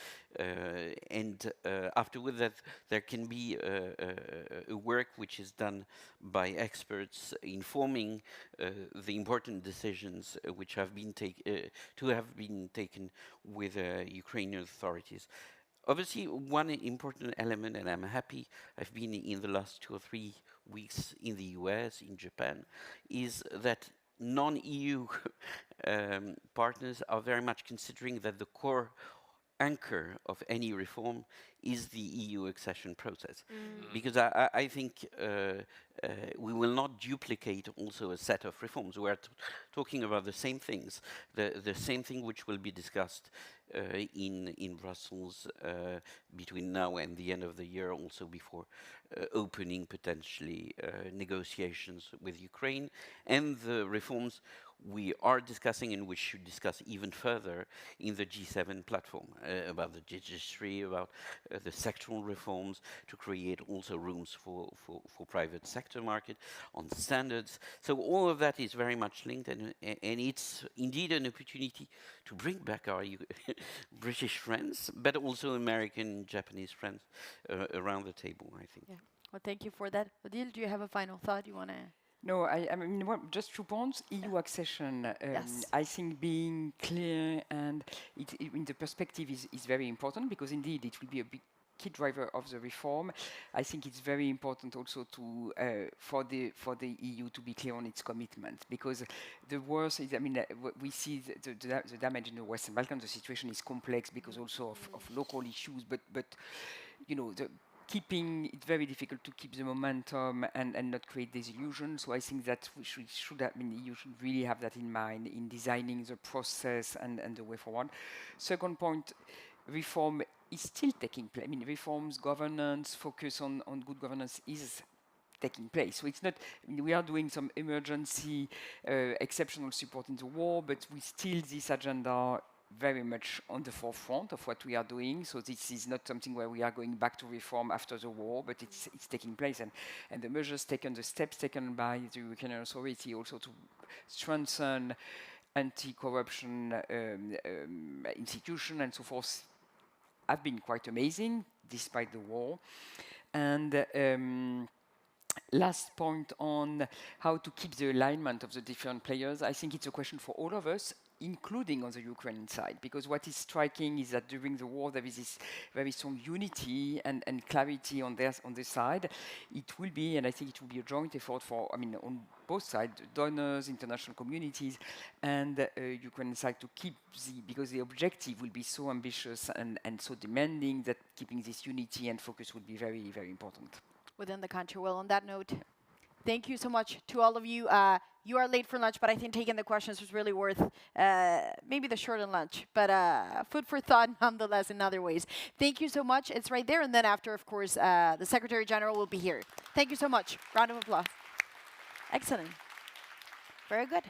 and afterward that there can be a work which is done by experts informing the important decisions which have been taken with Ukrainian authorities. Obviously, one important element, and I'm happy I've been in the last 2 or 3 weeks in the US, in Japan, is that non-EU partners are very much considering that the core anchor of any reform is the EU accession process. Mm. Because I think we will not duplicate also a set of reforms. We are talking about the same things, the same thing which will be discussed in Brussels between now and the end of the year, also before opening potentially negotiations with Ukraine, and the reforms we are discussing and we should discuss even further in the G7 platform about the judiciary, about the sectoral reforms, to create also rooms for private sector market, on standards. So all of that is very much linked, and it's indeed an opportunity to bring back our British friends, but also American, Japanese friends around the table, I think. Yeah. Well, thank you for that. Odile, do you have a final thought you want to? No, I mean, just 2 points. EU accession, Yes. I think being clear and in the perspective is very important, because indeed it will be a big key driver of the reform. I think it's very important also to for the EU to be clear on its commitment, because the worst is, I mean, we see the damage in the Western Balkans. The situation is complex because also of local issues, but you know, keeping it very difficult to keep the momentum and not create disillusion. So I think that we should have, I mean, you should really have that in mind in designing the process and the way forward. Second point, reform is still taking place. I mean, reforms, governance, focus on good governance is taking place. So it's not, I mean, we are doing some emergency, exceptional support in the war, but we still, this agenda very much on the forefront of what we are doing. So this is not something where we are going back to reform after the war, but it's taking place. And the measures taken, the steps taken by the Ukrainian authority also to strengthen anti-corruption institution and so forth have been quite amazing despite the war. And last point on how to keep the alignment of the different players, I think it's a question for all of us, including on the Ukrainian side, because what is striking is that during the war there is this very strong unity and clarity on this side. It will be, and I think it will be a joint effort for, I mean, on both sides, donors, international communities, and Ukrainian side to keep because the objective will be so ambitious and so demanding that keeping this unity and focus would be very, very important. Within the country. Well, on that note, thank you so much to all of you. You are late for lunch, but I think taking the questions was really worth maybe the shortened lunch, but food for thought nonetheless in other ways. Thank you so much. It's right there. And then after, of course, the Secretary General will be here. Thank you so much. Round of applause. Excellent. Very good.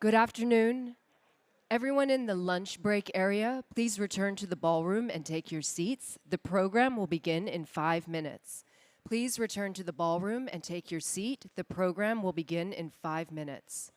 Good afternoon. Everyone in the lunch break area, please return to the ballroom and take your seats. The program will begin in 5 minutes. Please return to the ballroom and take your seat. The program will begin in 5 minutes.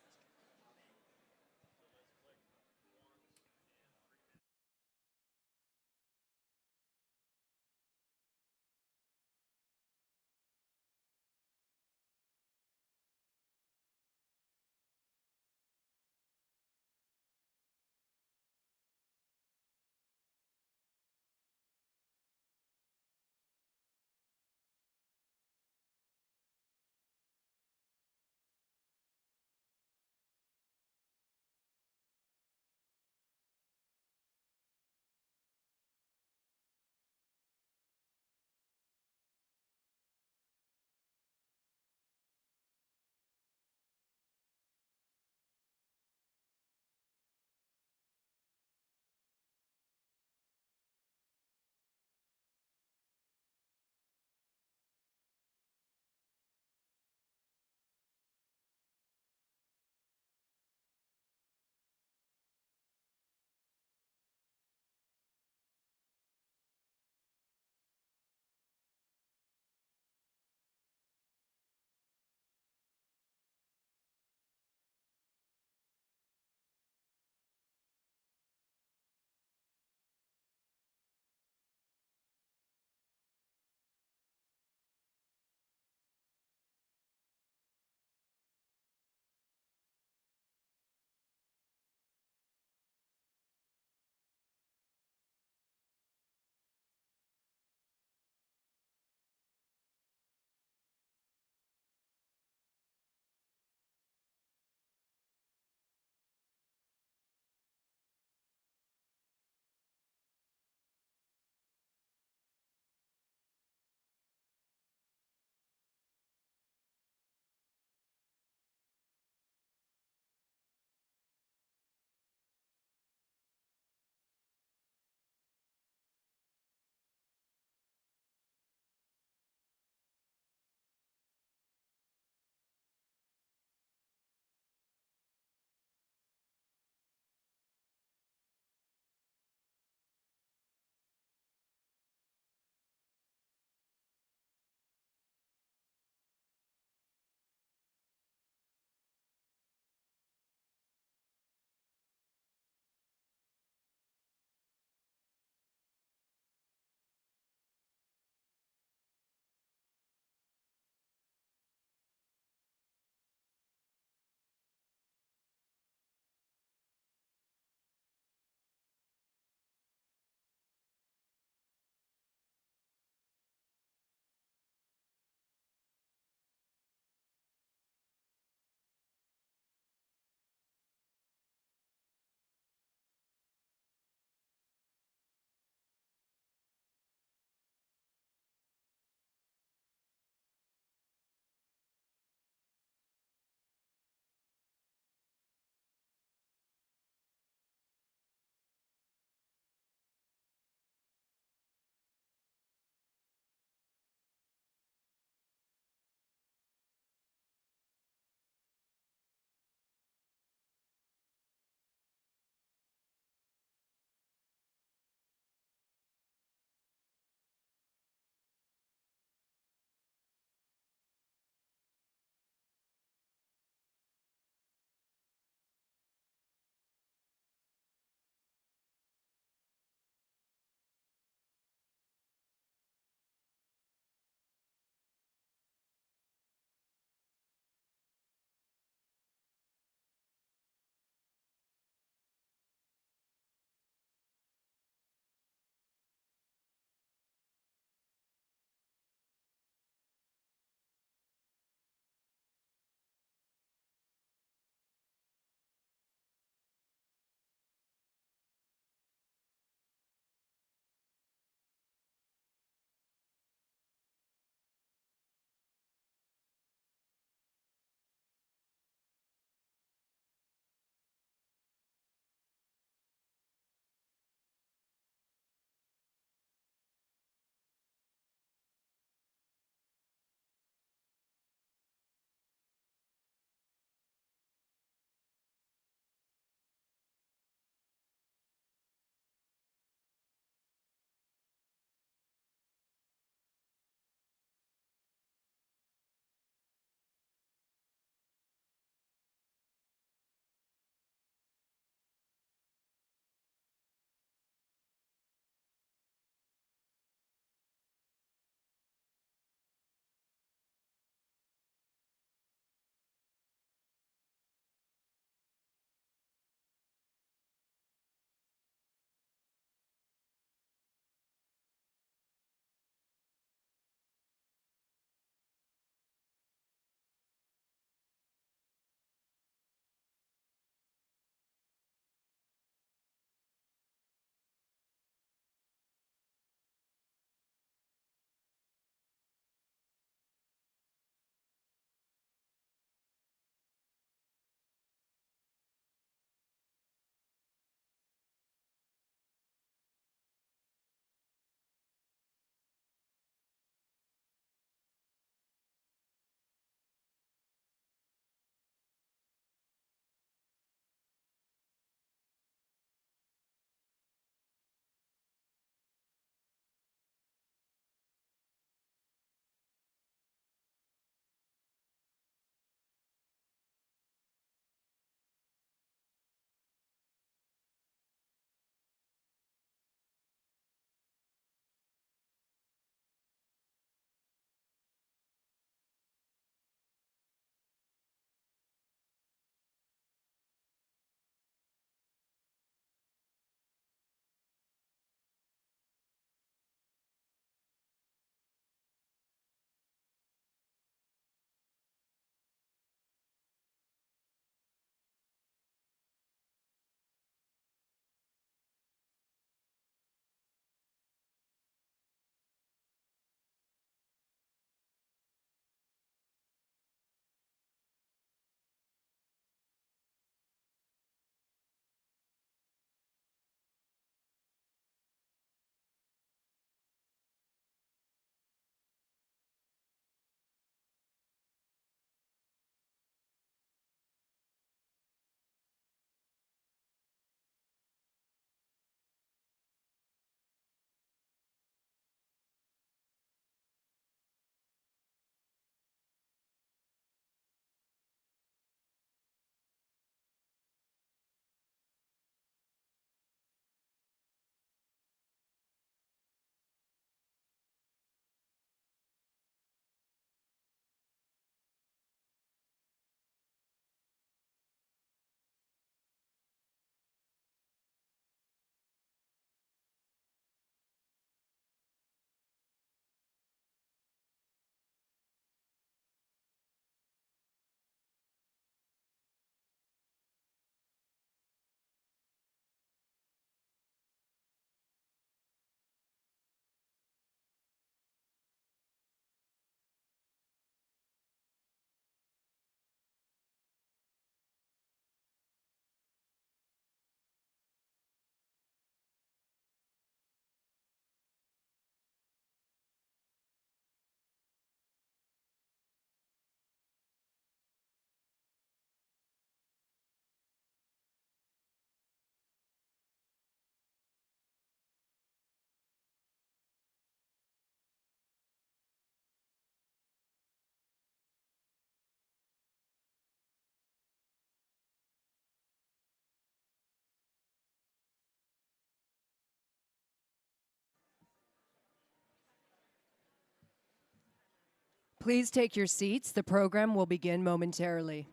Please take your seats. The program will begin momentarily.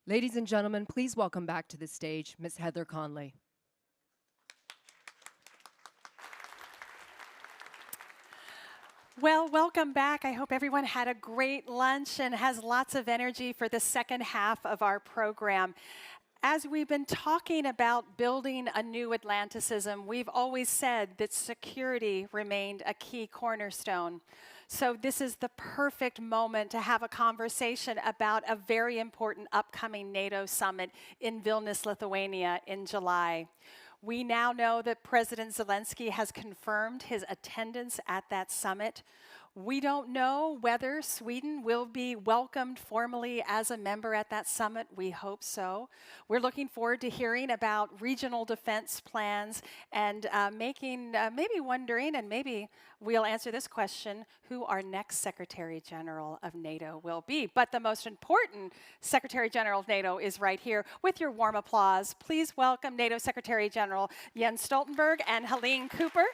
Ladies and gentlemen, please welcome back to the stage Ms. Heather Conley. Well, welcome back. I hope everyone had a great lunch and has lots of energy for the second half of our program. As we've been talking about building a new Atlanticism, we've always said that security remained a key cornerstone. So this is the perfect moment to have a conversation about a very important upcoming NATO summit in Vilnius, Lithuania in July. We now know that President Zelensky has confirmed his attendance at that summit. We don't know whether Sweden will be welcomed formally as a member at that summit. We hope so. We're looking forward to hearing about regional defense plans and maybe wondering, and maybe we'll answer this question, who our next Secretary General of NATO will be. But the most important Secretary General of NATO is right here. With your warm applause, please welcome NATO Secretary General Jens Stoltenberg and Helene Cooper,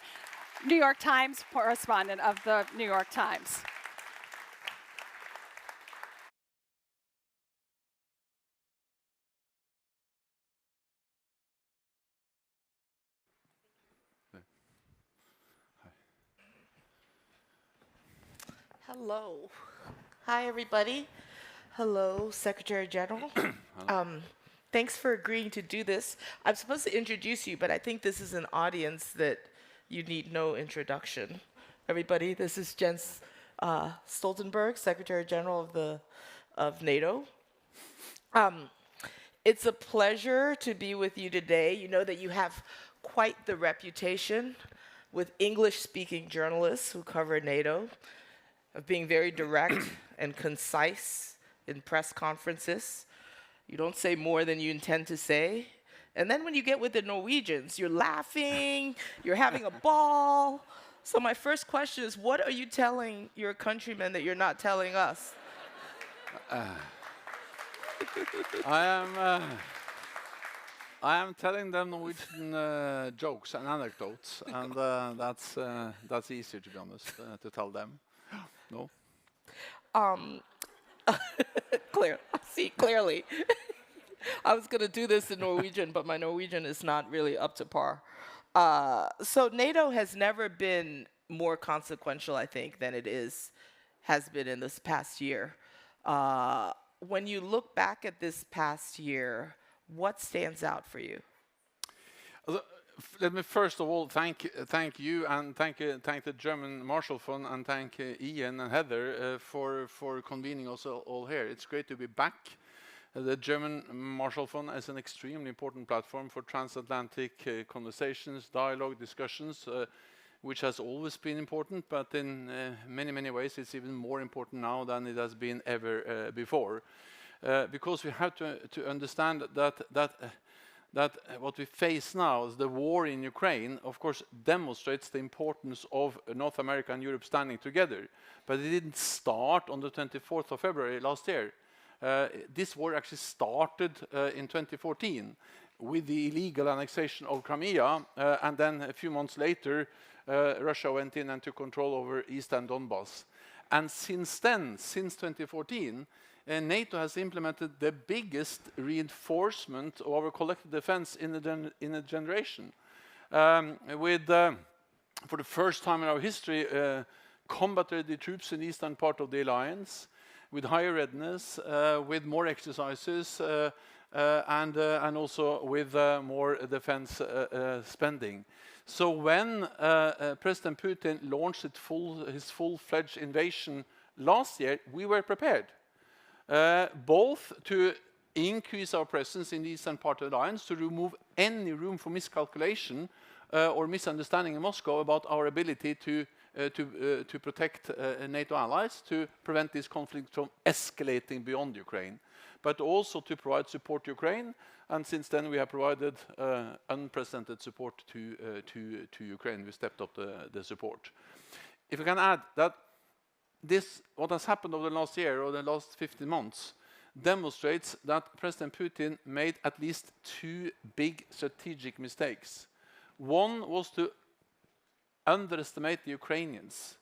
New York Times correspondent of the New York Times. Hello. Hi, everybody. Hello, Secretary General. Thanks for agreeing to do this. I'm supposed to introduce you, but I think this is an audience that you need no introduction. Everybody, this is Jens Stoltenberg, Secretary General of NATO. It's a pleasure to be with you today. You know that you have quite the reputation with English-speaking journalists who cover NATO of being very direct and concise in press conferences. You don't say more than you intend to say. And then when you get with the Norwegians, you're laughing, you're having a ball. So my first question is, what are you telling your countrymen that you're not telling us? I am telling them Norwegian jokes and anecdotes, and that's easier, to be honest, to tell them. No? Clearly. I was going to do this in Norwegian, but my Norwegian is not really up to par. So NATO has never been more consequential, I think, than it has been in this past year. When you look back at this past year, what stands out for you? Let me first of all thank you and thank the German Marshall Fund and thank Ian and Heather for convening us all here. It's great to be back. The German Marshall Fund is an extremely important platform for transatlantic conversations, dialogue, discussions, which has always been important, but in many ways it's even more important now than it has been ever before. Because we have to understand that what we face now is the war in Ukraine, of course, demonstrates the importance of North America and Europe standing together. But it didn't start on the 24th of February last year. This war actually started in 2014 with the illegal annexation of Crimea, and then a few months later, Russia went in and took control over eastern Donbass. And since then, since 2014, NATO has implemented the biggest reinforcement of our collective defense in a generation. For the first time in our history, combat-ready troops in the eastern part of the alliance, with higher readiness, with more exercises, and also with more defense spending. So when President Putin launched his full-fledged invasion last year, we were prepared, both to increase our presence in the eastern part of the alliance, to remove any room for miscalculation or misunderstanding in Moscow about our ability to protect NATO allies, to prevent this conflict from escalating beyond Ukraine, but also to provide support to Ukraine. And since then, we have provided unprecedented support to Ukraine. We stepped up the support. If I can add that what has happened over the last year or the last 15 months demonstrates that President Putin made at least 2 big strategic mistakes. One was to underestimate the Ukrainians.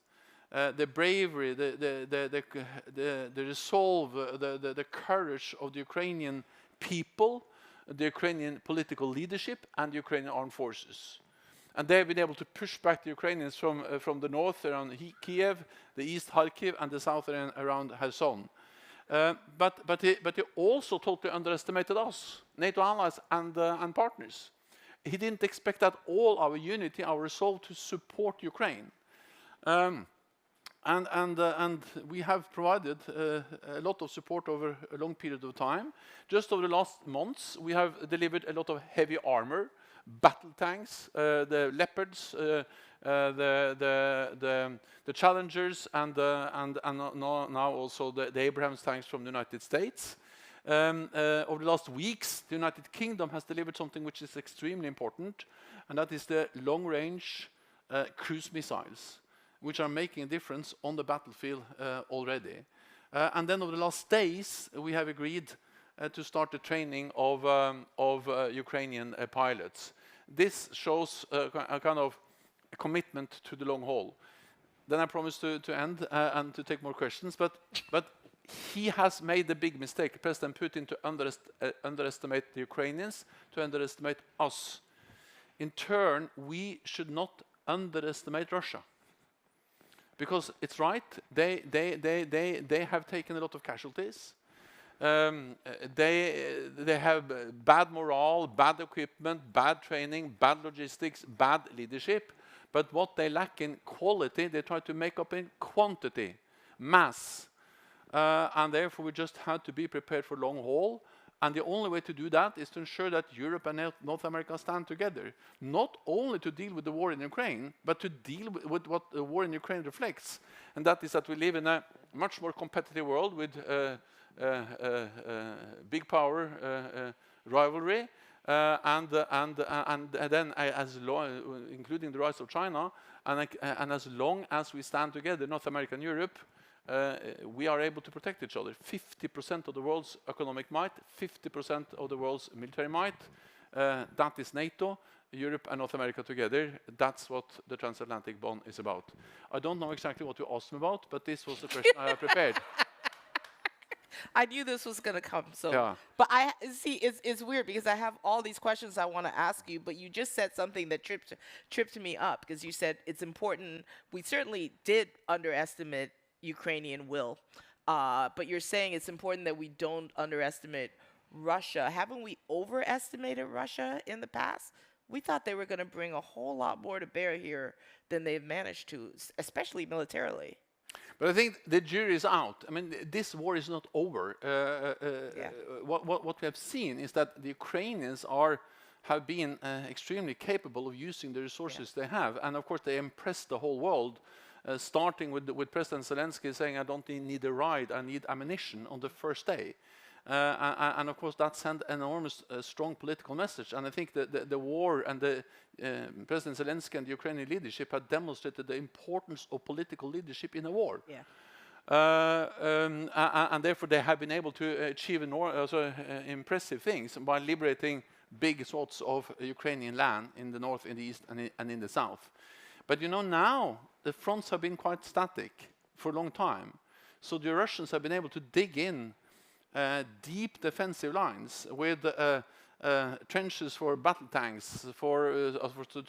The bravery, the resolve, the courage of the Ukrainian people, the Ukrainian political leadership, and the Ukrainian armed forces. And they have been able to push back the Ukrainians from the north around Kiev, the east Kharkiv, and the south around Kherson. But he also totally underestimated us, NATO allies and partners. He didn't expect that all our unity, our resolve to support Ukraine. And we have provided a lot of support over a long period of time. Just over the last months, we have delivered a lot of heavy armor, battle tanks, the Leopards, the Challengers, and now also the Abrams tanks from the United States. Over the last weeks, the United Kingdom has delivered something which is extremely important, and that is the long-range cruise missiles, which are making a difference on the battlefield already. And then over the last days, we have agreed to start the training of Ukrainian pilots. This shows a kind of commitment to the long haul. Then I promise to end and to take more questions, but he has made the big mistake, President Putin, to underestimate the Ukrainians, to underestimate us. In turn, we should not underestimate Russia. Because it's right, they have taken a lot of casualties. They have bad morale, bad equipment, bad training, bad logistics, bad leadership. But what they lack in quality, they try to make up in quantity, mass. And therefore, we just had to be prepared for long haul. And the only way to do that is to ensure that Europe and North America stand together, not only to deal with the war in Ukraine, but to deal with what the war in Ukraine reflects. And that is that we live in a much more competitive world with big power rivalry, and then including the rise of China. And as long as we stand together, North America and Europe, we are able to protect each other. 50% of the world's economic might, 50% of the world's military might. That is NATO, Europe and North America together. That's what the transatlantic bond is about. I don't know exactly what you asked me about, but this was the question I have prepared. I knew this was going to come. So, yeah. But I see it's weird because I have all these questions I want to ask you, but you just said something that tripped me up, because you said it's important. We certainly did underestimate Ukrainian will, but you're saying it's important that we don't underestimate Russia. Haven't we overestimated Russia in the past? We thought they were going to bring a whole lot more to bear here than they've managed to, especially militarily. But I think the jury is out. I mean, this war is not over. What we have seen is that the Ukrainians have been extremely capable of using the resources they have, and of course they impressed the whole world. Starting with President Zelensky saying, "I don't need a ride, I need ammunition," on the first day. And of course that sent an enormous strong political message. And I think the war and the President Zelensky and the Ukrainian leadership have demonstrated the importance of political leadership in a war. Yeah. And therefore they have been able to achieve impressive things by liberating big swaths of Ukrainian land in the north, in the east, and in the south. But you know, now the fronts have been quite static for a long time. So the Russians have been able to dig in deep defensive lines with trenches for battle tanks, to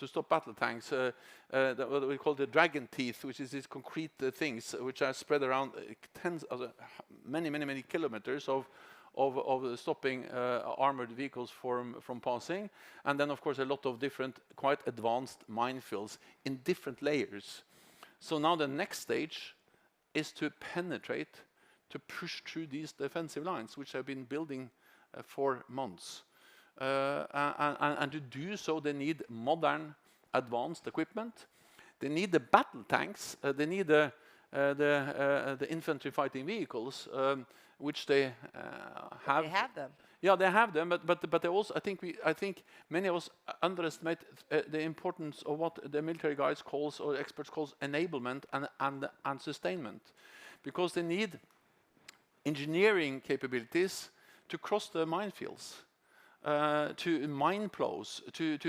stop battle tanks, what we call the dragon teeth, which is these concrete things which are spread around many kilometers of stopping armored vehicles from passing. And then, of course, a lot of different, quite advanced minefields in different layers. So now the next stage is to penetrate, to push through these defensive lines, which have been building for months. And to do so, they need modern, advanced equipment. They need the battle tanks. They need the infantry fighting vehicles, which they have. They have them. Yeah, they have them, but they also, I think many of us underestimate the importance of what the military guys calls, or experts calls, enablement and sustainment, because they need engineering capabilities to cross the minefields, to mine plows, to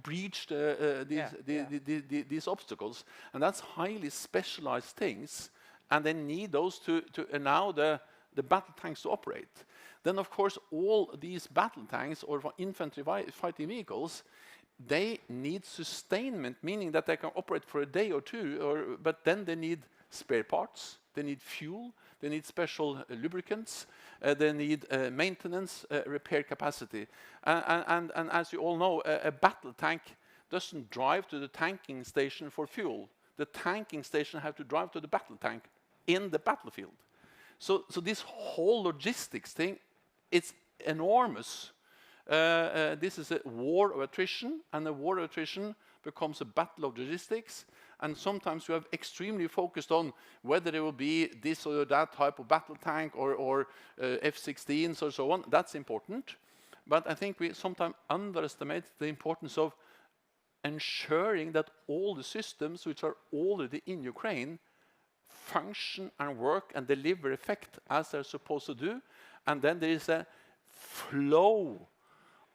breach these obstacles, and that's highly specialized things, and they need those to allow the battle tanks to operate. Then, of course, all these battle tanks or infantry fighting vehicles, they need sustainment, meaning that they can operate for a day or two, but then they need spare parts, they need fuel, they need special lubricants, they need maintenance, repair capacity. And as you all know, a battle tank doesn't drive to the tanking station for fuel. The tanking station has to drive to the battle tank in the battlefield. So this whole logistics thing, it's enormous. This is a war of attrition, and the war of attrition becomes a battle of logistics. And sometimes you have extremely focused on whether there will be this or that type of battle tank or F-16s or so on. That's important. But I think we sometimes underestimate the importance of ensuring that all the systems which are already in Ukraine function and work and deliver effect as they're supposed to do. And then there is a flow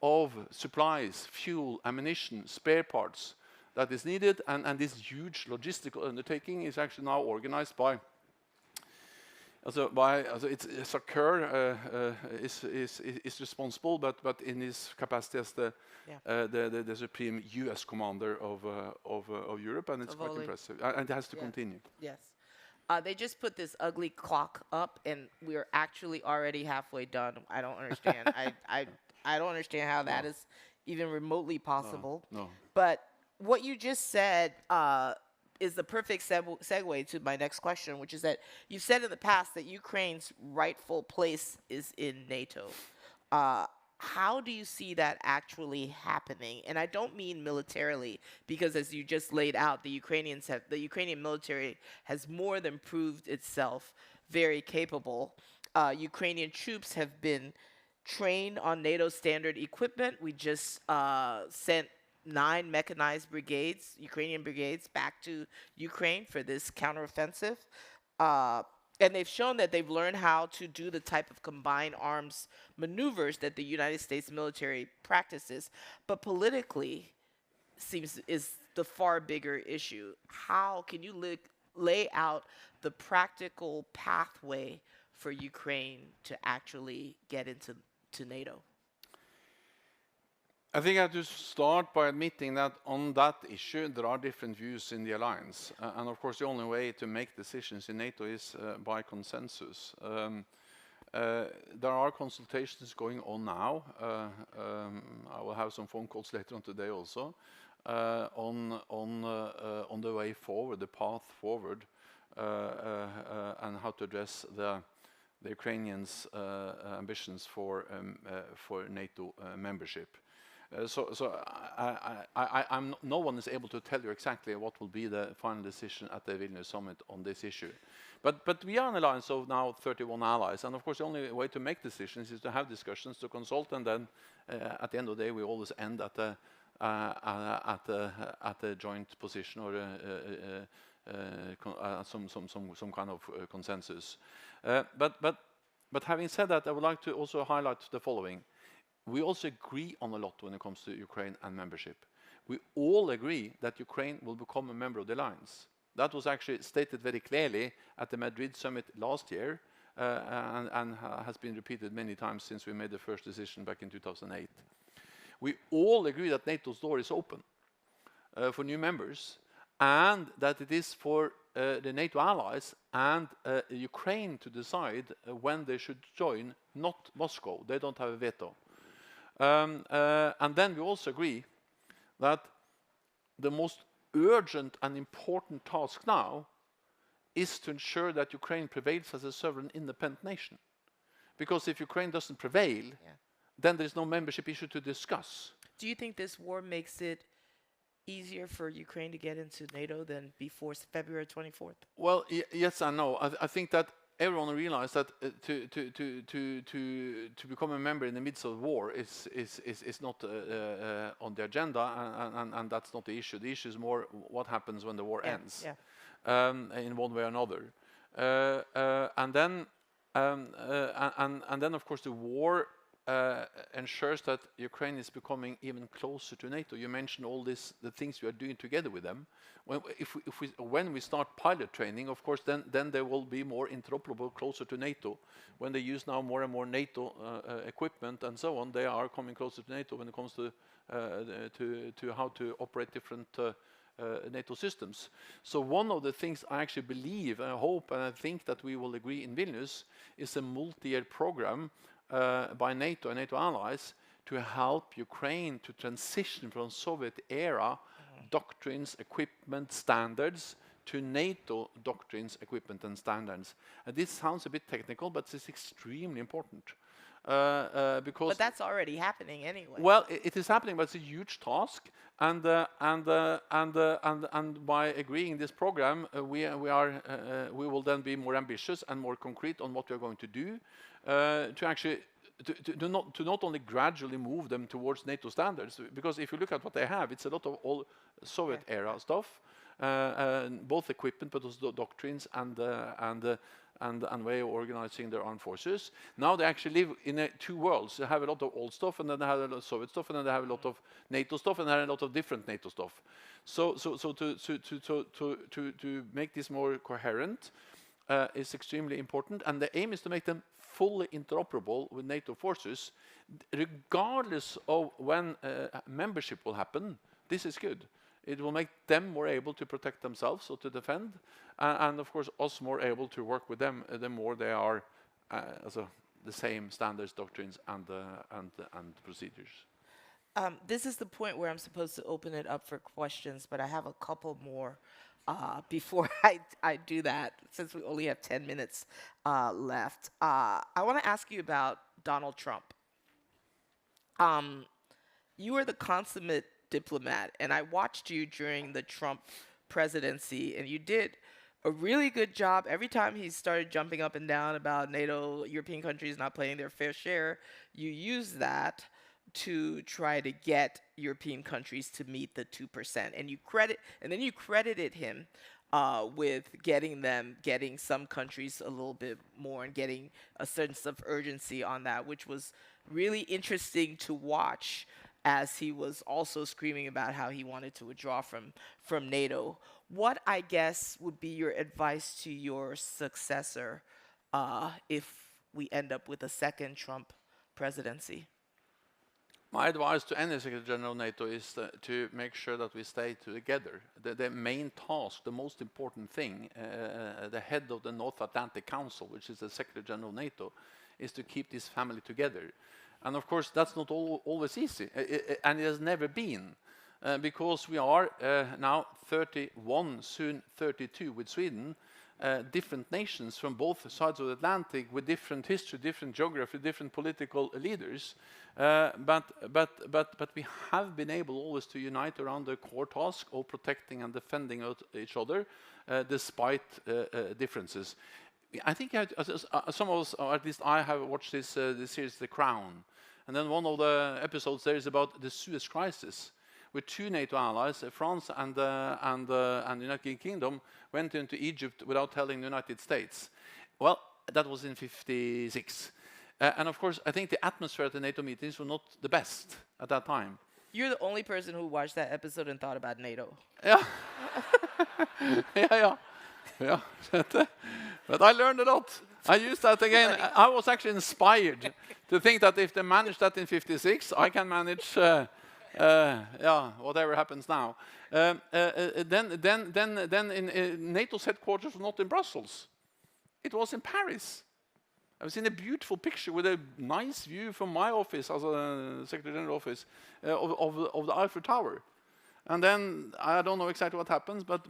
of supplies, fuel, ammunition, spare parts that is needed, and this huge logistical undertaking is actually now organized by. It's a Kerr is responsible, but in his capacity as the supreme U.S. commander of Europe, and it's quite impressive, and it has to continue. Yes. They just put this ugly clock up, and we're actually already halfway done. I don't understand. I don't understand how that is even remotely possible. No. But what you just said is the perfect segue to my next question, which is that you've said in the past that Ukraine's rightful place is in NATO. How do you see that actually happening? And I don't mean militarily, because as you just laid out, the Ukrainian military has more than proved itself very capable. Ukrainian troops have been trained on NATO standard equipment. We just sent 9 mechanized brigades, Ukrainian brigades, back to Ukraine for this counteroffensive. And they've shown that they've learned how to do the type of combined arms maneuvers that the United States military practices. But politically, is the far bigger issue. How can you lay out the practical pathway for Ukraine to actually get into NATO? I think I have to start by admitting that on that issue, there are different views in the alliance. And of course, the only way to make decisions in NATO is by consensus. There are consultations going on now. I will have some phone calls later on today also on the way forward, the path forward, and how to address the Ukrainians' ambitions for NATO membership. No one is able to tell you exactly what will be the final decision at the Vilnius summit on this issue. But we are an alliance of now 31 allies, and of course the only way to make decisions is to have discussions, to consult, and then at the end of the day we always end at a joint position or some kind of consensus. But having said that, I would like to also highlight the following. We also agree on a lot when it comes to Ukraine and membership. We all agree that Ukraine will become a member of the alliance. That was actually stated very clearly at the Madrid summit last year and has been repeated many times since we made the first decision back in 2008. We all agree that NATO's door is open for new members, and that it is for the NATO allies and Ukraine to decide when they should join, not Moscow. They don't have a veto. And then we also agree that the most urgent and important task now is to ensure that Ukraine prevails as a sovereign, independent nation. Because if Ukraine doesn't prevail, then there's no membership issue to discuss. Do you think this war makes it easier for Ukraine to get into NATO than before February 24th? Well, yes and no. I think that everyone realized that to become a member in the midst of war is not on the agenda, and that's not the issue. The issue is more what happens when the war ends, in one way or another. And then, of course, the war ensures that Ukraine is becoming even closer to NATO. You mentioned all this, the things we are doing together with them. When we start pilot training, of course, then they will be more interoperable, closer to NATO. When they use now more and more NATO equipment and so on, they are coming closer to NATO when it comes to how to operate different NATO systems. So one of the things I actually believe, I hope, and I think that we will agree in Vilnius is a multi-year program by NATO and NATO allies to help Ukraine to transition from Soviet era doctrines, equipment, standards to NATO doctrines, equipment, and standards. And this sounds a bit technical, but it's extremely important. Because but that's already happening anyway. Well, it is happening, but it's a huge task. And by agreeing this program, we will then be more ambitious and more concrete on what we are going to do to actually to not only gradually move them towards NATO standards. Because if you look at what they have, it's a lot of all Soviet era stuff, both equipment but also doctrines and way of organizing their armed forces. Now they actually live in two worlds. They have a lot of old stuff, and then they have a lot of Soviet stuff, and then they have a lot of NATO stuff, and they have a lot of different NATO stuff. So to make this more coherent is extremely important, and the aim is to make them fully interoperable with NATO forces, regardless of when membership will happen. This is good. It will make them more able to protect themselves or to defend, and of course us more able to work with them. The more they are the same standards, doctrines, and procedures. This is the point where I'm supposed to open it up for questions, but I have a couple more before I do that, since we only have 10 minutes left. I want to ask you about Donald Trump. You are the consummate diplomat, and I watched you during the Trump presidency, and you did a really good job. Every time he started jumping up and down about NATO, European countries not playing their fair share, you used that to try to get European countries to meet the 2%. And then you credited him with getting some countries a little bit more and getting a sense of urgency on that, which was really interesting to watch, as he was also screaming about how he wanted to withdraw from NATO. What, I guess, would be your advice to your successor if we end up with a second Trump presidency? My advice to any Secretary General of NATO is to make sure that we stay together. The main task, the most important thing, the head of the North Atlantic Council, which is the Secretary General of NATO, is to keep this family together. And of course, that's not always easy, and it has never been, because we are now 31, soon 32 with Sweden, different nations from both sides of the Atlantic with different history, different geography, different political leaders. But we have been able always to unite around the core task of protecting and defending each other, despite differences. I think some of us, or at least I, have watched this series, The Crown. And then one of the episodes there is about the Suez Crisis, where two NATO allies, France and the United Kingdom, went into Egypt without telling the United States. Well, that was in '56. And of course, I think the atmosphere at the NATO meetings was not the best at that time. You're the only person who watched that episode and thought about NATO. Yeah. Yeah. But I learned a lot. I used that again. I was actually inspired to think that if they managed that in '56, I can manage Yeah, whatever happens now. Then in NATO's headquarters was not in Brussels. It was in Paris. I've seen a beautiful picture with a nice view from my office, as a Secretary General office, of the Eiffel Tower. And then I don't know exactly what happens, but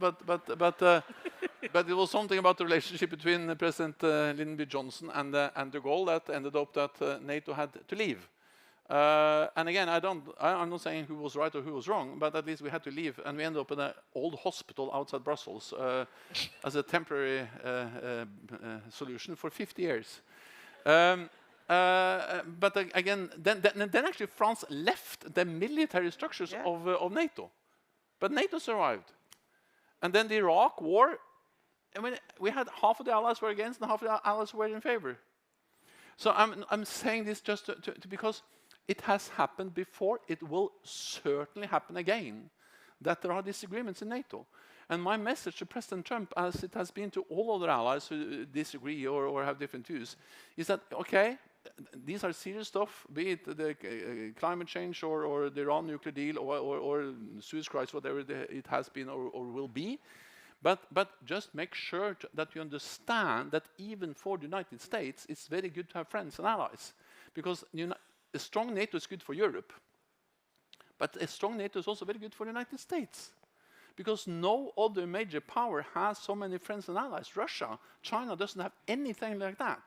it was something about the relationship between President Lyndon B. Johnson and de Gaulle that ended up that NATO had to leave. And again, I'm not saying who was right or who was wrong, but at least we had to leave, and we ended up in an old hospital outside Brussels as a temporary solution for 50 years. But again, then actually France left the military structures of NATO. But NATO survived. And then the Iraq war, I mean, we had half of the allies were against and half of the allies were in favor. So I'm saying this just because it has happened before. It will certainly happen again, that there are disagreements in NATO. And my message to President Trump, as it has been to all other allies who disagree or have different views, is that, okay, these are serious stuff, be it the climate change or the Iran nuclear deal or Suez crisis, whatever it has been or will be. But just make sure that you understand that even for the United States, it's very good to have friends and allies. Because a strong NATO is good for Europe. But a strong NATO is also very good for the United States. Because no other major power has so many friends and allies. Russia, China doesn't have anything like that.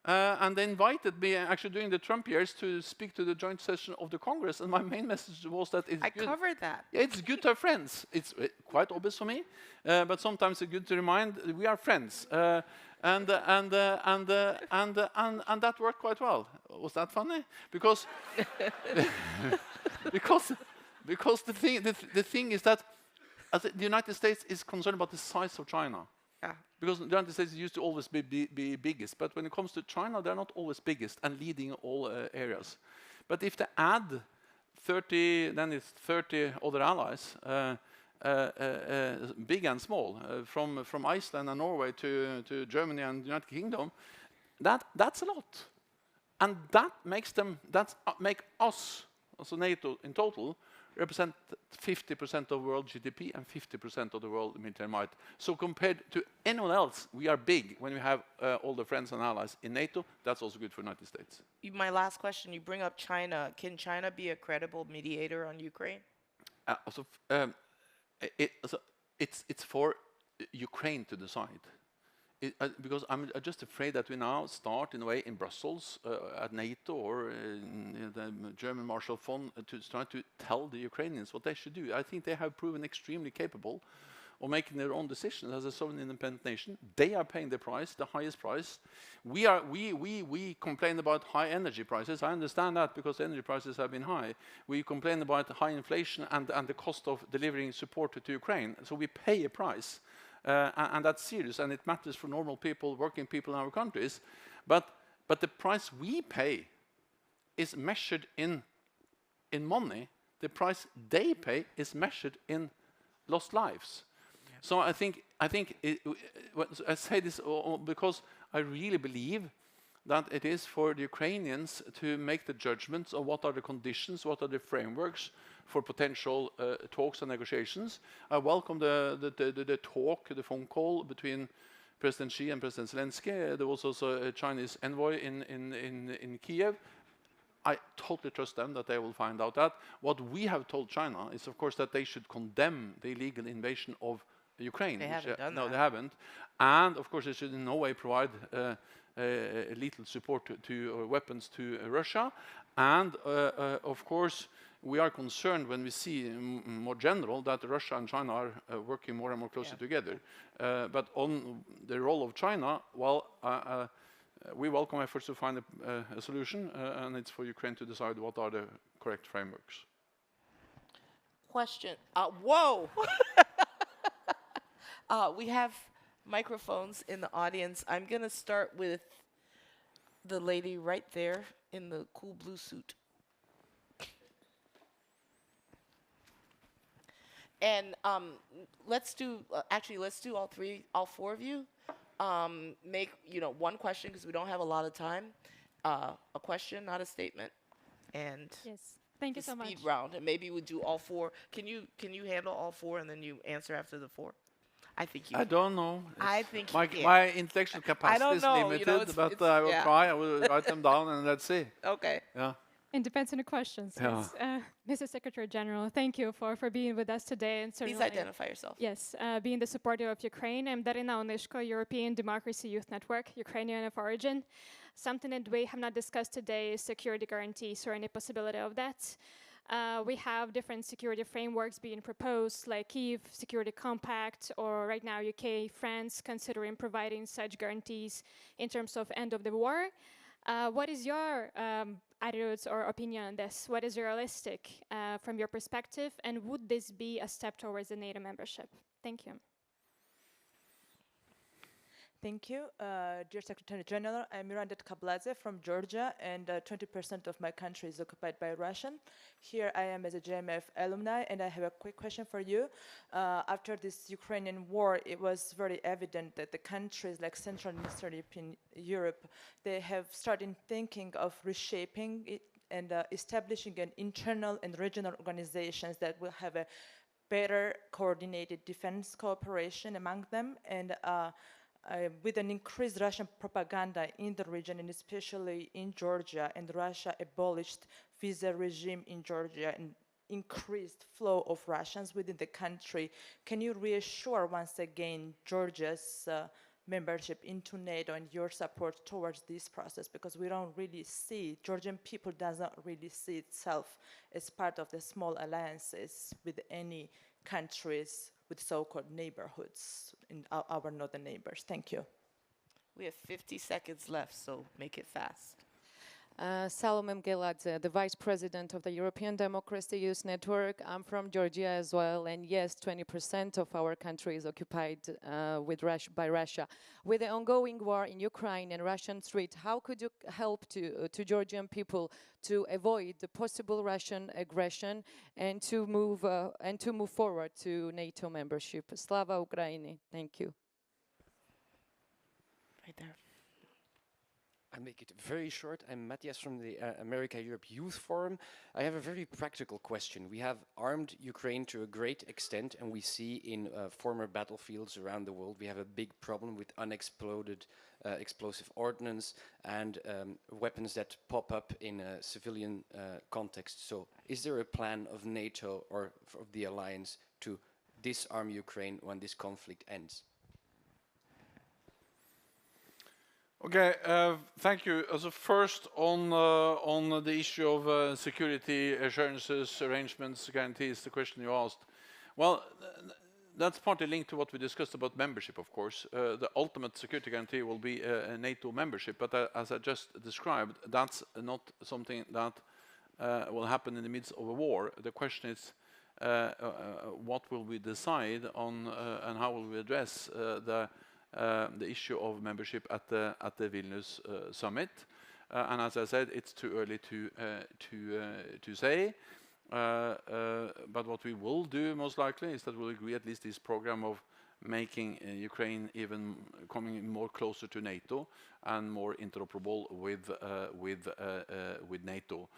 And they invited me, actually during the Trump years, to speak to the joint session of the Congress. And my main message was that it's good. I covered that. Yeah, it's good to have friends. It's quite obvious for me, but sometimes it's good to remind we are friends. And that worked quite well. Was that funny? Because because the thing is that the United States is concerned about the size of China. Yeah. Because the United States used to always be biggest, but when it comes to China, they're not always biggest and leading all areas. But if they add 30, then it's 30 other allies, big and small, from Iceland and Norway to Germany and the United Kingdom, that's a lot, and that make us, also NATO in total, represent 50% of world GDP and 50% of the world military might. So compared to anyone else, we are big when we have all the friends and allies in NATO. That's also good for the United States. My last question, you bring up China. Can China be a credible mediator on Ukraine? It's for Ukraine to decide. Because I'm just afraid that we now start, in a way, in Brussels, at NATO or in the German Marshall Fund, to try to tell the Ukrainians what they should do. I think they have proven extremely capable of making their own decisions as a sovereign independent nation. They are paying the price, the highest price. We complain about high energy prices. I understand that because energy prices have been high. We complain about high inflation and the cost of delivering support to Ukraine. So we pay a price. And that's serious, and it matters for normal people, working people in our countries. But the price we pay is measured in money. The price they pay is measured in lost lives. Yeah. So I think I say this because I really believe that it is for the Ukrainians to make the judgments of what are the conditions, what are the frameworks for potential talks and negotiations. I welcome the talk, the phone call between President Xi and President Zelensky. There was also a Chinese envoy in Kiev. I totally trust them that they will find out that. What we have told China is, of course, that they should condemn the illegal invasion of Ukraine. They haven't done that. No, they haven't. And, of course, they should in no way provide lethal support to weapons to Russia. And, of course, we are concerned when we see more general that Russia and China are working more and more closely together. But on the role of China, well, we welcome efforts to find a solution, and it's for Ukraine to decide what are the correct frameworks. Question. Whoa! We have microphones in the audience. I'm going to start with the lady right there in the cool blue suit. And let's do all four of you. Make one question because we don't have a lot of time. A question, not a statement. And yes, Thank you the so much. speed round, and maybe we'll do all four. Can you handle all four, and then you answer after the four? I think you I can. don't know. I think my, you can. my intellectual I capacity don't is know. limited, You know, but I will yeah. try. I will write them down and let's see. Okay. Yeah. It depends on the questions. Yeah. Yes. Mrs. Secretary General, thank you for being with us today. And Please certainly, identify yourself. Yes, being the supporter of Ukraine. I'm Darina Onishko, European Democracy Youth Network, Ukrainian of origin. Something that we have not discussed today is security guarantees or any possibility of that. We have different security frameworks being proposed, like Kyiv Security Compact, or right now UK, France, considering providing such guarantees in terms of end of the war. What is your attitudes or opinion on this? What is realistic from your perspective, and would this be a step towards the NATO membership? Thank you. Thank you. Dear Secretary General, I'm Miranda Tkabladze from Georgia, and 20% of my country is occupied by Russian. Here I am as a JMF alumni, and I have a quick question for you. After this Ukrainian war, it was very evident that the countries like Central and Eastern Europe, they have started thinking of reshaping it and establishing an internal and regional organizations that will have a better coordinated defense cooperation among them, and with an increased Russian propaganda in the region, and especially in Georgia, and Russia abolished visa regime in Georgia and increased flow of Russians within the country, can you reassure once again Georgia's membership into NATO and your support towards this process? Because we don't really see, Georgian people does not really see itself as part of the small alliances with any countries with so-called neighborhoods in our northern neighbors. Thank you. We have 50 seconds left, so make it fast. Salome Mgeladze, the Vice President of the European Democracy Youth Network. I'm from Georgia as well, and yes, 20% of our country is occupied by Russia. With the ongoing war in Ukraine and Russian threat, how could you help to Georgian people to avoid the possible Russian aggression and to move forward to NATO membership? Slava Ukraini. Thank you. Right there. I'll make it very short. I'm Matthias from the America-Europe Youth Forum. I have a very practical question. We have armed Ukraine to a great extent, and we see in former battlefields around the world, we have a big problem with unexploded explosive ordnance and weapons that pop up in a civilian context. So is there a plan of NATO or of the alliance to disarm Ukraine when this conflict ends? Okay, thank you. So first, on the issue of security assurances, arrangements, guarantees, the question you asked. Well, that's partly linked to what we discussed about membership, of course. The ultimate security guarantee will be a NATO membership, but as I just described, that's not something that will happen in the midst of a war. The question is, what will we decide on and how will we address the issue of membership at the Vilnius summit, and as I said, it's too early to say. But what we will do most likely is that we'll agree at least this program of making Ukraine even coming more closer to NATO and more interoperable with NATO.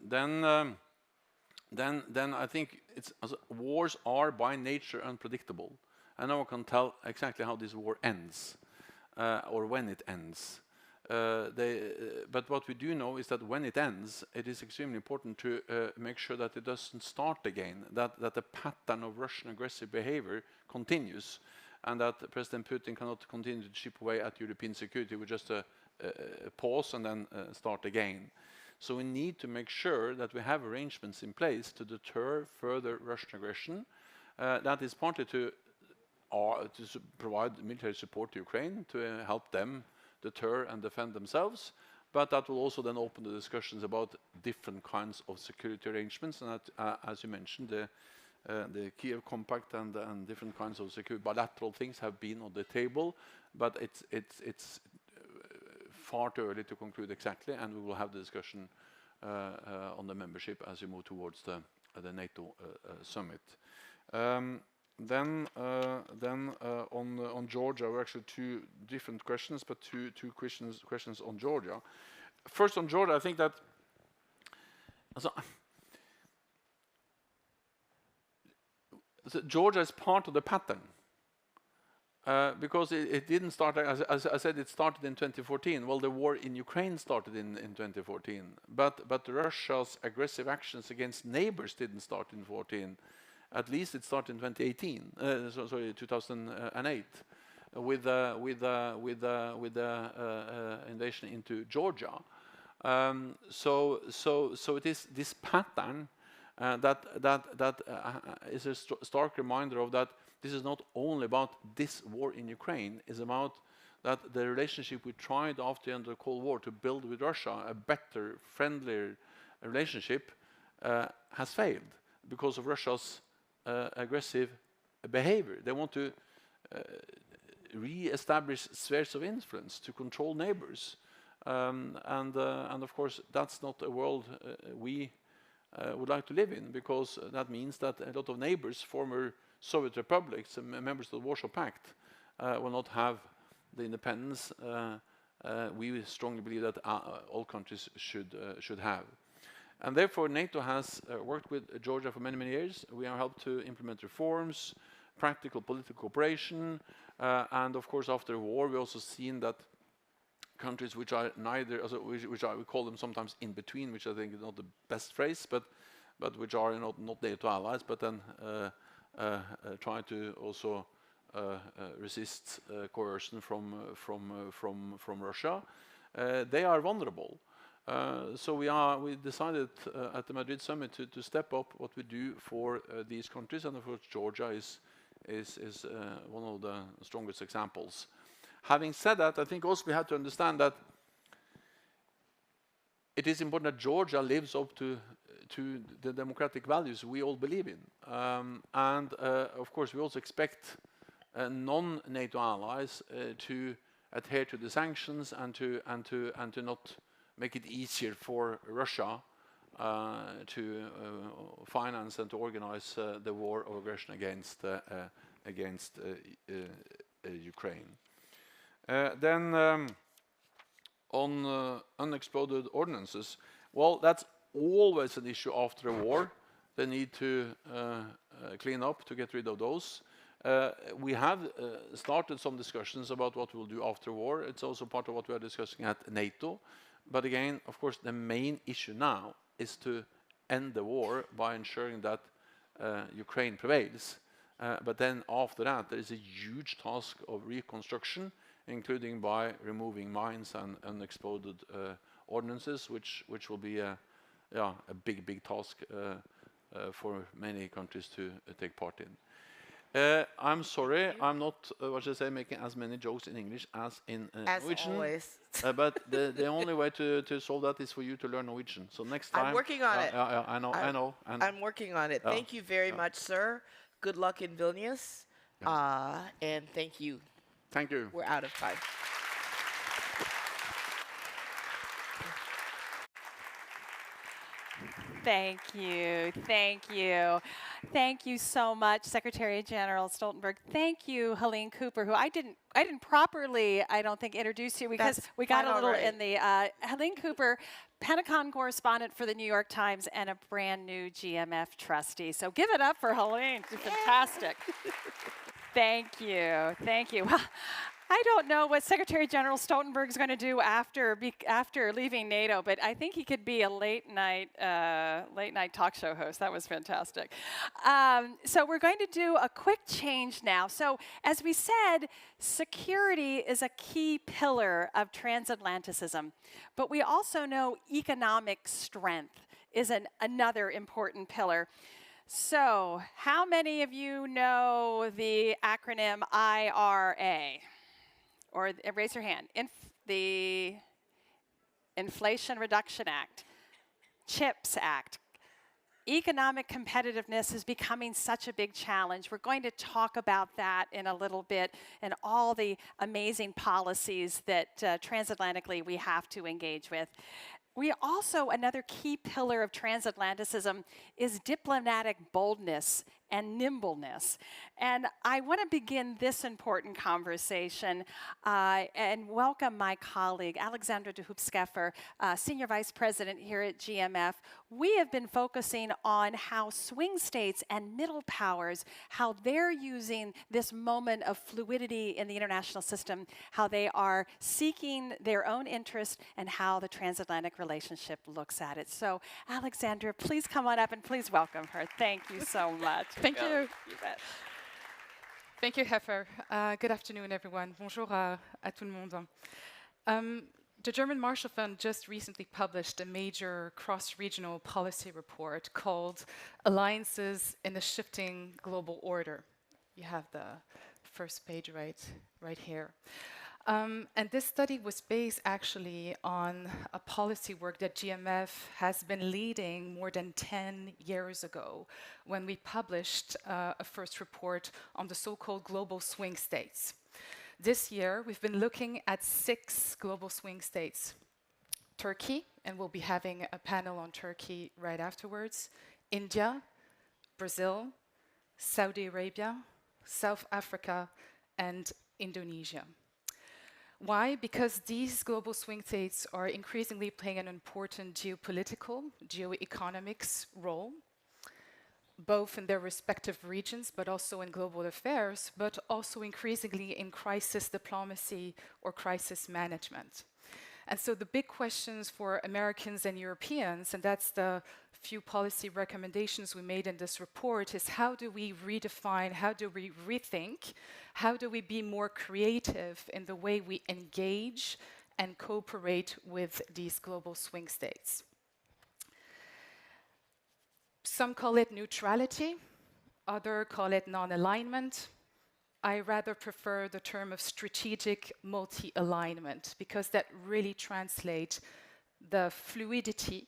Then I think wars are by nature unpredictable. And no one can tell exactly how this war ends or when it ends. But what we do know is that when it ends, it is extremely important to make sure that it doesn't start again, that the pattern of Russian aggressive behavior continues, and that President Putin cannot continue to chip away at European security with just a pause and then start again. So we need to make sure that we have arrangements in place to deter further Russian aggression. That is partly to provide military support to Ukraine to help them deter and defend themselves, but that will also then open the discussions about different kinds of security arrangements, and that, as you mentioned, the Kyiv Compact and different kinds of security bilateral things have been on the table, but it's far too early to conclude exactly, and we will have the discussion on the membership as we move towards the NATO summit. Then on Georgia, were actually two different questions, but two questions on Georgia. First on Georgia, I think that Georgia is part of the pattern. Because it didn't start, as I said, it started in 2014. Well, the war in Ukraine started in 2014. But Russia's aggressive actions against neighbors didn't start in 2014. At least it started in 2018, sorry, 2008, with the invasion into Georgia. So it is this pattern that is a stark reminder of that. This is not only about this war in Ukraine, it's about that the relationship we tried after the end of the Cold War to build with Russia, a better, friendlier relationship, has failed because of Russia's aggressive behavior. They want to re-establish spheres of influence to control neighbors. And of course, that's not a world we would like to live in, because that means that a lot of neighbors, former Soviet republics and members of the Warsaw Pact, will not have the independence we strongly believe that all countries should have. And therefore, NATO has worked with Georgia for many, many years. We have helped to implement reforms, practical political cooperation, and of course, after the war, we also seen that countries which are neither, we call them sometimes in between, which I think is not the best phrase, but which are not NATO allies, but then try to also resist coercion from Russia. They are vulnerable. So we decided at the Madrid summit to step up what we do for these countries, and of course Georgia is one of the strongest examples. Having said that, I think also we have to understand that it is important that Georgia lives up to the democratic values we all believe in, and of course we also expect non-NATO allies to adhere to the sanctions and to not make it easier for Russia to finance and to organize the war of aggression against Ukraine. Then on unexploded ordnances, well, that's always an issue after a war. They need to clean up to get rid of those. We have started some discussions about what we'll do after war. It's also part of what we are discussing at NATO. But again, of course, the main issue now is to end the war by ensuring that Ukraine prevails. But then after that, there is a huge task of reconstruction, including by removing mines and unexploded ordnances, which will be a big task for many countries to take part in. I'm sorry, I'm not, making as many jokes in English as in Norwegian. Always. But the only way to solve that is for you to learn Norwegian. So next time. I'm working on it. I know. I'm working on it. Thank you very much, sir. Good luck in Vilnius. And thank you. Thank you. We're out of time. Thank you. Thank you. Thank you so much, Secretary General Stoltenberg. Thank you, Helene Cooper, who I didn't properly, I don't think, introduce you because we got a little in the Helene Cooper, Pentagon correspondent for the New York Times and a brand new GMF trustee. So give it up for Helene. She's fantastic. Thank you. Thank you. Well, I don't know what Secretary General Stoltenberg is going to do after leaving NATO, but I think he could be a late night talk show host. That was fantastic. So we're going to do a quick change now. So as we said, security is a key pillar of transatlanticism, but we also know economic strength is another important pillar. So how many of you know the acronym IRA? Or raise your hand. The Inflation Reduction Act, CHIPS Act. Economic competitiveness is becoming such a big challenge. We're going to talk about that in a little bit and all the amazing policies that transatlantically we have to engage with. We also, another key pillar of transatlanticism is diplomatic boldness and nimbleness. And I want to begin this important conversation and welcome my colleague, Alexandra de Hoopskeffer, Senior Vice President here at GMF. We have been focusing on how swing states and middle powers, how they're using this moment of fluidity in the international system, how they are seeking their own interest, and how the transatlantic relationship looks at it. So, Alexandra, please come on up and please welcome her. Thank you so much. Thank you. You bet. Thank you, Heifer. Good afternoon, everyone. Bonjour à tout le monde. The German Marshall Fund just recently published a major cross-regional policy report called Alliances in a Shifting Global Order. You have the first page right here. And this study was based actually on a policy work that GMF has been leading more than 10 years ago when we published a first report on the so-called global swing states. This year, we've been looking at 6 global swing states. Turkey, and we'll be having a panel on Turkey right afterwards, India, Brazil, Saudi Arabia, South Africa, and Indonesia. Why? Because these global swing states are increasingly playing an important geopolitical, geoeconomics role, both in their respective regions, but also in global affairs, but also increasingly in crisis diplomacy or crisis management. And so the big questions for Americans and Europeans, and that's the few policy recommendations we made in this report, is how do we redefine, how do we rethink, how do we be more creative in the way we engage and cooperate with these global swing states. Some call it neutrality, others call it non-alignment. I rather prefer the term of strategic multi-alignment because that really translates the fluidity,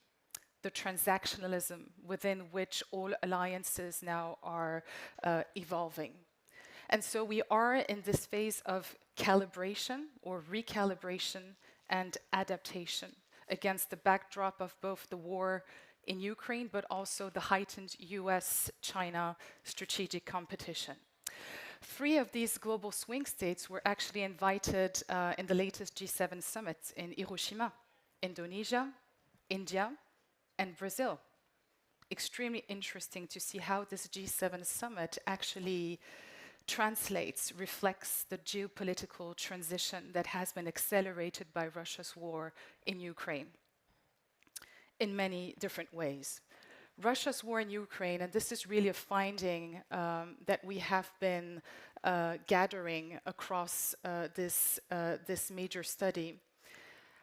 the transactionalism within which all alliances now are evolving. And so we are in this phase of calibration or recalibration and adaptation against the backdrop of both the war in Ukraine, but also the heightened US-China strategic competition. 3 of these global swing states were actually invited in the latest G7 summit in Hiroshima, Indonesia, India, and Brazil. Extremely interesting to see how this G7 summit actually translates, reflects the geopolitical transition that has been accelerated by Russia's war in Ukraine in many different ways. Russia's war in Ukraine, and this is really a finding that we have been gathering across this major study,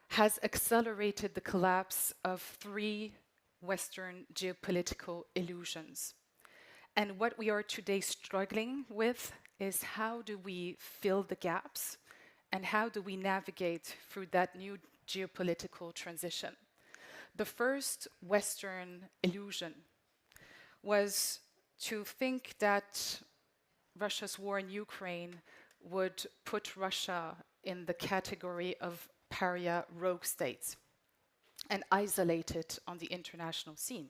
has accelerated the collapse of 3 Western geopolitical illusions. And what we are today struggling with is how do we fill the gaps and how do we navigate through that new geopolitical transition. The first Western illusion was to think that Russia's war in Ukraine would put Russia in the category of pariah rogue states and isolate it on the international scene.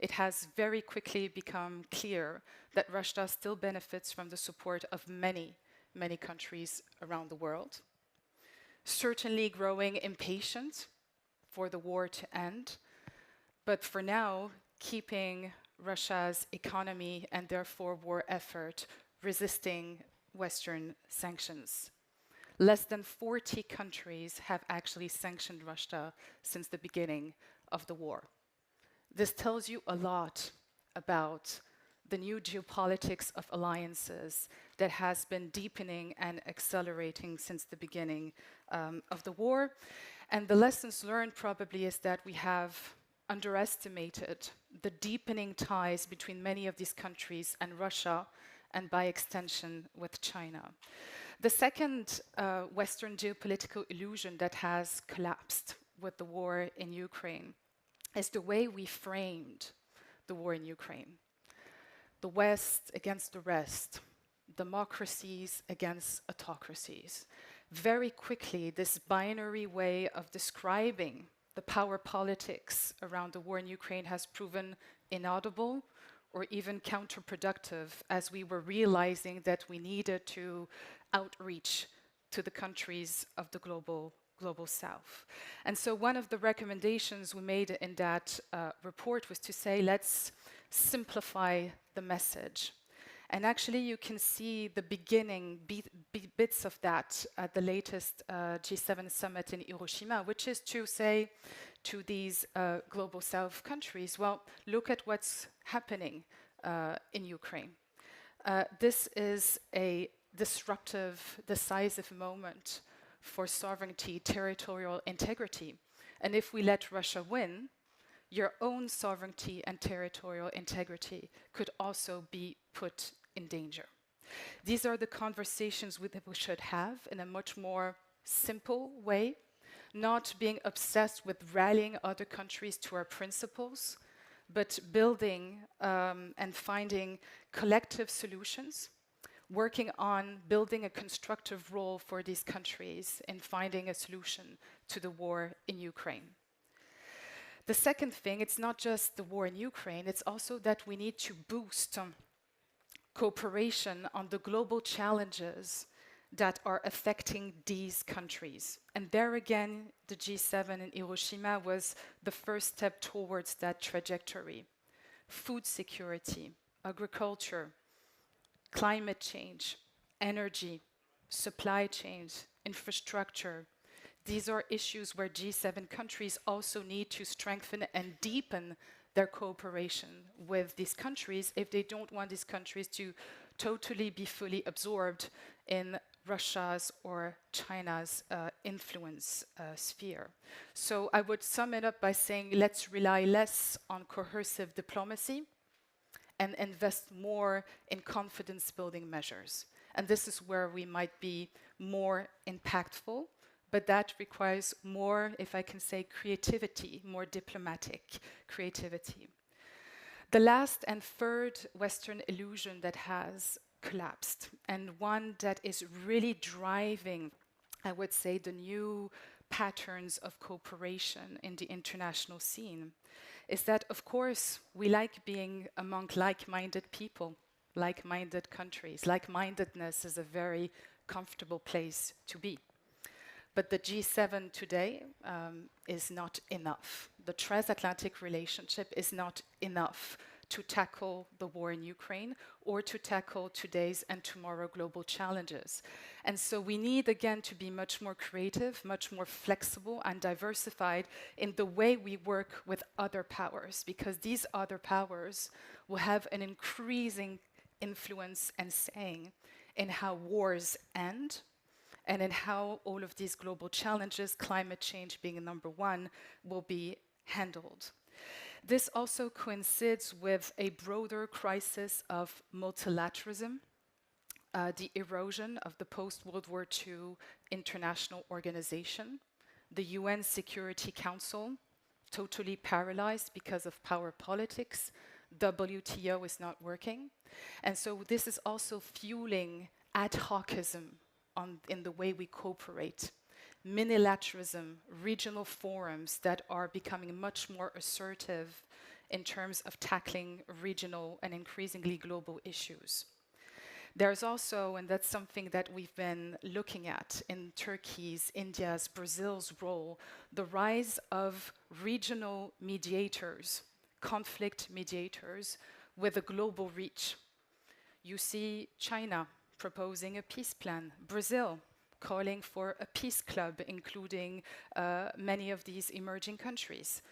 It has very quickly become clear that Russia still benefits from the support of many, many countries around the world, certainly growing impatient for the war to end, but for now, keeping Russia's economy and therefore war effort resisting Western sanctions. Less than 40 countries have actually sanctioned Russia since the beginning of the war. This tells you a lot about the new geopolitics of alliances that has been deepening and accelerating since the beginning of the war. And the lessons learned probably is that we have underestimated the deepening ties between many of these countries and Russia, and by extension with China. The second Western geopolitical illusion that has collapsed with the war in Ukraine is the way we framed the war in Ukraine. The West against the rest, democracies against autocracies. Very quickly, this binary way of describing the power politics around the war in Ukraine has proven inaudible or even counterproductive, as we were realizing that we needed to outreach to the countries of the global south. And so one of the recommendations we made in that report was to say, let's simplify the message. And actually, you can see the beginning bits of that at the latest G7 summit in Hiroshima, which is to say to these global south countries, well, look at what's happening in Ukraine. This is a disruptive, decisive moment for sovereignty, territorial integrity. And if we let Russia win, your own sovereignty and territorial integrity could also be put in danger. These are the conversations that we should have in a much more simple way, not being obsessed with rallying other countries to our principles, but building and finding collective solutions, working on building a constructive role for these countries in finding a solution to the war in Ukraine. The second thing, it's not just the war in Ukraine, it's also that we need to boost cooperation on the global challenges that are affecting these countries. And there again, the G7 in Hiroshima was the first step towards that trajectory. Food security, agriculture, climate change, energy, supply chains, infrastructure. These are issues where G7 countries also need to strengthen and deepen their cooperation with these countries if they don't want these countries to totally be fully absorbed in Russia's or China's influence sphere. So I would sum it up by saying let's rely less on coercive diplomacy and invest more in confidence-building measures. And this is where we might be more impactful, but that requires more, if I can say, creativity, more diplomatic creativity. The last and third Western illusion that has collapsed, and one that is really driving, I would say, the new patterns of cooperation in the international scene, is that, of course, we like being among like-minded people, like-minded countries. Like-mindedness is a very comfortable place to be. But the G7 today is not enough. The transatlantic relationship is not enough to tackle the war in Ukraine or to tackle today's and tomorrow global challenges. And so we need, again, to be much more creative, much more flexible and diversified in the way we work with other powers, because these other powers will have an increasing influence and saying in how wars end, and in how all of these global challenges, climate change being number one, will be handled. This also coincides with a broader crisis of multilateralism, the erosion of the post-World War II international organization, the UN Security Council, totally paralyzed because of power politics, WTO is not working. And so this is also fueling ad hocism in the way we cooperate, minilateralism, regional forums that are becoming much more assertive in terms of tackling regional and increasingly global issues. There's also, and that's something that we've been looking at in Turkey's, India's, Brazil's role, the rise of regional mediators, conflict mediators with a global reach. You see China proposing a peace plan, Brazil calling for a peace club, including many of these emerging countries,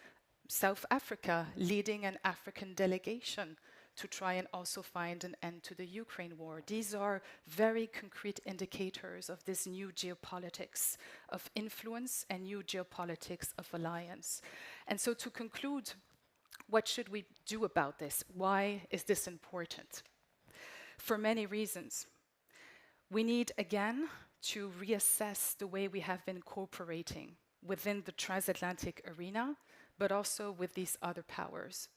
South Africa leading an African delegation to try and also find an end to the Ukraine war. These are very concrete indicators of this new geopolitics of influence and new geopolitics of alliance. And so to conclude, what should we do about this? Why is this important? For many reasons. We need, again, to reassess the way we have been cooperating within the transatlantic arena, but also with these other powers.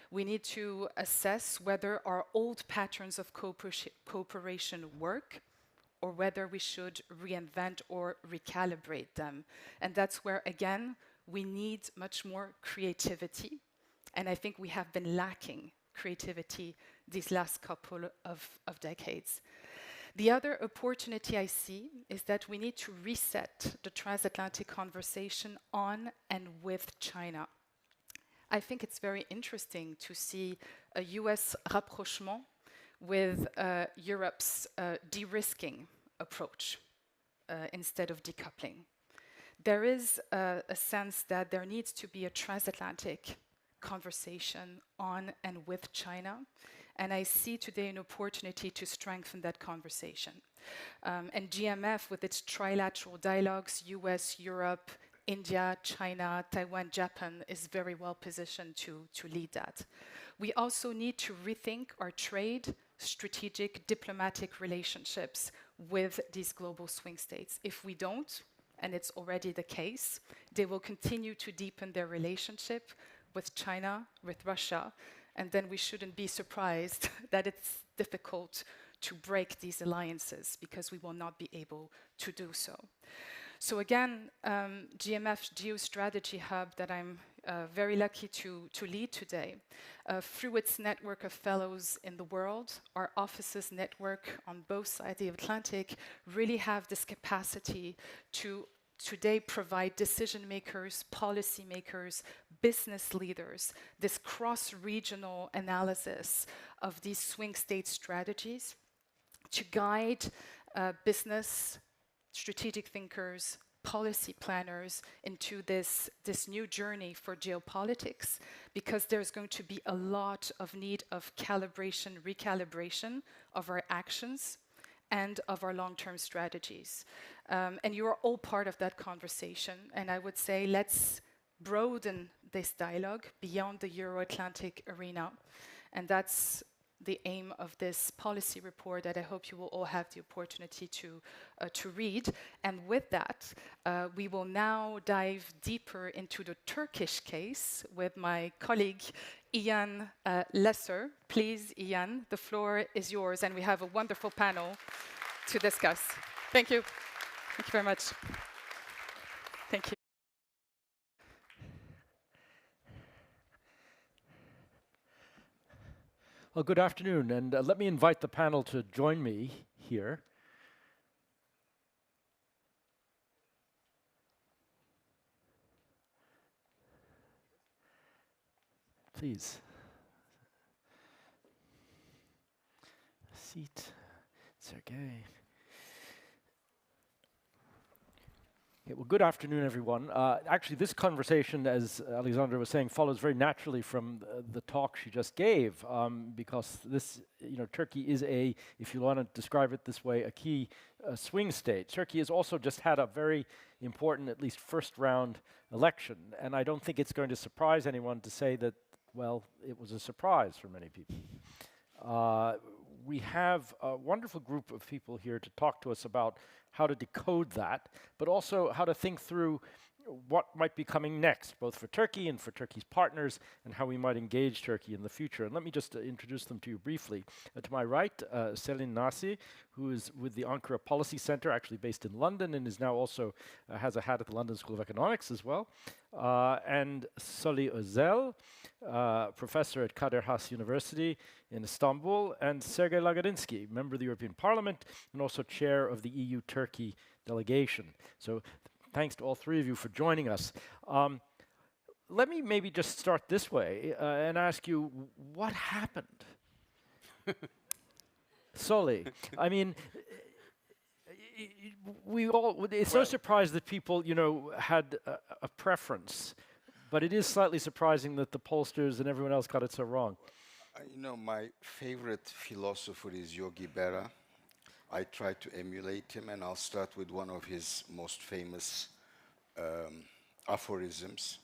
We need to assess whether our old patterns of cooperation work, or whether we should reinvent or recalibrate them. And that's where, again, we need much more creativity. And I think we have been lacking creativity these last couple of decades. The other opportunity I see is that we need to reset the transatlantic conversation on and with China. I think it's very interesting to see a US rapprochement with Europe's de-risking approach instead of decoupling. There is a sense that there needs to be a transatlantic conversation on and with China, and I see today an opportunity to strengthen that conversation. And GMF, with its trilateral dialogues, US, Europe, India, China, Taiwan, Japan, is very well positioned to lead that. We also need to rethink our trade, strategic, diplomatic relationships with these global swing states. If we don't, and it's already the case, they will continue to deepen their relationship with China, with Russia, and then we shouldn't be surprised that it's difficult to break these alliances because we will not be able to do so. So again, GMF's Geostrategy Hub that I'm very lucky to lead today, through its network of fellows in the world, our offices network on both sides of the Atlantic really have this capacity to today provide decision makers, policy makers, business leaders, this cross-regional analysis of these swing state strategies to guide business, strategic thinkers, policy planners into this new journey for geopolitics, because there's going to be a lot of need of calibration, recalibration of our actions and of our long-term strategies. And you are all part of that conversation. And I would say let's broaden this dialogue beyond the Euro-Atlantic arena. And that's the aim of this policy report that I hope you will all have the opportunity to read. And with that, we will now dive deeper into the Turkish case with my colleague, Ian Lesser. Please, Ian, the floor is yours, and we have a wonderful panel to discuss. Thank you. Thank you very much. Thank you. Well, good afternoon, and let me invite the panel to join me here. Please. Seat, Sergey. Okay, well, good afternoon, everyone. Actually, this conversation, as Alexandra was saying, follows very naturally from the talk she just gave, because this, Turkey is if you want to describe it this way, a key swing state. Turkey has also just had a very important, at least first-round election, and I don't think it's going to surprise anyone to say that, well, it was a surprise for many people. We have a wonderful group of people here to talk to us about how to decode that, but also how to think through what might be coming next, both for Turkey and for Turkey's partners, and how we might engage Turkey in the future. And let me just introduce them to you briefly. To my right, Selin Nasi, who is with the Ankara Policy Center, actually based in London, and is now also has a hat at the London School of Economics as well. And Soli Özel, professor at Kadir Has University in Istanbul, and Sergey Lagodinsky, member of the European Parliament and also chair of the EU-Turkey delegation. So thanks to all three of you for joining us. Let me maybe just start this way and ask you, what happened? Soli, I mean, it's no surprise that people, had a preference, but it is slightly surprising that the pollsters and everyone else got it so wrong. My favorite philosopher is Yogi Berra. I try to emulate him, and I'll start with one of his most famous aphorisms.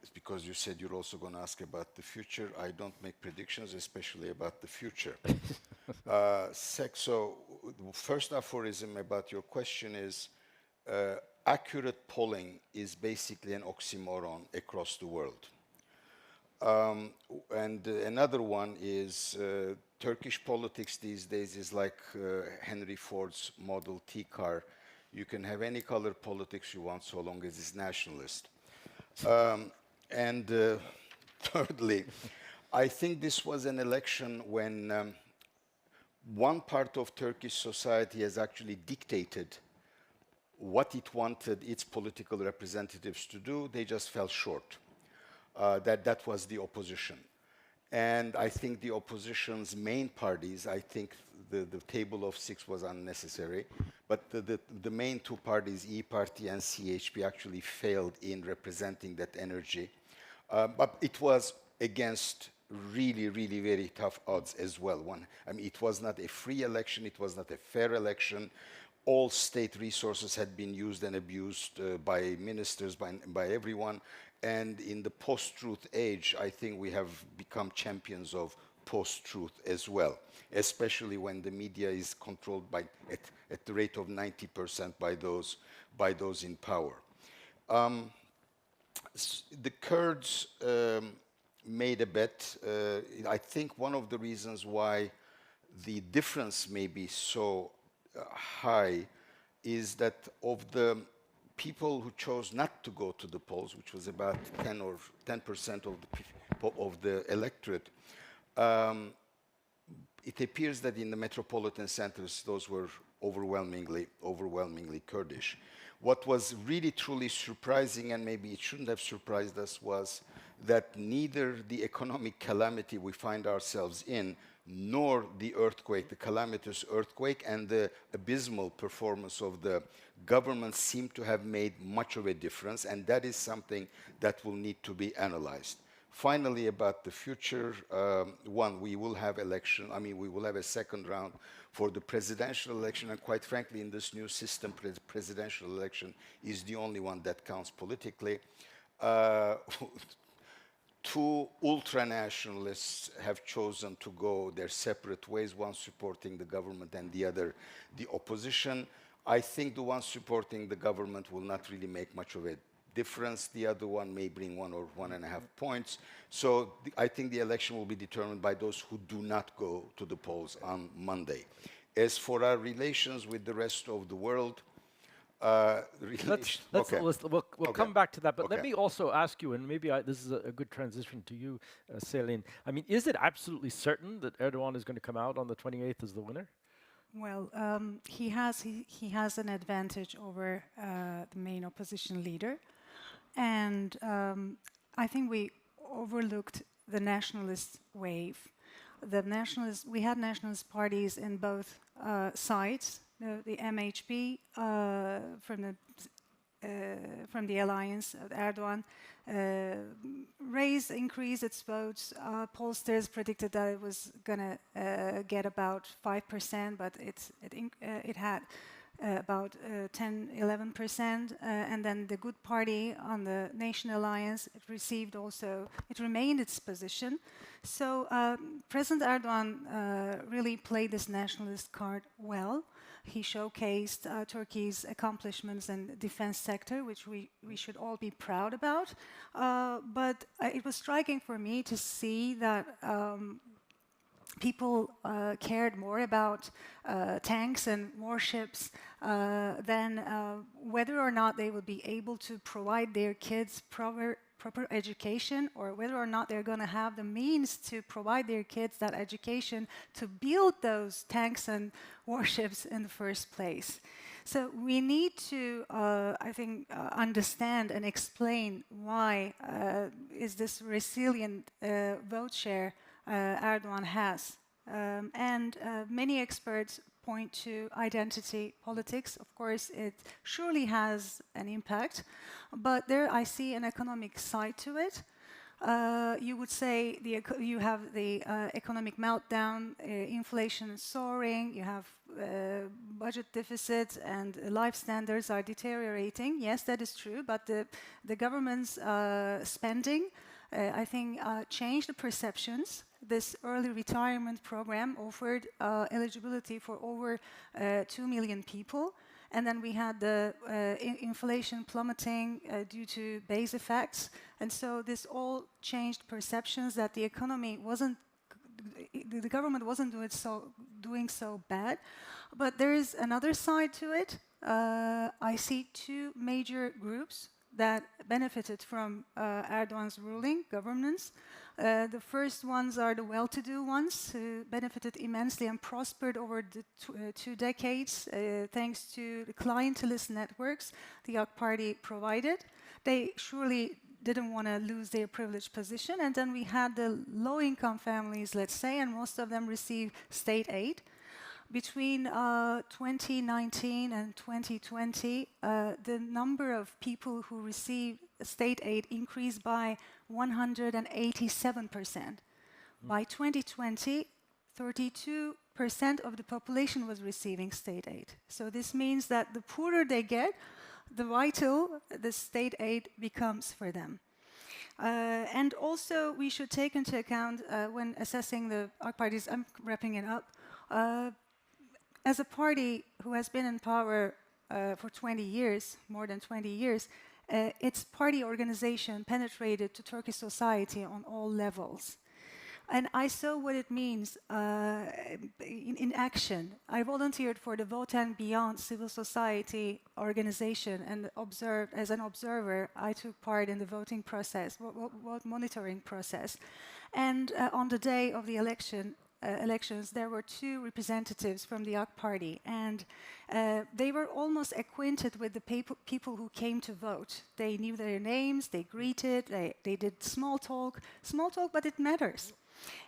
It's because you said you're also going to ask about the future. I don't make predictions, especially about the future. So the first aphorism about your question is, accurate polling is basically an oxymoron across the world. And another one is Turkish politics these days is like Henry Ford's Model T car. You can have any color politics you want so long as it's nationalist. And thirdly, I think this was an election when one part of Turkish society has actually dictated what it wanted its political representatives to do. They just fell short. That was the opposition. And I think the opposition's main parties, I think the table of 6 was unnecessary, but the main two parties, E Party and CHP, actually failed in representing that energy. But it was against really, really very tough odds as well. I mean, it was not a free election, it was not a fair election. All state resources had been used and abused by ministers, by everyone. And in the post-truth age, I think we have become champions of post-truth as well, especially when the media is controlled by, at the rate of 90% by those in power. The Kurds made a bet. I think one of the reasons why the difference may be so high is that of the people who chose not to go to the polls, which was about 10% of the electorate, it appears that in the metropolitan centers, those were overwhelmingly Kurdish. What was really truly surprising, and maybe it shouldn't have surprised us, was that neither the economic calamity we find ourselves in, nor the earthquake, the calamitous earthquake, and the abysmal performance of the government seem to have made much of a difference, and that is something that will need to be analyzed. Finally, about the future, we will have we will have a second round for the presidential election, and quite frankly, in this new system, presidential election is the only one that counts politically. Two ultranationalists have chosen to go their separate ways, one supporting the government and the other the opposition. I think the one supporting the government will not really make much of a difference. The other one may bring 1 or 1.5 points. So I think the election will be determined by those who do not go to the polls on Monday. As for our relations with the rest of the world, we'll come back to that, but let me also ask you, and maybe this is a good transition to you, Selin. I mean, is it absolutely certain that Erdogan is going to come out on the 28th as the winner? Well, he has an advantage over the main opposition leader, and I think we overlooked the nationalist wave. We had nationalist parties in both sides. The MHP from the alliance of Erdogan increased its votes. Pollsters predicted that it was going to get about 5%, but it had about 10-11%. And then the Good Party on the Nation Alliance, it remained its position. So President Erdogan really played this nationalist card well. He showcased Turkey's accomplishments in the defense sector, which we should all be proud about. But it was striking for me to see that people cared more about tanks and warships than whether or not they would be able to provide their kids proper education, or whether or not they're going to have the means to provide their kids that education to build those tanks and warships in the first place. So we need to, I think, understand and explain why is this resilient vote share Erdogan has. And many experts point to identity politics. Of course, it surely has an impact, but there I see an economic side to it. You would say you have the economic meltdown, inflation is soaring, you have budget deficits, and life standards are deteriorating. Yes, that is true, but the government's spending, I think, changed the perceptions. This early retirement program offered eligibility for over 2 million people. And then we had the inflation plummeting due to base effects. And so this all changed perceptions that the government wasn't doing so bad. But there is another side to it. I see two major groups that benefited from Erdogan's ruling, governance. The first ones are the well-to-do ones who benefited immensely and prospered over the 2 decades thanks to the clientelist networks the AK Party provided. They surely didn't want to lose their privileged position. And then we had the low-income families, let's say, and most of them received state aid. Between 2019 and 2020, the number of people who received state aid increased by 187%. By 2020, 32% of the population was receiving state aid. So this means that the poorer they get, the vital the state aid becomes for them. And also, we should take into account when assessing the AK parties, I'm wrapping it up, as a party who has been in power for 20 years, more than 20 years, its party organization penetrated to Turkish society on all levels. And I saw what it means in action. I volunteered for the Vote and Beyond civil society organization and observed, as an observer, I took part in the voting process, monitoring process. And on the day of the elections, there were 2 representatives from the AK Party, and they were almost acquainted with the people who came to vote. They knew their names, they greeted, they did small talk, but it matters.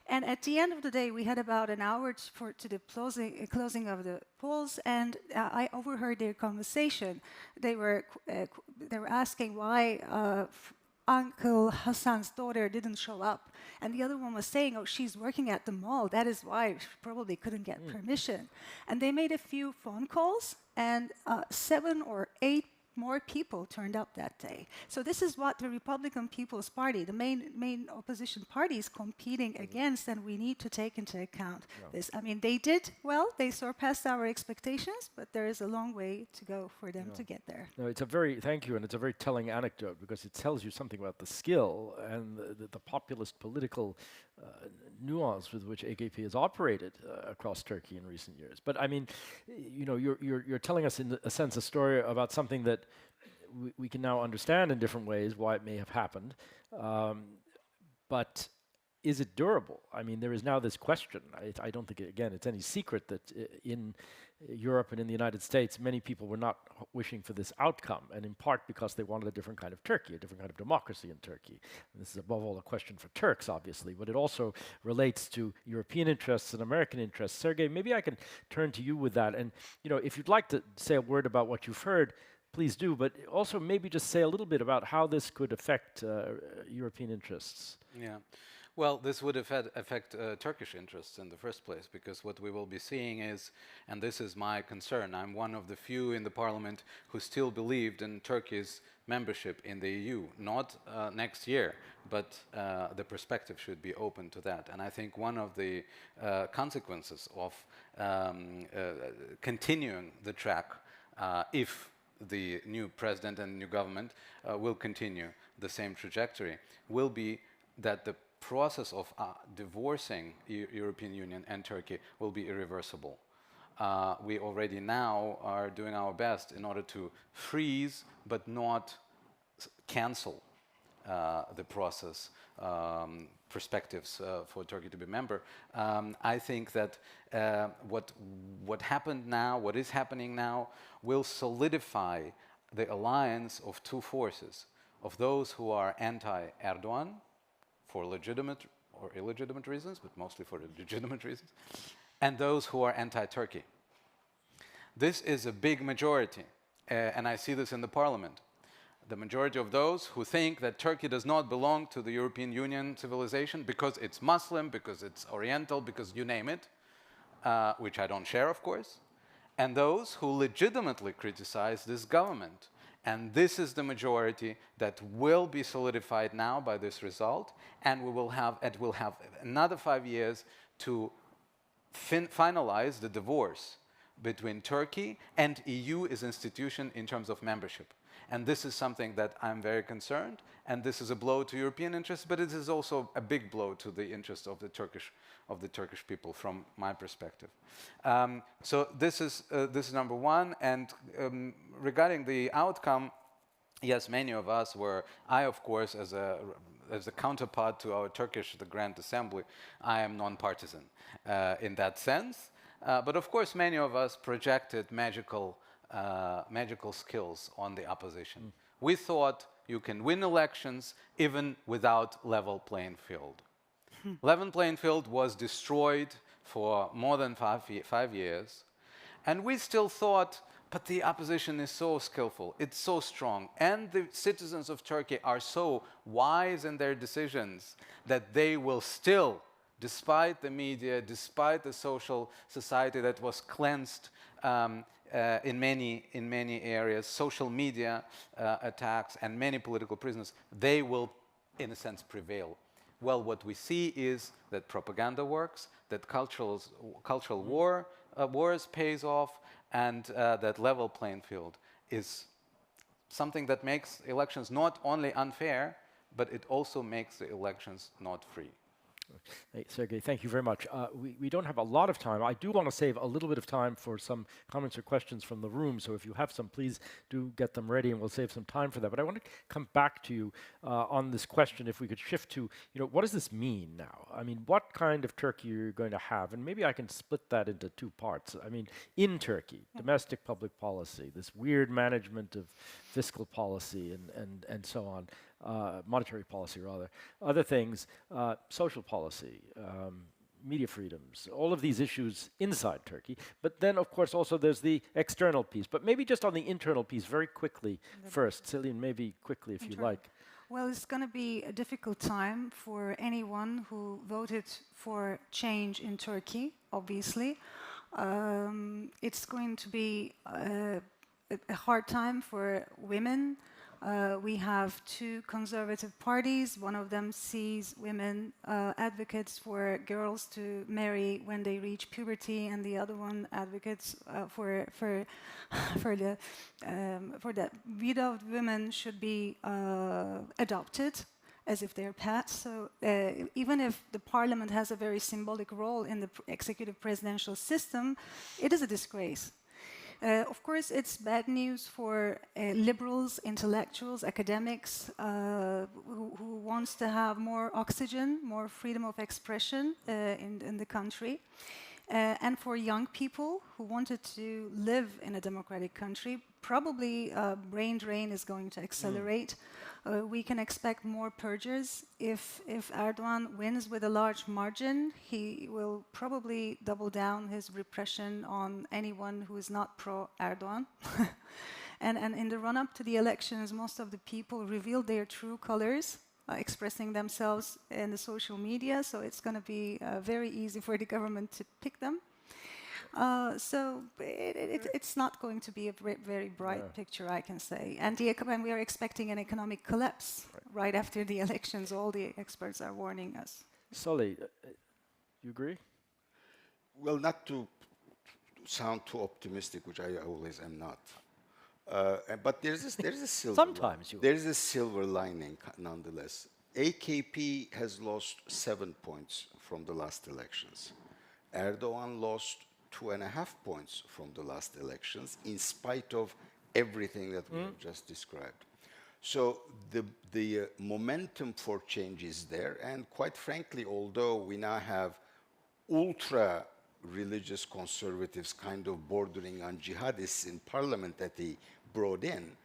And at the end of the day, we had about an hour to the closing of the polls, and I overheard their conversation. They were asking why Uncle Hassan's daughter didn't show up. And the other one was saying, oh, she's working at the mall. That is why she probably couldn't get permission. And they made a few phone calls, and 7 or 8 more people turned up that day. So this is what the Republican People's Party, the main opposition party, is competing against, and we need to take into account this. I mean, they did well, they surpassed our expectations, but there is a long way to go for them to get there. No, it's a thank you, and it's a very telling anecdote because it tells you something about the skill and the populist political nuance with which AKP has operated across Turkey in recent years. But I mean, you know, you're telling us in a sense a story about something that we can now understand in different ways why it may have happened. But is it durable? I mean, there is now this question. I don't think, again, it's any secret that in Europe and in the United States, many people were not wishing for this outcome, and in part because they wanted a different kind of Turkey, a different kind of democracy in Turkey. And this is above all a question for Turks, obviously, but it also relates to European interests and American interests. Sergei, maybe I can turn to you with that. And, you know, if you'd like to say a word about what you've heard, please do, but also maybe just say a little bit about how this could affect European interests. Yeah. Well, this would affect Turkish interests in the first place, because what we will be seeing is, and this is my concern, I'm one of the few in the parliament who still believed in Turkey's membership in the EU, not next year, but the perspective should be open to that. And I think one of the consequences of continuing the track, if the new president and new government will continue the same trajectory, will be that the process of divorcing European Union and Turkey will be irreversible. We already now are doing our best in order to freeze but not cancel the process perspectives for Turkey to be a member. I think that what happened now, what is happening now, will solidify the alliance of 2 forces, of those who are anti-Erdogan, for legitimate or illegitimate reasons, but mostly for legitimate reasons, and those who are anti-Turkey. This is a big majority, and I see this in the parliament. The majority of those who think that Turkey does not belong to the European Union civilization because it's Muslim, because it's Oriental, because you name it, which I don't share, of course, and those who legitimately criticize this government. And this is the majority that will be solidified now by this result, and it will have another 5 years to finalize the divorce between Turkey and EU as institution in terms of membership. And this is something that I'm very concerned, and this is a blow to European interests, but it is also a big blow to the interests of the Turkish people, from my perspective. So this is number one. And regarding the outcome, yes, many of us were. I, of course, as a counterpart to our Turkish, the Grand Assembly, I am non-partisan in that sense. But of course, many of us projected magical skills on the opposition. We thought you can win elections even without level playing field. Level playing field was destroyed for more than 5 years. And we still thought, but the opposition is so skillful, it's so strong, and the citizens of Turkey are so wise in their decisions that they will still, despite the media, despite the social society that was cleansed in many areas, social media attacks and many political prisoners, they will, in a sense, prevail. Well, what we see is that propaganda works, that cultural wars pays off, and that level playing field is something that makes elections not only unfair, but it also makes the elections not free. Hey, Sergey, thank you very much. We don't have a lot of time. I do want to save a little bit of time for some comments or questions from the room, so if you have some, please do get them ready, and we'll save some time for that. But I want to come back to you on this question, if we could shift to, what does this mean now? I mean, what kind of Turkey are you going to have? And maybe I can split that into two parts. I mean, in Turkey, domestic public policy, this weird management of fiscal policy and so on, monetary policy rather, other things, social policy, media freedoms, all of these issues inside Turkey. But then, of course, also there's the external piece. But maybe just on the internal piece, very quickly first. Celine, maybe quickly if you like. Well, it's going to be a difficult time for anyone who voted for change in Turkey, obviously. It's going to be a hard time for women. We have two conservative parties. One of them sees women advocates for girls to marry when they reach puberty, and the other one advocates for that widowed women should be adopted as if they're pets. So even if the parliament has a very symbolic role in the executive presidential system, it is a disgrace. Of course, it's bad news for liberals, intellectuals, academics who wants to have more oxygen, more freedom of expression in the country. And for young people who wanted to live in a democratic country, probably brain drain is going to accelerate. We can expect more purges. If Erdogan wins with a large margin, he will probably double down his repression on anyone who is not pro-Erdogan. and in the run-up to the elections, most of the people revealed their true colors, expressing themselves in the social media, so it's going to be very easy for the government to pick them. So it's not going to be a very bright picture, I can say. And we are expecting an economic collapse right after the elections. All the experts are warning us. Sully, you agree? Well, not to sound too optimistic, which I always am not. But there's a silver. Sometimes you. There's a silver lining, nonetheless. AKP has lost 7 points from the last elections. Erdogan lost 2.5 points from the last elections, in spite of everything that we have just described. So the momentum for change is there, and quite frankly, although we now have ultra-religious conservatives kind of bordering on jihadists in parliament that he brought in,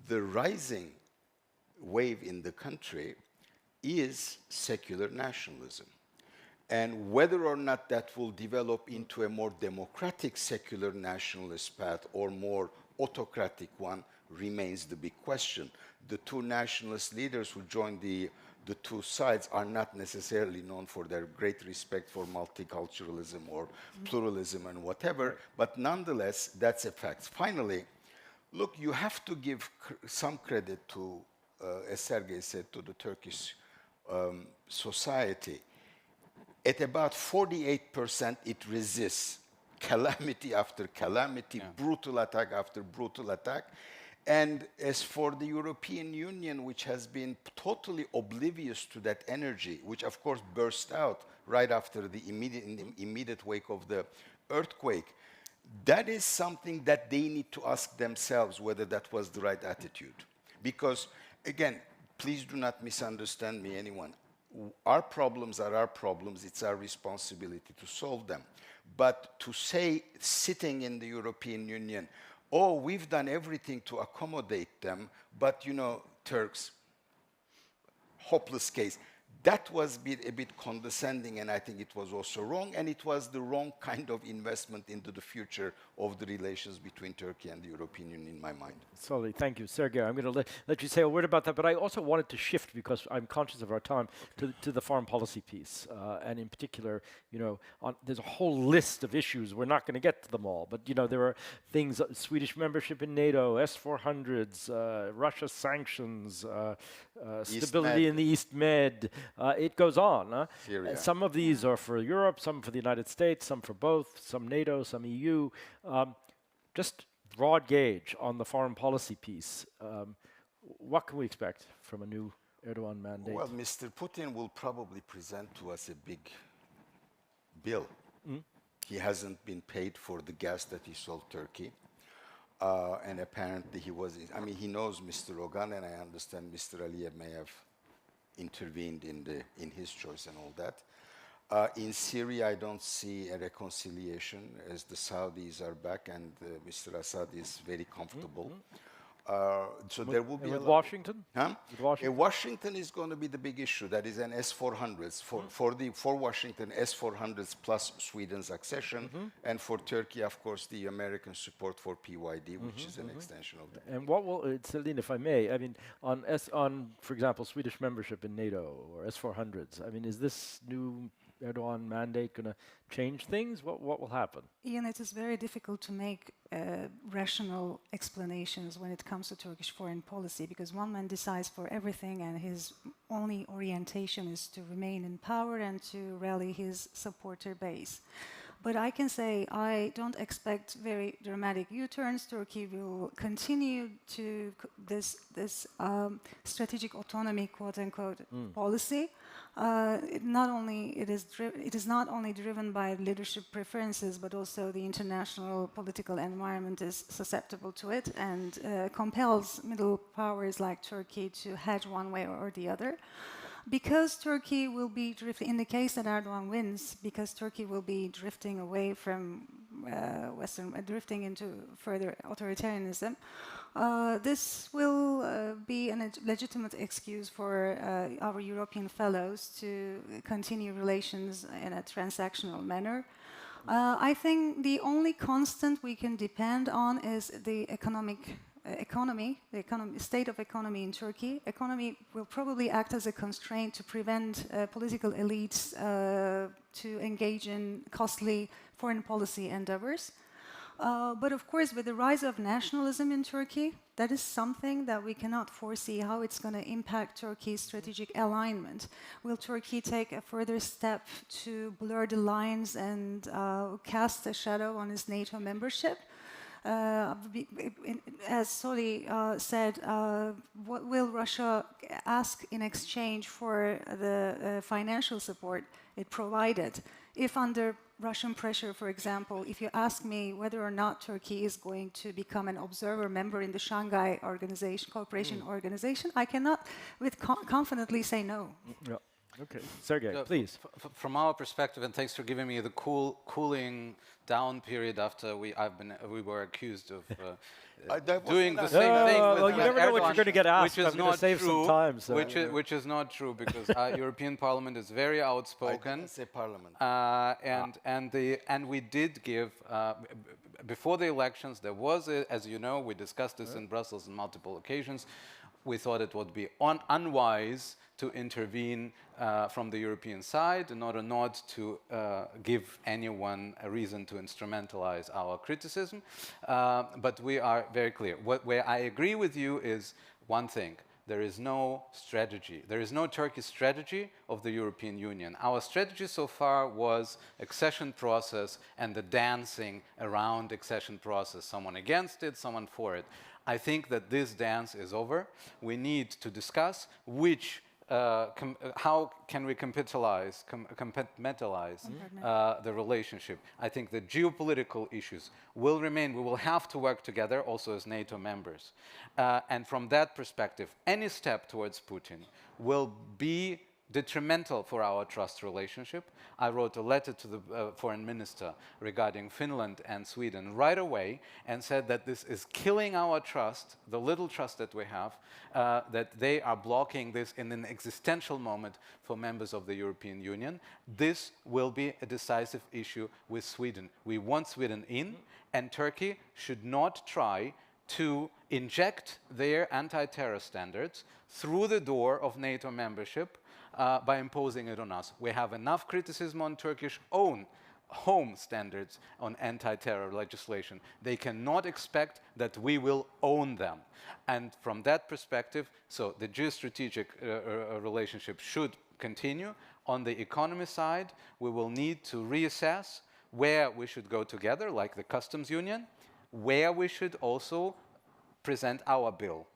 the rising wave in the country is secular nationalism. And whether or not that will develop into a more democratic secular nationalist path or more autocratic one remains the big question. The two nationalist leaders who joined the two sides are not necessarily known for their great respect for multiculturalism or pluralism and whatever, but nonetheless, that's a fact. Finally, look, you have to give some credit to, as Sergey said, to the Turkish society. At about 48%, it resists calamity after calamity, brutal attack after brutal attack. And as for the European Union, which has been totally oblivious to that energy, which of course burst out right after in the immediate wake of the earthquake, that is something that they need to ask themselves whether that was the right attitude. Because, again, please do not misunderstand me, anyone. Our problems are our problems. It's our responsibility to solve them. But to say, sitting in the European Union, oh, we've done everything to accommodate them, but, you know, Turks, hopeless case. That was a bit condescending, and I think it was also wrong, and it was the wrong kind of investment into the future of the relations between Turkey and the European Union, in my mind. Solly, thank you. Sergei, I'm going to let you say a word about that, but I also wanted to shift, because I'm conscious of our time, to the foreign policy piece. And in particular, you know, there's a whole list of issues. We're not going to get to them all, but, you know, there are things, Swedish membership in NATO, S-400s, Russia sanctions, stability in the East Med. It goes on. Some of these are for Europe, some for the United States, some for both, some NATO, some EU. Just broad gauge on the foreign policy piece. What can we expect from a new Erdogan mandate? Well, Mr. Putin will probably present to us a big bill. He hasn't been paid for the gas that he sold Turkey. And apparently he was, I mean, he knows Mr. Rogan, and I understand Mr. Aliyev may have intervened in his choice and all that. In Syria, I don't see a reconciliation, as the Saudis are back and Mr. Assad is very comfortable. So there will be with Washington? Huh? With Washington? Washington is going to be the big issue. That is an S-400s. For Washington, S-400s plus Sweden's accession. And for Turkey, of course, the American support for PYD, which is an extension of that. And what will, Celine, if I may, I mean, on, for example, Swedish membership in NATO or S-400s, I mean, is this new Erdogan mandate going to change things? What will happen? Ian, it is very difficult to make rational explanations when it comes to Turkish foreign policy, because one man decides for everything and his only orientation is to remain in power and to rally his supporter base. But I can say I don't expect very dramatic U-turns. Turkey will continue to this strategic autonomy, quote unquote, policy. It is not only driven by leadership preferences, but also the international political environment is susceptible to it and compels middle powers like Turkey to hedge one way or the other. Because Turkey will be drifting, in the case that Erdogan wins, because Turkey will be drifting away from drifting into further authoritarianism, this will be a legitimate excuse for our European fellows to continue relations in a transactional manner. I think the only constant we can depend on is the state of economy in Turkey. Economy will probably act as a constraint to prevent political elites to engage in costly foreign policy endeavors. But of course, with the rise of nationalism in Turkey, that is something that we cannot foresee how it's going to impact Turkey's strategic alignment. Will Turkey take a further step to blur the lines and cast a shadow on its NATO membership? As Solly said, what will Russia ask in exchange for the financial support it provided? If under Russian pressure, for example, if you ask me whether or not Turkey is going to become an observer member in the Shanghai Cooperation Organization, I cannot confidently say no. Yeah. Okay, Sergei, please. From our perspective, and thanks for giving me the cooling down period after we were accused of doing the same thing. Well, you never know what you're going to get asked. Which is not save some time. So which is not true, because European Parliament is very outspoken. I didn't say Parliament. And we did give before the elections. There was, as you know, we discussed this in Brussels on multiple occasions. We thought it would be unwise to intervene from the European side in order not to give anyone a reason to instrumentalize our criticism. But we are very clear. Where I agree with you is one thing. There is no strategy. There is no Turkish strategy of the European Union. Our strategy so far was accession process and the dancing around accession process. Someone against it, someone for it. I think that this dance is over. We need to discuss which how can we compartmentalize the relationship? I think the geopolitical issues will remain. We will have to work together also as NATO members. And from that perspective, any step towards Putin will be detrimental for our trust relationship. I wrote a letter to the foreign minister regarding Finland and Sweden right away and said that this is killing our trust, the little trust that we have, that they are blocking this in an existential moment for members of the European Union. This will be a decisive issue with Sweden. We want Sweden in, and Turkey should not try to inject their anti-terror standards through the door of NATO membership by imposing it on us. We have enough criticism on Turkish own home standards on anti-terror legislation. They cannot expect that we will own them. And from that perspective, so the geostrategic relationship should continue. On the economy side, we will need to reassess where we should go together, like the customs union, where we should also present our bill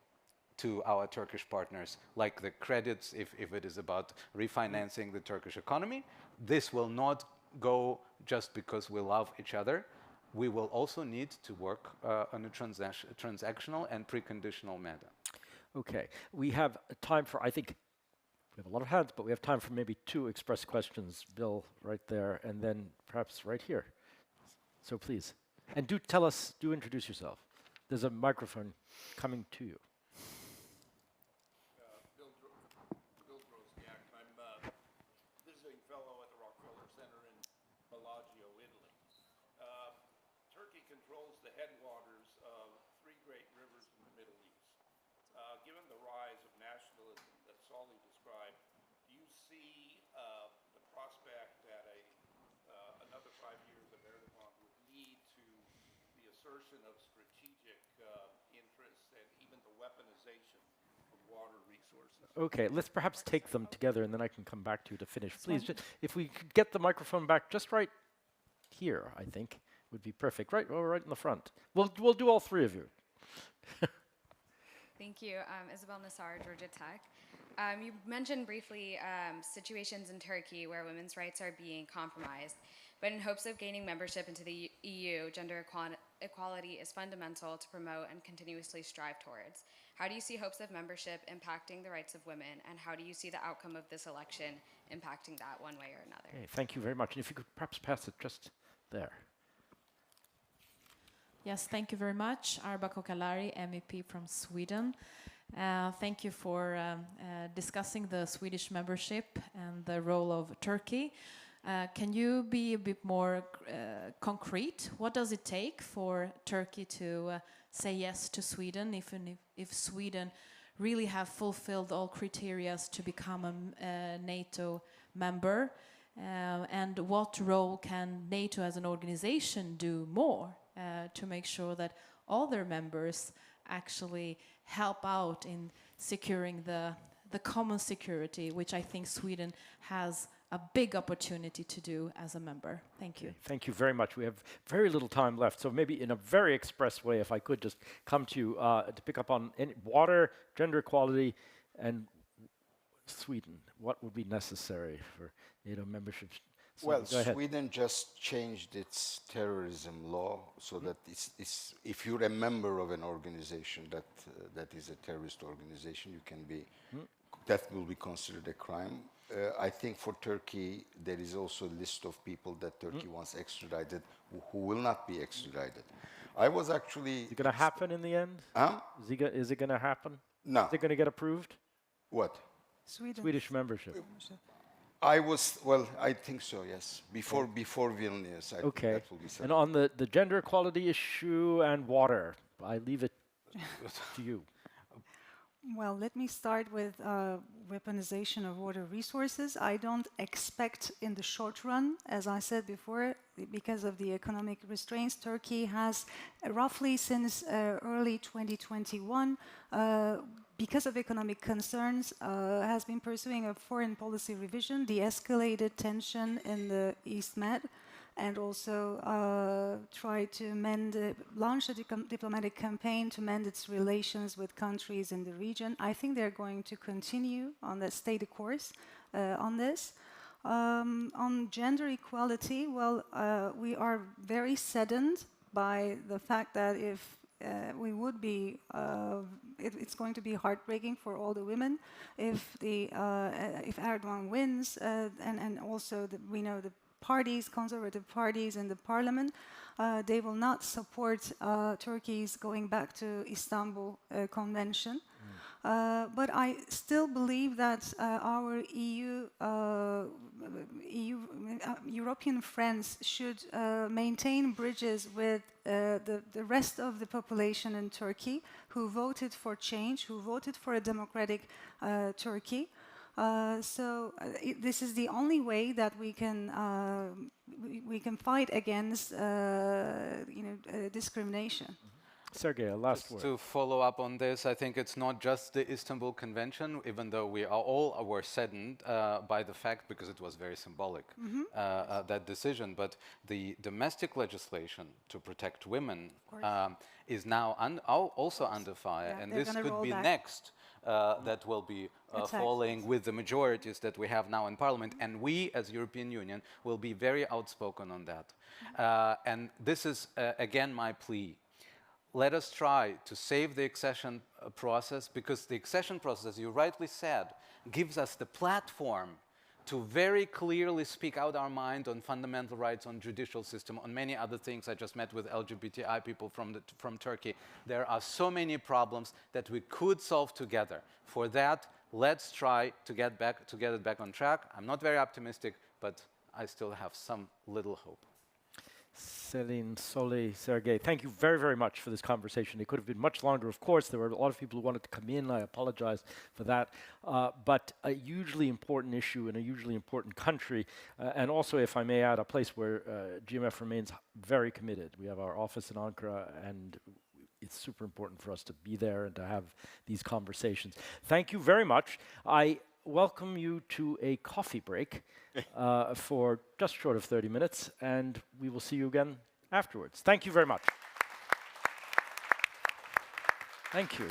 to our Turkish partners, like the credits, if it is about refinancing the Turkish economy. This will not go just because we love each other. We will also need to work on a transactional and preconditional manner. Okay, we have time for, I think, we have a lot of hands, but we have time for maybe 2 express questions. Bill, right there, and then perhaps right here. So please. And do tell us, do introduce yourself. There's a microphone coming to you. Bill Grosniak. I'm a visiting fellow at the Rockefeller Center in Bellagio, Italy. Turkey controls the headwaters of 3 great rivers in the Middle East. Given the rise of nationalism that Solly described, do you see the prospect that another 5 years of Erdogan would lead to the assertion of strategic interests and even the weaponization of water resources? Okay, let's perhaps take them together, and then I can come back to you to finish. Please, if we could get the microphone back just right here, I think, would be perfect. Right in the front. We'll do all 3 of you. Thank you. Isabel Nassar, Georgia Tech. You mentioned briefly situations in Turkey where women's rights are being compromised, but in hopes of gaining membership into the EU, gender equality is fundamental to promote and continuously strive towards. How do you see hopes of membership impacting the rights of women, and how do you see the outcome of this election impacting that one way or another? Okay, thank you very much. And if you could perhaps pass it just there. Yes, thank you very much. Arba Kokalari, MEP from Sweden. Thank you for discussing the Swedish membership and the role of Turkey. Can you be a bit more concrete? What does it take for Turkey to say yes to Sweden, if Sweden really have fulfilled all criteria to become a NATO member? And what role can NATO as an organization do more to make sure that all their members actually help out in securing the common security, which I think Sweden has a big opportunity to do as a member. Thank you. Thank you very much. We have very little time left, so maybe in a very express way, if I could just come to you to pick up on water, gender equality, and Sweden. What would be necessary for NATO membership? So well, go ahead. Sweden just changed its terrorism law so that it's, if you're a member of an organization that is a terrorist organization, you can be, that will be considered a crime. I think for Turkey, there is also a list of people that Turkey wants extradited who will not be extradited. I was actually... Is it going to happen in the end? Huh? Is it going to happen? No. Is it going to get approved? What? Swedish membership. I think so, yes. Before Vilnius, I think that will be said. And on the gender equality issue and water, I leave it to you. Well, let me start with weaponization of water resources. I don't expect in the short run, as I said before, because of the economic restraints, Turkey has roughly since early 2021, because of economic concerns, has been pursuing a foreign policy revision, the escalated tension in the East Med. and also try to launch a diplomatic campaign to mend its relations with countries in the region. I think they're going to continue on the stay the course on this. On gender equality, well, we are very saddened by the fact that if we would be, it's going to be heartbreaking for all the women if if Erdogan wins, and also we know the parties, conservative parties in the parliament, they will not support Turkey's going back to Istanbul Convention. But I still believe that our European friends should maintain bridges with the rest of the population in Turkey who voted for change, who voted for a democratic Turkey. This is the only way that we can fight against discrimination. Sergei, a last Just word. to follow up on this, I think it's not just the Istanbul Convention, even though we were saddened by the fact, because it was very symbolic, that decision, but the domestic legislation to protect women is now also under fire, and this could be next that will be falling with the majorities that we have now in Parliament, and we as European Union will be very outspoken on that. And this is, again, my plea. Let us try to save the accession process, because the accession process, as you rightly said, gives us the platform to very clearly speak out our mind on fundamental rights, on judicial system, on many other things. I just met with LGBTI people from Turkey. There are so many problems that we could solve together. For that, let's try to get it back on track. I'm not very optimistic, but I still have some little hope. Céline, Solly, Sergei, thank you very, very much for this conversation. It could have been much longer, of course. There were a lot of people who wanted to come in. I apologize for that. But a hugely important issue in a hugely important country. And also, if I may add, a place where GMF remains very committed. We have our office in Ankara, and it's super important for us to be there and to have these conversations. Thank you very much. I welcome you to a coffee break for just short of 30 minutes, and we will see you again afterwards. Thank you very much. Thank you.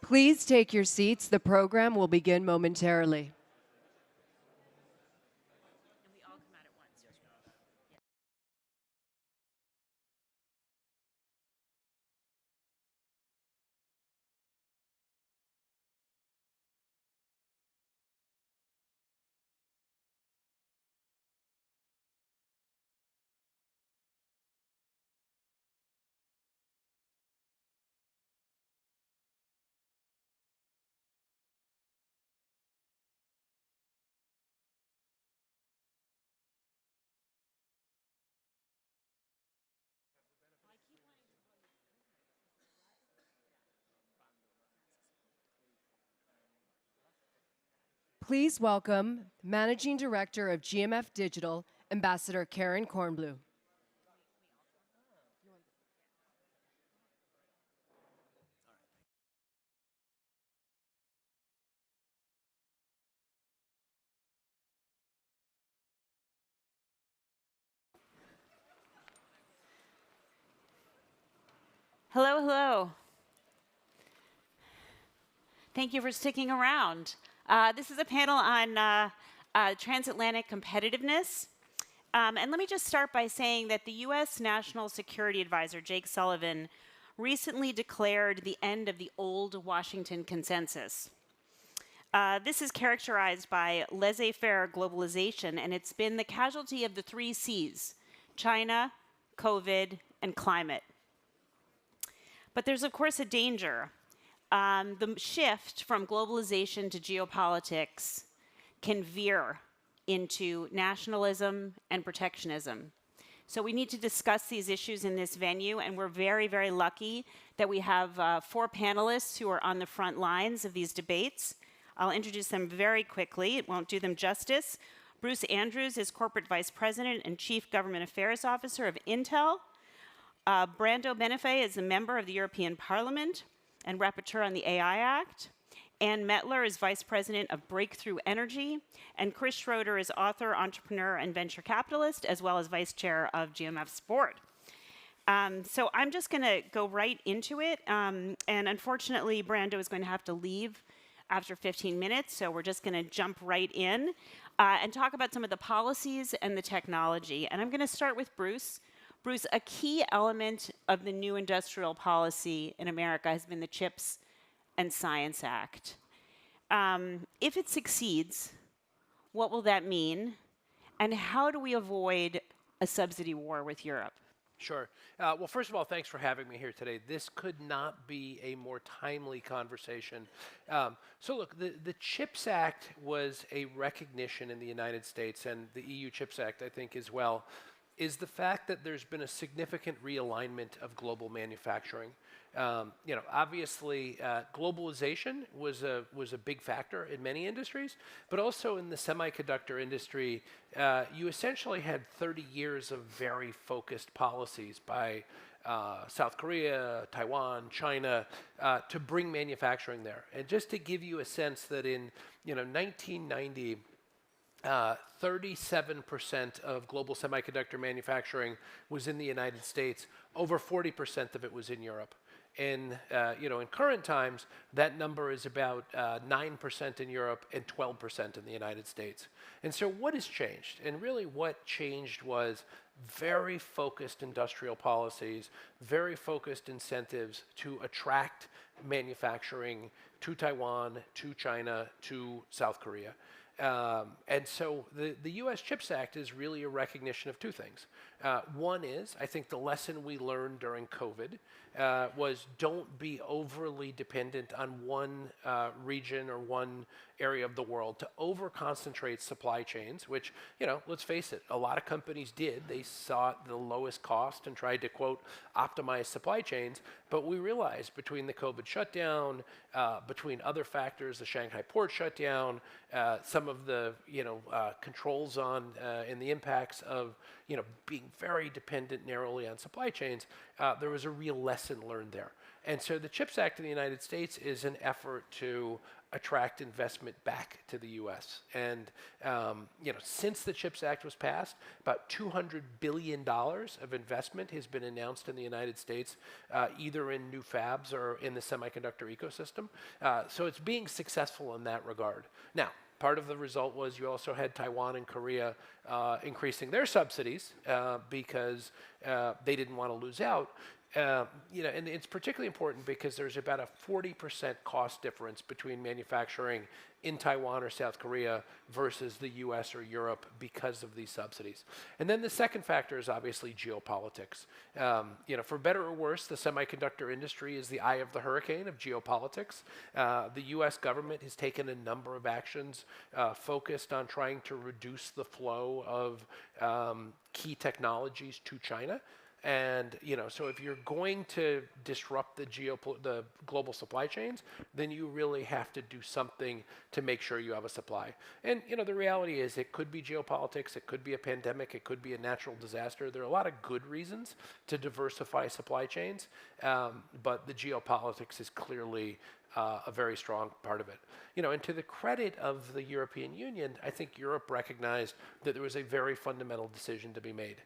Please take your seats. The program will begin momentarily. Please welcome Managing Director of GMF Digital, Ambassador Karen Kornblue. Hello, hello. Thank you for sticking around. This is a panel on transatlantic competitiveness. And let me just start by saying that the U.S. National Security Advisor, Jake Sullivan, recently declared the end of the old Washington consensus. This is characterized by laissez-faire globalization, and it's been the casualty of the 3 Cs: China, COVID, and climate. But there's, of course, a danger. The shift from globalization to geopolitics can veer into nationalism and protectionism. So we need to discuss these issues in this venue, and we're very, very lucky that we have 4 panelists who are on the front lines of these debates. I'll introduce them very quickly. It won't do them justice. Bruce Andrews is Corporate Vice President and Chief Government Affairs Officer of Intel. Brando Benifei is a member of the European Parliament and rapporteur on the AI Act. Ann Mettler is Vice President of Breakthrough Energy. And Chris Schroeder is author, entrepreneur, and venture capitalist, as well as Vice Chair of GMF's board. So I'm just going to go right into it. And unfortunately, Brando is going to have to leave after 15 minutes, so we're just going to jump right in and talk about some of the policies and the technology. And I'm going to start with Bruce. Bruce, a key element of the new industrial policy in America has been the CHIPS and Science Act. If it succeeds, what will that mean? And how do we avoid a subsidy war with Europe? Sure. Well, first of all, thanks for having me here today. This could not be a more timely conversation. So look, the CHIPS Act was a recognition in the United States, and the EU CHIPS Act, I think, as well, is the fact that there's been a significant realignment of global manufacturing. Obviously, globalization was a big factor in many industries, but also in the semiconductor industry, you essentially had 30 years of very focused policies by South Korea, Taiwan, China, to bring manufacturing there. And just to give you a sense that in 1990, 37% of global semiconductor manufacturing was in the United States. Over 40% of it was in Europe. In current times, that number is about 9% in Europe and 12% in the United States. And so what has changed? And really what changed was very focused industrial policies, very focused incentives to attract manufacturing to Taiwan, to China, to South Korea. And so the U.S. CHIPS Act is really a recognition of 2 things. One is, I think the lesson we learned during COVID was don't be overly dependent on one region or one area of the world to over-concentrate supply chains, which, let's face it, a lot of companies did. They sought the lowest cost and tried to, quote, optimize supply chains. But we realized between the COVID shutdown, between other factors, the Shanghai port shutdown, some of the, controls on and the impacts of, being very dependent narrowly on supply chains, there was a real lesson learned there. And so the CHIPS Act in the United States is an effort to attract investment back to the U.S. And since the CHIPS Act was passed, about $200 billion of investment has been announced in the United States, either in new fabs or in the semiconductor ecosystem. So it's being successful in that regard. Now, part of the result was you also had Taiwan and Korea increasing their subsidies because they didn't want to lose out. And it's particularly important because there's about a 40% cost difference between manufacturing in Taiwan or South Korea versus the US or Europe because of these subsidies. And then the second factor is obviously geopolitics. For better or worse, the semiconductor industry is the eye of the hurricane of geopolitics. The US government has taken a number of actions focused on trying to reduce the flow of key technologies to China. And so if you're going to disrupt the global supply chains, then you really have to do something to make sure you have a supply. And the reality is, it could be geopolitics, it could be a pandemic, it could be a natural disaster. There are a lot of good reasons to diversify supply chains, but the geopolitics is clearly a very strong part of it. And to the credit of the European Union, I think Europe recognized that there was a very fundamental decision to be made.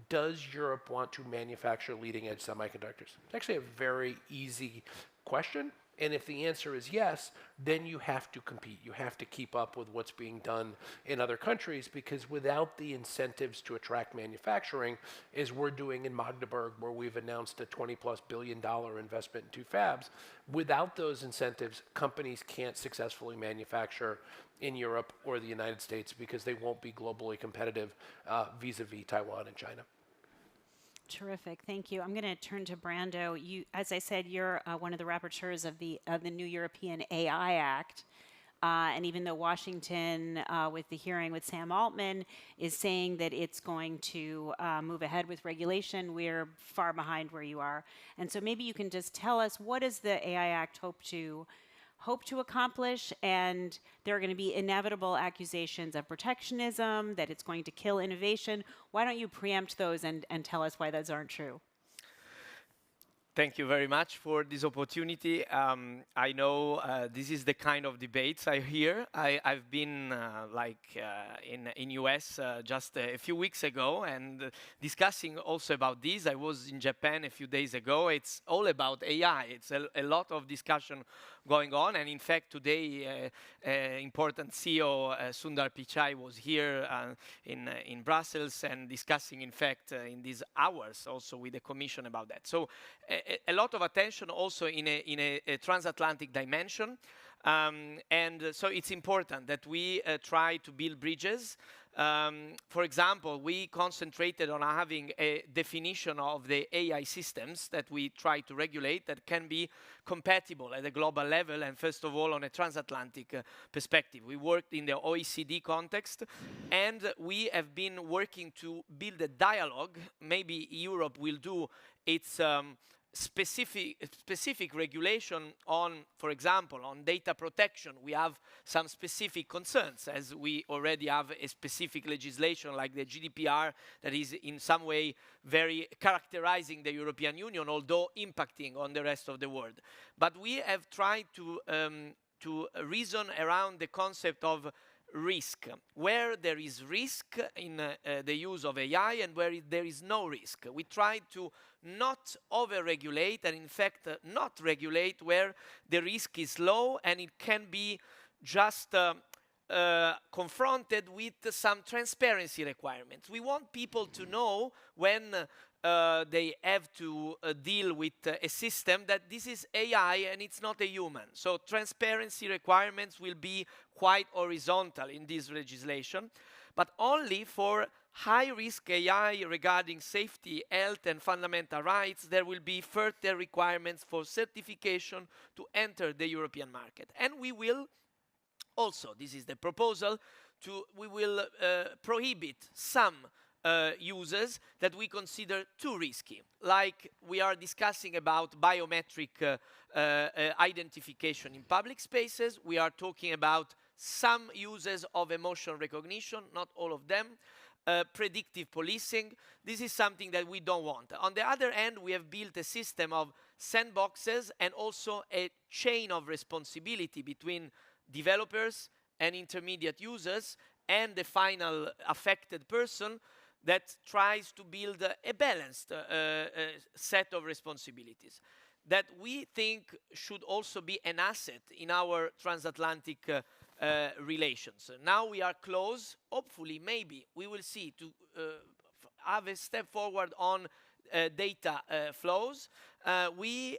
Does Europe want to manufacture leading-edge semiconductors? It's actually a very easy question. And if the answer is yes, then you have to compete. You have to keep up with what's being done in other countries, because without the incentives to attract manufacturing, as we're doing in Magdeburg, where we've announced a $20+ billion investment in 2 fabs, without those incentives, companies can't successfully manufacture in Europe or the United States because they won't be globally competitive vis-a-vis Taiwan and China. Terrific, thank you. I'm going to turn to Brando. You, as I said, you're one of the rapporteurs of the new European AI Act. And even though Washington, with the hearing with Sam Altman, is saying that it's going to move ahead with regulation, we're far behind where you are. And so maybe you can just tell us, what does the AI Act hope to accomplish? And there are going to be inevitable accusations of protectionism, that it's going to kill innovation. Why don't you preempt those and tell us why those aren't true? Thank you very much for this opportunity. I know this is the kind of debates I hear. I've been in US just a few weeks ago and discussing also about this. I was in Japan a few days ago. It's all about AI. It's a lot of discussion going on. And in fact, today, important CEO Sundar Pichai was here in Brussels and discussing, in fact, in these hours also with the Commission about that. So a lot of attention also in a transatlantic dimension. And so it's important that we try to build bridges. For example, we concentrated on having a definition of the AI systems that we try to regulate that can be compatible at a global level, and first of all on a transatlantic perspective. We worked in the OECD context, and we have been working to build a dialogue. Maybe Europe will do its specific regulation on, for example, on data protection. We have some specific concerns, as we already have a specific legislation like the GDPR that is in some way very characterizing the European Union, although impacting on the rest of the world. But we have tried to reason around the concept of risk, where there is risk in the use of AI and where there is no risk. We try to not over-regulate and in fact not regulate where the risk is low and it can be just confronted with some transparency requirements. We want people to know when they have to deal with a system that this is AI and it's not a human. So transparency requirements will be quite horizontal in this legislation, but only for high-risk AI regarding safety, health, and fundamental rights. There will be further requirements for certification to enter the European market. And we will also, this is the proposal, we will prohibit some uses that we consider too risky, like we are discussing about biometric identification in public spaces. We are talking about some uses of emotion recognition, not all of them. predictive policing. This is something that we don't want. On the other hand, we have built a system of sandboxes and also a chain of responsibility between developers and intermediate users and the final affected person that tries to build a balanced set of responsibilities that we think should also be an asset in our transatlantic relations. Now we are close, hopefully, maybe, we will see, to have a step forward on data flows. We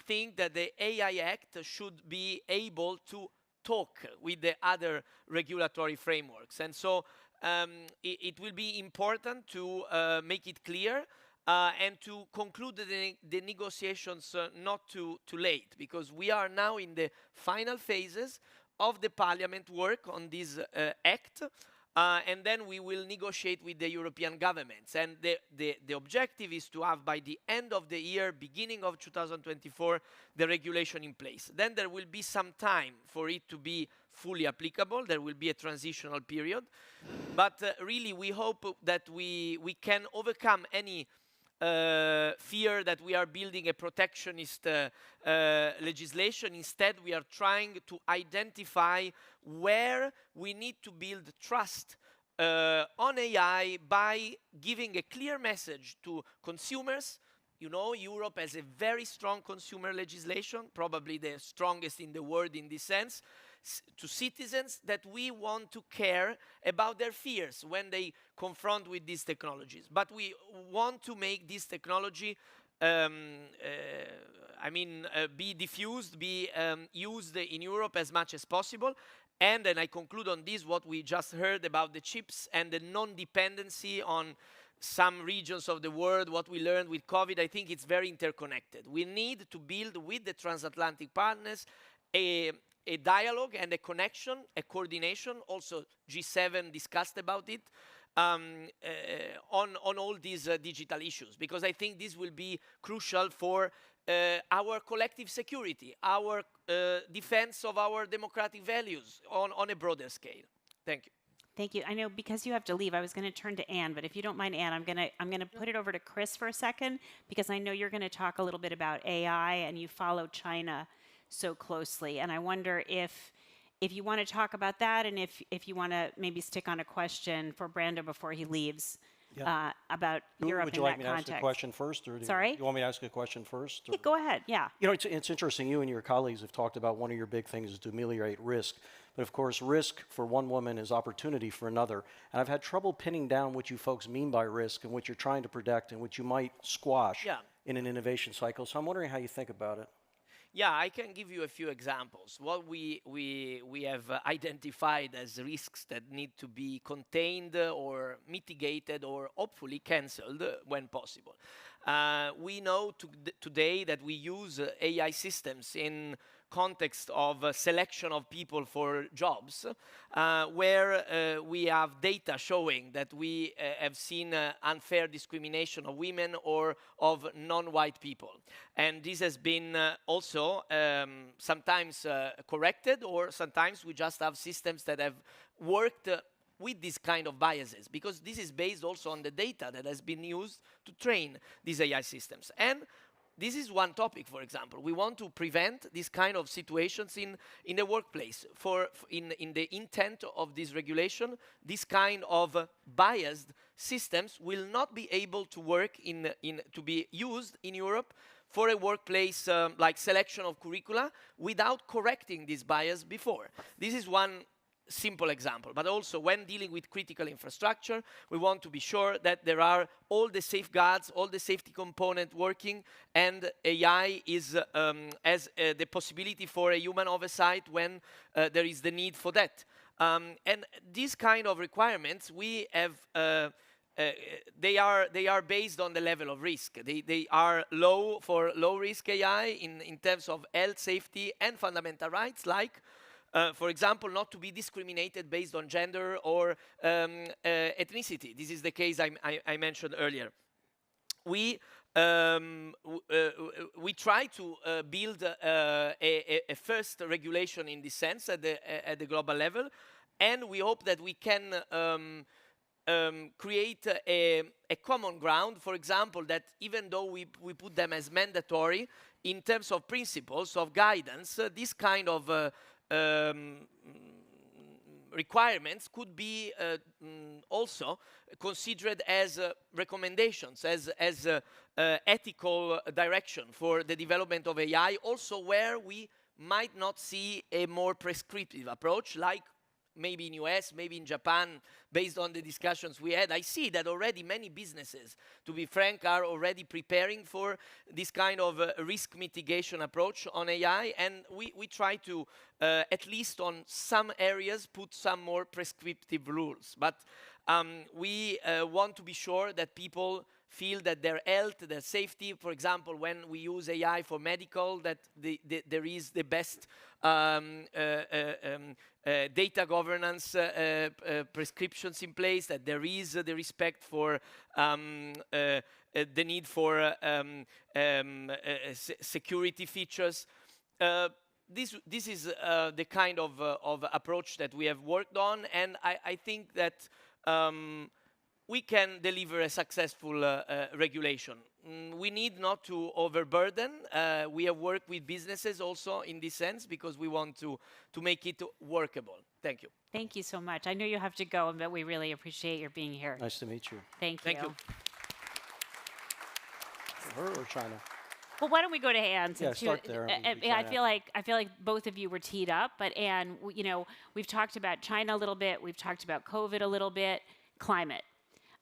think that the AI Act should be able to talk with the other regulatory frameworks. And so it will be important to make it clear and to conclude the negotiations not too late, because we are now in the final phases of the Parliament work on this act, and then we will negotiate with the European governments. And the objective is to have, by the end of the year, beginning of 2024, the regulation in place. Then there will be some time for it to be fully applicable. There will be a transitional period. But really, we hope that we can overcome any fear that we are building a protectionist legislation. Instead, we are trying to identify where we need to build trust on AI by giving a clear message to consumers. You know, Europe has a very strong consumer legislation, probably the strongest in the world in this sense. To citizens, that we want to care about their fears when they confront with these technologies. But we want to make this technology be diffused, be used in Europe as much as possible. And I conclude on this, what we just heard about the chips and the non-dependency on some regions of the world, what we learned with COVID. I think it's very interconnected. We need to build with the transatlantic partners a dialogue and a connection, a coordination. Also, G7 discussed about it on all these digital issues, because I think this will be crucial for our collective security, our defense of our democratic values on a broader scale. Thank you. Thank you. I know because you have to leave, I was going to turn to Anne, but if you don't mind, Anne, I'm gonna put it over to Chris for a second, because I know you're going to talk a little bit about AI and you follow China so closely. And I wonder if you want to talk about that, and if you want to maybe stick on a question for Brando before he leaves about Europe Would you in like that me to context. ask a question first? Or Sorry? You want me to ask a question first? Or? Yeah, go ahead, yeah. You know, it's interesting. You and your colleagues have talked about one of your big things is to ameliorate risk. But of course, risk for one woman is opportunity for another. And I've had trouble pinning down what you folks mean by risk and what you're trying to protect and what you might squash in an innovation cycle. So I'm wondering how you think about it. Yeah, I can give you a few examples. What we have identified as risks that need to be contained or mitigated or hopefully cancelled when possible. We know today that we use AI systems in context of selection of people for jobs, where we have data showing that we have seen unfair discrimination of women or of non-white people. And this has been also sometimes corrected, or sometimes we just have systems that have worked with this kind of biases, because this is based also on the data that has been used to train these AI systems. And this is one topic, for example. We want to prevent these kind of situations in the workplace. In the intent of this regulation, this kind of biased systems will not be able to work to be used in Europe for a workplace like selection of curricula without correcting this bias before. This is one simple example, but also when dealing with critical infrastructure, we want to be sure that there are all the safeguards, all the safety component working, and AI has the possibility for a human oversight when there is the need for that. And these kind of requirements, we have they are based on the level of risk. They are low for low risk AI in terms of health, safety, and fundamental rights, like for example, not to be discriminated based on gender or ethnicity. This is the case I mentioned earlier. We try to build a first regulation in this sense at the global level, and we hope that we can create a common ground, for example, that even though we put them as mandatory, in terms of principles of guidance, this kind of requirements could be also considered as recommendations, as ethical direction for the development of AI, also where we might not see a more prescriptive approach, like maybe in US, maybe in Japan, based on the discussions we had. I see that already many businesses, to be frank, are already preparing for this kind of risk mitigation approach on AI, and we try to, at least on some areas, put some more prescriptive rules. But we want to be sure that people feel that their health, their safety, for example, when we use AI for medical, that there is the best data governance prescriptions in place, that there is the respect for the need for security features. This is the kind of approach that we have worked on, and I think that we can deliver a successful regulation. We need not to overburden. We have worked with businesses also in this sense because we want to make it workable. Thank you. Thank you so much. I know you have to go, but we really appreciate your being here. Nice to meet you. Thank you. Thank you. Her or China? Well, why don't we go to Anne? Yeah, start there. I feel like both of you were teed up, but Anne, you know, we've talked about China a little bit, we've talked about COVID a little bit, climate.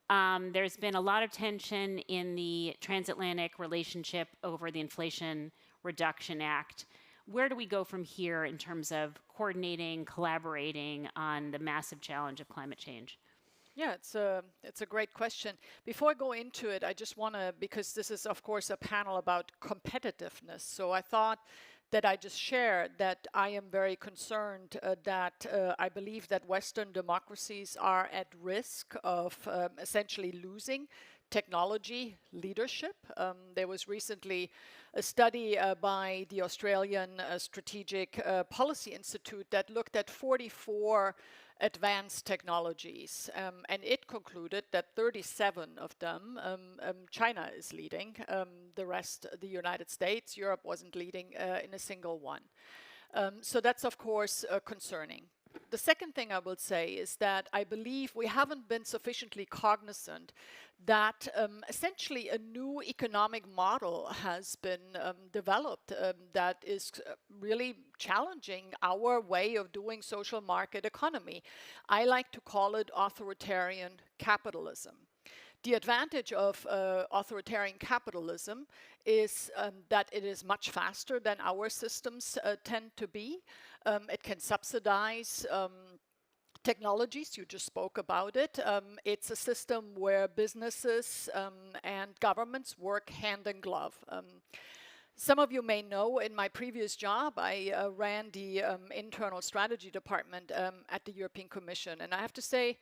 There's been a lot of tension in the transatlantic relationship over the Inflation Reduction Act. Where do we go from here in terms of coordinating, collaborating on the massive challenge of climate change? Yeah, it's a great question. Before I go into it, I just want to, because this is, of course, a panel about competitiveness, so I thought that I just share that I am very concerned that I believe that Western democracies are at risk of essentially losing technology leadership. There was recently a study by the Australian Strategic Policy Institute that looked at 44 advanced technologies, and it concluded that 37 of them, China is leading, the rest, the United States, Europe wasn't leading in a single one. So that's of course concerning. The second thing I will say is that I believe we haven't been sufficiently cognizant that essentially a new economic model has been developed that is really challenging our way of doing social market economy. I like to call it authoritarian capitalism. The advantage of authoritarian capitalism is that it is much faster than our systems tend to be. It can subsidize technologies, you just spoke about it. It's a system where businesses and governments work hand in glove. Some of you may know in my previous job, I ran the internal strategy department at the European Commission. And I have to say,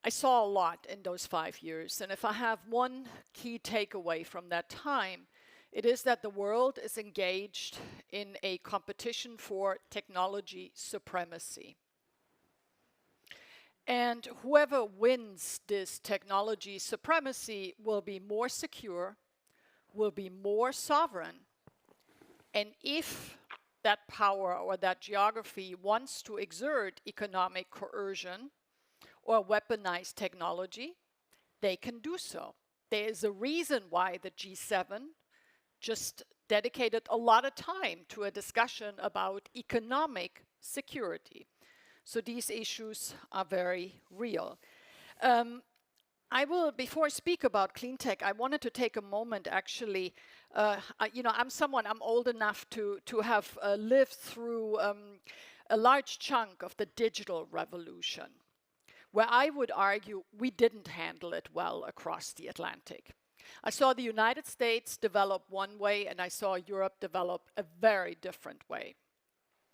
I saw a lot in those 5 years. And if I have one key takeaway from that time, it is that the world is engaged in a competition for technology supremacy. And whoever wins this technology supremacy will be more secure, will be more sovereign. And if that power or that geography wants to exert economic coercion or weaponize technology, they can do so. There is a reason why the G7 just dedicated a lot of time to a discussion about economic security. So these issues are very real. I will, before I speak about clean tech, I wanted to take a moment actually. You know, I'm old enough to have lived through a large chunk of the digital revolution, where I would argue we didn't handle it well across the Atlantic. I saw the United States develop one way, and I saw Europe develop a very different way.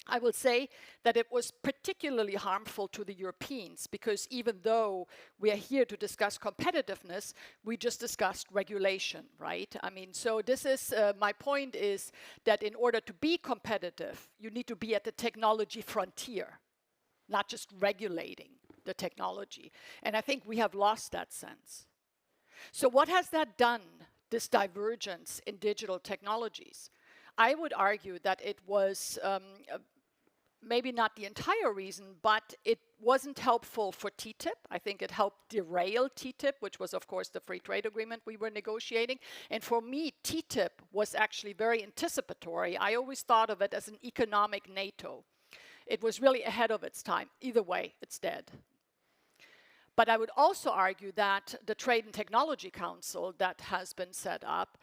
I will say that it was particularly harmful to the Europeans because even though we are here to discuss competitiveness, we just discussed regulation, right? I mean, so this is, my point is that in order to be competitive, you need to be at the technology frontier, not just regulating the technology. And I think we have lost that sense. So what has that done, this divergence in digital technologies? I would argue that it was maybe not the entire reason, but it wasn't helpful for TTIP. I think it helped derail TTIP, which was, of course, the free trade agreement we were negotiating. And for me, TTIP was actually very anticipatory. I always thought of it as an economic NATO. It was really ahead of its time. Either way, it's dead. But I would also argue that the Trade and Technology Council that has been set up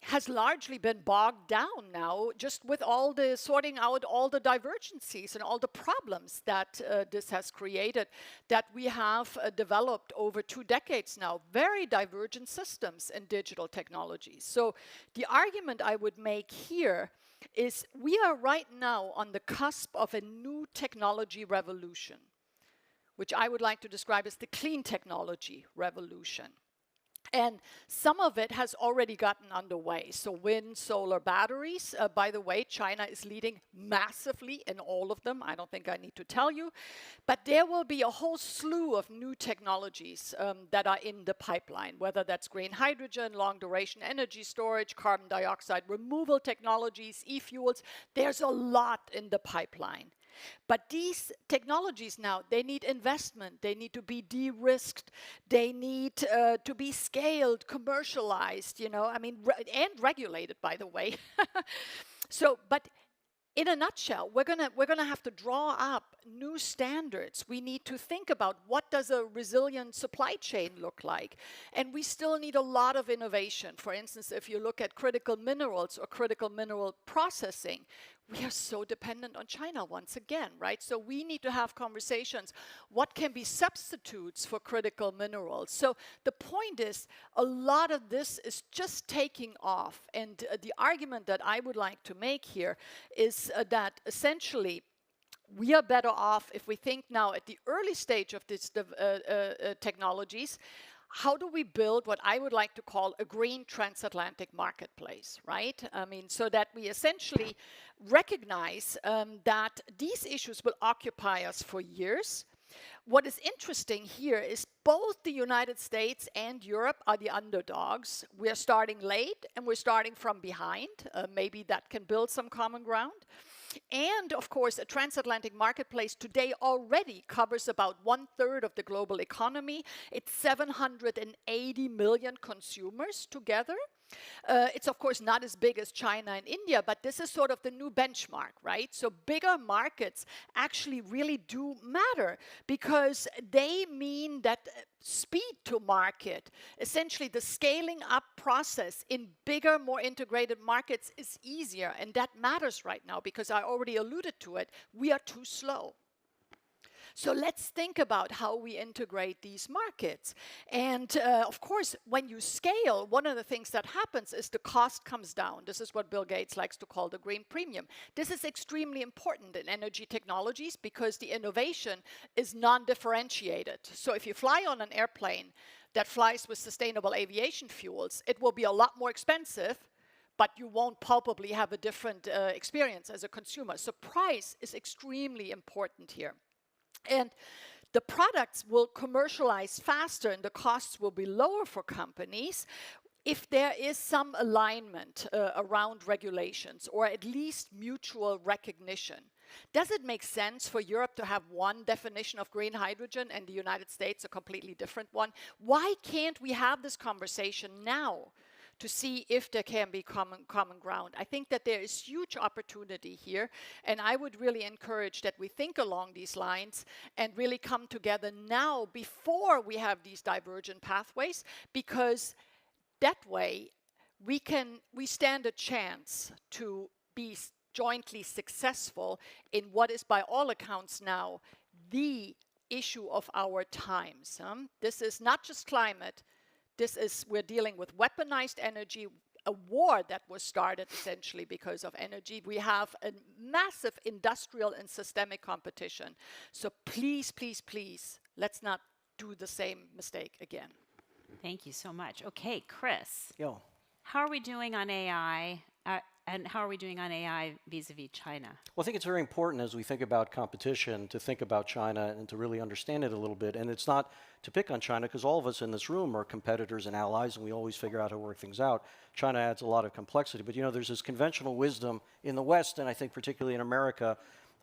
has largely been bogged down now just with all the sorting out all the divergencies and all the problems that this has created, that we have developed over 2 decades now, very divergent systems in digital technologies. So the argument I would make here is we are right now on the cusp of a new technology revolution, which I would like to describe as the clean technology revolution. And some of it has already gotten underway. So wind, solar, batteries. By the way, China is leading massively in all of them. I don't think I need to tell you. But there will be a whole slew of new technologies that are in the pipeline, whether that's green hydrogen, long-duration energy storage, carbon dioxide removal technologies, e-fuels. There's a lot in the pipeline. But these technologies now, they need investment, they need to be de-risked, they need to be scaled, commercialized, you know, I mean, and regulated, by the way. So, but in a nutshell, we're gonna have to draw up new standards. We need to think about what does a resilient supply chain look like. And we still need a lot of innovation. For instance, if you look at critical minerals or critical mineral processing, we are so dependent on China once again, right? So we need to have conversations. What can be substitutes for critical minerals? So the point is, a lot of this is just taking off. And the argument that I would like to make here is that essentially, we are better off if we think now at the early stage of these technologies, how do we build what I would like to call a green transatlantic marketplace, right? I mean, so that we essentially recognize that these issues will occupy us for years. What is interesting here is both the United States and Europe are the underdogs. We're starting late and we're starting from behind. Maybe that can build some common ground. And of course, a transatlantic marketplace today already covers about 1/3 of the global economy. It's 780 million consumers together. It's of course not as big as China and India, but this is sort of the new benchmark, right? So bigger markets actually really do matter because they mean that speed to market, essentially the scaling up process in bigger, more integrated markets is easier. And that matters right now because I already alluded to it. We are too slow. So let's think about how we integrate these markets. And of course, when you scale, one of the things that happens is the cost comes down. This is what Bill Gates likes to call the green premium. This is extremely important in energy technologies because the innovation is non-differentiated. So if you fly on an airplane that flies with sustainable aviation fuels, it will be a lot more expensive, but you won't palpably have a different experience as a consumer. So price is extremely important here. And the products will commercialize faster and the costs will be lower for companies if there is some alignment around regulations or at least mutual recognition. Does it make sense for Europe to have one definition of green hydrogen and the United States a completely different one? Why can't we have this conversation now to see if there can be common ground? I think that there is huge opportunity here, and I would really encourage that we think along these lines and really come together now before we have these divergent pathways, because that way we stand a chance to be jointly successful in what is by all accounts now the issue of our times. This is not just climate. We're dealing with weaponized energy, a war that was started essentially because of energy. We have a massive industrial and systemic competition. So please, please, please, let's not do the same mistake again. Thank you so much. Okay, Chris. Yo. How are we doing on AI? And how are we doing on AI vis-a-vis China? Well, I think it's very important as we think about competition to think about China and to really understand it a little bit. And it's not to pick on China because all of us in this room are competitors and allies and we always figure out how to work things out. China adds a lot of complexity. But, you know, there's this conventional wisdom in the West and I think particularly in America,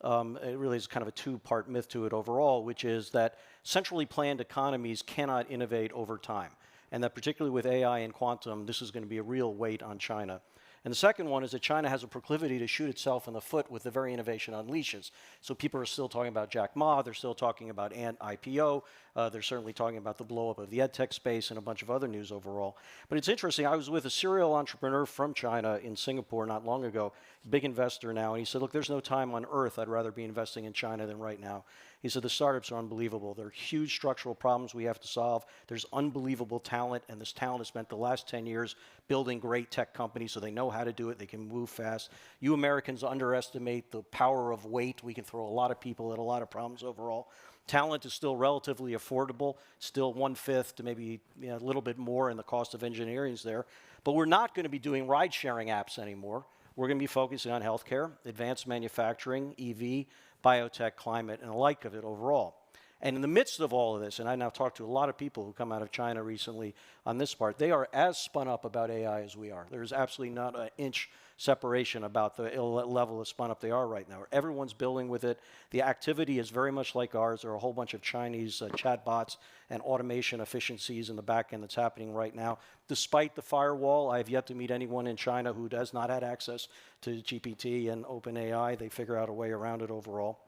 it really is kind of a two-part myth to it overall, which is that centrally planned economies cannot innovate over time. And that particularly with AI and quantum, this is going to be a real weight on China. And the second one is that China has a proclivity to shoot itself in the foot with the very innovation it unleashes. So people are still talking about Jack Ma, they're still talking about Ant IPO, they're certainly talking about the blow up of the edtech space and a bunch of other news overall. But it's interesting, I was with a serial entrepreneur from China in Singapore not long ago, big investor now, and he said, look, there's no time on earth I'd rather be investing in China than right now. He said the startups are unbelievable. There are huge structural problems we have to solve. There's unbelievable talent, and this talent has spent the last 10 years building great tech companies so they know how to do it, they can move fast. You Americans underestimate the power of weight. We can throw a lot of people at a lot of problems overall. Talent is still relatively affordable, still 1/5 to maybe a little bit more in the cost of engineering is there. But we're not going to be doing ride-sharing apps anymore. We're going to be focusing on healthcare, advanced manufacturing, EV, biotech, climate, and the like of it overall. And in the midst of all of this, and I now talked to a lot of people who come out of China recently on this part, they are as spun up about AI as we are. There's absolutely not an inch separation about the level of spun up they are right now. Everyone's building with it. The activity is very much like ours. There are a whole bunch of Chinese chatbots and automation efficiencies in the back end that's happening right now. Despite the firewall, I have yet to meet anyone in China who has not had access to GPT and OpenAI. They figure out a way around it overall.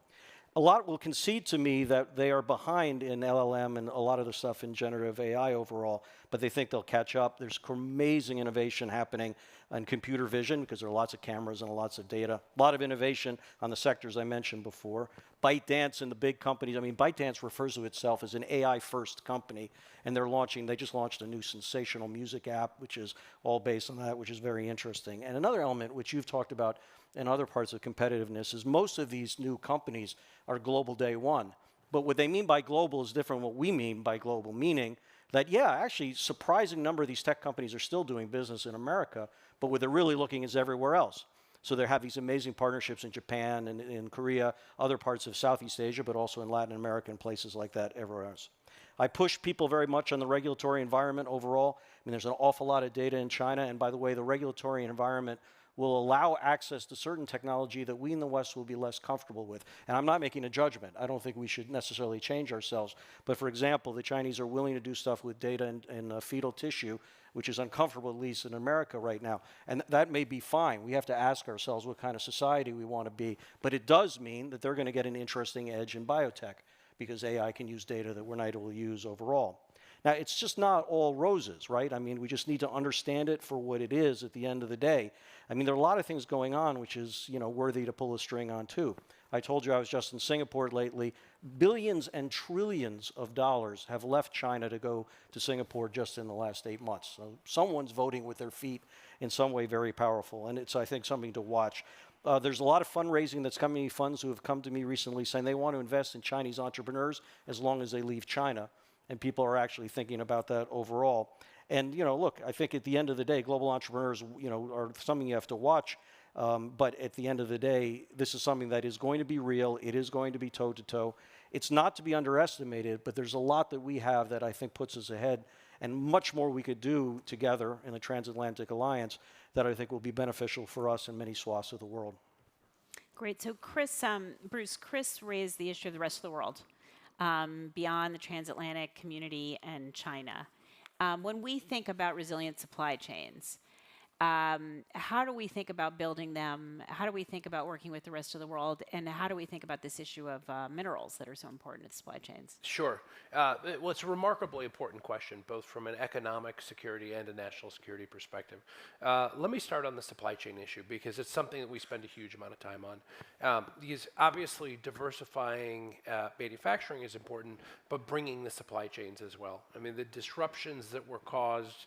A lot will concede to me that they are behind in LLM and a lot of the stuff in generative AI overall, but they think they'll catch up. There's amazing innovation happening in computer vision because there are lots of cameras and lots of data. A lot of innovation on the sectors I mentioned before. ByteDance and the big companies, I mean, ByteDance refers to itself as an AI-first company, and they just launched a new sensational music app, which is all based on that, which is very interesting. And another element, which you've talked about in other parts of competitiveness, is most of these new companies are global day one. But what they mean by global is different from what we mean by global, meaning that, yeah, actually, surprising number of these tech companies are still doing business in America, but what they're really looking is everywhere else. So they have these amazing partnerships in Japan and in Korea, other parts of Southeast Asia, but also in Latin America and places like that everywhere else. I push people very much on the regulatory environment overall. I mean, there's an awful lot of data in China, and by the way, the regulatory environment will allow access to certain technology that we in the West will be less comfortable with. And I'm not making a judgment. I don't think we should necessarily change ourselves. But for example, the Chinese are willing to do stuff with data in fetal tissue, which is uncomfortable, at least in America right now. And that may be fine. We have to ask ourselves what kind of society we want to be. But it does mean that they're going to get an interesting edge in biotech because AI can use data that we're not able to use overall. Now, it's just not all roses, right? I mean, we just need to understand it for what it is at the end of the day. I mean, there are a lot of things going on which is, worthy to pull a string on too. I told you I was just in Singapore lately. Billions and trillions of dollars have left China to go to Singapore just in the last 8 months. So someone's voting with their feet in some way very powerful, and it's, I think, something to watch. There's a lot of fundraising that's coming, funds who have come to me recently saying they want to invest in Chinese entrepreneurs as long as they leave China. And people are actually thinking about that overall. And, look, I think at the end of the day, global entrepreneurs, are something you have to watch. But at the end of the day, this is something that is going to be real. It is going to be toe-to-toe. It's not to be underestimated, but there's a lot that we have that I think puts us ahead and much more we could do together in the transatlantic alliance that I think will be beneficial for us in many swaths of the world. Great. So Bruce, Chris raised the issue of the rest of the world. Beyond the transatlantic community and China. When we think about resilient supply chains, how do we think about building them? How do we think about working with the rest of the world? And how do we think about this issue of minerals that are so important to supply chains? Sure. Well, it's a remarkably important question, both from an economic security and a national security perspective. Let me start on the supply chain issue, because it's something that we spend a huge amount of time on. Because obviously diversifying manufacturing is important, but bringing the supply chains as well. I mean, the disruptions that were caused,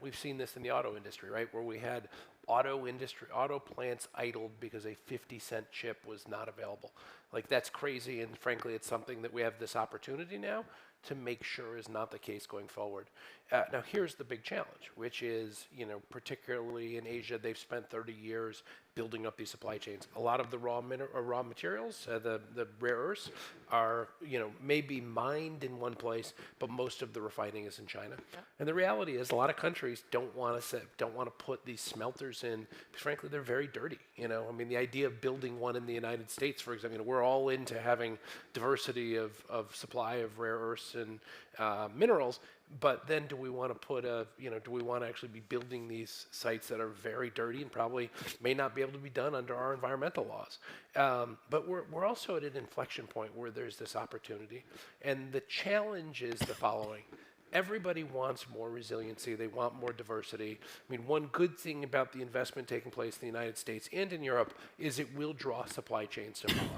we've seen this in the auto industry, right? Where we had auto plants idled because a 50-cent chip was not available. Like, that's crazy, and frankly, it's something that we have this opportunity now to make sure is not the case going forward. Now, here's the big challenge, which is, particularly in Asia, they've spent 30 years building up these supply chains. A lot of the raw materials, the rare earths, are, may be mined in one place, but most of the refining is in China. Yeah. And the reality is, a lot of countries don't want to put these smelters in, because frankly, they're very dirty. I mean, the idea of building one in the United States, for example, we're all into having diversity of supply of rare earths and minerals. But then do we want to actually be building these sites that are very dirty and probably may not be able to be done under our environmental laws? But we're also at an inflection point where there's this opportunity. And the challenge is the following. Everybody wants more resiliency. They want more diversity. I mean, one good thing about the investment taking place in the United States and in Europe is it will draw supply chains to follow.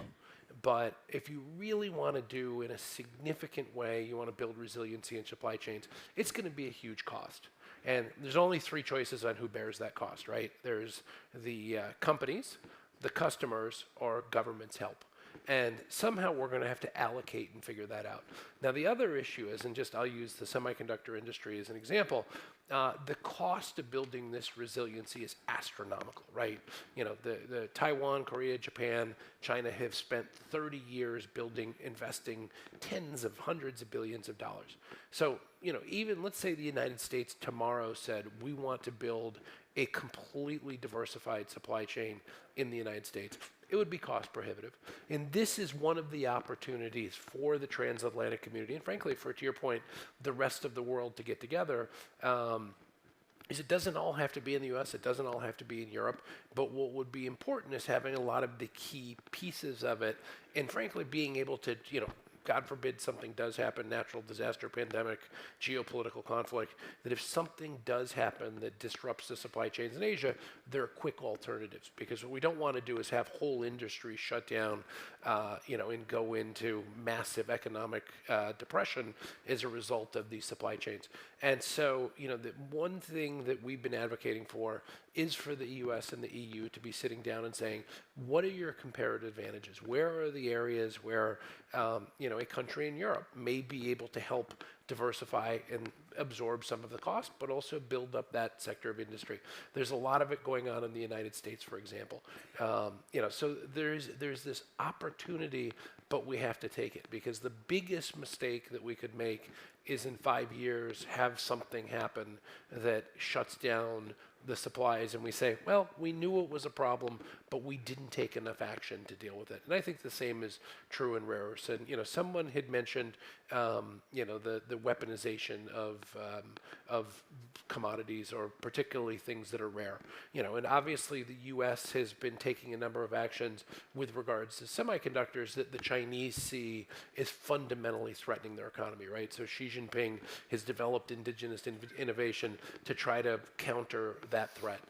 But if you really want to do in a significant way, you want to build resiliency in supply chains, it's going to be a huge cost. And there's only three choices on who bears that cost, right? There's the companies, the customers, or government's help. And somehow we're going to have to allocate and figure that out. Now, the other issue is, and I'll use the semiconductor industry as an example, the cost of building this resiliency is astronomical, right? The Taiwan, Korea, Japan, China have spent 30 years investing tens of hundreds of billions of dollars. So, even let's say the United States tomorrow said, we want to build a completely diversified supply chain in the United States. It would be cost prohibitive. And this is one of the opportunities for the transatlantic community, and frankly, to your point, the rest of the world to get together, is it doesn't all have to be in the US, it doesn't all have to be in Europe, but what would be important is having a lot of the key pieces of it, and frankly, being able to, God forbid something does happen, natural disaster, pandemic, geopolitical conflict, that if something does happen that disrupts the supply chains in Asia, there are quick alternatives. Because what we don't want to do is have whole industries shut down, and go into massive economic depression as a result of these supply chains. And so, the one thing that we've been advocating for is for the US and the EU to be sitting down and saying, what are your comparative advantages? Where are the areas where, a country in Europe may be able to help diversify and absorb some of the cost, but also build up that sector of industry. There's a lot of it going on in the United States, for example. So there's this opportunity, but we have to take it, because the biggest mistake that we could make is in 5 years have something happen that shuts down the supplies, and we say, well, we knew it was a problem, but we didn't take enough action to deal with it. And I think the same is true in rare earths. And someone had mentioned, the weaponization of commodities, or particularly things that are rare. And obviously the U.S. has been taking a number of actions with regards to semiconductors that the Chinese see as fundamentally threatening their economy, right? So Xi Jinping has developed indigenous innovation to try to counter that threat.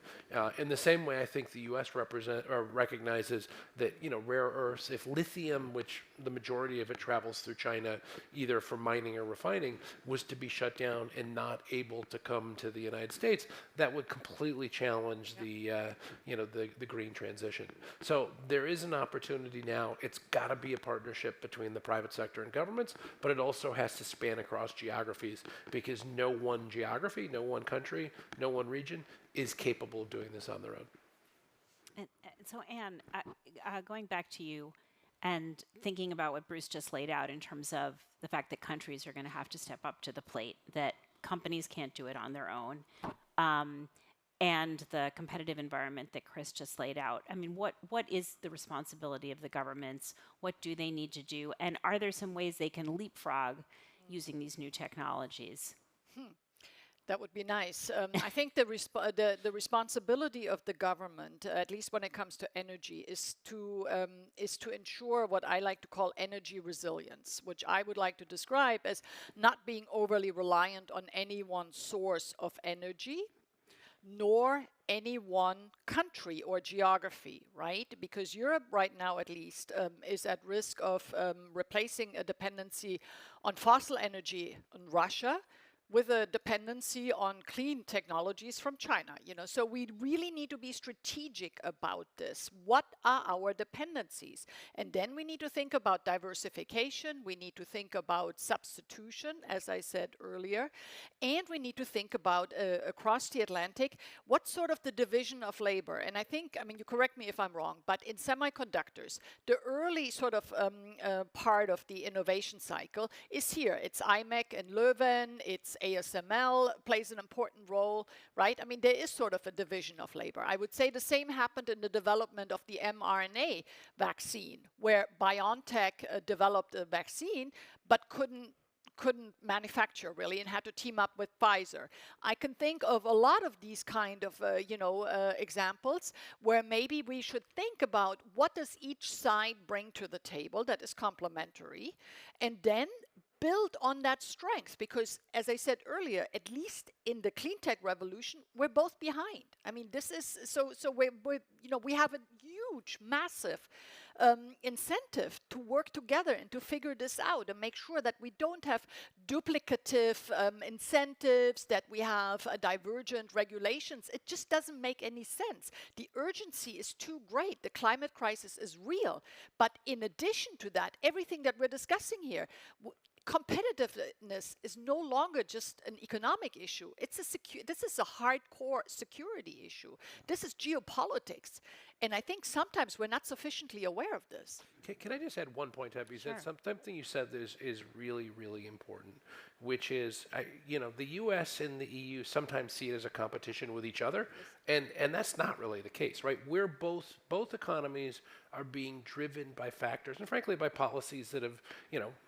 In the same way, I think the U.S. recognizes that rare earths, if lithium, which the majority of it travels through China, either for mining or refining, was to be shut down and not able to come to the United States, that would completely challenge the green transition. So there is an opportunity now. It's got to be a partnership between the private sector and governments, but it also has to span across geographies, because no one geography, no one country, no one region is capable of doing this on their own. And so, Anne, going back to you and thinking about what Bruce just laid out in terms of the fact that countries are going to have to step up to the plate, that companies can't do it on their own, and the competitive environment that Chris just laid out. I mean, what is the responsibility of the governments? What do they need to do? And are there some ways they can leapfrog using these new technologies? That would be nice. I think the responsibility of the government, at least when it comes to energy, is to ensure what I like to call energy resilience, which I would like to describe as not being overly reliant on any one source of energy, nor any one country or geography, right? Because Europe right now, at least, is at risk of replacing a dependency on fossil energy in Russia with a dependency on clean technologies from China. So we really need to be strategic about this. What are our dependencies? And then we need to think about diversification. We need to think about substitution, as I said earlier. And we need to think about, across the Atlantic, what sort of the division of labor. And I think, you correct me if I'm wrong, but in semiconductors, the early sort of part of the innovation cycle is here. It's IMEC and Leuven, it's ASML plays an important role, right? There is sort of a division of labor. I would say the same happened in the development of the mRNA vaccine, where BioNTech developed a vaccine, but couldn't manufacture really and had to team up with Pfizer. I can think of a lot of these kind of examples where maybe we should think about what does each side bring to the table that is complementary, and then build on that strength, because as I said earlier, at least in the clean tech revolution, we're both behind. This is so we have a huge, massive incentive to work together and to figure this out and make sure that we don't have duplicative incentives, that we have divergent regulations. It just doesn't make any sense. The urgency is too great. The climate crisis is real. But in addition to that, everything that we're discussing here, competitiveness is no longer just an economic issue. This is a hardcore security issue. This is geopolitics. And I think sometimes we're not sufficiently aware of this. Can I just add one point, Abby? Sure. Something you said is really, really important, which is, the U.S. and the EU sometimes see it as a competition with each other, and that's not really the case, right? We're both economies are being driven by factors, and frankly, by policies that have,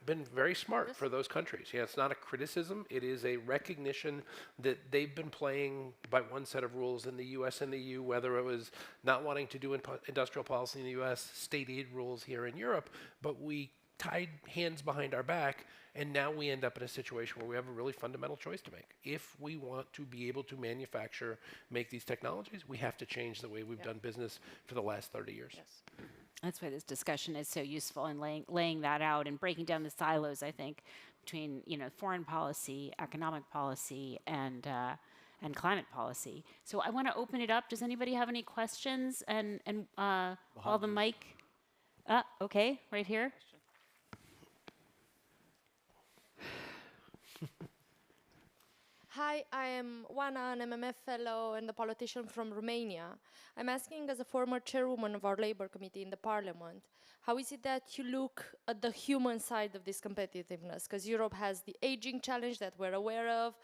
been very smart for those countries. It's not a criticism. It is a recognition that they've been playing by one set of rules in the U.S. and the EU, whether it was not wanting to do industrial policy in the U.S., state aid rules here in Europe, but we tied hands behind our back, and now we end up in a situation where we have a really fundamental choice to make. If we want to be able to make these technologies, we have to change the way we've done business for the last 30 years. Yes. That's why this discussion is so useful in laying that out and breaking down the silos, I think, between foreign policy, economic policy, and climate policy. So I want to open it up. Does anybody have any questions? And while the mic, okay, right here. Hi, I am Juana, an MMF fellow and a politician from Romania. I'm asking, as a former chairwoman of our Labour Committee in the Parliament, how is it that you look at the human side of this competitiveness? Because Europe has the aging challenge that we're aware of.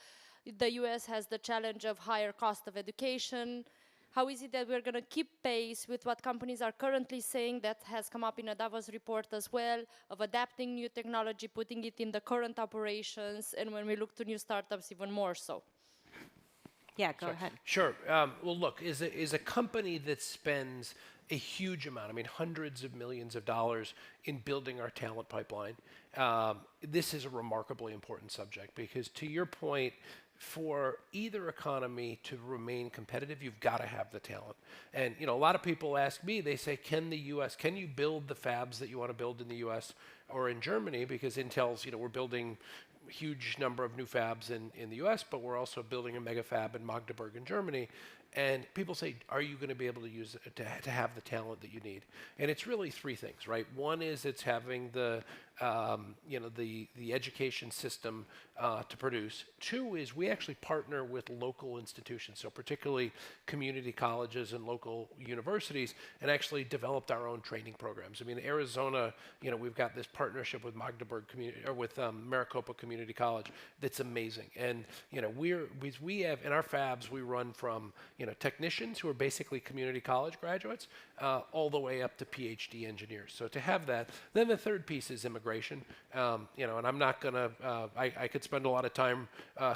The US has the challenge of higher cost of education. How is it that we're going to keep pace with what companies are currently saying, that has come up in a Davos report as well, of adapting new technology, putting it in the current operations, and when we look to new startups, even more so? Yeah, go ahead. Sure. Well, look, is a company that spends a huge amount, hundreds of millions of dollars in building our talent pipeline, this is a remarkably important subject, because to your point, for either economy to remain competitive, you've got to have the talent. And a lot of people ask me, they say, can you build the fabs that you want to build in the US or in Germany? Because Intel's, we're building a huge number of new fabs in the US, but we're also building a mega fab in Magdeburg in Germany. And people say, are you going to be able to use it to have the talent that you need? And it's really three things, right? One is it's having the education system to produce. Two is we actually partner with local institutions, so particularly community colleges and local universities, and actually developed our own training programs. Arizona, we've got this partnership with Magdeburg Community, or with Maricopa Community College that's amazing. And we have in our fabs, we run from technicians who are basically community college graduates all the way up to PhD engineers. So to have that, then the third piece is immigration. And I'm not gonna. I could spend a lot of time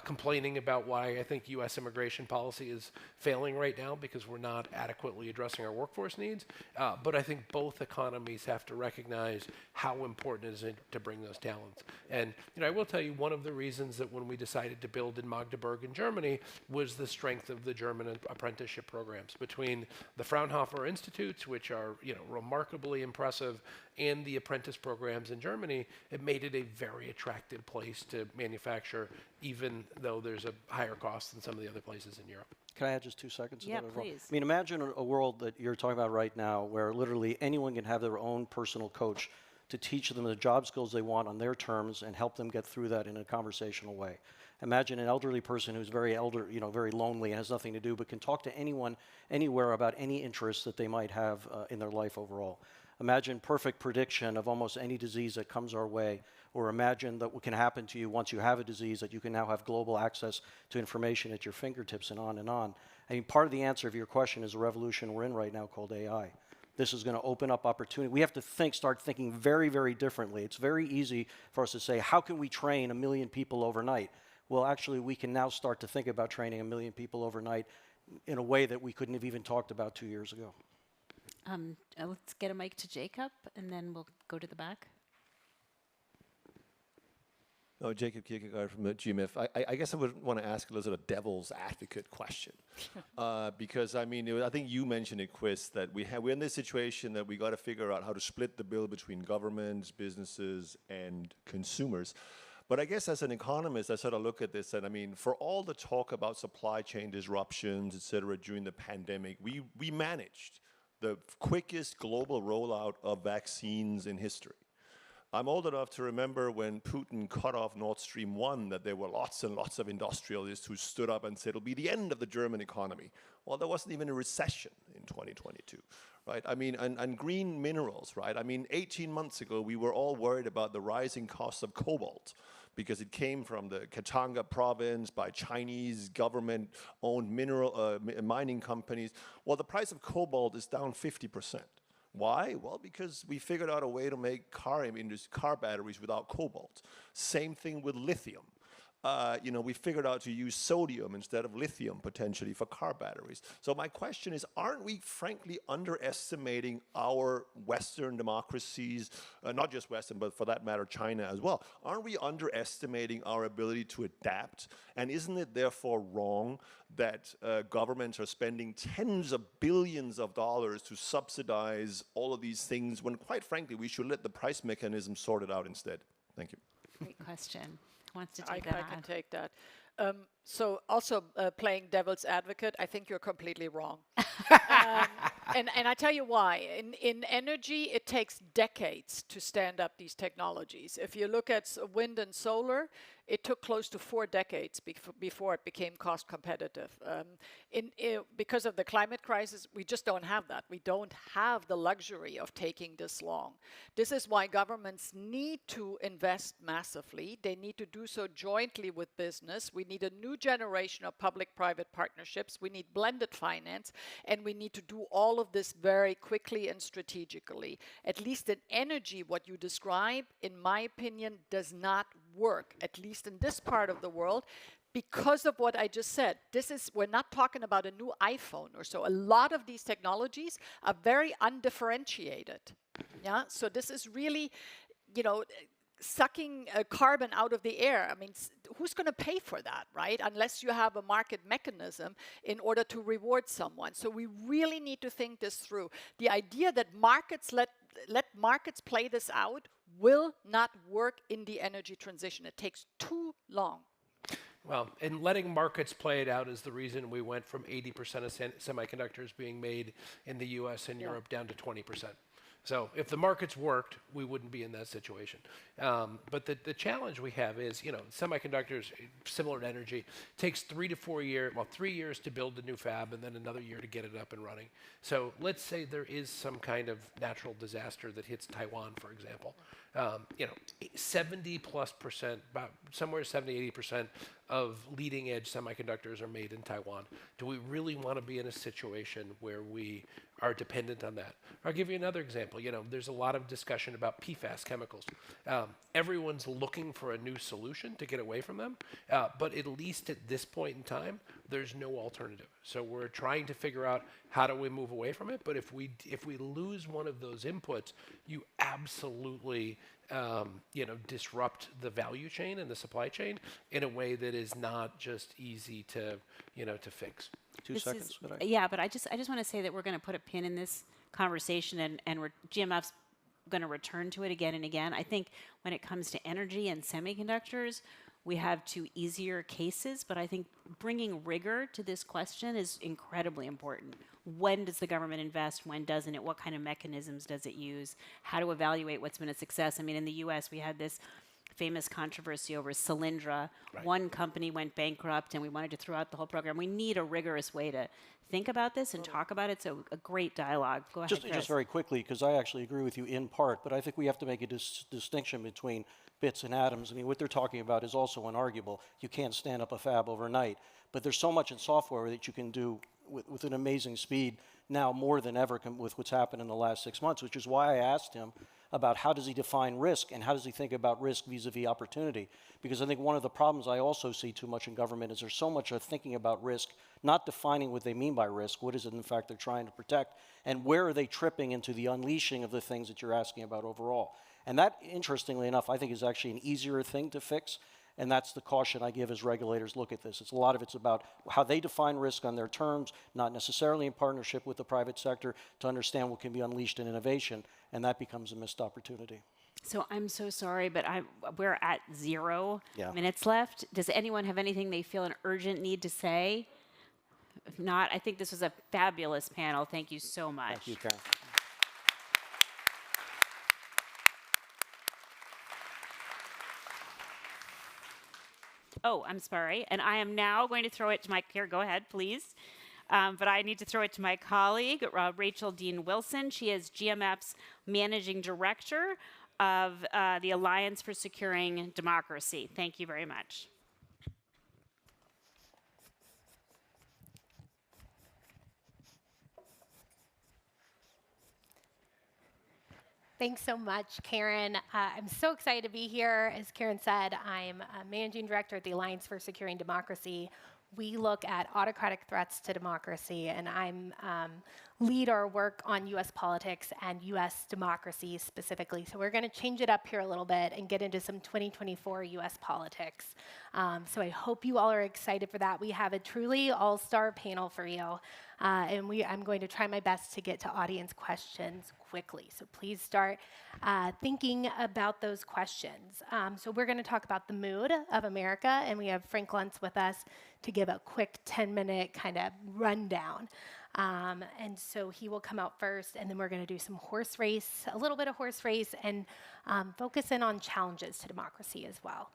complaining about why I think U.S. immigration policy is failing right now, because we're not adequately addressing our workforce needs. But I think both economies have to recognize how important it is to bring those talents. And I will tell you, one of the reasons that when we decided to build in Magdeburg in Germany was the strength of the German apprenticeship programs between the Fraunhofer Institutes, which are remarkably impressive, and the apprentice programs in Germany. It made it a very attractive place to manufacture, even though there's a higher cost than some of the other places in Europe. Can I add just 2 seconds? Yeah, to that as well? please. I mean, imagine a world that you're talking about right now where literally anyone can have their own personal coach to teach them the job skills they want on their terms and help them get through that in a conversational way. Imagine an elderly person who's very very lonely and has nothing to do, but can talk to anyone, anywhere about any interests that they might have in their life overall. Imagine perfect prediction of almost any disease that comes our way, or imagine that what can happen to you once you have a disease, that you can now have global access to information at your fingertips, and on and on. I mean, part of the answer of your question is a revolution we're in right now called AI. This is going to open up opportunity. We have to start thinking very, very differently. It's very easy for us to say, how can we train 1 million people overnight? Well, actually, we can now start to think about training 1 million people overnight in a way that we couldn't have even talked about 2 years ago. Let's get a mic to Jacob, and then we'll go to the back. Oh, Jacob Kierkegaard from the GMF. I guess I would want to ask a little devil's advocate question. Because, I mean, I think you mentioned it, Chris, that we're in this situation that we got to figure out how to split the bill between governments, businesses, and consumers. But I guess as an economist, I sort of look at this and, I mean, for all the talk about supply chain disruptions, et cetera, during the pandemic, we managed the quickest global rollout of vaccines in history. I'm old enough to remember when Putin cut off Nord Stream 1 that there were lots and lots of industrialists who stood up and said it'll be the end of the German economy. Well, there wasn't even a recession in 2022, right? I mean, and green minerals, right? I mean, 18 months ago, we were all worried about the rising cost of cobalt because it came from the Katanga province by Chinese government-owned mining companies. Well, the price of cobalt is down 50%. Why? Well, because we figured out a way to make car batteries without cobalt. Same thing with lithium. We figured out to use sodium instead of lithium potentially for car batteries. So my question is, aren't we frankly underestimating our Western democracies, not just Western, but for that matter, China as well? Aren't we underestimating our ability to adapt? And isn't it therefore wrong that governments are spending tens of billions of dollars to subsidize all of these things when, quite frankly, we should let the price mechanism sort it out instead? Thank you. Great question. Who wants to take I that? can take that. So also playing devil's advocate, I think you're completely wrong. And I tell you why. In energy, it takes decades to stand up these technologies. If you look at wind and solar, it took close to 4 decades before it became cost competitive. Because of the climate crisis, we just don't have that. We don't have the luxury of taking this long. This is why governments need to invest massively. They need to do so jointly with business. We need a new generation of public-private partnerships. We need blended finance, and we need to do all of this very quickly and strategically. At least in energy, what you describe, in my opinion, does not work, at least in this part of the world, because of what I just said. We're not talking about a new iPhone or so. A lot of these technologies are very undifferentiated. Yeah, so this is really, sucking carbon out of the air. I mean, who's going to pay for that, right? Unless you have a market mechanism in order to reward someone. So we really need to think this through. The idea that markets let markets play this out will not work in the energy transition. It takes too long. Well, and letting markets play it out is the reason we went from 80% of semiconductors being made in the US and Europe down to 20%. So if the markets worked, we wouldn't be in that situation. But the challenge we have is, semiconductors, similar to energy, takes 3 to 4 years, 3 years to build a new fab and then another year to get it up and running. So let's say there is some kind of natural disaster that hits Taiwan, for example. 70+%, about somewhere 70-80% of leading edge semiconductors are made in Taiwan. Do we really want to be in a situation where we are dependent on that? I'll give you another example. There's a lot of discussion about PFAS chemicals. Everyone's looking for a new solution to get away from them, but at least at this point in time, there's no alternative. So we're trying to figure out how do we move away from it. But if we lose one of those inputs, you absolutely disrupt the value chain and the supply chain in a way that is not just easy to to fix. 2 seconds. Yeah, but I just want to say that we're going to put a pin in this conversation, and GMF's going to return to it again and again. I think when it comes to energy and semiconductors, we have two easier cases, but I think bringing rigor to this question is incredibly important. When does the government invest? When doesn't it? What kind of mechanisms does it use? How to evaluate what's been a success? I mean, in the US, we had this famous controversy over Solyndra. Right. One company went bankrupt, and we wanted to throw out the whole program. We need a rigorous way to think about this and talk about it. So a great dialogue. Go ahead, Chris. Just very quickly, because I actually agree with you in part, but I think we have to make a distinction between bits and atoms. I mean, what they're talking about is also unarguable. You can't stand up a fab overnight, but there's so much in software that you can do with an amazing speed now more than ever with what's happened in the last 6 months, which is why I asked him about how does he define risk and how does he think about risk vis-a-vis opportunity. Because I think one of the problems I also see too much in government is there's so much of thinking about risk, not defining what they mean by risk, what is it in fact they're trying to protect, and where are they tripping into the unleashing of the things that you're asking about overall. And that, interestingly enough, I think is actually an easier thing to fix. And that's the caution I give as regulators look at this. A lot of it's about how they define risk on their terms, not necessarily in partnership with the private sector to understand what can be unleashed in innovation, and that becomes a missed opportunity. So I'm so sorry, but we're at 0 minutes left. Does anyone have anything they feel an urgent need to say? If not, I think this was a fabulous panel. Thank you so much. Thank you, Karen. Oh, I'm sorry. And I am now going to throw it to my, here, go ahead, please. But I need to throw it to my colleague, Rachel Dean Wilson. She is GMF's Managing Director of the Alliance for Securing Democracy. Thank you very much. Thanks so much, Karen. I'm so excited to be here. As Karen said, I'm a Managing Director at the Alliance for Securing Democracy. We look at autocratic threats to democracy, and I'm lead our work on U.S. politics and U.S. democracy specifically. So we're going to change it up here a little bit and get into some 2024 U.S. politics. So I hope you all are excited for that. We have a truly all-star panel for you, and I'm going to try my best to get to audience questions quickly. So please start thinking about those questions. So we're going to talk about the mood of America, and we have Frank Luntz with us to give a quick 10-minute kind of rundown. And so he will come out first, and then we're going to do some horse race, a little bit of horse race, and focus in on challenges to democracy as well.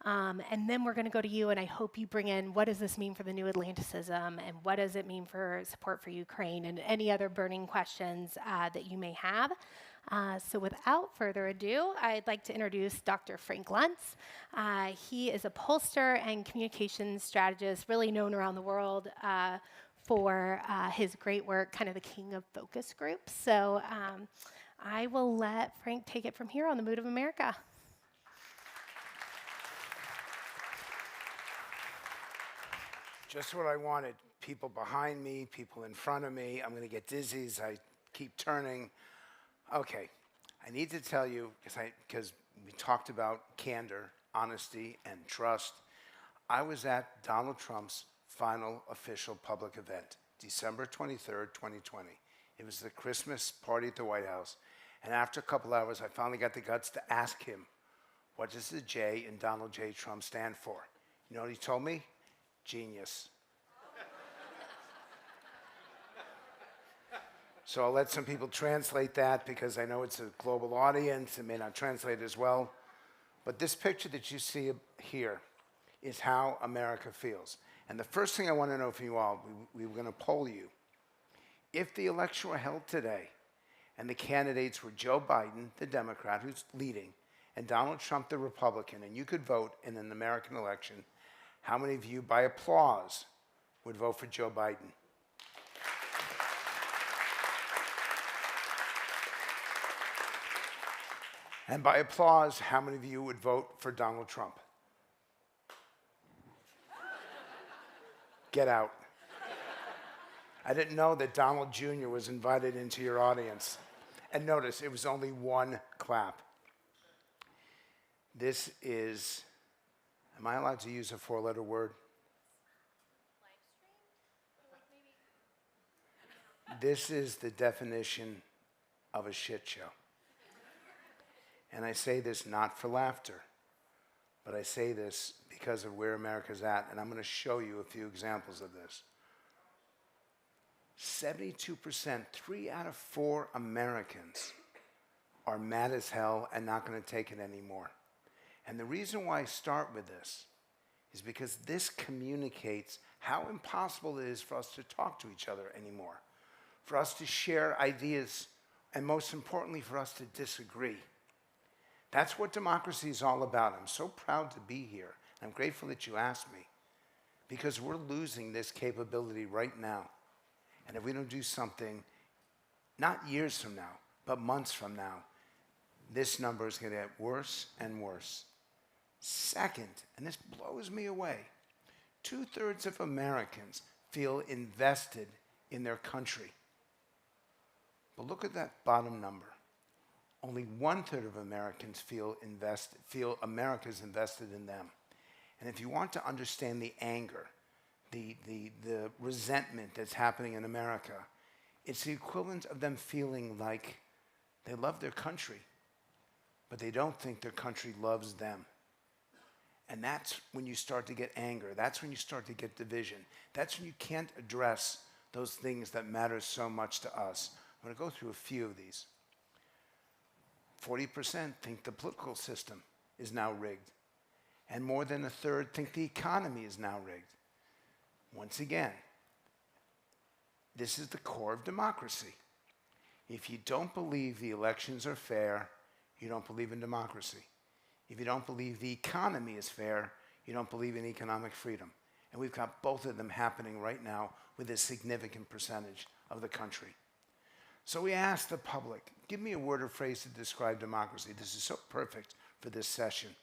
And then we're going to go to you, and I hope you bring in what does this mean for the new Atlanticism, and what does it mean for support for Ukraine, and any other burning questions that you may have. So without further ado, I'd like to introduce Dr. Frank Luntz. He is a pollster and communications strategist, really known around the world for his great work, kind of the king of focus groups. So I will let Frank take it from here on the mood of America. Just what I wanted. People behind me, people in front of me. I'm going to get dizzy as I keep turning. Okay, I need to tell you, because we talked about candor, honesty, and trust. I was at Donald Trump's final official public event, December 23rd, 2020. It was the Christmas party at the White House. And after a couple hours, I finally got the guts to ask him, what does the J in Donald J. Trump stand for? You know what he told me? Genius. So I'll let some people translate that because I know it's a global audience. It may not translate as well. But this picture that you see here is how America feels. And the first thing I want to know from you all, we were going to poll you. If the election were held today and the candidates were Joe Biden, the Democrat, who's leading, and Donald Trump, the Republican, and you could vote in an American election, how many of you, by applause, would vote for Joe Biden? And by applause, how many of you would vote for Donald Trump? Get out. I didn't know that Donald Jr. was invited into your audience. And notice, it was only one clap. This is, am I allowed to use a four-letter word? This is the definition of a shit show. And I say this not for laughter, but I say this because of where America's at, and I'm going to show you a few examples of this. 72%, 3 out of 4 Americans are mad as hell and not going to take it anymore. And the reason why I start with this is because this communicates how impossible it is for us to talk to each other anymore, for us to share ideas, and most importantly, for us to disagree. That's what democracy is all about. I'm so proud to be here. I'm grateful that you asked me, because we're losing this capability right now. And if we don't do something, not years from now, but months from now, this number is going to get worse and worse. Second, and this blows me away, 2/3 of Americans feel invested in their country. But look at that bottom number. Only 1/3 of Americans feel America's invested in them. And if you want to understand the anger, the resentment that's happening in America, it's the equivalent of them feeling like they love their country, but they don't think their country loves them. And that's when you start to get anger. That's when you start to get division. That's when you can't address those things that matter so much to us. I'm going to go through a few of these. 40% think the political system is now rigged. And more than 1/3 think the economy is now rigged. Once again, this is the core of democracy. If you don't believe the elections are fair, you don't believe in democracy. If you don't believe the economy is fair, you don't believe in economic freedom. And we've got both of them happening right now with a significant percentage of the country. So we asked the public, give me a word or phrase to describe democracy. This is so perfect for this session.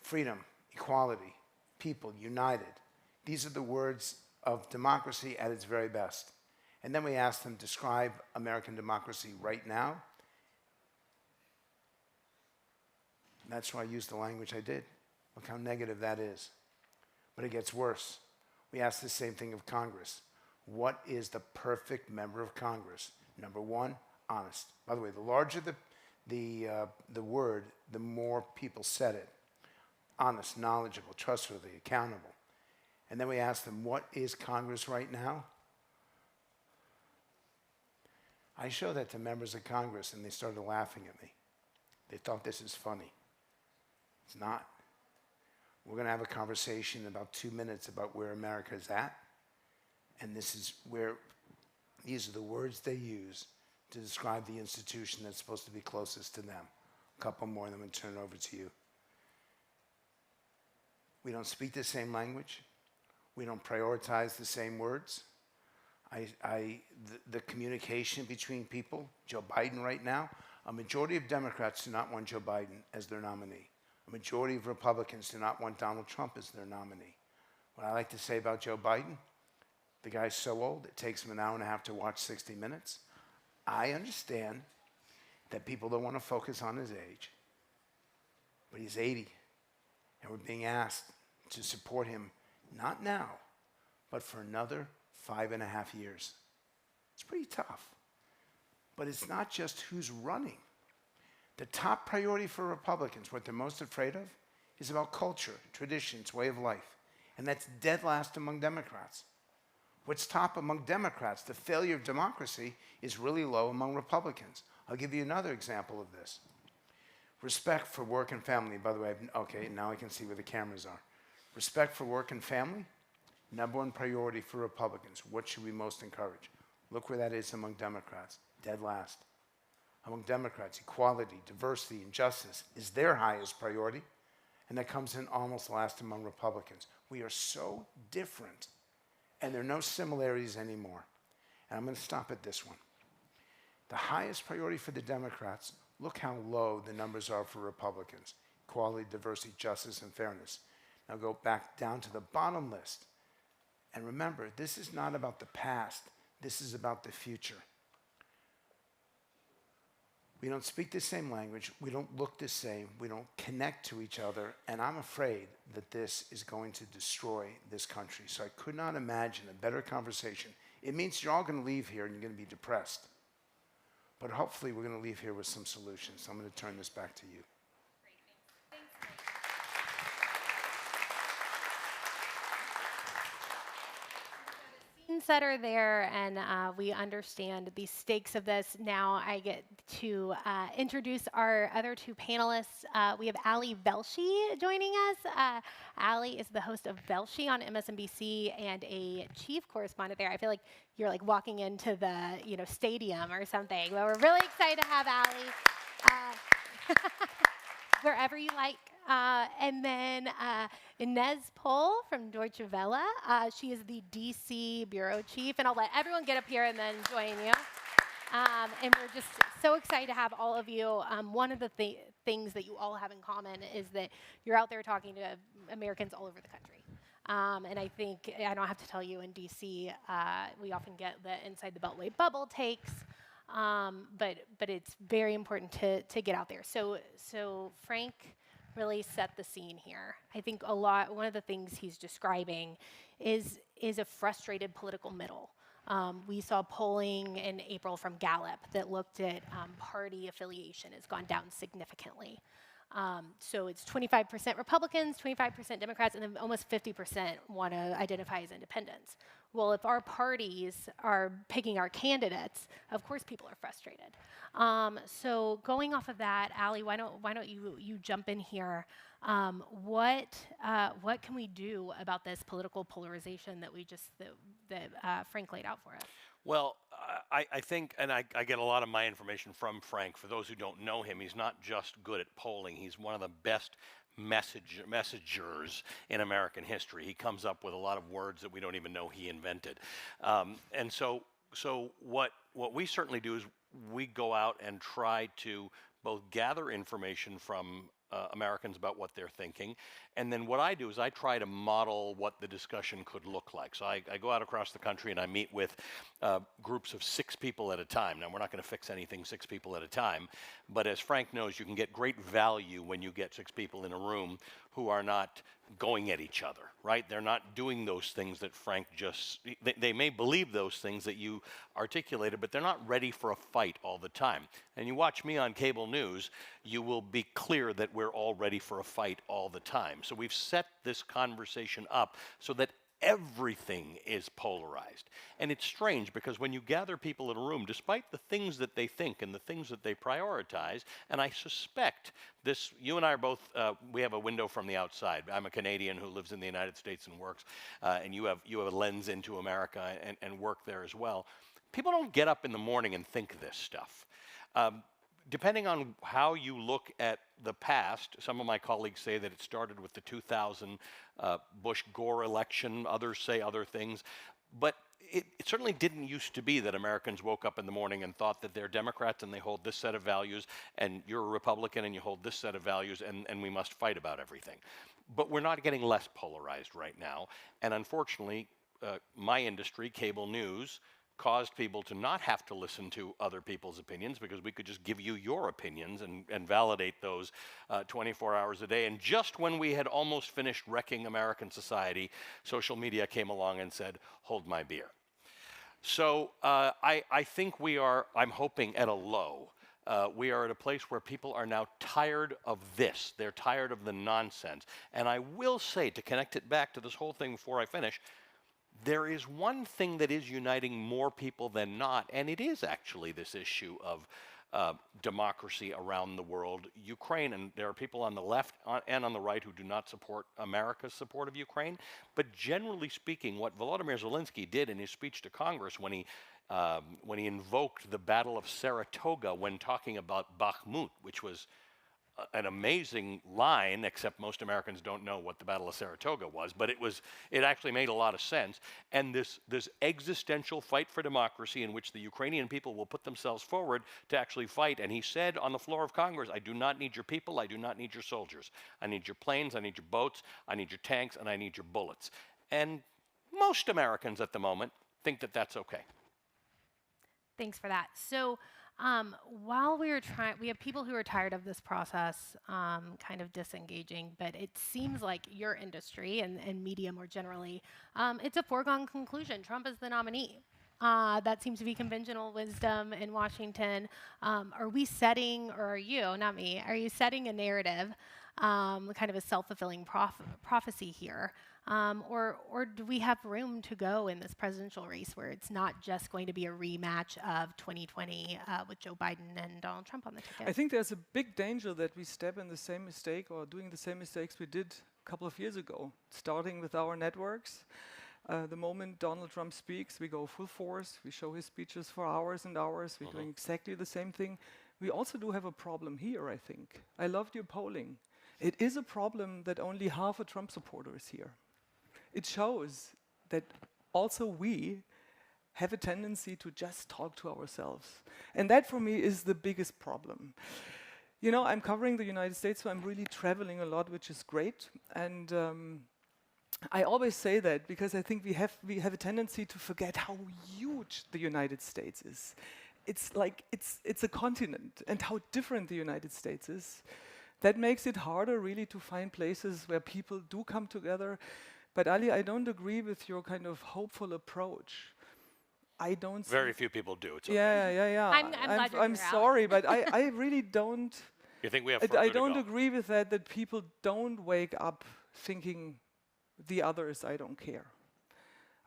Freedom, equality, people, united. These are the words of democracy at its very best. And then we asked them, describe American democracy right now. And that's why I used the language I did. Look how negative that is. But it gets worse. We asked the same thing of Congress. What is the perfect member of Congress? Number one, honest. By the way, the larger the word, the more people said it. Honest, knowledgeable, trustworthy, accountable. And then we asked them, what is Congress right now? I showed that to members of Congress, and they started laughing at me. They thought this is funny. It's not. We're going to have a conversation in about 2 minutes about where America is at. And this is where, these are the words they use to describe the institution that's supposed to be closest to them. A couple more, and then I'm going to turn it over to you. We don't speak the same language. We don't prioritize the same words. The communication between people, Joe Biden right now, a majority of Democrats do not want Joe Biden as their nominee. A majority of Republicans do not want Donald Trump as their nominee. What I like to say about Joe Biden, the guy's so old, it takes him an hour and a half to watch 60 Minutes. I understand that people don't want to focus on his age, but he's 80, and we're being asked to support him, not now, but for another 5.5 years. It's pretty tough. But it's not just who's running. The top priority for Republicans, what they're most afraid of, is about culture, traditions, way of life. And that's dead last among Democrats. What's top among Democrats, the failure of democracy, is really low among Republicans. I'll give you another example of this. Respect for work and family. By the way, okay, now I can see where the cameras are. Respect for work and family, number one priority for Republicans. What should we most encourage? Look where that is among Democrats, dead last. Among Democrats, equality, diversity, and justice is their highest priority, and that comes in almost last among Republicans. We are so different, and there are no similarities anymore. And I'm going to stop at this one. The highest priority for the Democrats, look how low the numbers are for Republicans. Equality, diversity, justice, and fairness. Now go back down to the bottom list. And remember, this is not about the past. This is about the future. We don't speak the same language. We don't look the same. We don't connect to each other. And I'm afraid that this is going to destroy this country. So I could not imagine a better conversation. It means you're all going to leave here and you're going to be depressed. But hopefully we're going to leave here with some solutions. So I'm going to turn this back to you. Setter there, and we understand the stakes of this. Now I get to introduce our other two panelists. We have Ali Velshi joining us. Ali is the host of Velshi on MSNBC and a chief correspondent there. I feel like you're like walking into the stadium or something. Well, we're really excited to have Ali wherever you like. And then Inez Pohl from Deutsche Welle. She is the DC bureau chief, and I'll let everyone get up here and then join you. And we're just so excited to have all of you. One of the things that you all have in common is that you're out there talking to Americans all over the country. And I think, I don't have to tell you, in DC, we often get the inside the Beltway bubble takes. But it's very important to get out there. So Frank really set the scene here. I think one of the things he's describing is a frustrated political middle. We saw polling in April from Gallup that looked at party affiliation has gone down significantly. So it's 25% Republicans, 25% Democrats, and then almost 50% want to identify as independents. Well, if our parties are picking our candidates, of course people are frustrated. So going off of that, Ali, why don't you jump in here? What can we do about this political polarization that Frank laid out for us? Well, I think, and I get a lot of my information from Frank. For those who don't know him, he's not just good at polling. He's one of the best messengers in American history. He comes up with a lot of words that we don't even know he invented. And so what we certainly do is we go out and try to both gather information from Americans about what they're thinking, and then what I do is I try to model what the discussion could look like. So I go out across the country and I meet with groups of 6 people at a time. Now, we're not going to fix anything 6 people at a time, but as Frank knows, you can get great value when you get 6 people in a room who are not going at each other, right? They're not doing those things that Frank they may believe those things that you articulated, but they're not ready for a fight all the time. And you watch me on cable news, you will be clear that we're all ready for a fight all the time. So we've set this conversation up so that everything is polarized. And it's strange because when you gather people in a room, despite the things that they think and the things that they prioritize, and I suspect this, you and I are both, we have a window from the outside. I'm a Canadian who lives in the United States and works, and you have a lens into America and work there as well. People don't get up in the morning and think this stuff. Depending on how you look at the past, some of my colleagues say that it started with the 2000 Bush-Gore election. Others say other things. But it certainly didn't used to be that Americans woke up in the morning and thought that they're Democrats and they hold this set of values, and you're a Republican and you hold this set of values, and we must fight about everything. But we're not getting less polarized right now. And unfortunately, my industry, cable news, caused people to not have to listen to other people's opinions because we could just give you your opinions and validate those 24 hours a day. And just when we had almost finished wrecking American society, social media came along and said, hold my beer. So I think we are, I'm hoping, at a low. We are at a place where people are now tired of this. They're tired of the nonsense. And I will say, to connect it back to this whole thing before I finish, there is one thing that is uniting more people than not, and it is actually this issue of democracy around the world. Ukraine, and there are people on the left and on the right who do not support America's support of Ukraine, but generally speaking, what Volodymyr Zelensky did in his speech to Congress when he invoked the Battle of Saratoga when talking about Bakhmut, which was an amazing line, except most Americans don't know what the Battle of Saratoga was, but it actually made a lot of sense. And this existential fight for democracy in which the Ukrainian people will put themselves forward to actually fight. And he said on the floor of Congress, I do not need your people, I do not need your soldiers. I need your planes, I need your boats, I need your tanks, and I need your bullets. And most Americans at the moment think that that's okay. Thanks for that. So while we were trying, we have people who are tired of this process kind of disengaging, but it seems like your industry and media more generally, it's a foregone conclusion. Trump is the nominee. That seems to be conventional wisdom in Washington. Are we setting, or are you, not me, are you setting a narrative, kind of a self-fulfilling prophecy here? Or do we have room to go in this presidential race where it's not just going to be a rematch of 2020 with Joe Biden and Donald Trump on the ticket? I think there's a big danger that we step in the same mistake or doing the same mistakes we did a couple of years ago, starting with our networks. The moment Donald Trump speaks, we go full force. We show his speeches for hours and hours. We're doing exactly the same thing. We also do have a problem here, I think. I loved your polling. It is a problem that only half a Trump supporter is here. It shows that also we have a tendency to just talk to ourselves. And that, for me, is the biggest problem. You know, I'm covering the United States, so I'm really traveling a lot, which is great. And I always say that because I think we have a tendency to forget how huge the United States is. It's like it's a continent, and how different the United States is. That makes it harder, really, to find places where people do come together. But Ali, I don't agree with your kind of hopeful approach. I don't. Very few people do. It's Yeah. I'm glad you're I'm here, sorry, but I really don't. You think we have? I don't agree with that. That people don't wake up thinking the others, I don't care.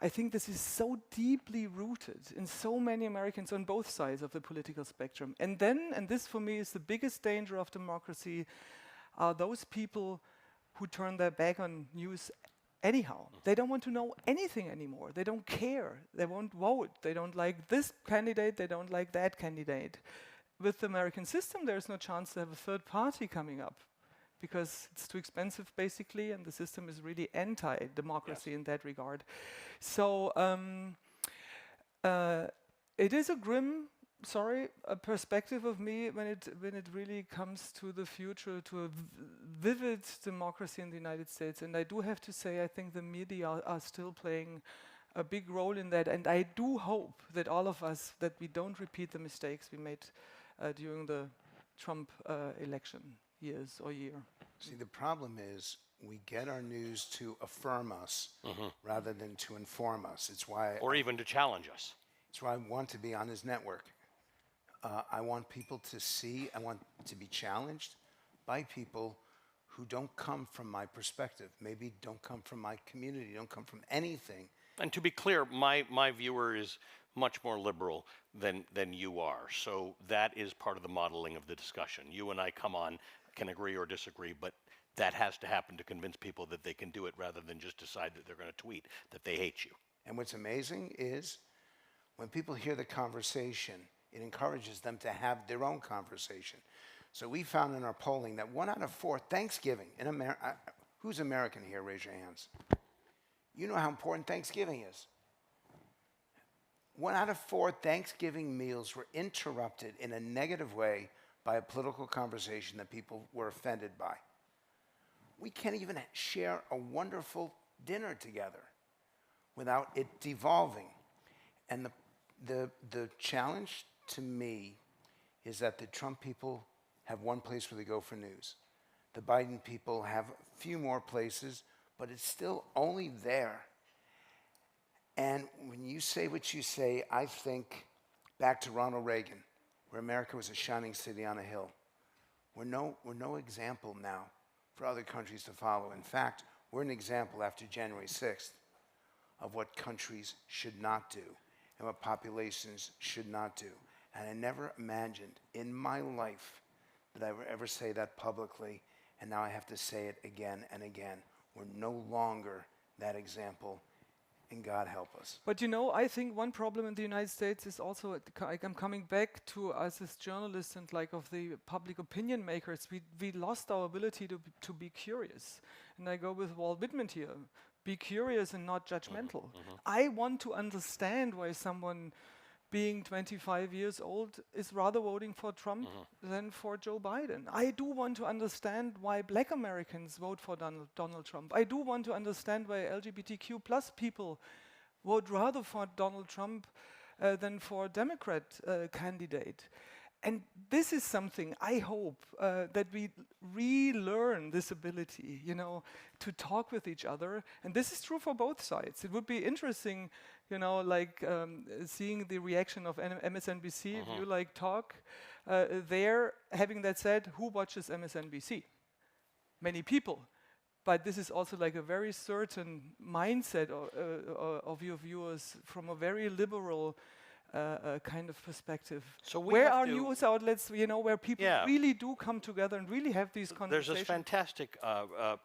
I think this is so deeply rooted in so many Americans on both sides of the political spectrum. And then, and this for me is the biggest danger of democracy, are those people who turn their back on news anyhow. They don't want to know anything anymore. They don't care. They won't vote. They don't like this candidate. They don't like that candidate. With the American system, there's no chance to have a third party coming up because it's too expensive, basically, and the system is really anti-democracy in that regard. So it is a grim, a perspective of me when it really comes to the future, to a vivid democracy in the United States. And I do have to say, I think the media are still playing a big role in that. And I do hope that all of us, that we don't repeat the mistakes we made during the Trump election years or year. See, the problem is we get our news to affirm us rather than to inform us. It's why, or even to challenge us. It's why I want to be on his network. I want people to see, I want to be challenged by people who don't come from my perspective, maybe don't come from my community, don't come from anything. And to be clear, my viewer is much more liberal than you are. So that is part of the modeling of the discussion. You and I come on, can agree or disagree, but that has to happen to convince people that they can do it rather than just decide that they're going to tweet that they hate you. And what's amazing is when people hear the conversation, it encourages them to have their own conversation. So we found in our polling that 1 out of 4 Thanksgiving in America, who's American here? Raise your hands. You know how important Thanksgiving is. 1 out of 4 Thanksgiving meals were interrupted in a negative way by a political conversation that people were offended by. We can't even share a wonderful dinner together without it devolving. And the challenge to me is that the Trump people have one place where they go for news. The Biden people have a few more places, but it's still only there. And when you say what you say, I think back to Ronald Reagan, where America was a shining city on a hill. We're no example now for other countries to follow. In fact, we're an example after January 6th of what countries should not do and what populations should not do. And I never imagined in my life that I would ever say that publicly, and now I have to say it again and again. We're no longer that example, and God help us. But you know, I think one problem in the United States is also, I'm coming back to us as journalists and like of the public opinion makers, we lost our ability to be curious. And I go with Walt Whitman here. Be curious and not judgmental. I want to understand why someone being 25 years old, is rather voting for Trump than for Joe Biden. I do want to understand why black Americans vote for Donald Trump. I do want to understand why LGBTQ plus people vote rather for Donald Trump than for a Democrat candidate. And this is something I hope that we relearn this ability, you know, to talk with each other. And this is true for both sides. It would be interesting, you know, like seeing the reaction of MSNBC if you like talk there. Having that said, who watches MSNBC? Many people. But this is also like a very certain mindset of your viewers from a very liberal kind of perspective. So we where have are to- news outlets, you know, where people really do come together and really have these conversations? There's this fantastic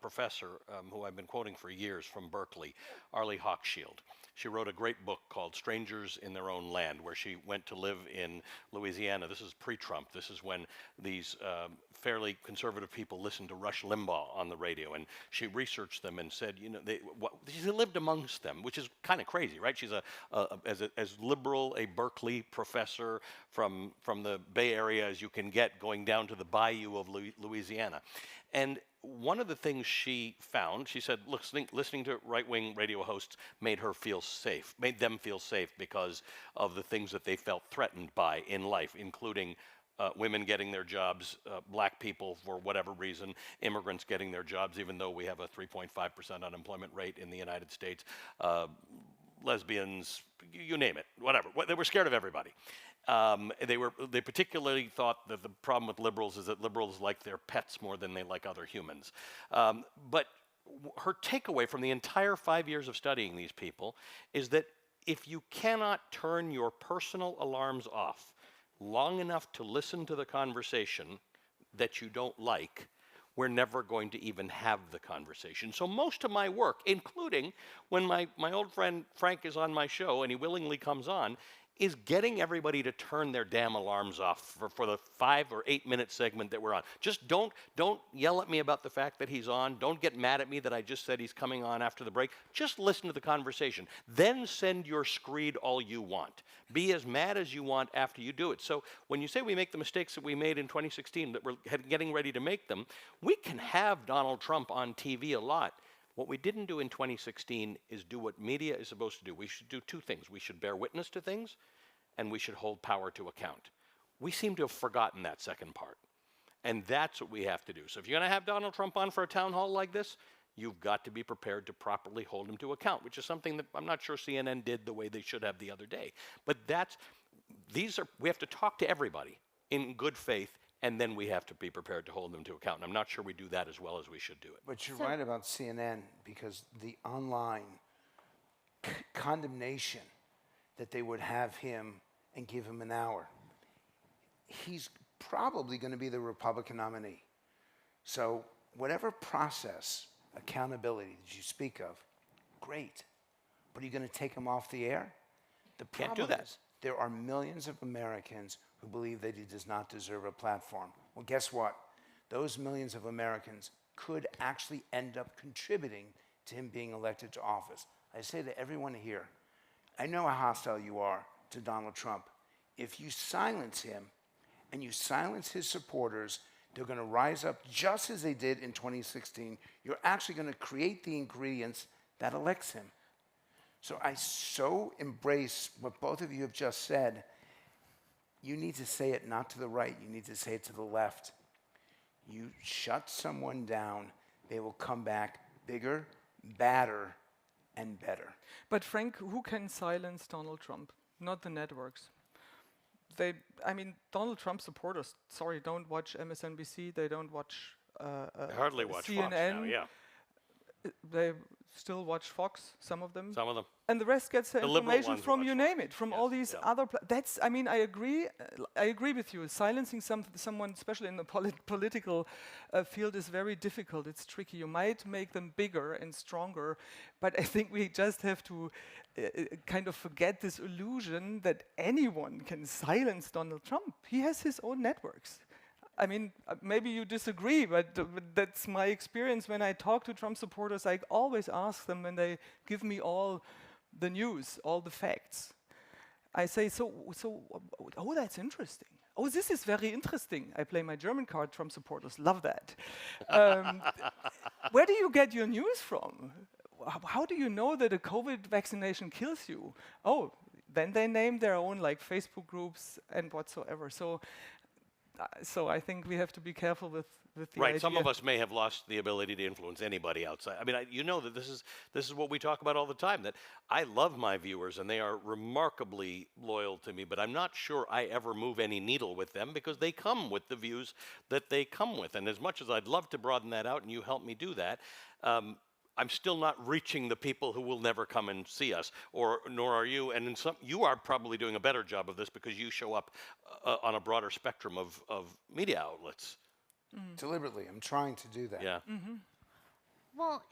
professor who I've been quoting for years from Berkeley, Arlie Hochschild. She wrote a great book called Strangers in Their Own Land, where she went to live in Louisiana. This is pre-Trump. This is when these fairly conservative people listened to Rush Limbaugh on the radio, and she researched them and said, you know, she lived amongst them, which is kind of crazy, right? She's as liberal a Berkeley professor from the Bay Area as you can get, going down to the bayou of Louisiana. And one of the things she found, she said, listening to right-wing radio hosts made them feel safe because of the things that they felt threatened by in life, including women getting their jobs, black people for whatever reason, immigrants getting their jobs, even though we have a 3.5% unemployment rate in the United States, lesbians, you name it, whatever. They were scared of everybody. They particularly thought that the problem with liberals is that liberals like their pets more than they like other humans. But her takeaway from the entire 5 years of studying these people is that if you cannot turn your personal alarms off long enough to listen to the conversation that you don't like, we're never going to even have the conversation. So most of my work, including when my old friend Frank is on my show and he willingly comes on, is getting everybody to turn their damn alarms off for the 5 or 8 minute segment that we're on. Just don't yell at me about the fact that he's on. Don't get mad at me that I just said he's coming on after the break. Just listen to the conversation. Then send your screed all you want. Be as mad as you want after you do it. So when you say we make the mistakes that we made in 2016, that we're getting ready to make them, we can have Donald Trump on TV a lot. What we didn't do in 2016 is do what media is supposed to do. We should do two things. We should bear witness to things, and we should hold power to account. We seem to have forgotten that second part. And that's what we have to do. So if you're going to have Donald Trump on for a town hall like this, you've got to be prepared to properly hold him to account, which is something that I'm not sure CNN did the way they should have the other day. But we have to talk to everybody in good faith, and then we have to be prepared to hold them to account. And I'm not sure we do that as well as we should do it. But you're right about CNN, because the online condemnation that they would have him and give him an hour, he's probably going to be the Republican nominee. So whatever process, accountability that you speak of, great. But are you going to take him off the air? The Can't problem do that. is there are millions of Americans who believe that he does not deserve a platform. Well, guess what? Those millions of Americans could actually end up contributing to him being elected to office. I say to everyone here, I know how hostile you are to Donald Trump. If you silence him and you silence his supporters, they're going to rise up just as they did in 2016. You're actually going to create the ingredients that elects him. So I so embrace what both of you have just said. You need to say it not to the right, you need to say it to the left. You shut someone down, they will come back bigger, badder, and better. But Frank, who can silence Donald Trump? Not the networks. Donald Trump supporters, sorry, don't watch MSNBC, they don't watch They hardly watch CNN. Fox now, yeah. They still watch Fox, some of them. Some of them. And the rest gets their The liberal information ones from watch you name it, from all these other. I agree with you. Silencing someone, especially in the political field, is very difficult. It's tricky. You might make them bigger and stronger, but I think we just have to kind of forget this illusion that anyone can silence Donald Trump. He has his own networks. I mean, maybe you disagree, but that's my experience when I talk to Trump supporters. I always ask them when they give me all the news, all the facts. I say, oh, that's interesting. Oh, this is very interesting. I play my German card, Trump supporters love that. Where do you get your news from? How do you know that a COVID vaccination kills you? Oh, then they name their own like Facebook groups and whatsoever. So I think we have to be careful with the Right. idea. Some of us may have lost the ability to influence anybody outside. I mean, you know that this is what we talk about all the time. That I love my viewers and they are remarkably loyal to me, but I'm not sure I ever move any needle with them because they come with the views that they come with. And as much as I'd love to broaden that out, and you help me do that. I'm still not reaching the people who will never come and see us, nor are you. And in you are probably doing a better job of this because you show up on a broader spectrum of media outlets. Deliberately, I'm trying to do that. Yeah. Well,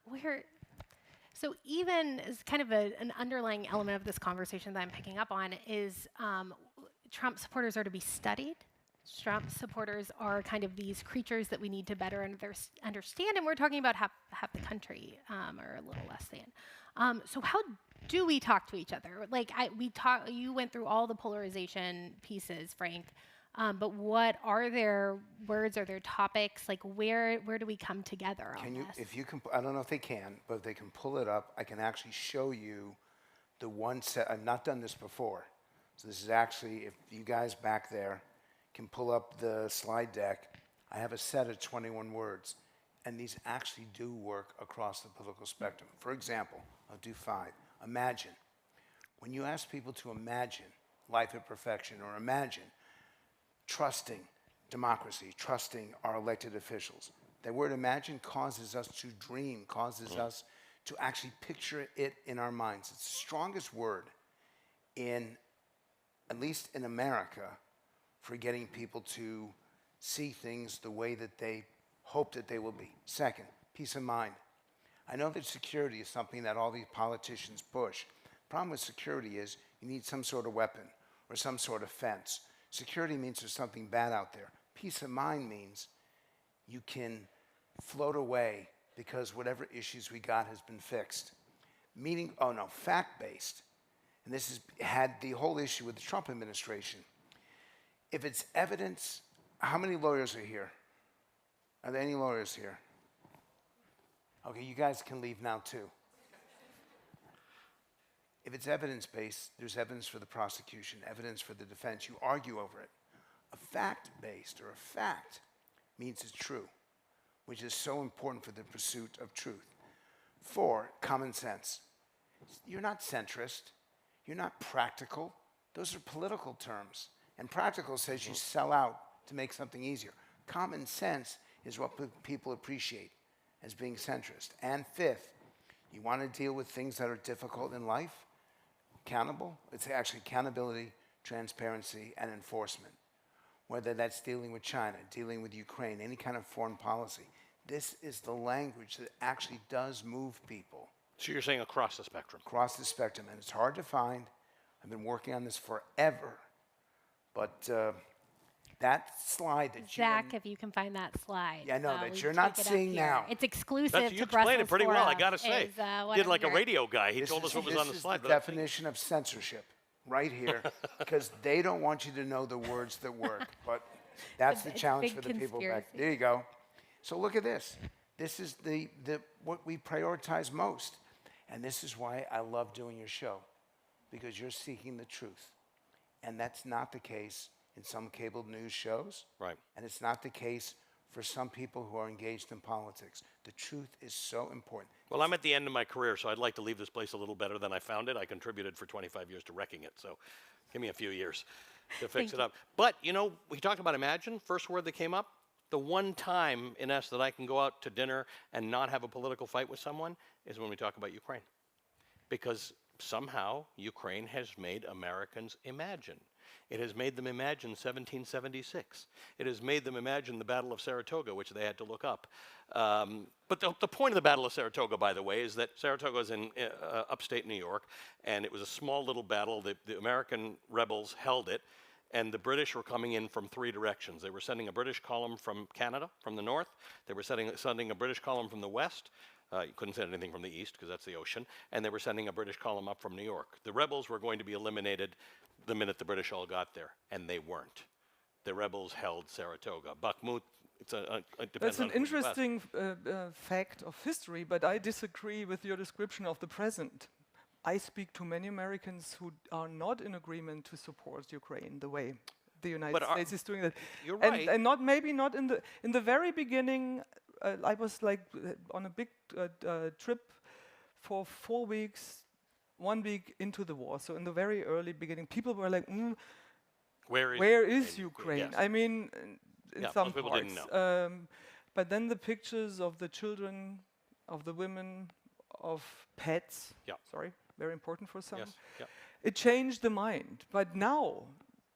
we're so even as kind of an underlying element of this conversation that I'm picking up on is Trump supporters are to be studied. Trump supporters are kind of these creatures that we need to better understand, and we're talking about half the country, or a little less than. So how do we talk to each other? Like you went through all the polarization pieces, Frank, but what are there words, are there topics? Like where do we come together on this? If you can, I don't know if they can, but if they can pull it up, I can actually show you the one set. I've not done this before, so this is actually, if you guys back there can pull up the slide deck, I have a set of 21 words, and these actually do work across the political spectrum. For example, I'll do 5. Imagine. When you ask people to imagine life at perfection, or imagine trusting democracy, trusting our elected officials, that word imagine causes us to dream, causes us to actually picture it in our minds. It's the strongest word at least in America, for getting people to see things the way that they hope that they will be. Second, peace of mind. I know that security is something that all these politicians push. Problem with security is you need some sort of weapon or some sort of fence. Security means there's something bad out there. Peace of mind means you can float away because whatever issues we got has been fixed. Fact-based. And this has had the whole issue with the Trump administration. If it's evidence, how many lawyers are here? Are there any lawyers here? Okay, you guys can leave now too. If it's evidence-based, there's evidence for the prosecution, evidence for the defense. You argue over it. A fact-based or a fact means it's true, which is so important for the pursuit of truth. 4, common sense. You're not centrist. You're not practical. Those are political terms. And practical says you sell out to make something easier. Common sense is what people appreciate as being centrist. And 5th, you want to deal with things that are difficult in life, accountable. It's actually accountability, transparency, and enforcement. Whether that's dealing with China, dealing with Ukraine, any kind of foreign policy. This is the language that actually does move people. So you're saying across the spectrum? Across the spectrum, and it's hard to find. I've been working on this forever. But that slide that Zach, if you can find that slide. Yeah, I know that you're not seeing now. It's exclusive You to explained Brussels it pretty well, I Forum gotta say. Did like a radio guy. He told us what was on the slide. This is the definition of censorship right here, because they don't want you to know the words that work. But that's the challenge for the people back there. There you go. So look at this. This is what we prioritize most. And this is why I love doing your show, because you're seeking the truth. And that's not the case in some cable news shows. Right. And it's not the case for some people who are engaged in politics. The truth is so important. Well, I'm at the end of my career, so I'd like to leave this place a little better than I found it. I contributed for 25 years to wrecking it, so give me a few years to fix it up. But, you know, we talked about imagine, first word that came up. The one time, in us, that I can go out to dinner and not have a political fight with someone is when we talk about Ukraine. Because somehow Ukraine has made Americans imagine. It has made them imagine 1776. It has made them imagine the Battle of Saratoga, which they had to look up. But the point of the Battle of Saratoga, by the way, is that Saratoga is in upstate New York, and it was a small little battle. The American rebels held it, and the British were coming in from 3 directions. They were sending a British column from Canada, from the north. They were sending a British column from the west. You couldn't send anything from the east because that's the ocean. And they were sending a British column up from New York. The rebels were going to be eliminated the minute the British all got there, and they weren't. The rebels held Saratoga. Bakhmut, it depends That's on an who you ask. interesting fact of history, but I disagree with your description of the present. I speak to many Americans who are not in agreement to support Ukraine the way the United States is doing that. You're and, right. and not maybe not in the very beginning. I was like on a big trip for 4 weeks, 1 week into the war. So in the very early beginning, people were like, "Where is Ukraine?" Yes. I mean, in Yeah, some most people parts. didn't know. But then the pictures of the children, of the women, of pets. Yeah. Sorry, very important for some. Yes. Yeah. It changed the mind. But now,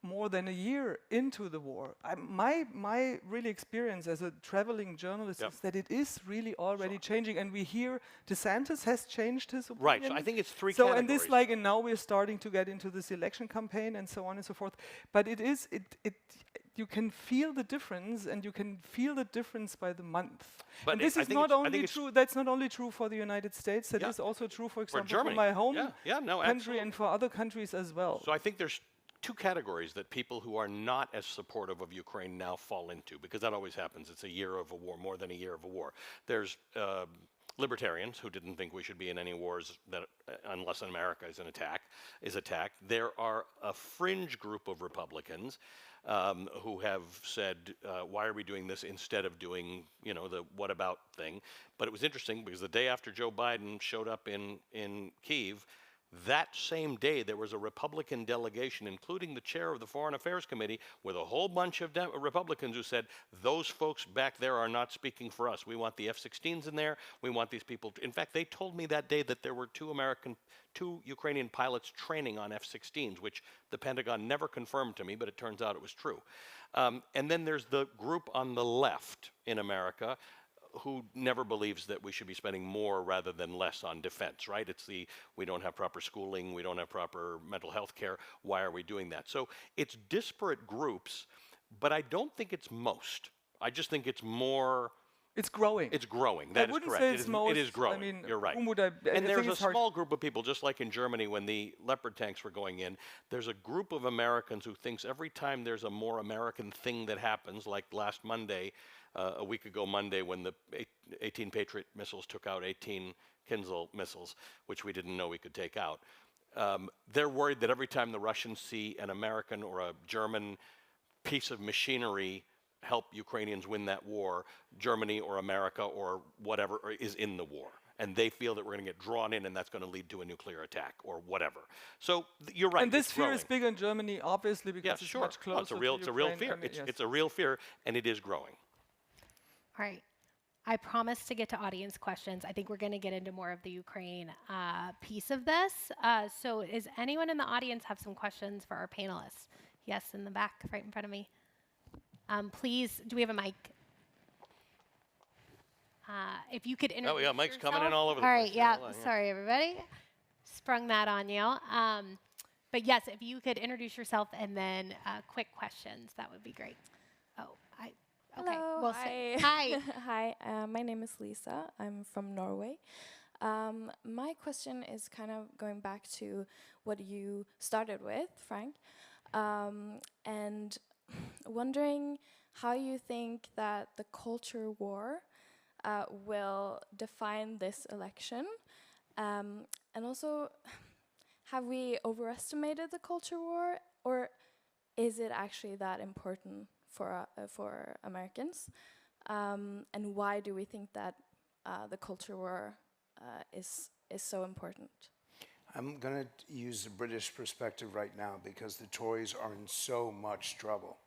more than a year into the war, my really experience as a traveling journalist is that it is really already changing. And we hear DeSantis has changed his opinion. Right, so I think it's three So categories. and this and now we're starting to get into this election campaign and so on and so forth. But it you can feel the difference, and you can feel the difference by the month. But and this I is think not it's- I only think it's- true. That's not only true for the United States. That is also true, for example, for Germany. my home No, country absolutely. and for other countries as well. So I think there's two categories that people who are not as supportive of Ukraine now fall into, because that always happens. It's a year of a war, more than a year of a war. There's libertarians who didn't think we should be in any wars that, unless America is attacked. There are a fringe group of Republicans who have said, why are we doing this instead of doing, the what about thing? But it was interesting because the day after Joe Biden showed up in Kyiv, that same day, there was a Republican delegation, including the chair of the Foreign Affairs Committee, with a whole bunch of Republicans who said, those folks back there are not speaking for us. We want the F-16s in there. We want these people. In fact, they told me that day that there were two Ukrainian pilots training on F-16s, which the Pentagon never confirmed to me, but it turns out it was true. And then there's the group on the left in America who never believes that we should be spending more rather than less on defense, right? It's we don't have proper schooling, we don't have proper mental health care, why are we doing that? So it's disparate groups, but I don't think it's most. I just think it's more... It's growing. It's growing, I that is wouldn't correct. say it's most. It is growing, I mean, you're right. whom would I and there's think a small group of people, just like in Germany when the Leopard tanks were going in, there's a group of Americans who thinks every time there's a more American thing that happens, like last Monday, a week ago Monday, when the 18 Patriot missiles took out 18 Kinzhal missiles, which we didn't know we could take out. They're worried that every time the Russians see an American or a German piece of machinery help Ukrainians win that war, Germany or America or whatever is in the war. And they feel that we're going to get drawn in and that's going to lead to a nuclear attack or whatever. So you're right. And this it's fear growing. is bigger in Germany, obviously, because it's much closer it's a real to fear. Ukraine. It's a real fear, and it is growing. All right. I promised to get to audience questions. I think we're going to get into more of the Ukraine piece of this. So is anyone in the audience have some questions for our panelists? Yes, in the back, right in front of me. Please, do we have a mic? If you could introduce yeah, Mike's yourself. coming in all over the All place. right, yeah. Hold on, yeah. Sorry, everybody. Sprung that on you. But yes, if you could introduce yourself and then quick questions, that would be great. Okay. Hello. We'll Hi. Hi. Hi. My name is Lisa. I'm from Norway. My question is kind of going back to what you started with, Frank, and wondering how you think that the culture war will define this election, and also, have we overestimated the culture war, or is it actually that important for Americans? And why do we think that the culture war is so important? I'm going to use the British perspective right now because the Tories are in so much trouble,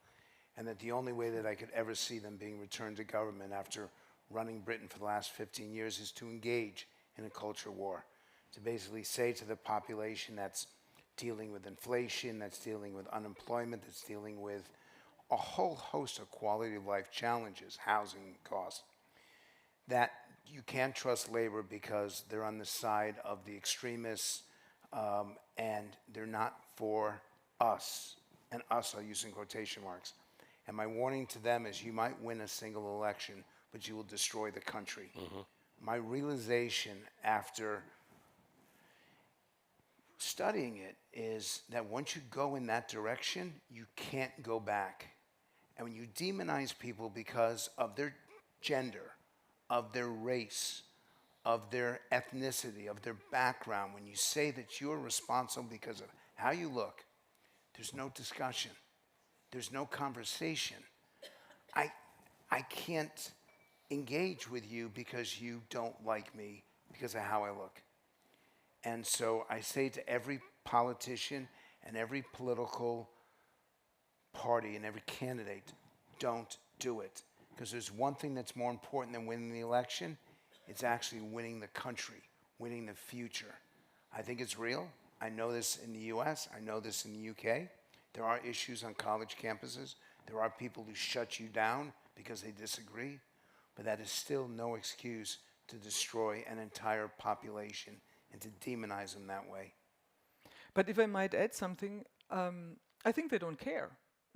and that the only way that I could ever see them being returned to government after running Britain for the last 15 years is to engage in a culture war, to basically say to the population that's dealing with inflation, that's dealing with unemployment, that's dealing with a whole host of quality of life challenges, housing costs, that you can't trust labor because they're on the side of the extremists, and they're not for us. And us, I'll use in quotation marks. And my warning to them is you might win a single election, but you will destroy the country. my realization after studying it is that once you go in that direction, you can't go back. And when you demonize people because of their gender, of their race, of their ethnicity, of their background, when you say that you're responsible because of how you look, there's no discussion. There's no conversation. I can't engage with you because you don't like me because of how I look. And so I say to every politician and every political party and every candidate, don't do it. Because there's one thing that's more important than winning the election. It's actually winning the country, winning the future. I think it's real. I know this in the US. I know this in the UK. There are issues on college campuses. There are people who shut you down because they disagree. But that is still no excuse to destroy an entire population and to demonize them that way. But if I might add something, I think they don't care.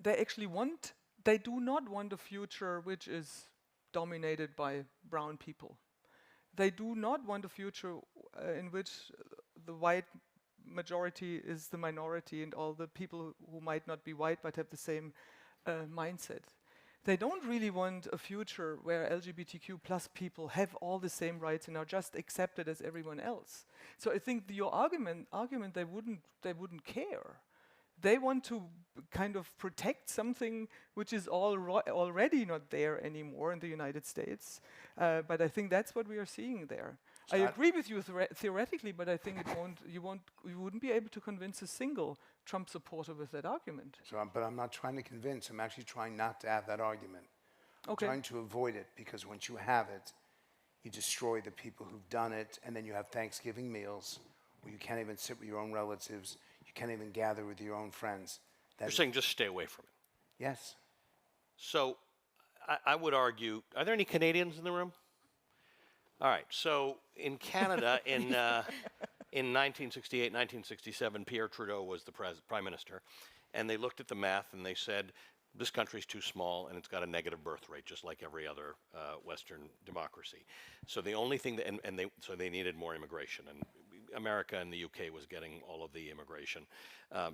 They do not want a future which is dominated by brown people. They do not want a future in which the white majority is the minority and all the people who might not be white but have the same mindset. They don't really want a future where LGBTQ plus people have all the same rights and are just accepted as everyone else. So I think your argument they wouldn't care. They want to kind of protect something which is already not there anymore in the United States. But I think that's what we are seeing there. I agree with you theoretically, but I think you wouldn't be able to convince a single Trump supporter with that argument. But I'm not trying to convince. I'm actually trying not to have that argument. I'm trying to avoid it, because once you have it, you destroy the people who've done it, and then you have Thanksgiving meals where you can't even sit with your own relatives. You can't even gather with your own friends. You're saying just stay away from it? Yes. So I would argue, are there any Canadians in the room? All right, so in Canada, in 1968, 1967, Pierre Trudeau was the prime minister, and they looked at the math and they said, this country's too small and it's got a negative birth rate, just like every other Western democracy. So the only thing that, so they needed more immigration, and America and the UK was getting all of the immigration.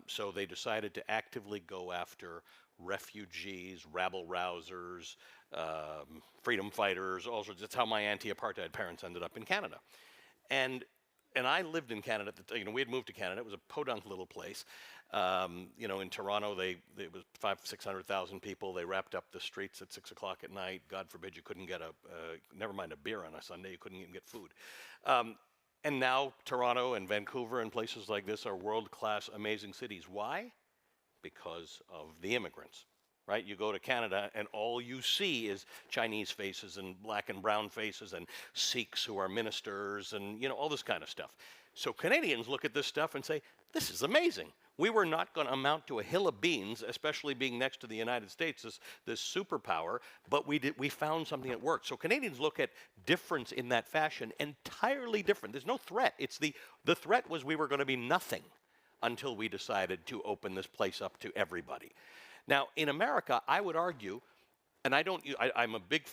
So they decided to actively go after refugees, rabble-rousers, freedom fighters, all sorts. That's how my anti-apartheid parents ended up in Canada. And I lived in Canada. We had moved to Canada. It was a podunk little place. In Toronto, it was 500,000-600,000 people. They wrapped up the streets at 6 o'clock at night. God forbid you couldn't get never mind a beer on a Sunday. You couldn't even get food. And now Toronto and Vancouver and places like this are world-class, amazing cities. Why? Because of the immigrants, right? You go to Canada and all you see is Chinese faces and black and brown faces and Sikhs who are ministers and all this kind of stuff. So Canadians look at this stuff and say, this is amazing. We were not going to amount to a hill of beans, especially being next to the United States, this superpower, but we found something that worked. So Canadians look at difference in that fashion entirely different. There's no threat. It's the threat was we were going to be nothing until we decided to open this place up to everybody. Now, in America, I would argue, and I'm a big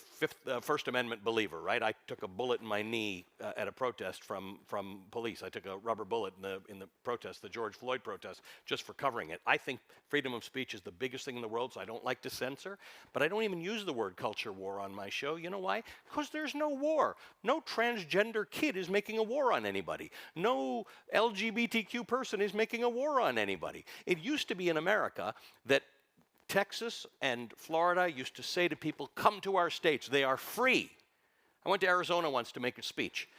First Amendment believer, right? I took a bullet in my knee at a protest from police. I took a rubber bullet in the protest, the George Floyd protest, just for covering it. I think freedom of speech is the biggest thing in the world, so I don't like to censor. But I don't even use the word culture war on my show. You know why? Because there's no war. No transgender kid is making a war on anybody. No LGBTQ person is making a war on anybody. It used to be in America that Texas and Florida used to say to people, come to our states, they are free. I went to Arizona once to make a speech.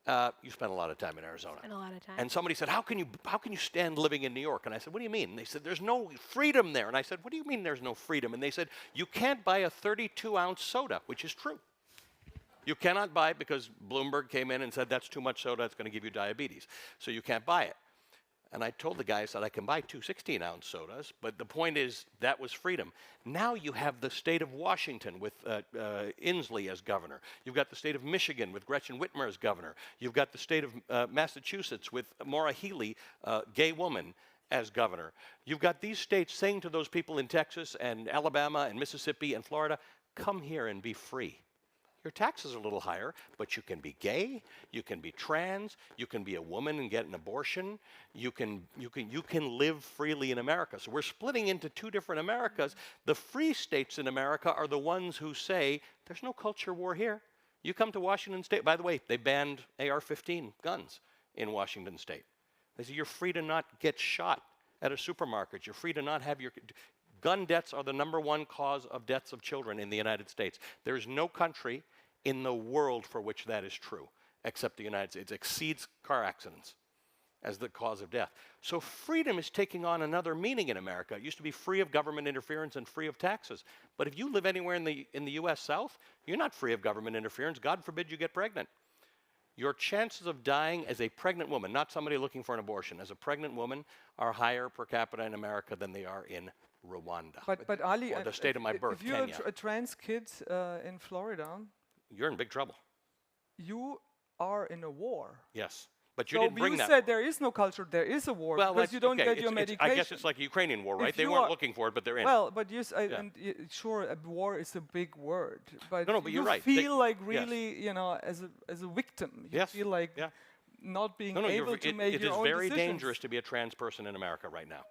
You spent a lot of time in Arizona. Spent a lot of time. And somebody said, how can you stand living in New York? And I said, what do you mean? And they said, there's no freedom there. And I said, what do you mean there's no freedom? And they said, you can't buy a 32-ounce soda, which is true. You cannot buy it because Bloomberg came in and said, that's too much soda, it's going to give you diabetes. So you can't buy it. And I told the guy, I said, I can buy 2 16-ounce sodas, but the point is that was freedom. Now you have the state of Washington with Inslee as governor. You've got the state of Michigan with Gretchen Whitmer as governor. You've got the state of Massachusetts with Maura Healey, gay woman, as governor. You've got these states saying to those people in Texas and Alabama and Mississippi and Florida, come here and be free. your taxes are a little higher, but you can be gay, you can be trans, you can be a woman and get an abortion, you can live freely in America. So we're splitting into two different Americas. The free states in America are the ones who say, there's no culture war here. You come to Washington State. By the way, they banned AR-15 guns in Washington State. They say you're free to not get shot at a supermarket. You're free to not have your... Gun deaths are the #1 cause of deaths of children in the United States. There is no country in the world for which that is true, except the United States. It exceeds car accidents as the cause of death. So freedom is taking on another meaning in America. It used to be free of government interference and free of taxes. But if you live anywhere in the U.S. South, you're not free of government interference. God forbid you get pregnant. Your chances of dying as a pregnant woman, not somebody looking for an abortion, as a pregnant woman, are higher per capita in America than they are in Rwanda, but Ali, or the state of my birth, if you're Kenya. a trans kid in Florida, You're in big trouble. you are in a war. Yes, but you So didn't bring you that. said there is no culture, there is a war, Well, because you don't okay, get your medication. I guess it's like a Ukrainian war, right? If They you weren't are- looking for it, but they're in Well, it. but yes, sure, a war is a big word, but, No, but you you're right. feel They- like yes. really, you know, as a victim. You Yes, feel like yeah. not being No, no, able to make it your is own very decisions. dangerous to be a trans person in America right now.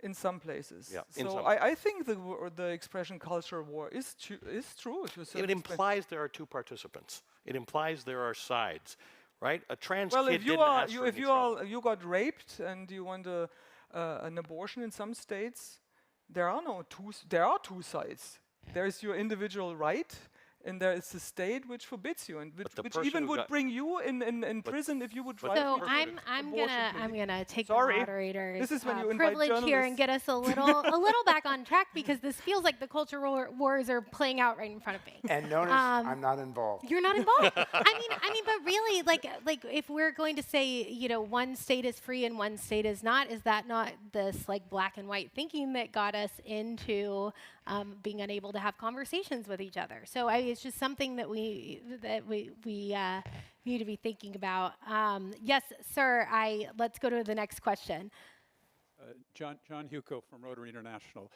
In some places. Yeah, in So some. I think the expression culture war is true to a certain It extent. implies there are two participants. It implies there are sides, right? A trans Well, kid if you didn't are ask for if any you trouble. are you got raped and you want an abortion in some states, there are two sides. There is your individual right, and there is the state which forbids you, and which person even who would got- bring you in prison if you would try. So to I'm gonna take Sorry. the moderator's This is when you invite privilege here and journalists. get us a little back on track, because this feels like the culture wars are playing out right in front of me. And notice I'm not involved. You're not involved. I mean, but really, like if we're going to say, you know, one state is free and one state is not, is that not this like black and white thinking that got us into being unable to have conversations with each other? So it's just something that we need to be thinking about. Yes, sir. Let's go to the next question. John Huco from Rotary International.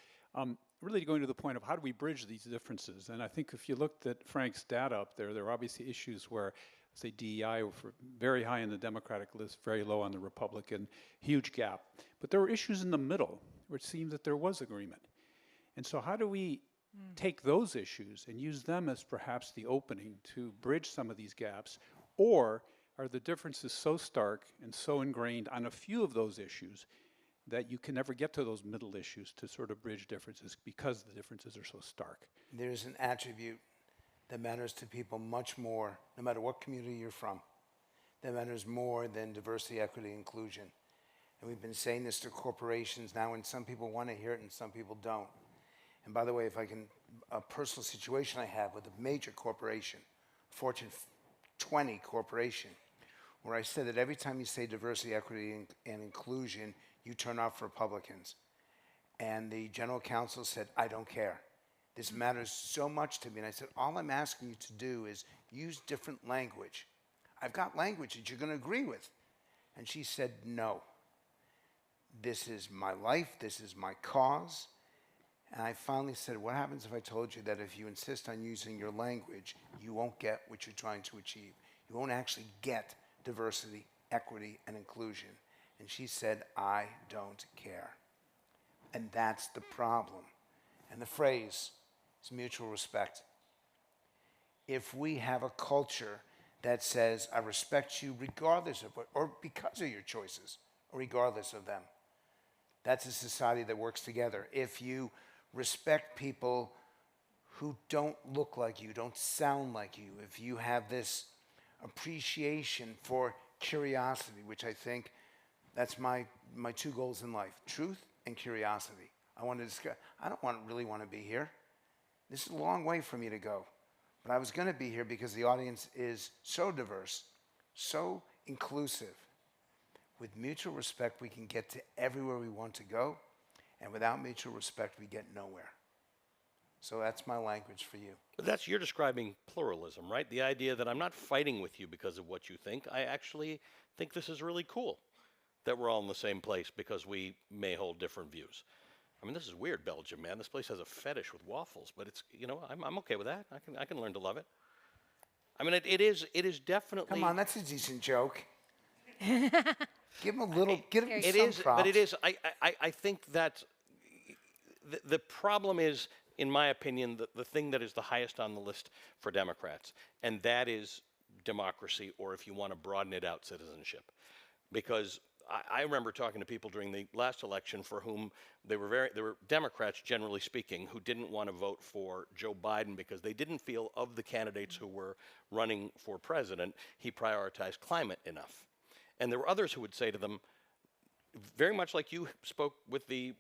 Really going to the point of how do we bridge these differences? And I think if you looked at Frank's data up there, there are obviously issues where, say, DEI were very high in the Democratic list, very low on the Republican, huge gap. But there were issues in the middle where it seemed that there was agreement. And so how do we take those issues and use them as perhaps the opening to bridge some of these gaps? Or are the differences so stark and so ingrained on a few of those issues that you can never get to those middle issues to sort of bridge differences because the differences are so stark? There's an attribute that matters to people much more, no matter what community you're from, that matters more than diversity, equity, inclusion. And we've been saying this to corporations now, and some people want to hear it and some people don't. And by the way, if I can, a personal situation I have with a major corporation, Fortune 20 corporation, where I said that every time you say diversity, equity, and inclusion, you turn off Republicans. And the general counsel said, I don't care. This matters so much to me. And I said, all I'm asking you to do is use different language. I've got language that you're going to agree with. And she said, no. This is my life. This is my cause. And I finally said, what happens if I told you that if you insist on using your language, you won't get what you're trying to achieve? You won't actually get diversity, equity, and inclusion. And she said, I don't care. And that's the problem. And the phrase is mutual respect. If we have a culture that says, I respect you regardless of what, or because of your choices, or regardless of them, that's a society that works together. If you respect people who don't look like you, don't sound like you, if you have this appreciation for curiosity, which I think that's my two goals in life, truth and curiosity. I want to discuss, I don't really want to be here. This is a long way for me to go. But I was going to be here because the audience is so diverse, so inclusive. With mutual respect, we can get to everywhere we want to go. And without mutual respect, we get nowhere. So that's my language for you. But you're describing pluralism, right? The idea that I'm not fighting with you because of what you think. I actually think this is really cool that we're all in the same place because we may hold different views. I mean, this is weird, Belgium, man. This place has a fetish with waffles, but it's, you know, I'm okay with that. I can learn to love it. I mean, it is definitely. Come on, that's a decent joke. Give him a little. Give him It some is, props. but it is. I think that the problem is, in my opinion, the thing that is the highest on the list for Democrats, and that is democracy, or if you want to broaden it out, citizenship. Because I remember talking to people during the last election for whom they were Democrats, generally speaking, who didn't want to vote for Joe Biden because they didn't feel of the candidates who were running for president, he prioritized climate enough. And there were others who would say to them, very much like you spoke with the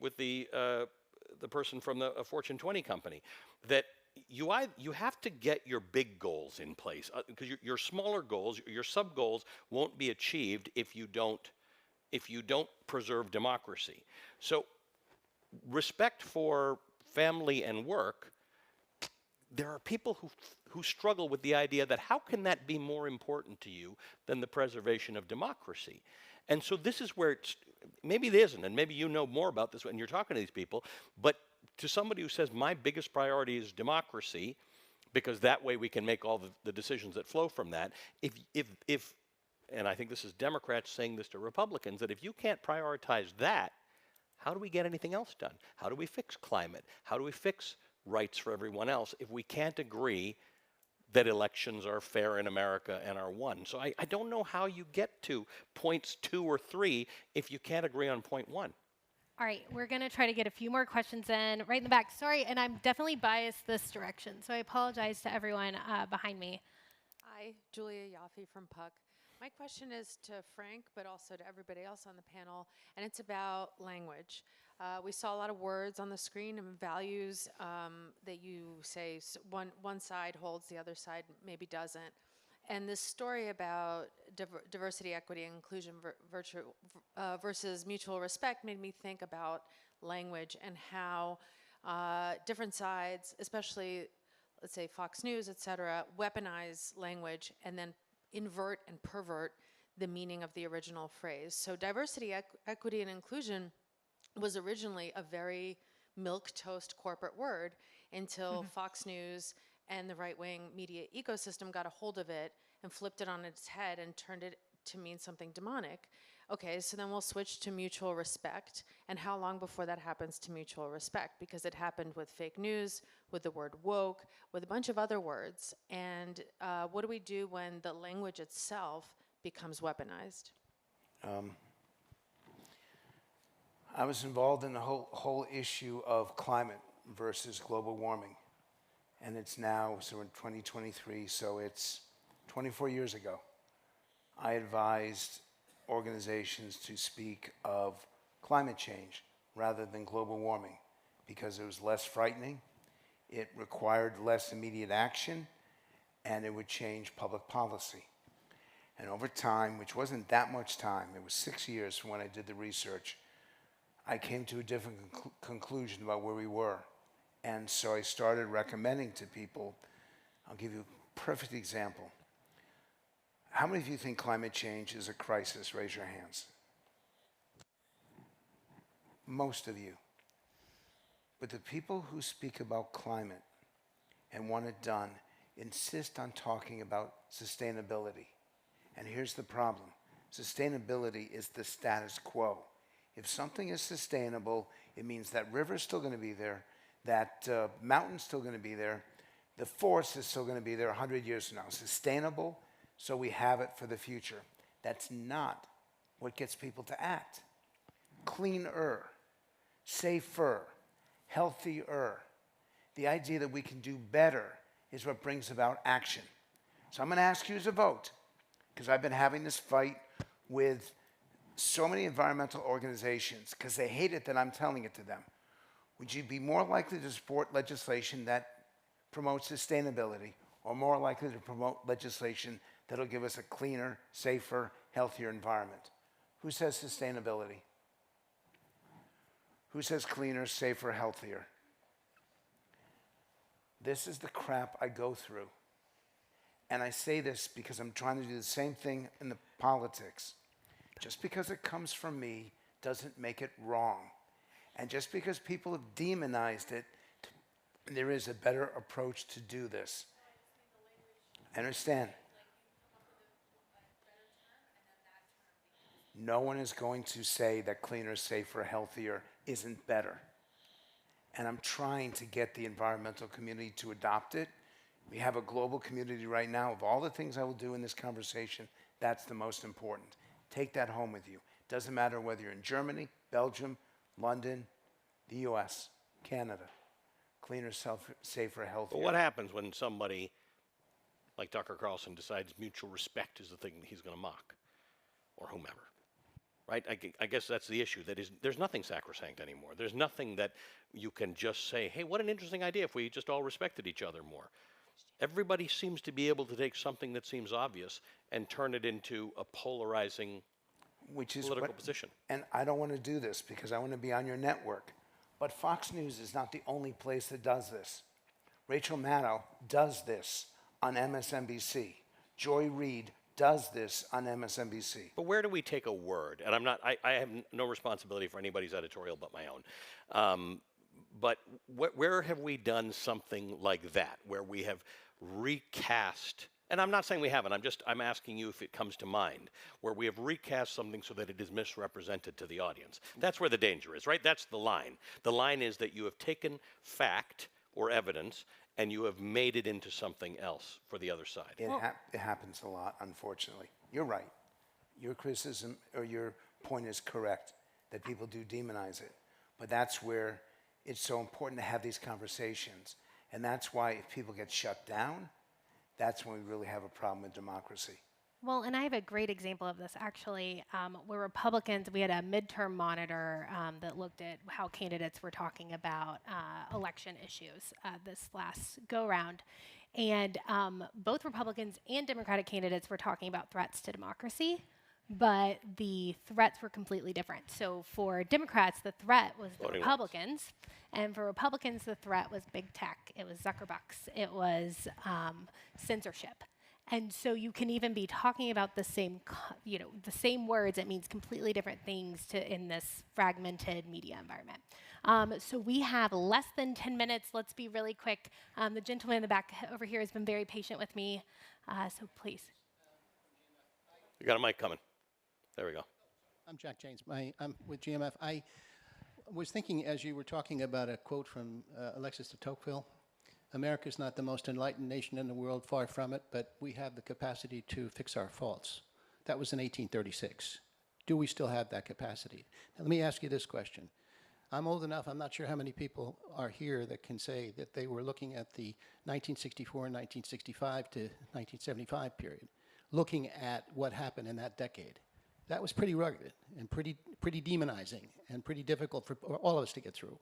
person from the Fortune 20 company, that you have to get your big goals in place, because your smaller goals, your sub goals, won't be achieved if you don't preserve democracy. So, respect for family and work. There are people who struggle with the idea that how can that be more important to you than the preservation of democracy? And so this is where maybe it isn't, and maybe you know more about this when you're talking to these people, but to somebody who says my biggest priority is democracy, because that way we can make all the decisions that flow from that, if and I think this is Democrats saying this to Republicans, that if you can't prioritize that, how do we get anything else done? How do we fix climate? How do we fix rights for everyone else if we can't agree that elections are fair in America and are won? So I don't know how you get to points 2 or 3 if you can't agree on point 1. All right, we're going to try to get a few more questions in right in the back. Sorry, and I'm definitely biased this direction, so I apologize to everyone behind me. Hi, Julia Yaffe from Puck. My question is to Frank, but also to everybody else on the panel, and it's about language. We saw a lot of words on the screen and values that you say one side holds, the other side maybe doesn't. And this story about diversity, equity, and inclusion versus mutual respect made me think about language and how different sides, especially, let's say, Fox News, et cetera, weaponize language and then invert and pervert the meaning of the original phrase. So diversity, equity, and inclusion was originally a very milquetoast corporate word until Fox News and the right-wing media ecosystem got a hold of it and flipped it on its head and turned it to mean something demonic. Okay, so then we'll switch to mutual respect. And how long before that happens to mutual respect? Because it happened with fake news, with the word woke, with a bunch of other words. And what do we do when the language itself becomes weaponized? I was involved in the whole issue of climate versus global warming. And it's now, so we're in 2023, so it's 24 years ago. I advised organizations to speak of climate change rather than global warming because it was less frightening, it required less immediate action, and it would change public policy. And over time, which wasn't that much time, it was 6 years from when I did the research, I came to a different conclusion about where we were. And so I started recommending to people, I'll give you a perfect example. How many of you think climate change is a crisis? Raise your hands. Most of you. But the people who speak about climate and want it done insist on talking about sustainability. And here's the problem. Sustainability is the status quo. If something is sustainable, it means that river's still going to be there, that mountain's still going to be there, the forest is still going to be there 100 years from now. Sustainable, so we have it for the future. That's not what gets people to act. Cleaner, safer, healthier. The idea that we can do better is what brings about action. So I'm going to ask you to vote, because I've been having this fight with so many environmental organizations because they hate it that I'm telling it to them. Would you be more likely to support legislation that promotes sustainability or more likely to promote legislation that'll give us a cleaner, safer, healthier environment? Who says sustainability? Who says cleaner, safer, healthier? This is the crap I go through. And I say this because I'm trying to do the same thing in the politics. Just because it comes from me doesn't make it wrong. And just because people have demonized it, there is a better approach to do this. I understand. No one is going to say that cleaner, safer, healthier isn't better. And I'm trying to get the environmental community to adopt it. We have a global community right now. Of all the things I will do in this conversation, that's the most important. Take that home with you. Doesn't matter whether you're in Germany, Belgium, London, the US, Canada. Cleaner, safer, healthier. But what happens when somebody like Tucker Carlson decides mutual respect is the thing that he's going to mock, or whomever? Right? I guess that's the issue. There's nothing sacrosanct anymore. There's nothing that you can just say, hey, what an interesting idea if we just all respected each other more. Everybody seems to be able to take something that seems obvious and turn it into a polarizing political position. And I don't want to do this because I want to be on your network. But Fox News is not the only place that does this. Rachel Maddow does this on MSNBC. Joy Reid does this on MSNBC. But where do we take a word? And I have no responsibility for anybody's editorial but my own. But where have we done something like that, where we have recast, and I'm not saying we haven't, I'm asking you if it comes to mind, where we have recast something so that it is misrepresented to the audience. That's where the danger is, right? That's the line. The line is that you have taken fact or evidence and you have made it into something else for the other side. It happens a lot, unfortunately. You're right. Your criticism or your point is correct, that people do demonize it. But that's where it's so important to have these conversations. And that's why if people get shut down, that's when we really have a problem with democracy. Well, and I have a great example of this, actually, where Republicans, we had a midterm monitor that looked at how candidates were talking about election issues this last go-round. And both Republicans and Democratic candidates were talking about threats to democracy, but the threats were completely different. So for Democrats, the threat was the Republicans, and for Republicans, the threat was big tech. It was Zuckerbucks. It was censorship. And so you can even be talking about the same, the same words. It means completely different things in this fragmented media environment. So we have less than 10 minutes. Let's be really quick. The gentleman in the back over here has been very patient with me. So please. You got a mic coming. There we go. I'm Jack James. I'm with GMF. I was thinking as you were talking about a quote from Alexis de Tocqueville. America's not the most enlightened nation in the world, far from it, but we have the capacity to fix our faults. That was in 1836. Do we still have that capacity? Now, let me ask you this question. I'm old enough, I'm not sure how many people are here that can say that they were looking at the 1964 and 1965 to 1975 period, looking at what happened in that decade. That was pretty rugged and pretty demonizing and pretty difficult for all of us to get through.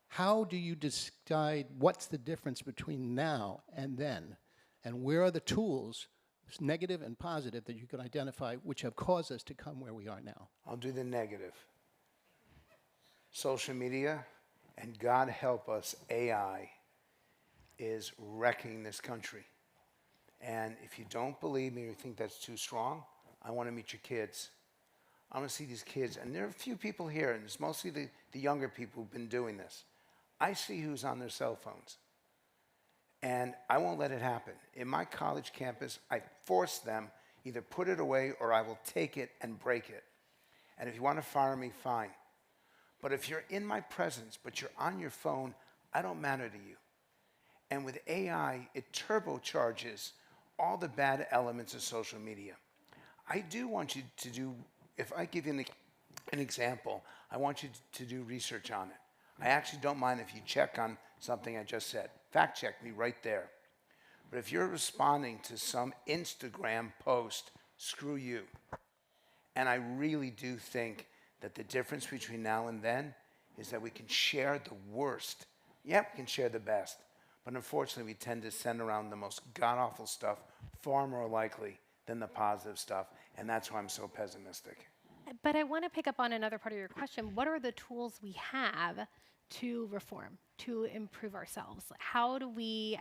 How do you decide what's the difference between now and then? And where are the tools, negative and positive, that you can identify which have caused us to come where we are now? I'll do the negative. Social media, and God help us, AI is wrecking this country. And if you don't believe me or you think that's too strong, I want to meet your kids. I want to see these kids. And there are a few people here, and it's mostly the younger people who've been doing this. I see who's on their cell phones. And I won't let it happen. In my college campus, I force them either put it away or I will take it and break it. And if you want to fire me, fine. But if you're in my presence, but you're on your phone, I don't matter to you. And with AI, it turbocharges all the bad elements of social media. I do want you to do, if I give you an example, I want you to do research on it. I actually don't mind if you check on something I just said. Fact check me right there. But if you're responding to some Instagram post, screw you. And I really do think that the difference between now and then is that we can share the worst. Yeah, we can share the best. But unfortunately, we tend to send around the most god-awful stuff far more likely than the positive stuff. And that's why I'm so pessimistic. But I want to pick up on another part of your question. What are the tools we have to reform, to improve ourselves? How do we've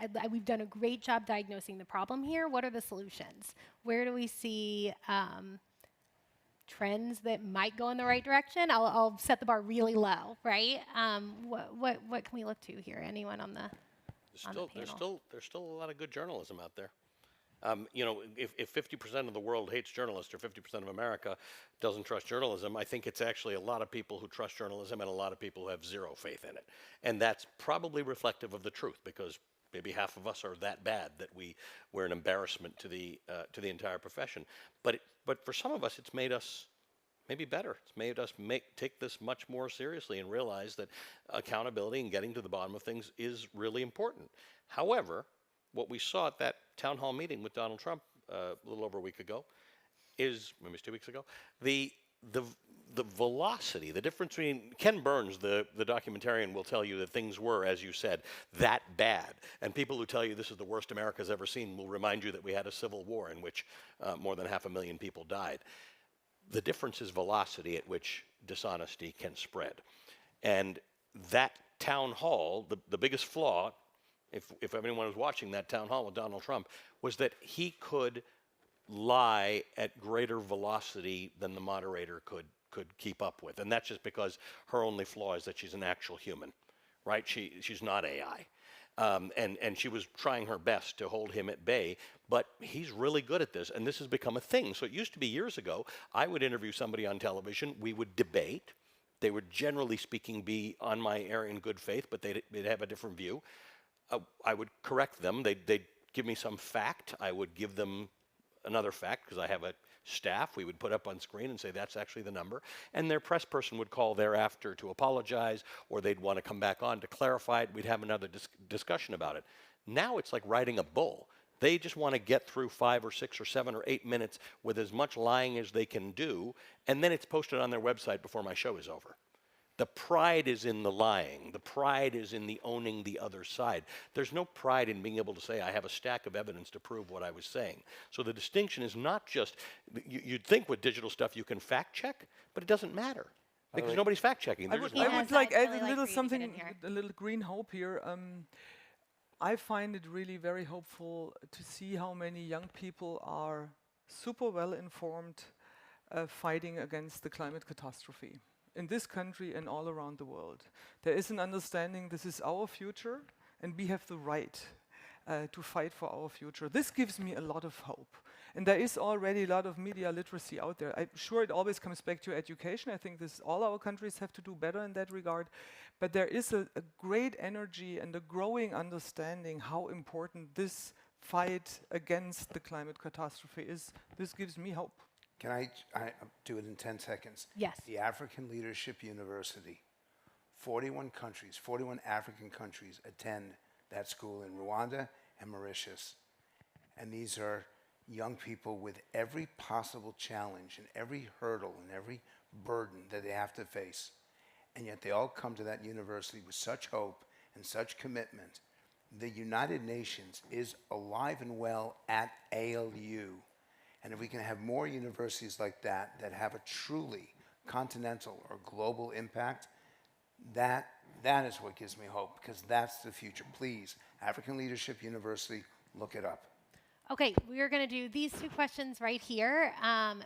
done a great job diagnosing the problem here. What are the solutions? Where do we see trends that might go in the right direction? I'll set the bar really low, right? What can we look to here? Anyone on the panel? There's still a lot of good journalism out there. You know, if 50% of the world hates journalists or 50% of America doesn't trust journalism, I think it's actually a lot of people who trust journalism and a lot of people who have zero faith in it. And that's probably reflective of the truth, because maybe half of us are that bad that we're an embarrassment to the entire profession. But for some of us, it's made us maybe better. It's made us take this much more seriously and realize that accountability and getting to the bottom of things is really important. However, what we saw at that town hall meeting with Donald Trump a little over a week ago is, maybe it's 2 weeks ago, the velocity, the difference between Ken Burns, the documentarian, will tell you that things were, as you said, that bad. And people who tell you this is the worst America's ever seen will remind you that we had a civil war in which more than 500,000 people died. The difference is velocity at which dishonesty can spread. And that town hall, the biggest flaw, if anyone was watching that town hall with Donald Trump, was that he could lie at greater velocity than the moderator could keep up with. And that's just because her only flaw is that she's an actual human, right? She's not AI. And she was trying her best to hold him at bay, but he's really good at this, and this has become a thing. So it used to be years ago, I would interview somebody on television, we would debate. They would, generally speaking, be on my air in good faith, but they'd have a different view. I would correct them. They'd give me some fact. I would give them another fact, because I have a staff we would put up on screen and say that's actually the number. And their press person would call thereafter to apologize, or they'd want to come back on to clarify it. We'd have another discussion about it. Now it's like riding a bull. They just want to get through 5 or 6 or 7 or 8 minutes with as much lying as they can do, and then it's posted on their website before my show is over. The pride is in the lying. The pride is in the owning the other side. There's no pride in being able to say, I have a stack of evidence to prove what I was saying. So the distinction is not just, you'd think with digital stuff you can fact check, but it doesn't matter. Because nobody's fact checking. I would like add a little something, a little green hope here. I find it really very hopeful to see how many young people are super well informed fighting against the climate catastrophe. In this country and all around the world, there is an understanding this is our future and we have the right to fight for our future. This gives me a lot of hope. And there is already a lot of media literacy out there. I'm sure it always comes back to education. I think all our countries have to do better in that regard. But there is a great energy and a growing understanding how important this fight against the climate catastrophe is. This gives me hope. Can I do it in 10 seconds? Yes. The African Leadership University, 41 countries, 41 African countries attend that school in Rwanda and Mauritius. And these are young people with every possible challenge and every hurdle and every burden that they have to face. And yet they all come to that university with such hope and such commitment. The United Nations is alive and well at ALU. And if we can have more universities like that have a truly continental or global impact, that is what gives me hope, because that's the future. Please, African Leadership University, look it up. Okay, we are going to do these 2 questions right here.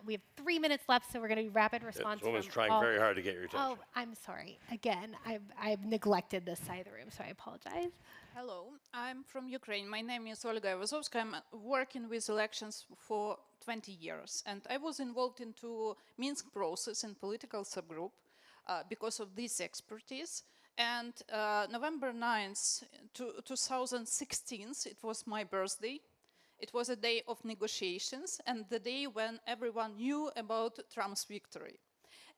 We have 3 minutes left, so we're going to do rapid response. This woman's trying very hard to get your attention. Oh, I'm sorry. Again, I've neglected this side of the room, so I apologize. Hello, I'm from Ukraine. My name is Olga Ivazovska. I'm working with elections for 20 years, and I was involved into Minsk process in political subgroup because of this expertise. And November 9th, 2016, it was my birthday. It was a day of negotiations and the day when everyone knew about Trump's victory.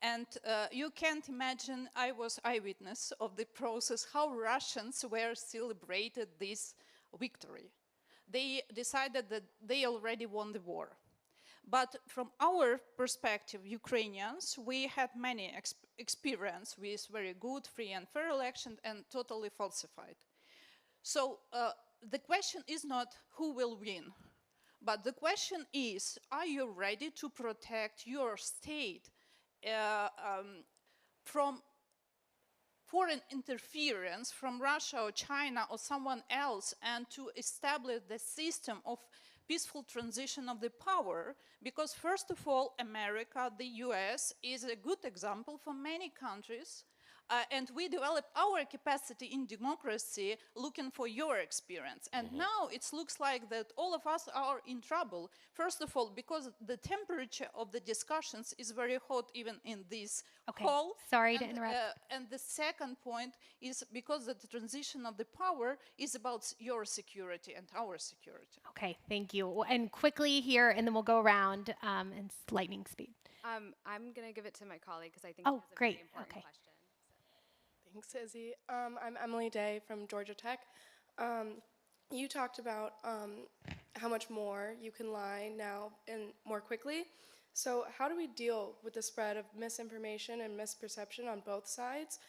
And you can't imagine, I was eyewitness of the process, how Russians were celebrated this victory. They decided that they already won the war. But from our perspective, Ukrainians, we had many experience with very good, free and fair election and totally falsified. So the question is not who will win, but the question is, are you ready to protect your state from foreign interference from Russia or China or someone else, and to establish the system of peaceful transition of the power? Because first of all, America, the US, is a good example for many countries And we developed our capacity in democracy looking for your experience. And now it looks like that all of us are in trouble. First of all, because the temperature of the discussions is very hot even in this hall. Sorry to interrupt. And the second point is because the transition of the power is about your security and our security. Okay, thank you. And quickly here, and then we'll go around in lightning speed. I'm going to give it to my colleague because I think Oh, she has a great. very important Okay. question. Thanks, Izzy. I'm Emily Day from Georgia Tech. You talked about how much more you can lie now and more quickly. So how do we deal with the spread of misinformation and misperception on both sides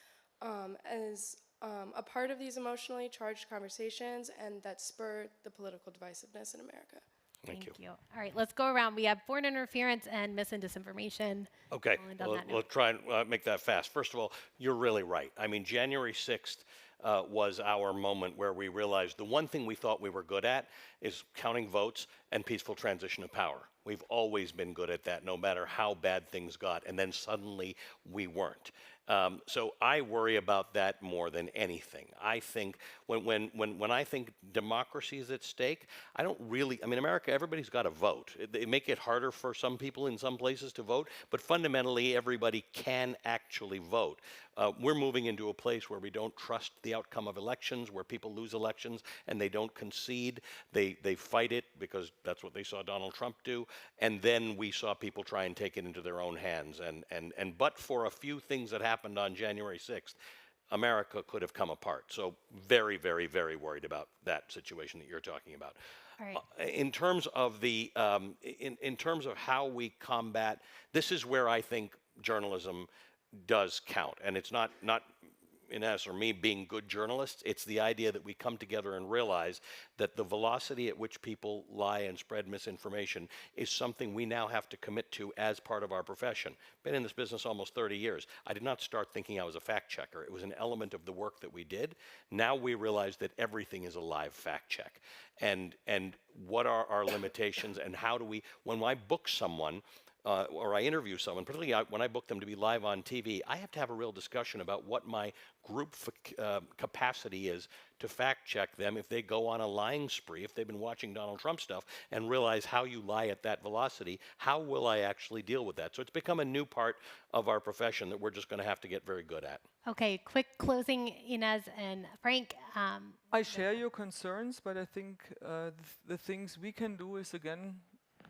as a part of these emotionally charged conversations and that spur the political divisiveness in America? Thank you. All right, let's go around. We have foreign interference and mis and disinformation. Okay, We'll end on that note. we'll try and make that fast. First of all, you're really right. I mean, January 6th was our moment where we realized the one thing we thought we were good at is counting votes and peaceful transition of power. We've always been good at that, no matter how bad things got, and then suddenly we weren't. So I worry about that more than anything. I think when I think democracy is at stake, I don't really, I mean, America, everybody's got to vote. It may get harder for some people in some places to vote, but fundamentally everybody can actually vote. We're moving into a place where we don't trust the outcome of elections, where people lose elections and they don't concede. They fight it because that's what they saw Donald Trump do. And then we saw people try and take it into their own hands. And but for a few things that happened on January 6th, America could have come apart. So very, very, very worried about that situation that you're talking about. All right. In terms of the in terms of how we combat, this is where I think journalism does count, and it's not Ines or me being good journalists. It's the idea that we come together and realize that the velocity at which people lie and spread misinformation is something we now have to commit to as part of our profession. Been in this business almost 30 years. I did not start thinking I was a fact checker. It was an element of the work that we did. Now we realize that everything is a live fact check. And what are our limitations, and how do we, when I book someone, or I interview someone, particularly when I book them to be live on TV, I have to have a real discussion about what my group capacity is to fact check them if they go on a lying spree, if they've been watching Donald Trump stuff and realize how you lie at that velocity. How will I actually deal with that? So it's become a new part of our profession that we're just going to have to get very good at. Okay, quick closing, Inez and Frank. I share your concerns, but I think the things we can do is, again,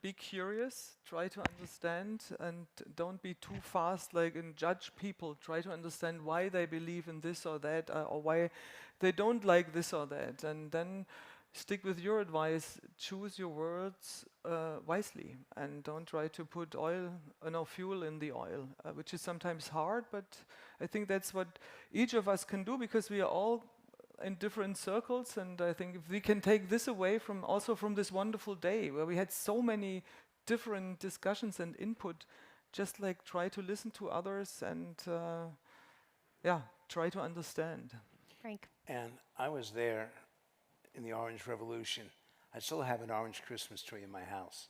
be curious, try to understand, and don't be too fast and judge people. Try to understand why they believe in this or that, or why they don't like this or that, and then stick with your advice. Choose your words wisely, and don't try to put fuel in the oil, which is sometimes hard, but I think that's what each of us can do, because we are all in different circles. And I think if we can take this away from this wonderful day where we had so many different discussions and input, just try to listen to others and try to understand. Frank. And I was there in the Orange Revolution. I still have an orange Christmas tree in my house.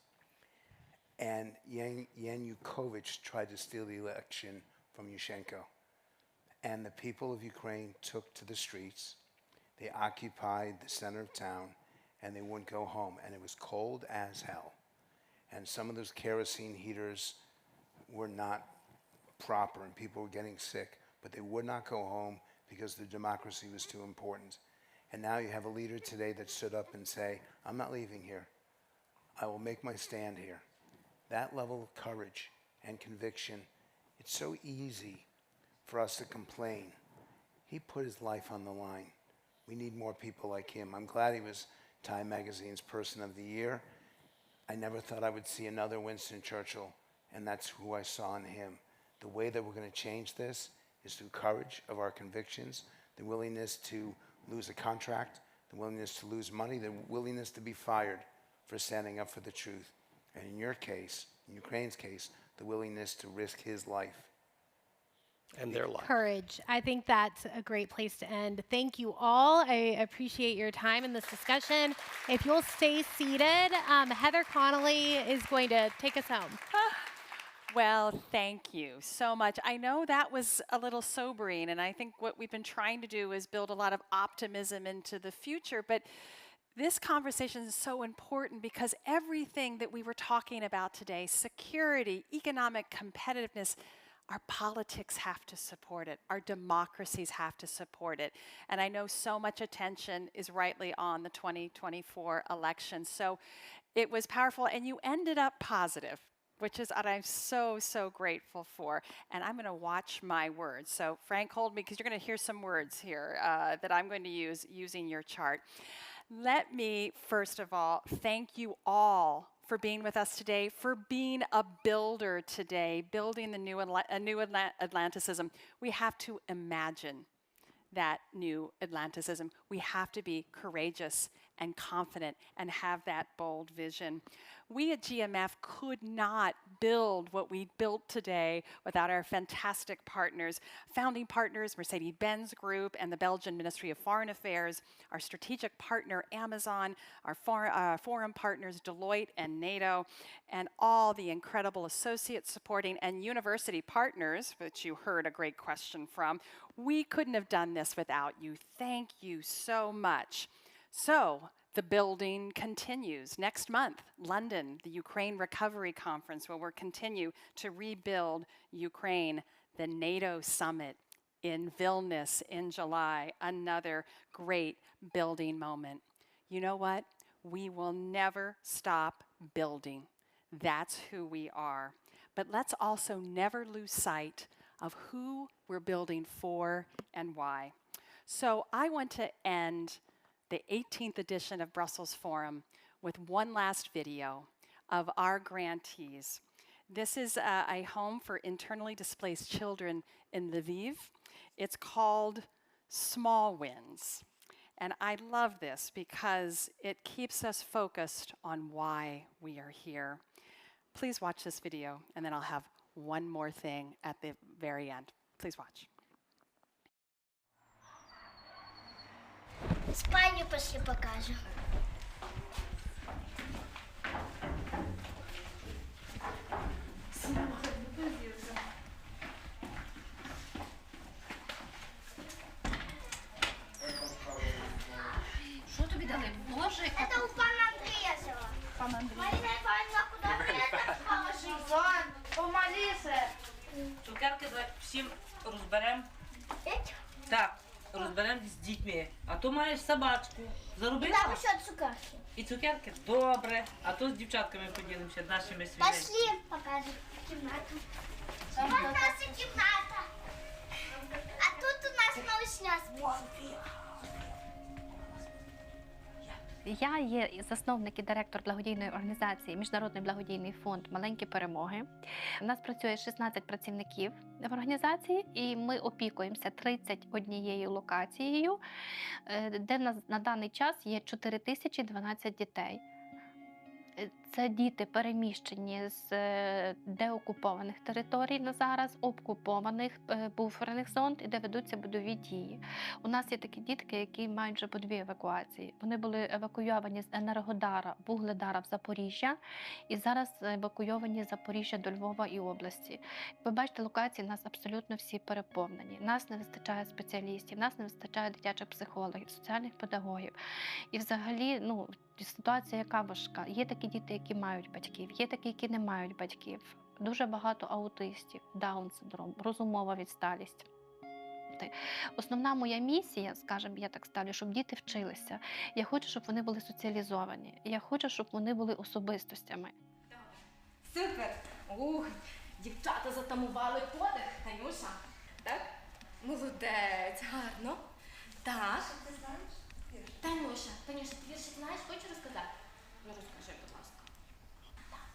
And Yanukovych tried to steal the election from Yushchenko. And the people of Ukraine took to the streets. They occupied the center of town, and they wouldn't go home. And it was cold as hell. And some of those kerosene heaters were not proper, and people were getting sick. But they would not go home because the democracy was too important. And now you have a leader today that stood up and say, I'm not leaving here. I will make my stand here. That level of courage and conviction, it's so easy for us to complain. He put his life on the line. We need more people like him. I'm glad he was Time Magazine's Person of the Year. I never thought I would see another Winston Churchill, and that's who I saw in him. The way that we're going to change this is through courage of our convictions, the willingness to lose a contract, the willingness to lose money, the willingness to be fired for standing up for the truth. And in your case, in Ukraine's case, the willingness to risk his life. And their life. Courage. I think that's a great place to end. Thank you all. I appreciate your time in this discussion. If you'll stay seated, Heather Connolly is going to take us home. Well, thank you so much. I know that was a little sobering, and I think what we've been trying to do is build a lot of optimism into the future, but this conversation is so important because everything that we were talking about today, security, economic competitiveness, our politics have to support it. Our democracies have to support it. And I know so much attention is rightly on the 2024 election. So it was powerful, and you ended up positive, which is what I'm so, so grateful for. And I'm going to watch my words. So Frank, hold me, because you're going to hear some words here that I'm going to use using your chart. Let me, first of all, thank you all for being with us today, for being a builder today, building the new Atlanticism. We have to imagine that new Atlanticism. We have to be courageous and confident and have that bold vision. We at GMF could not build what we built today without our fantastic partners, founding partners, Mercedes-Benz Group and the Belgian Ministry of Foreign Affairs, our strategic partner, Amazon, our forum partners, Deloitte and NATO, and all the incredible associates supporting and university partners, which you heard a great question from. We couldn't have done this without you. Thank you so much. So, the building continues. Next month, London, the Ukraine Recovery Conference, where we'll continue to rebuild Ukraine. The NATO Summit in Vilnius in July, another great building moment. You know what? We will never stop building. That's who we are. But let's also never lose sight of who we're building for and why. So I want to end the 18th edition of Brussels Forum with one last video of our grantees. This is a home for internally displaced children in Lviv. It's called Small Wins. And I love this because it keeps us focused on why we are here. Please watch this video, and then I'll have one more thing at the very end. Please watch. Спальню пошли покажем. Що тобі дали? Ножик? Это у пана Андрея взяла. Пан Андрій. Марина Ивановна, куда ты положи? Зон, помолися. Цукерки давай всім розберемо. Так, розберемо з дітьми. А то маєш собачку. Заробила? Там еще цукерки. І цукерки? Добре. А то з дівчатками поділимося, нашими свіженькими. Пошли, покажем кімнату. Вот наша кімната. А тут у нас малышня спит. Я є засновник і директор благодійної організації Міжнародний благодійний фонд «Маленькі перемоги». У нас працює 16 працівників в організації, і ми опікуємося 31 локацією, де на даний час є 4012 дітей. Це діти переміщені з деокупованих територій на зараз, окупованих буферних зон, де ведуться бойові дії. У нас є такі дітки, які мають вже по 2 евакуації. Вони були евакуйовані з Енергодара, Вугледара в Запоріжжя, і зараз евакуйовані з Запоріжжя до Львова і області. Ви бачите, локації у нас абсолютно всі переповнені. Нас не вистачає спеціалістів, нас не вистачає дитячих психологів, соціальних педагогів. І взагалі, ситуація яка важка. Є такі діти, які мають батьків, є такі, які не мають батьків. Дуже багато аутистів, даун-синдром, розумова відсталість. Основна моя місія, скажімо, я так ставлю, щоб діти вчилися. Я хочу, щоб вони були соціалізовані. Я хочу, щоб вони були особистостями. Супер! Дівчата затамували подих, Танюша. Так? Молодець, гарно. Так. Танюша, ти віршик знаєш, хочеш розказати? Ну, розкажи, будь ласка.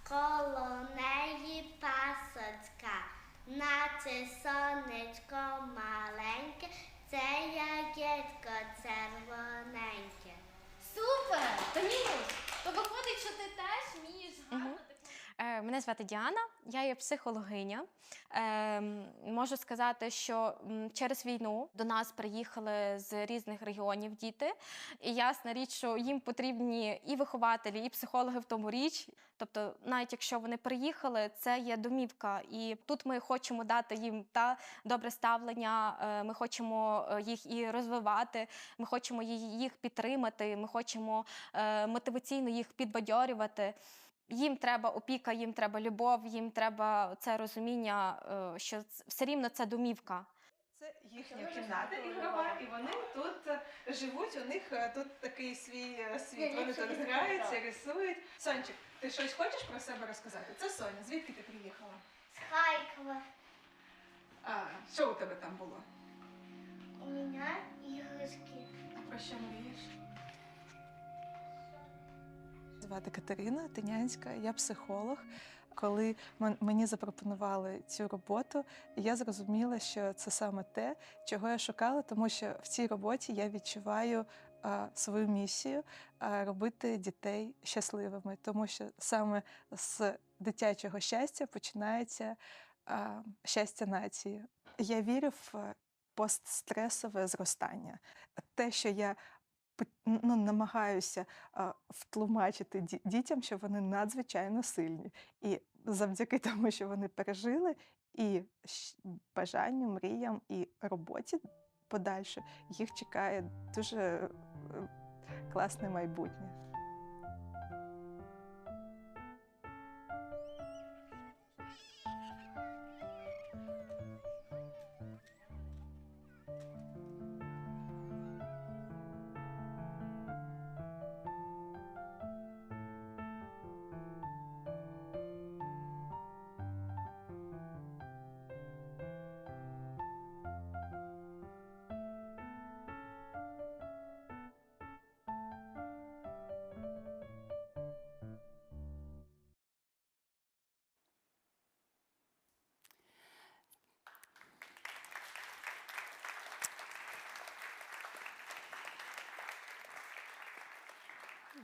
Коло неї пасочка, наче сонечко маленьке, це яєчко червоненьке. Супер! Танюш, то виходить, що ти теж вмієш гарно. Мене Мене звати Діана, я є психологиня. Можу сказати, що через війну до нас приїхали з різних регіонів діти. І ясна річ, що їм потрібні і вихователі, і психологи в тому річ. Тобто, навіть якщо вони приїхали, це є домівка. І тут ми хочемо дати їм добре ставлення, ми хочемо їх і розвивати, ми хочемо їх підтримати, ми хочемо мотиваційно їх підбадьорювати. Їм треба опіка, їм треба любов, їм треба це розуміння, що все рівно це домівка. Це їхня кімната ігрова, і вони тут живуть, у них тут такий свій світ. Вони тут граються, рисують. Сончик, ти щось хочеш про себе розказати? Це Соня, звідки ти приїхала? З Харкова. А, що у тебе там було? У мене іграшки. А про що мрієш? Звати Катерина Тинянська, я психолог. Коли мені запропонували цю роботу, я зрозуміла, що це саме те, чого я шукала, тому що в цій роботі я відчуваю свою місію робити дітей щасливими, тому що саме з дитячого щастя починається щастя нації. Я вірю в постстресове зростання. Те, що я намагаюся втлумачити дітям, що вони надзвичайно сильні. І завдяки тому, що вони пережили, і бажанню, мріям, і роботі подальше, їх чекає дуже класне майбутнє.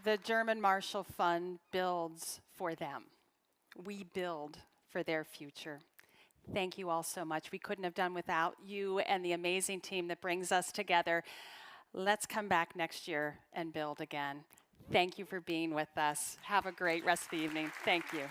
The German Marshall Fund builds for them. We build for their future. Thank you all so much. We couldn't have done without you and the amazing team that brings us together. Let's come back next year and build again. Thank you for being with us. Have a great rest of the evening. Thank you.